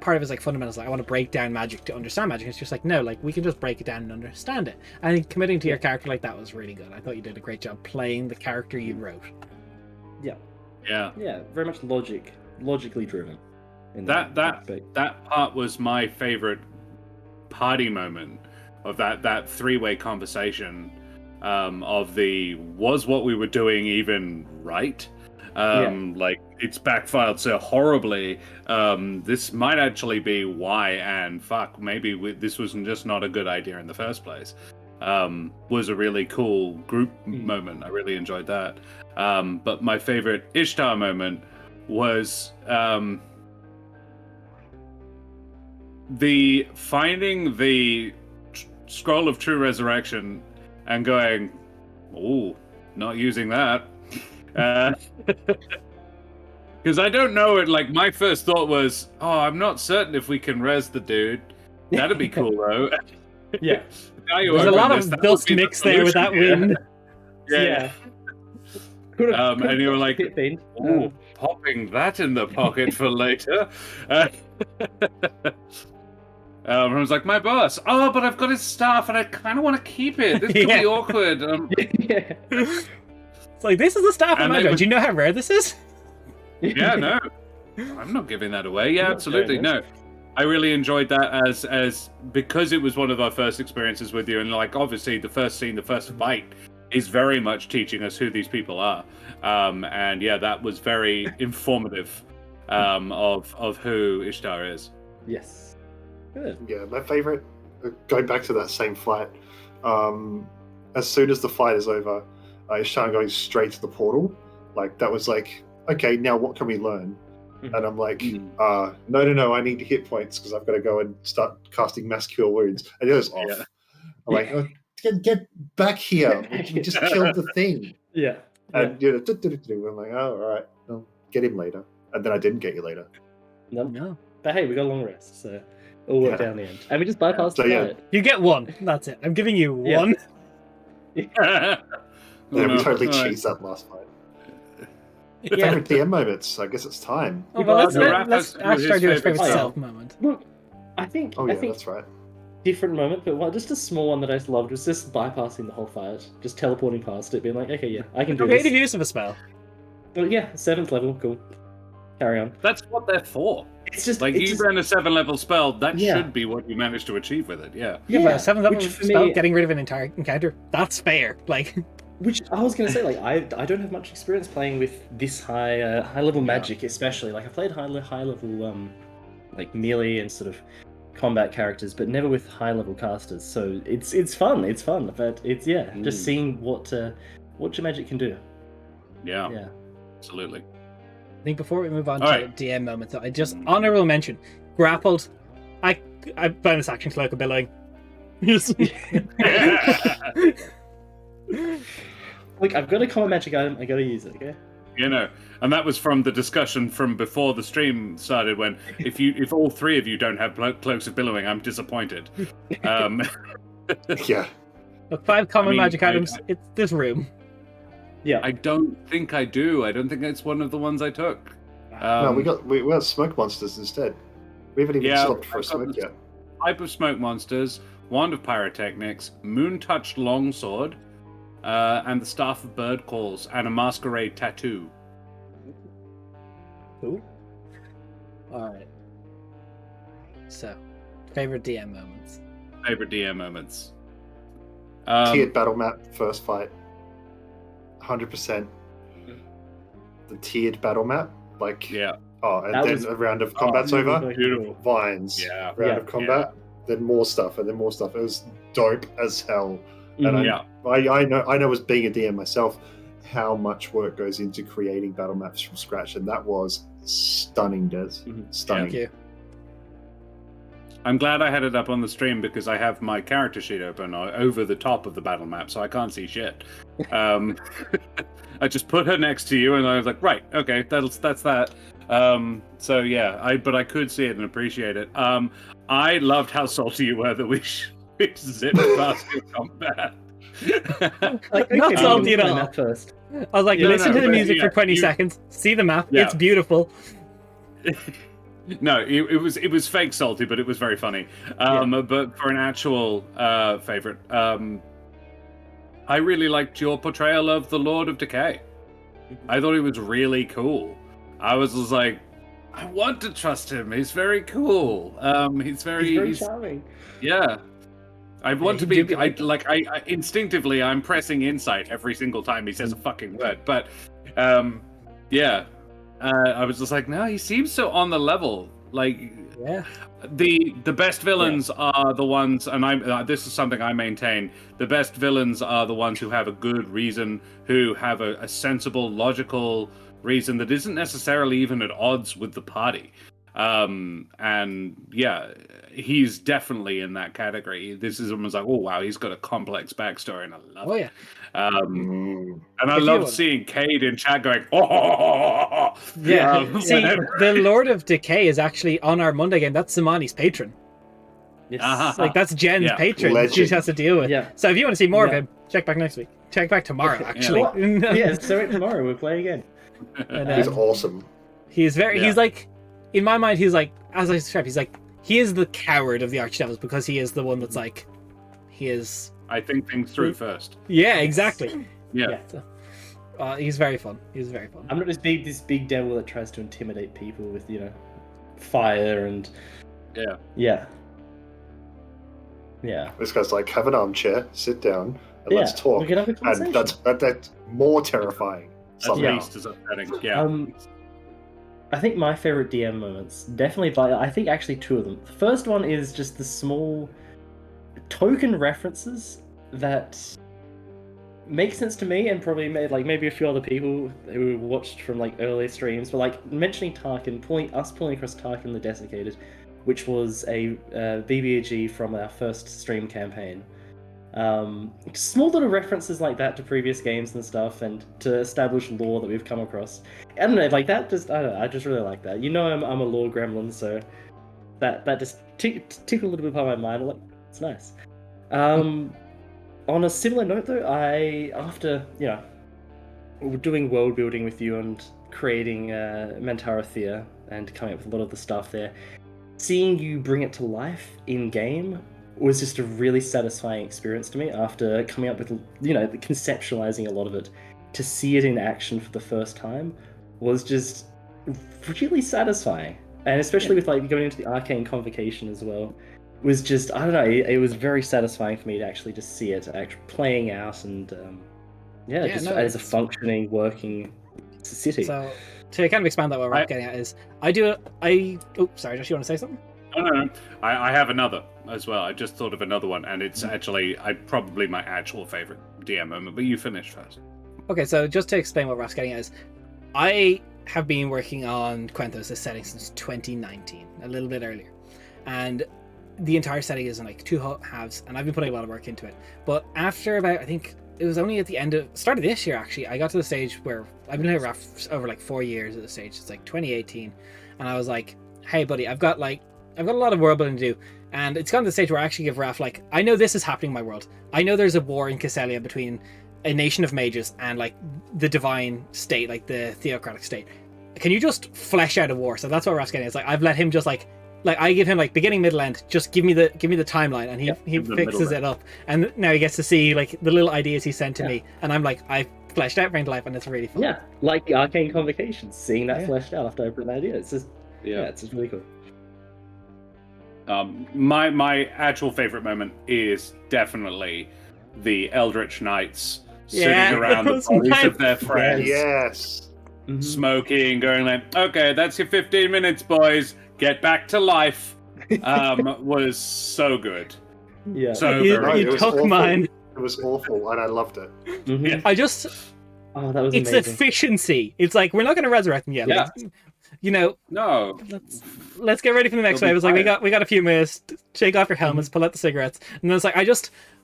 Speaker 1: part of it is like fundamentals, like, I want to break down magic to understand magic. It's just like, no, like, we can just break it down and understand it. And I think committing to your character like that was really good. I thought you did a great job playing the character you wrote.
Speaker 4: yeah.
Speaker 2: Yeah, very much logically driven. In
Speaker 4: That
Speaker 2: aspect.
Speaker 4: part was my favorite party moment of that three-way conversation. Of the was what we were doing even right? Like it's backfired so horribly. This might actually be why, and fuck, maybe this was just not a good idea in the first place. Was a really cool group moment. I really enjoyed that. But my favorite Ishtar moment was the finding the scroll of true resurrection and going, oh, not using that. Because I don't know it. Like, my first thought was, oh, I'm not certain if we can res the dude. That'd be cool, though.
Speaker 2: Yeah.
Speaker 1: There's a lot of dust mix there with that wind.
Speaker 4: Yeah. And you were like,
Speaker 2: Fiend.
Speaker 4: ooh, popping that in the pocket for later. I was like, my boss. Oh, but I've got his staff and I kind of want to keep it. This could be awkward.
Speaker 2: Yeah.
Speaker 1: It's like, this is the staff of
Speaker 4: And
Speaker 1: Mandra. Do you know how rare this is?
Speaker 4: Yeah, no. I'm not giving that away. Yeah,
Speaker 2: Not
Speaker 4: absolutely.
Speaker 2: fair,
Speaker 4: No. I really enjoyed that as because it was one of our first experiences with you, and like obviously the first scene, the first fight is very much teaching us who these people are. And yeah, that was very informative of who Ishtar is.
Speaker 2: Yes. Good.
Speaker 5: Yeah, my favorite. Going back to that same fight. As soon as the fight is over, Ishtar going straight to the portal. Like that was like, okay, now what can we learn? And I'm like, no, I need hit points because I've got to go and start casting Mass Cure Wounds. And it was off.
Speaker 4: Yeah.
Speaker 5: I'm like, oh, get back here. We just killed the thing.
Speaker 2: Yeah.
Speaker 5: And you know, I'm like, oh, all right, I'll get him later. And then I didn't get you later.
Speaker 2: No. But hey, we got a long rest, so it all worked out in the end. And we just bypassed
Speaker 5: So,
Speaker 2: the
Speaker 5: yeah.
Speaker 2: fight.
Speaker 1: You get one. That's it. I'm giving you
Speaker 2: Yeah.
Speaker 1: one.
Speaker 5: Yeah, we totally
Speaker 4: All right.
Speaker 5: cheesed that last fight.
Speaker 1: Yeah.
Speaker 5: Favorite DM moments. I guess it's time.
Speaker 1: Oh, well, let's
Speaker 4: Raph
Speaker 1: let's
Speaker 4: has
Speaker 1: Ashtar
Speaker 4: his
Speaker 1: do his
Speaker 4: favorite
Speaker 1: favorite
Speaker 2: style.
Speaker 1: self moment.
Speaker 2: Look, I think
Speaker 5: Oh yeah,
Speaker 2: I think
Speaker 5: that's right.
Speaker 2: different moment, but just a small one that I loved was just bypassing the whole fight, just teleporting past it, being like, okay, yeah, I can do
Speaker 1: Creative
Speaker 2: this.
Speaker 1: use of a spell.
Speaker 2: Well, yeah, 7th level, cool. Carry on.
Speaker 4: That's what they're for.
Speaker 2: It's just
Speaker 4: Like,
Speaker 2: it's
Speaker 4: you
Speaker 2: just,
Speaker 4: ran a 7-level spell, that
Speaker 2: Yeah.
Speaker 4: should be what you managed to achieve with it, yeah.
Speaker 1: Yeah, but a 7th level
Speaker 2: which for
Speaker 1: spell,
Speaker 2: me-
Speaker 1: getting rid of an entire encounter, that's fair. Like,
Speaker 2: Which I was gonna say, like I don't have much experience playing with this high level magic, especially. Like I played high level like melee and sort of combat characters, but never with high level casters. So it's fun, but it's just seeing what your magic can do.
Speaker 4: Yeah,
Speaker 2: Yeah.
Speaker 4: absolutely.
Speaker 1: I think before we move on
Speaker 4: All
Speaker 1: to
Speaker 4: right.
Speaker 1: DM moments, I just honorable mention grappled. I bonus action cloak of billowing.
Speaker 2: Look, I've got a common magic item. I gotta use it. Okay.
Speaker 4: You know, and that was from the discussion from before the stream started. When if all three of you don't have cloaks of billowing, I'm disappointed.
Speaker 5: Yeah.
Speaker 1: Look, 5 common
Speaker 4: I mean,
Speaker 1: magic items. It's this room.
Speaker 2: Yeah.
Speaker 4: I don't think I do. I don't think it's one of the ones I took.
Speaker 5: No, we got smoke monsters instead. We haven't even
Speaker 4: Yeah,
Speaker 5: stopped for a
Speaker 4: I've got
Speaker 5: smoke
Speaker 4: this-
Speaker 5: yet.
Speaker 4: Type of smoke monsters, wand of pyrotechnics, moon touched longsword, and the staff of bird calls, and a masquerade tattoo.
Speaker 1: Cool. Alright. So, favorite DM moments.
Speaker 4: Favorite DM moments.
Speaker 5: Tiered battle map, first fight. 100%. The tiered battle map, like
Speaker 4: Yeah.
Speaker 5: oh, and
Speaker 2: That
Speaker 5: then
Speaker 2: was-
Speaker 5: a round of combat's over.
Speaker 4: Beautiful.
Speaker 5: Vines.
Speaker 4: Yeah.
Speaker 5: Round
Speaker 2: Yeah.
Speaker 5: of combat. Then more stuff, and then more stuff. It was dope as hell. And
Speaker 2: Mhm.
Speaker 4: Yeah.
Speaker 5: I know as being a DM myself how much work goes into creating battle maps from scratch, and that was Stunning, Des. Stunning.
Speaker 1: Thank you.
Speaker 4: I'm glad I had it up on the stream because I have my character sheet open over the top of the battle map, so I can't see shit. I just put her next to you, and I was like, right, okay, that's that. So yeah, I could see it and appreciate it. I loved how salty you were that we zipped past your combat.
Speaker 2: Like,
Speaker 1: Not
Speaker 2: okay,
Speaker 1: salty at
Speaker 2: we'll
Speaker 1: all.
Speaker 2: that first.
Speaker 1: I was like,
Speaker 4: Yeah,
Speaker 1: listen
Speaker 4: no,
Speaker 1: to the
Speaker 4: but
Speaker 1: music for
Speaker 4: yeah,
Speaker 1: 20 seconds, see the map,
Speaker 4: Yeah.
Speaker 1: it's beautiful.
Speaker 4: No, it was fake salty, but it was very funny. But for an actual favorite, I really liked your portrayal of the Lord of Decay. I thought it was really cool. I was just like, I want to trust him. He's very cool. He's very
Speaker 2: charming.
Speaker 4: Yeah. I want to
Speaker 2: he
Speaker 4: be.
Speaker 2: did be
Speaker 4: I instinctively, I'm pressing insight every single time he says a fucking word. But, yeah. I was just like, no, he seems so on the level. Like,
Speaker 1: Yeah.
Speaker 4: the best villains are the ones, and this is something I maintain. The best villains are the ones who have a good reason, who have a sensible, logical reason that isn't necessarily even at odds with the party. And yeah, he's definitely in that category. This is almost like, oh wow, he's got a complex backstory, and I love it.
Speaker 1: Yeah.
Speaker 4: And I
Speaker 1: If you
Speaker 4: loved
Speaker 1: wanna-
Speaker 4: seeing Cade in chat going, oh,
Speaker 1: Yeah. See, the Lord of Decay is actually on our Monday game. That's Simani's patron.
Speaker 2: Yes.
Speaker 1: Like, that's Jen's
Speaker 4: Yeah.
Speaker 1: patron. She
Speaker 5: Legend.
Speaker 1: just has to deal with.
Speaker 2: Yeah.
Speaker 1: So if you want to see more
Speaker 2: Yeah.
Speaker 1: of him, check back next week. Check back tomorrow,
Speaker 2: Yeah.
Speaker 1: actually.
Speaker 2: What? Yeah, so tomorrow we'll play again.
Speaker 1: And,
Speaker 5: He's awesome.
Speaker 1: he's very.
Speaker 4: Yeah.
Speaker 1: He's like, in my mind, he's like, as I described, he's like, he is the coward of the Archdevils because he is the one that's like, he is.
Speaker 4: I think things through first.
Speaker 1: Yeah, exactly.
Speaker 4: Yeah.
Speaker 1: He's very fun. He's very fun.
Speaker 2: I'm not this big devil that tries to intimidate people with, fire and
Speaker 4: Yeah.
Speaker 2: yeah.
Speaker 5: This guy's like, have an armchair, sit down, and
Speaker 2: Yeah,
Speaker 5: let's talk.
Speaker 2: we can have a conversation.
Speaker 5: And that's more terrifying.
Speaker 4: At
Speaker 5: Somehow.
Speaker 4: least as upsetting. Yeah.
Speaker 2: I think my favorite DM moments, definitely I think actually two of them. The first one is just the small token references that make sense to me and probably made maybe a few other people who watched from early streams, but mentioning Tarkin, pulling across Tarkin the Desiccated, which was a BBAG from our first stream campaign. Small little references like that to previous games and stuff, and to establish lore that we've come across. I don't know, that just, I don't know, I just really like that. I'm a lore gremlin, so that just tickled a little bit by my mind. I'm like, it's nice. On a similar note though, after doing world building with you and creating Mantara Thea and coming up with a lot of the stuff there, seeing you bring it to life in game was just a really satisfying experience to me after coming up with, conceptualizing a lot of it. To see it in action for the first time was just really satisfying. And especially with going into the Arcane Convocation as well, was just, I don't know, it was very satisfying for me to actually just see it actually playing out and, as a functioning, working city.
Speaker 1: So, to kind of expand that, what we're getting at is, oh, sorry, Josh, you want to say something?
Speaker 4: No. I have another as well. I just thought of another one, and it's actually probably my actual favorite DM moment, but you finish first.
Speaker 1: Okay, so just to explain what Ross getting at is, I have been working on Quenthos' setting since 2019, a little bit earlier. And the entire setting is in two halves, and I've been putting a lot of work into it. But after about, I think it was only at the start of this year actually, I got to the stage where I've been here over 4 years at the stage. It's 2018, and I was like, hey buddy, I've got a lot of world building to do, and it's gotten to the stage where I actually give Raph I know this is happening in my world. I know there's a war in Castelia between a nation of mages and the divine state, the theocratic state. Can you just flesh out a war? So that's what Raph's getting. It's I've let him just I give him beginning, middle, end. Just give me the timeline, and he fixes it up. And now he gets to see the little ideas he sent to me, and I'm I fleshed out Bring to Life, and it's really fun.
Speaker 2: Yeah, like the Arcane Convocation, seeing that fleshed out after I put an idea. It's just it's just really cool.
Speaker 4: My actual favorite moment is definitely the Eldritch Knights sitting around the bodies of their friends.
Speaker 5: Yes.
Speaker 4: Smoking, going okay, that's your 15 minutes, boys. Get back to life. Was so good.
Speaker 2: Yeah.
Speaker 4: So
Speaker 1: you took
Speaker 5: awful.
Speaker 1: mine.
Speaker 5: It was awful, and I loved it.
Speaker 2: Mm-hmm.
Speaker 1: I just
Speaker 2: Oh, that was
Speaker 1: It's
Speaker 2: amazing.
Speaker 1: efficiency. It's like, we're not going to resurrect them yet.
Speaker 4: Yeah.
Speaker 1: Like, you know,
Speaker 4: No.
Speaker 1: let's get ready for the next
Speaker 4: They'll
Speaker 1: wave.
Speaker 4: be
Speaker 1: It's like,
Speaker 4: fired.
Speaker 1: we got a few minutes. Shake off your helmets, pull out the cigarettes. And then it's like,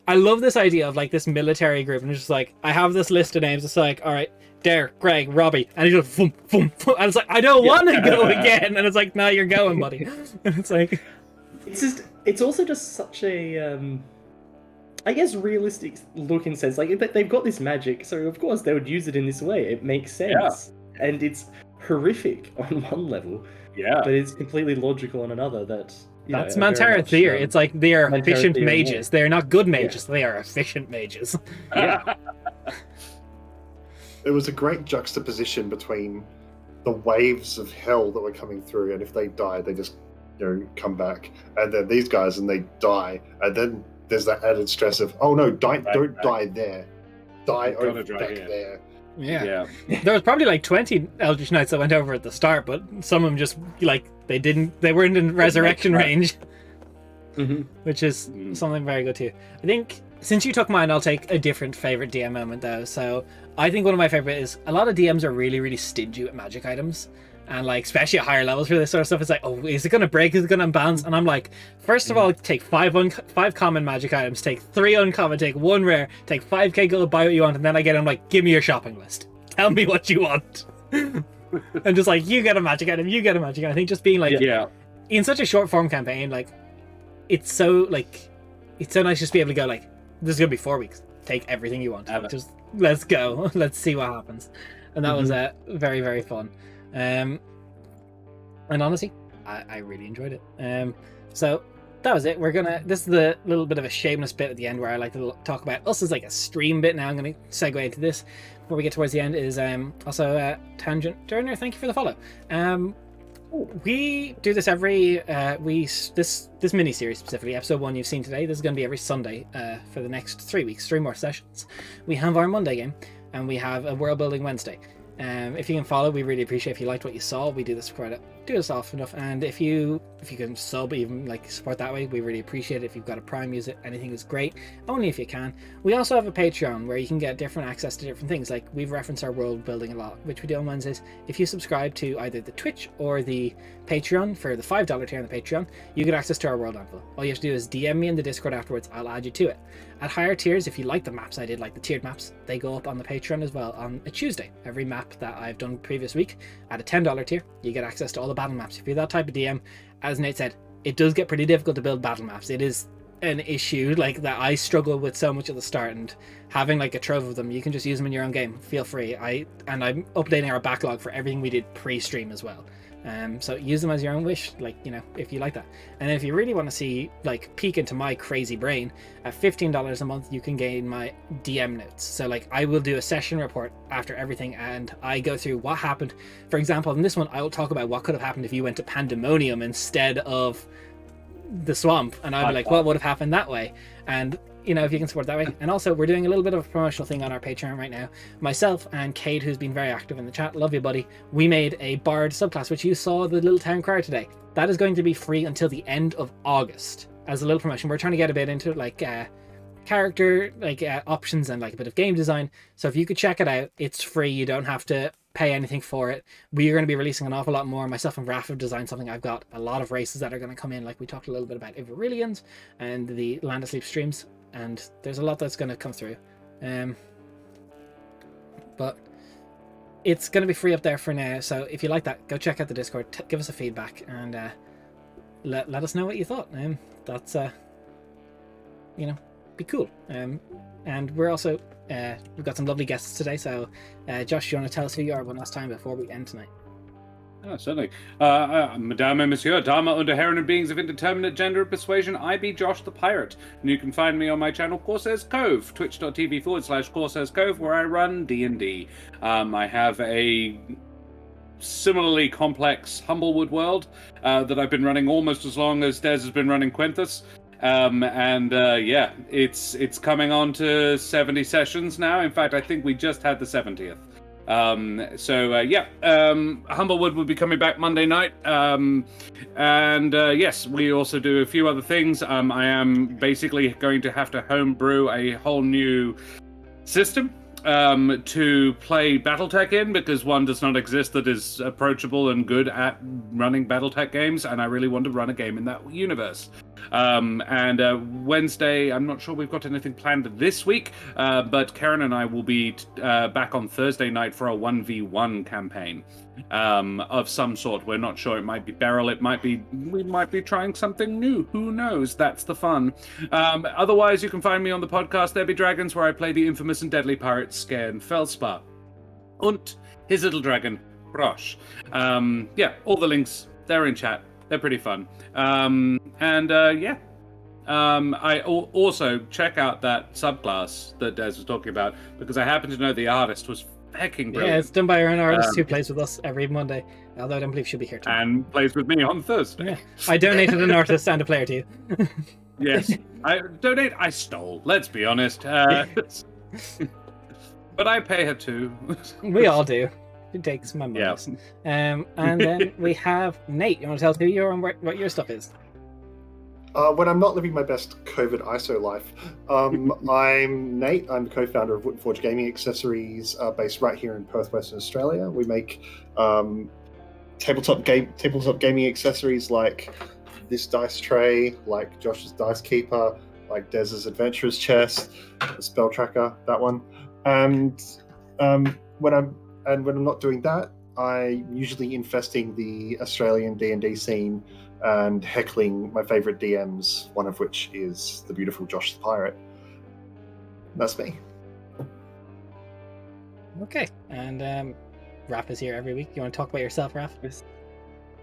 Speaker 1: I love this idea of like this military group. And it's just like, I have this list of names. It's like, all right, Dare, Greg, Robbie. And he's just, boom, boom, boom. And it's like, I don't want to go again. And it's like, no, you're going, buddy. And it's like,
Speaker 2: It's also just such a, I guess, realistic looking sense. Like, they've got this magic, so of course they would use it in this way. It makes sense. Yeah. And it's horrific on one level.
Speaker 4: Yeah.
Speaker 2: But it's completely logical on another. That's
Speaker 1: Mantara theory. It's like, they are efficient mages. They're not good mages.
Speaker 2: Yeah.
Speaker 1: They are efficient mages.
Speaker 2: Yeah.
Speaker 5: It was a great juxtaposition between the waves of hell that were coming through, and if they die, they just come back. And then these guys, and they die, and then there's that added stress of, oh no, don't die there, die over back there.
Speaker 1: Yeah. There was probably like 20 Eldritch Knights that went over at the start, but some of them just like they weren't in resurrection range, which is something very good too. I think since you took mine, I'll take a different favorite DM moment though. So I think one of my favorite is a lot of DMs are really, really stingy with magic items. And like, especially at higher levels for this sort of stuff, it's like, oh, is it going to break? Is it going to bounce? And I'm like, first of all, take five common magic items, take 3 uncommon, take 1 rare, take 5k gold, buy what you want, and then I get, I'm like, give me your shopping list. Tell me what you want. And just like, you get a magic item, you get a magic item. I think just being like, in such a short form campaign, like, it's so nice just to be able to go like, this is going to be 4 weeks. Take everything you want. Just let's go. Let's see what happens. And that was very, very fun. And honestly, I really enjoyed it. So that was it. This is the little bit of a shameless bit at the end where I like to talk about us as like a stream bit. Now I'm going to segue into this before we get towards the end. Is also Tangent Turner, thank you for the follow. We do this every this mini series, specifically episode 1 you've seen today. This is going to be every Sunday for the next 3 weeks, 3 more sessions. We have our Monday game, and we have a world building Wednesday. If you can follow, we really appreciate if you liked what you saw. We do this often enough, and if you can sub, even like support that way, we really appreciate it. If you've got a Prime, use it. Anything is great, only if you can. We also have a Patreon where you can get different access to different things. Like, we've referenced our world building a lot, which we do on Wednesdays. If you subscribe to either the Twitch or the Patreon for the $5 tier on the Patreon, you get access to our world anvil. All you have to do is DM me in the Discord afterwards. I'll add you to it. At higher tiers, if you like the maps I did, like the tiered maps, they go up on the Patreon as well on a Tuesday. Every map that I've done previous week, at a $10 tier, you get access to all the battle maps. If you're that type of DM, as Nate said, it does get pretty difficult to build battle maps. It is an issue like that I struggle with so much at the start, and having like a trove of them, you can just use them in your own game. Feel free. I'm updating our backlog for everything we did pre-stream as well. So use them as your own wish, like, if you like that. And then if you really want to see, like, peek into my crazy brain, at $15 a month you can gain my DM notes. So like, I will do a session report after everything, and I go through what happened. For example, in this one I will talk about what could have happened if you went to Pandemonium instead of the swamp, and I'll be like, what would have happened that way? And if you can support that way. And also, we're doing a little bit of a promotional thing on our Patreon right now. Myself and Cade, who's been very active in the chat, love you, buddy, we made a Bard subclass, which you saw the little town crier today. That is going to be free until the end of August as a little promotion. We're trying to get a bit into like character options and like a bit of game design. So if you could check it out, it's free. You don't have to pay anything for it. We are going to be releasing an awful lot more. Myself and Raph have designed something. I've got a lot of races that are going to come in, like we talked a little bit about Ivarillians and the Land of Sleep streams, and there's a lot that's going to come through. But it's going to be free up there for now, so if you like that, go check out the Discord, give us a feedback, and let us know what you thought. That's be cool. And we're also we've got some lovely guests today, so Josh, do you want to tell us who you are one last time before we end tonight?
Speaker 4: Oh, certainly. Madame and Monsieur, Dharma under Heron beings of indeterminate gender and persuasion, I be Josh the Pirate. And you can find me on my channel, Corsairs Cove, twitch.tv/Corsairs Cove, where I run D&D. I have a similarly complex Humblewood world that I've been running almost as long as Des has been running Quinthus. It's coming on to 70 sessions now. In fact, I think we just had the 70th. Humblewood will be coming back Monday night. Yes, we also do a few other things. I am basically going to have to homebrew a whole new system to play BattleTech in, because one does not exist that is approachable and good at running BattleTech games, and I really want to run a game in that universe. And Wednesday, I'm not sure we've got anything planned this week, but Karen and I will be back on Thursday night for a 1v1 campaign of some sort. We're not sure. It might be Beryl. We might be trying something new. Who knows? That's the fun. Otherwise, you can find me on the podcast There Be Dragons, where I play the infamous and deadly pirate Skern Felspar. Und his little dragon, Brosh. Yeah, all the links, they're in chat. They're pretty fun. I also check out that subclass that Des was talking about, because I happen to know the artist was hecking brilliant.
Speaker 1: Yeah, it's done by our own artist who plays with us every Monday, although I don't believe she'll be here tomorrow.
Speaker 4: And plays with me on Thursday.
Speaker 1: Yeah. I donated an artist and a player to you.
Speaker 4: Yes. I stole, let's be honest. But I pay her too.
Speaker 1: We all do. She takes my money.
Speaker 4: Yeah.
Speaker 1: And then we have Nate. You want to tell us who you are and what your stuff is?
Speaker 5: When I'm not living my best COVID ISO life, I'm Nate. I'm the co-founder of Forge Gaming Accessories, based right here in Perth, Western Australia. We make tabletop gaming accessories like this dice tray, like Josh's Dice Keeper, like Dez's Adventurer's Chest, the Spell Tracker, that one. And when I'm not doing that, I'm usually infesting the Australian D&D scene and heckling my favorite DMs, one of which is the beautiful Josh the Pirate. That's me.
Speaker 1: Okay, and Raph is here every week. You want to talk about yourself, Raph?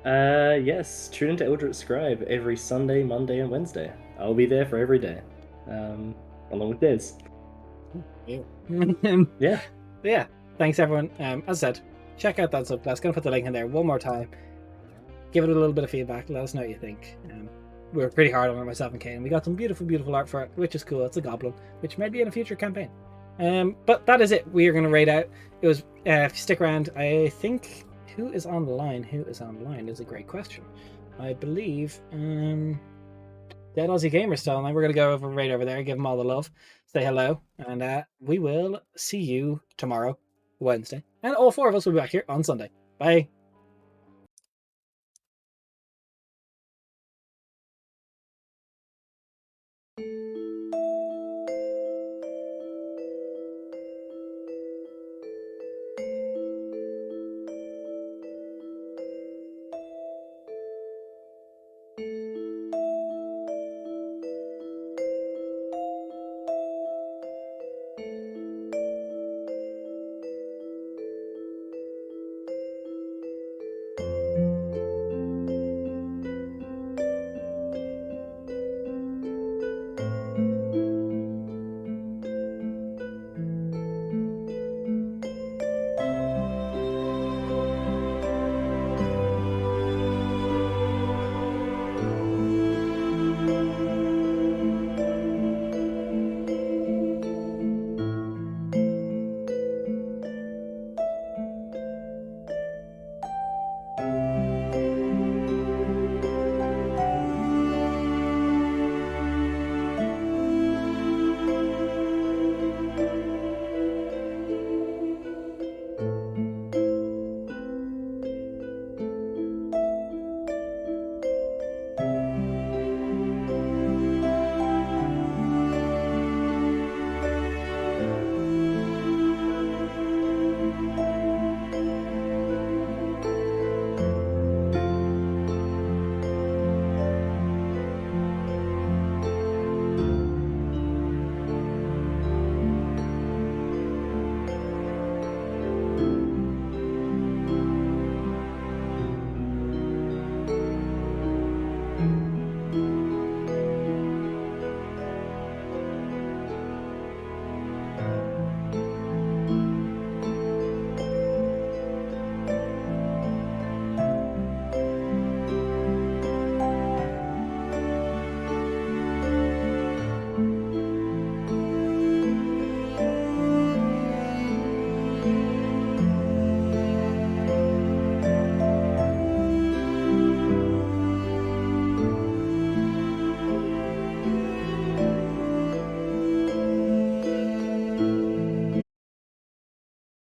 Speaker 2: Yes. Tune into Eldritch Scribe every Sunday, Monday, and Wednesday. I'll be there for every day, along with Des. Yeah.
Speaker 1: Yeah. Thanks, everyone. As I said, check out that subclass. Gonna put the link in there one more time. Give it a little bit of feedback. Let us know what you think. We were pretty hard on it, myself and Kane. We got some beautiful, beautiful art for it, which is cool. It's a goblin, which may be in a future campaign. But that is it. We are going to raid out. It was, if you stick around, I think, who is on the line? Who is on the line is a great question. I believe Dead Aussie Gamer still online. We're going to go over right over there, give them all the love, say hello, and we will see you tomorrow, Wednesday. And all four of us will be back here on Sunday. Bye.